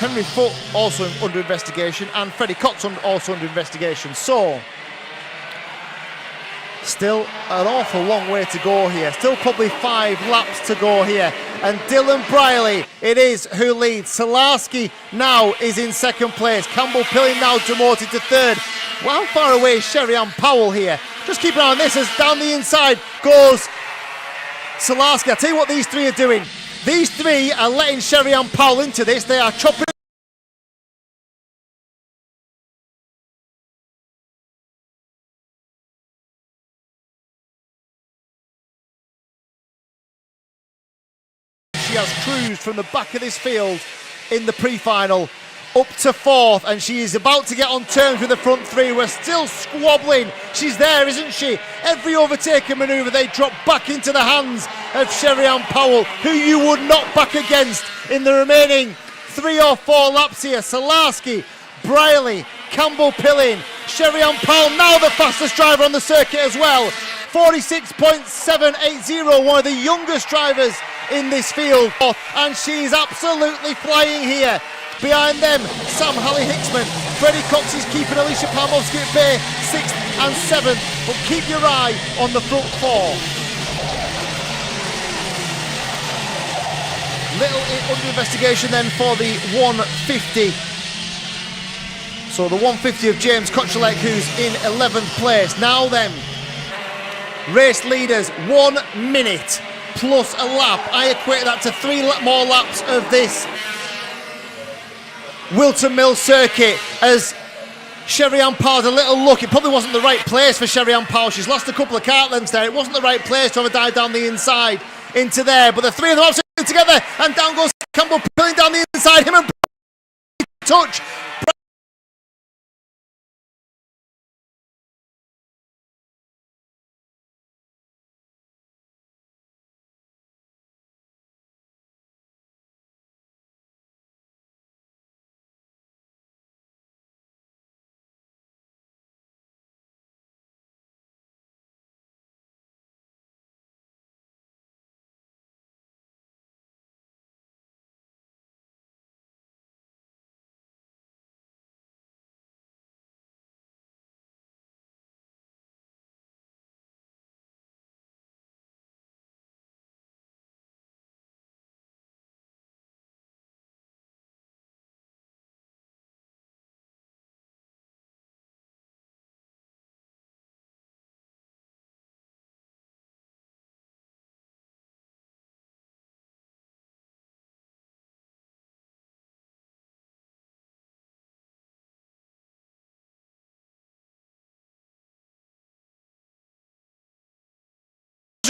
Henry Foote also under investigation, and Freddie Cox also under investigation. So still an awful long way to go here. Still probably 5 laps to go here. And Dylan Brierley, it is who leads. Salarski now is in 2nd place. Campbell Pilling now demoted to 3rd. Well, how far away is Sherry-Ann Powell here? Just keep an eye on this as down the inside goes Salarski. I'll tell you what these 3 are doing. These 3 are letting Sherry-Ann Powell into this. They are chopping. She has cruised from the back of this field in the pre-final up to 4th, and she is about to get on terms with the front 3. We're still squabbling. She's there, isn't she? Every overtaking manoeuvre, they drop back into the hands of Sherry-Ann Powell, who you would not back against in the remaining 3 or 4 laps here. Salarski, Brierley, Campbell Pilling, Sherry-Ann Powell, now the fastest driver on the circuit as well. 46.780, one of the youngest drivers in this field, and she's absolutely flying here. Behind them, Sam Halley-Hicksman. Freddie Cox is keeping Alicia Palmovsky at bay, 6th and 7th, but keep your eye on the front 4. Little under investigation then for the 150. So the 150 of James Kochelek, who's in 11th place. Now then, race leaders, 1 minute plus a lap. I equate that to 3 more laps of this Wilton Mill circuit as Sherry-Ann Powell's a little look. It probably wasn't the right place for Sherry-Ann Powell. She's lost a couple of kart lengths there. It wasn't the right place to have a dive down the inside into there. But the three of them absolutely together. And down goes Campbell pulling down the inside. Him and touch.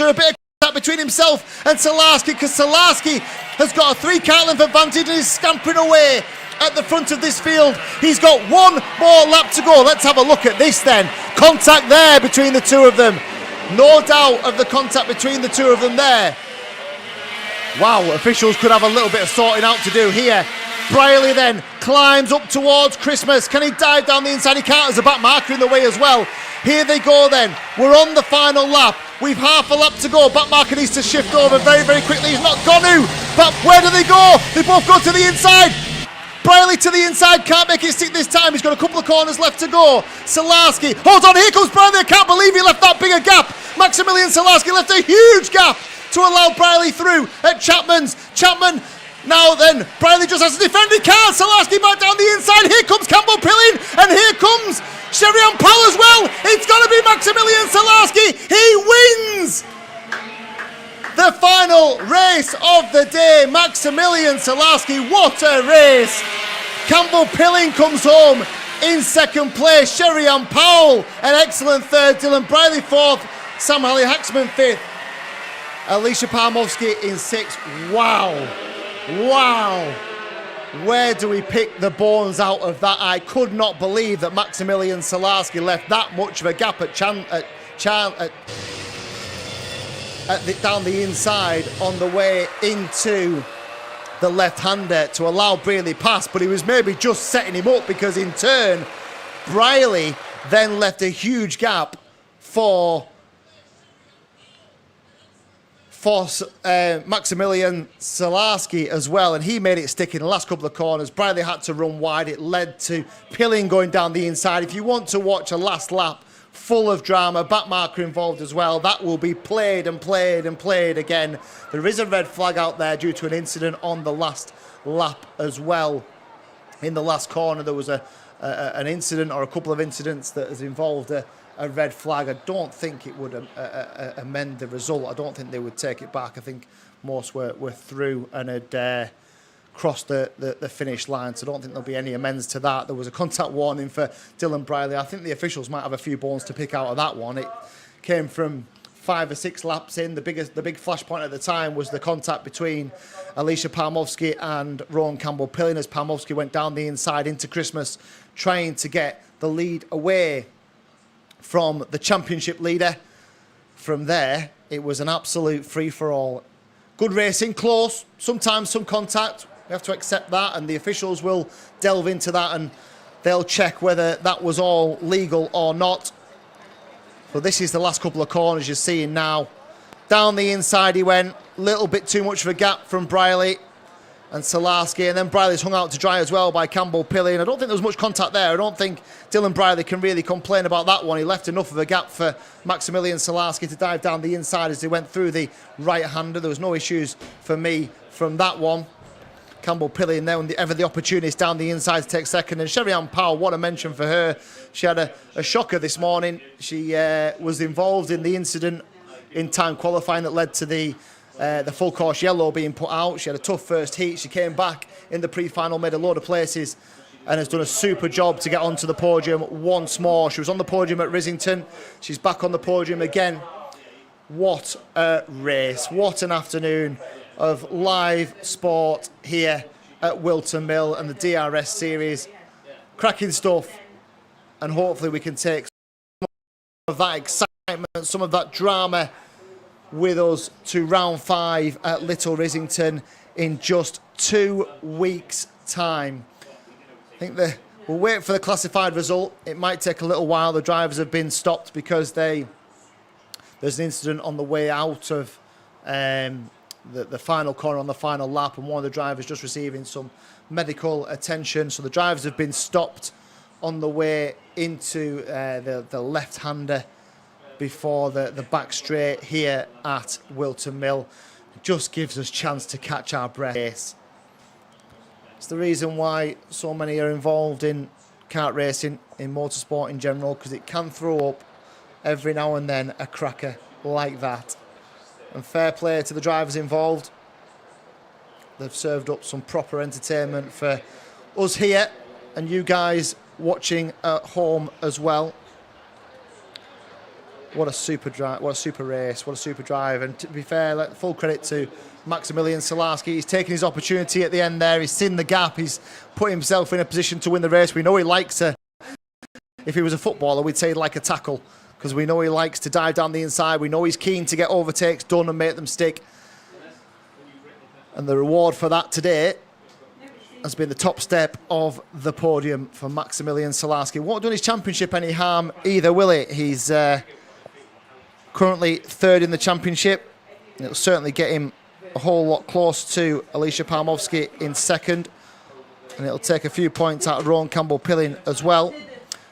A bit of contact between himself and Salarski, because Salarski has got a 3 kart length advantage and is scampering away at the front of this field. He's got 1 more lap to go. Let's have a look at this then. Contact there between the two of them. No doubt of the contact between the two of them there. Wow, officials could have a little bit of sorting out to do here. Briley then climbs up towards Christmas. Can he dive down the inside? He can't. There's a back marker in the way as well. Here they go then. We're on the final lap. We've half a lap to go. Back marker needs to shift over very, very quickly. He's not gone to. But where do they go? They both go to the inside. Briley to the inside. Can't make it stick this time. He's got a couple of corners left to go. Salarski. Hold on. Here comes Briley. I can't believe he left that bigger gap. Maximilian Salarski left a huge gap to allow Briley through at Chapman's. Chapman. Now then, Briley just has to defend. He can't. Salarski back down the inside. Here comes Campbell Pilling. And here comes Sherry-Ann Powell as well. It's got to be Maximilian Salarski. He wins the final race of the day. Maximilian Salarski. What a race. Campbell Pilling comes home in second place. Sherry-Ann Powell, an excellent third. Dylan Briley fourth. Sam Halley-Haxman fifth. Alicia Parmovsky in sixth. Wow. Wow. Where do we pick the bones out of that? I could not believe that Maximilian Salarski left that much of a gap down the inside on the way into the left-hander to allow Briley pass, but he was maybe just setting him up, because in turn Briley then left a huge gap for Maximilian Salarski as well, and he made it stick in the last couple of corners. Briley had to run wide. It led to Pilling going down the inside. If you want to watch a last lap full of drama, back marker involved as well, that will be played and played and played again. There is a red flag out there due to an incident on the last lap as well. In the last corner there was an incident, or a couple of incidents, that has involved a red flag. I don't think it would amend the result. I don't think they would take it back. I think most were through and had crossed the finish line, so I don't think there'll be any amends to that. There was a contact warning for Dylan Briley. I think the officials might have a few bones to pick out of that one. It came from 5 or 6 laps in. The big flashpoint at the time was the contact between Alicia Parmovsky and Rowan Campbell Pilling as Parmovsky went down the inside into Christmas, trying to get the lead away from the championship leader. From there, it was an absolute free-for-all. Good racing, close, sometimes some contact. We have to accept that, and the officials will delve into that and they'll check whether that was all legal or not. But this is the last couple of corners you're seeing now. Down the inside he went, a little bit too much of a gap from Briley and Salarski, and then Briley's hung out to dry as well by Campbell Pilling. I don't think there was much contact there. I don't think Dylan Briley can really complain about that one. He left enough of a gap for Maximilian Salarski to dive down the inside as he went through the right-hander. There was no issues for me from that one. Campbell Pilling there whenever the opportunist down the inside to take second. And Sherry-Ann Powell, what a mention for her. She had a shocker this morning. She was involved in the incident in time qualifying that led to the the full course yellow being put out. She had a tough first heat. She came back in the pre-final, made a load of places, and has done a super job to get onto the podium once more. She was on the podium at Rissington. She's back on the podium again. What a race. What an afternoon of live sport here at Wilton Mill and the DRS series. Cracking stuff. And hopefully we can take some of that excitement, some of that drama with us to round 5 at Little Rissington in just 2 weeks' time. I think we'll wait for the classified result. It might take a little while. The drivers have been stopped because there's an incident on the way out of the final corner on the final lap, and one of the drivers just receiving some medical attention. So the drivers have been stopped on the way into the left-hander before the back straight here at Wilton Mill. It just gives us a chance to catch our breath. It's the reason why so many are involved in kart racing, in motorsport in general, because it can throw up every now and then a cracker like that. And fair play to the drivers involved. They've served up some proper entertainment for us here and you guys watching at home as well. What a super drive, what a super race, what a super drive. And to be fair, full credit to Maximilian Salarski. He's taken his opportunity at the end there. He's seen the gap. He's put himself in a position to win the race. We know he likes a... If he was a footballer, we'd say he'd like a tackle, because we know he likes to dive down the inside. We know he's keen to get overtakes done and make them stick. And the reward for that today has been the top step of the podium for Maximilian Salarski. Won't do his championship any harm either, will it? He's currently 3rd in the championship. It'll certainly get him a whole lot close to Alicia Palmovsky in 2nd. And it'll take a few points out of Rowan Campbell-Pilling as well.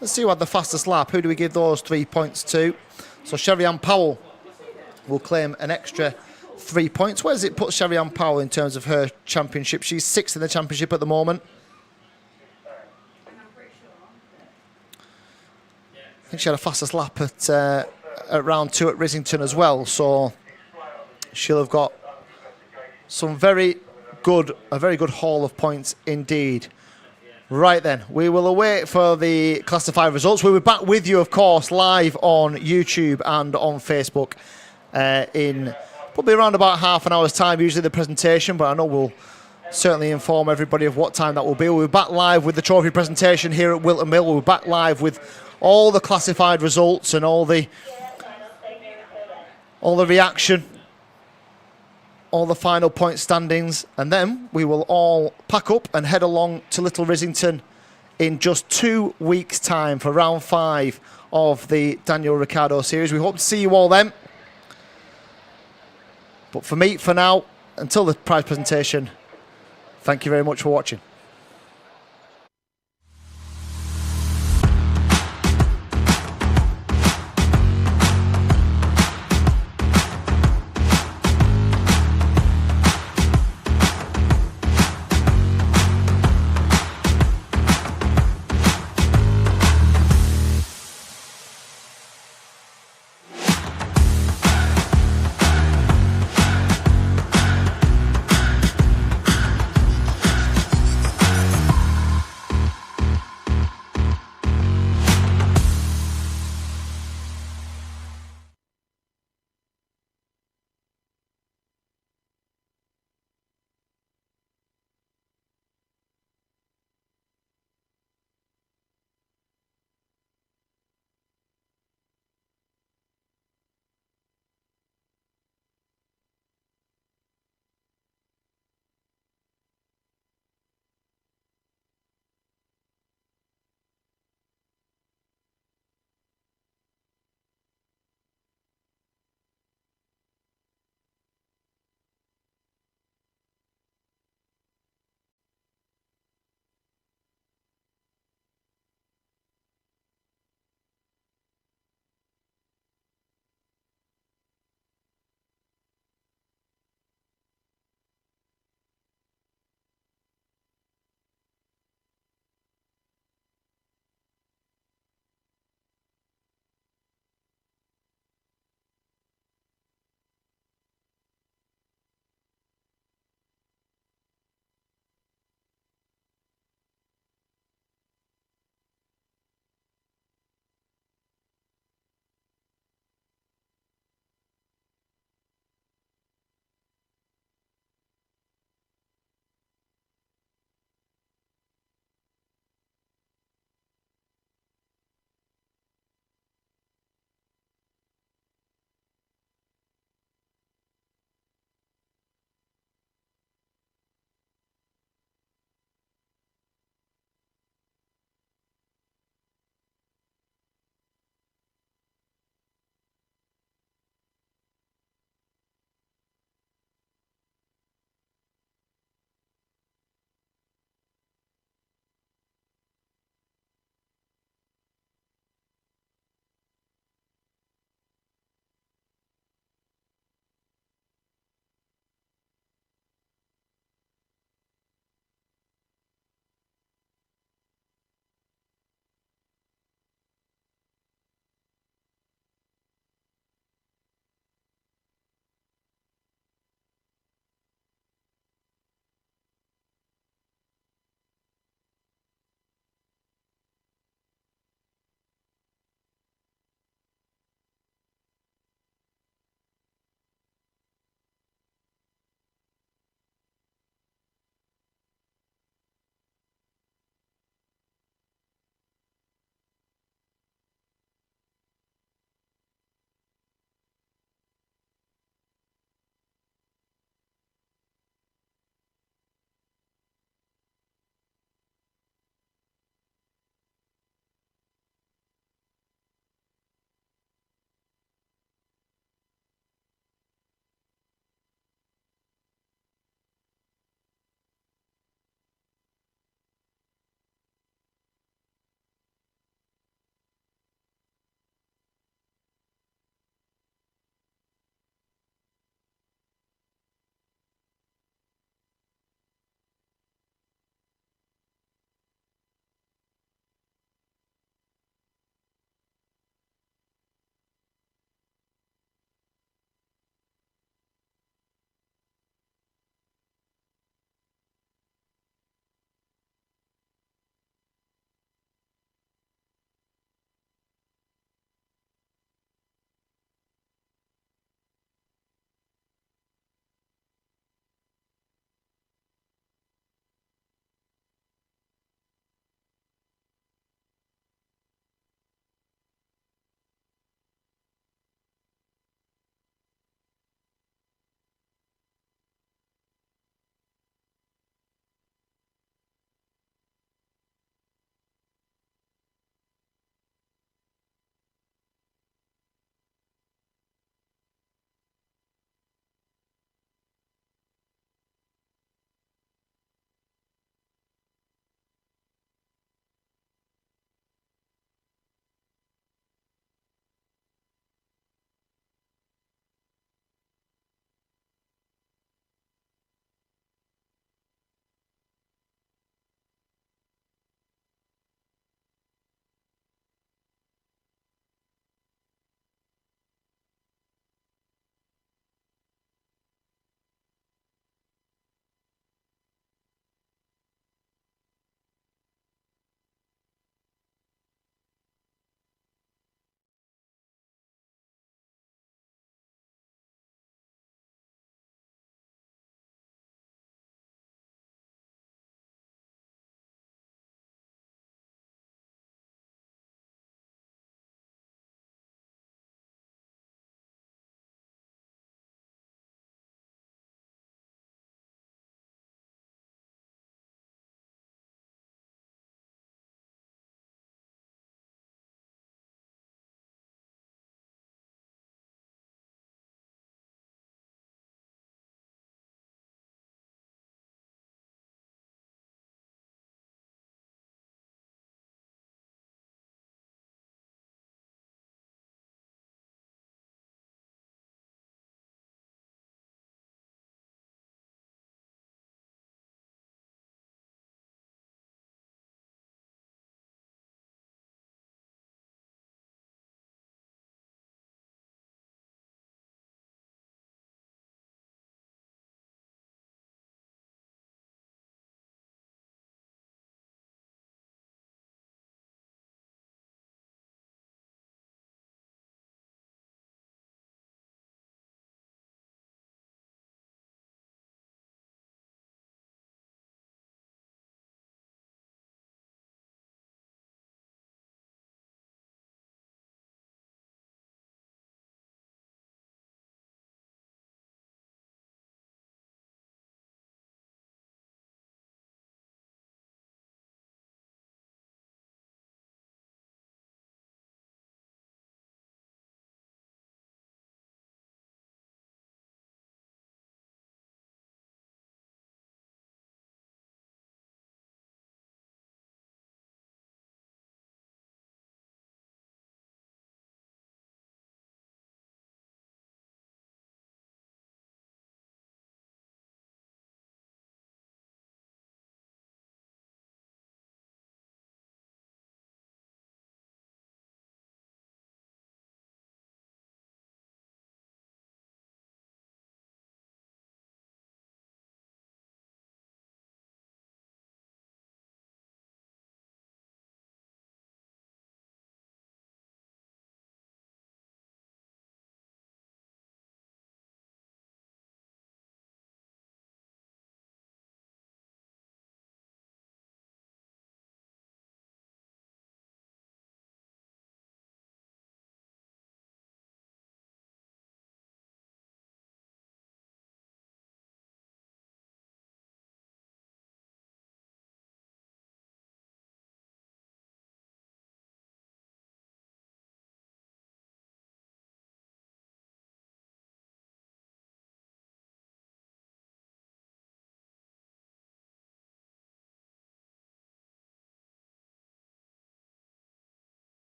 Let's see who had the fastest lap. Who do we give those 3 points to? So Sherry-Ann Powell will claim an extra 3 points. Where does it put Sherry-Ann Powell in terms of her championship? She's 6th in the championship at the moment. I think she had a fastest lap at round 2 at Rissington as well. So she'll have got a very good haul of points indeed. Right then, we will await for the classified results. We'll be back with you, of course, live on YouTube and on Facebook in probably around about half an hour's time, usually the presentation, but I know we'll certainly inform everybody of what time that will be. We'll be back live with the trophy presentation here at Wilton Mill. We'll be back live with all the classified results and all the reaction, all the final point standings, and then we will all pack up and head along to Little Rissington in just 2 weeks' time for round 5 of the Daniel Ricciardo series. We hope to see you all then. But for me, for now, until the prize presentation, thank you very much for watching.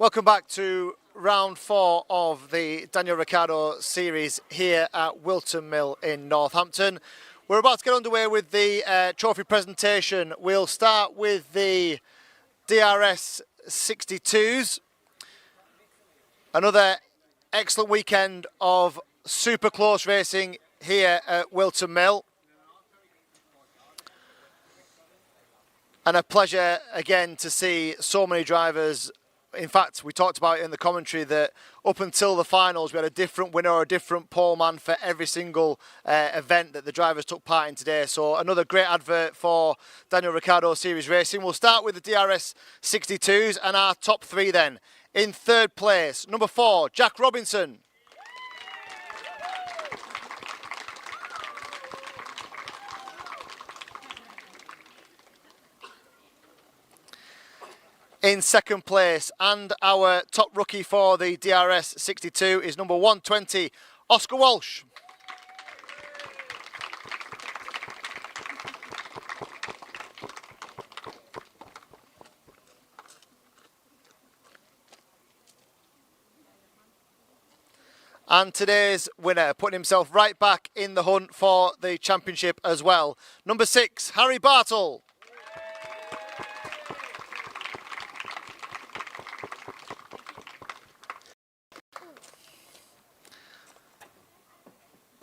Welcome back to round 4 of the Daniel Ricciardo series here at Wilton Mill in Northampton. We're about to get underway with the trophy presentation. We'll start with the DRS 62s. Another excellent weekend of super close racing here at Wilton Mill. And a pleasure again to see so many drivers. In fact, we talked about it in the commentary that up until the finals, we had a different winner or a different pole man for every single event that the drivers took part in today. So another great advert for Daniel Ricciardo Series Racing. We'll start with the DRS 62s and our top 3 then. In 3rd place, number 4, Jack Robinson. In 2nd place, and our top rookie for the DRS 62 is number 120, Oscar Walsh. And today's winner, putting himself right back in the hunt for the championship as well, number 6, Harry Bartle.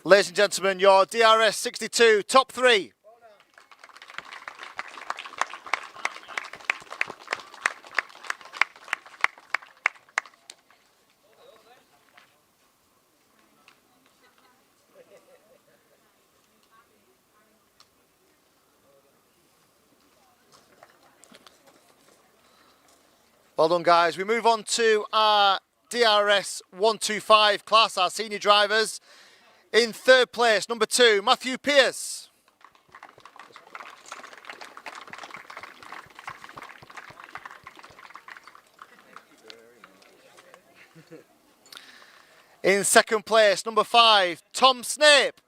Ladies and gentlemen, your DRS 62 top 3. Well done, guys. We move on to our DRS 125 class, our senior drivers. In 3rd place, number 2, Matthew Pearce. In 2nd place, number 5, Tom Snape.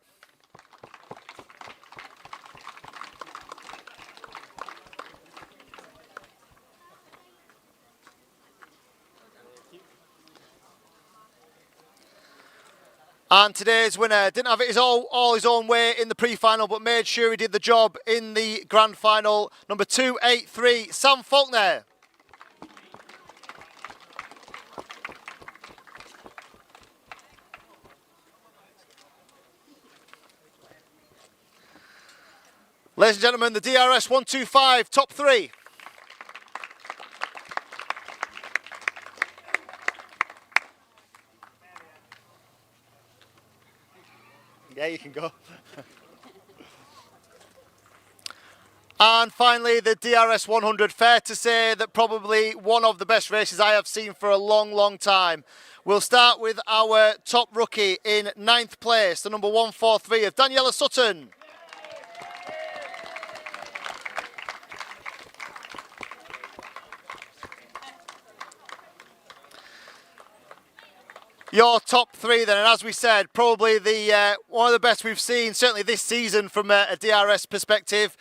And today's winner didn't have it all his own way in the pre-final, but made sure he did the job in the grand final. Number 283, Sam Faulkner. Ladies and gentlemen, the DRS 125 top 3. Yeah, you can go. And finally, the DRS 100. Fair to say that probably one of the best races I have seen for a long, long time. We'll start with our top rookie in 9th place, the number 143 of Daniela Sutton. Your top 3 then, and as we said, probably the one of the best we've seen, certainly this season from a DRS perspective.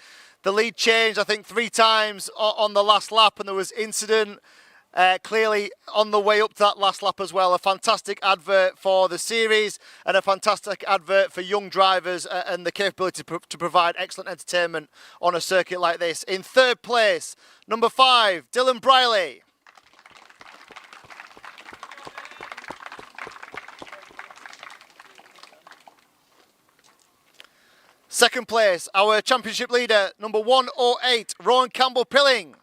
The lead changed, I think, 3 times on the last lap, and there was incident clearly on the way up to that last lap as well. A fantastic advert for the series and a fantastic advert for young drivers and the capability to provide excellent entertainment on a circuit like this. In 3rd place, number 5, Dylan Briley. Second place, our championship leader, number 108, Rowan Campbell-Pilling.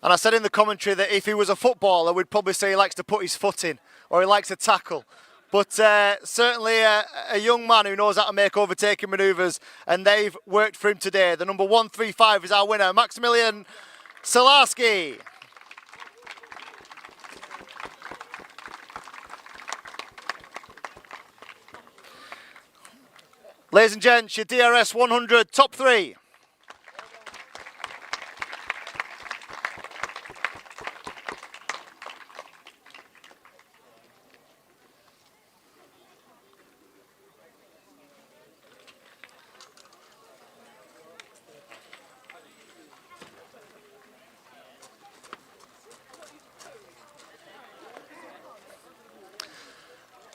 And I said in the commentary that if he was a footballer, we'd probably say he likes to put his foot in, or he likes to tackle. But certainly a young man who knows how to make overtaking manoeuvres, and they've worked for him today. The number 135 is our winner, Maximilian Salarski. Ladies and gents, your DRS 100 top 3.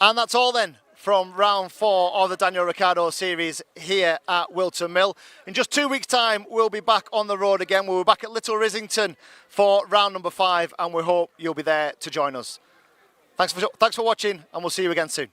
And that's all then from round 4 of the Daniel Ricciardo series here at Wilton Mill. In just 2 weeks' time, we'll be back on the road again. We'll be back at Little Rissington for round number 5, and we hope you'll be there to join us. Thanks for watching, and we'll see you again soon.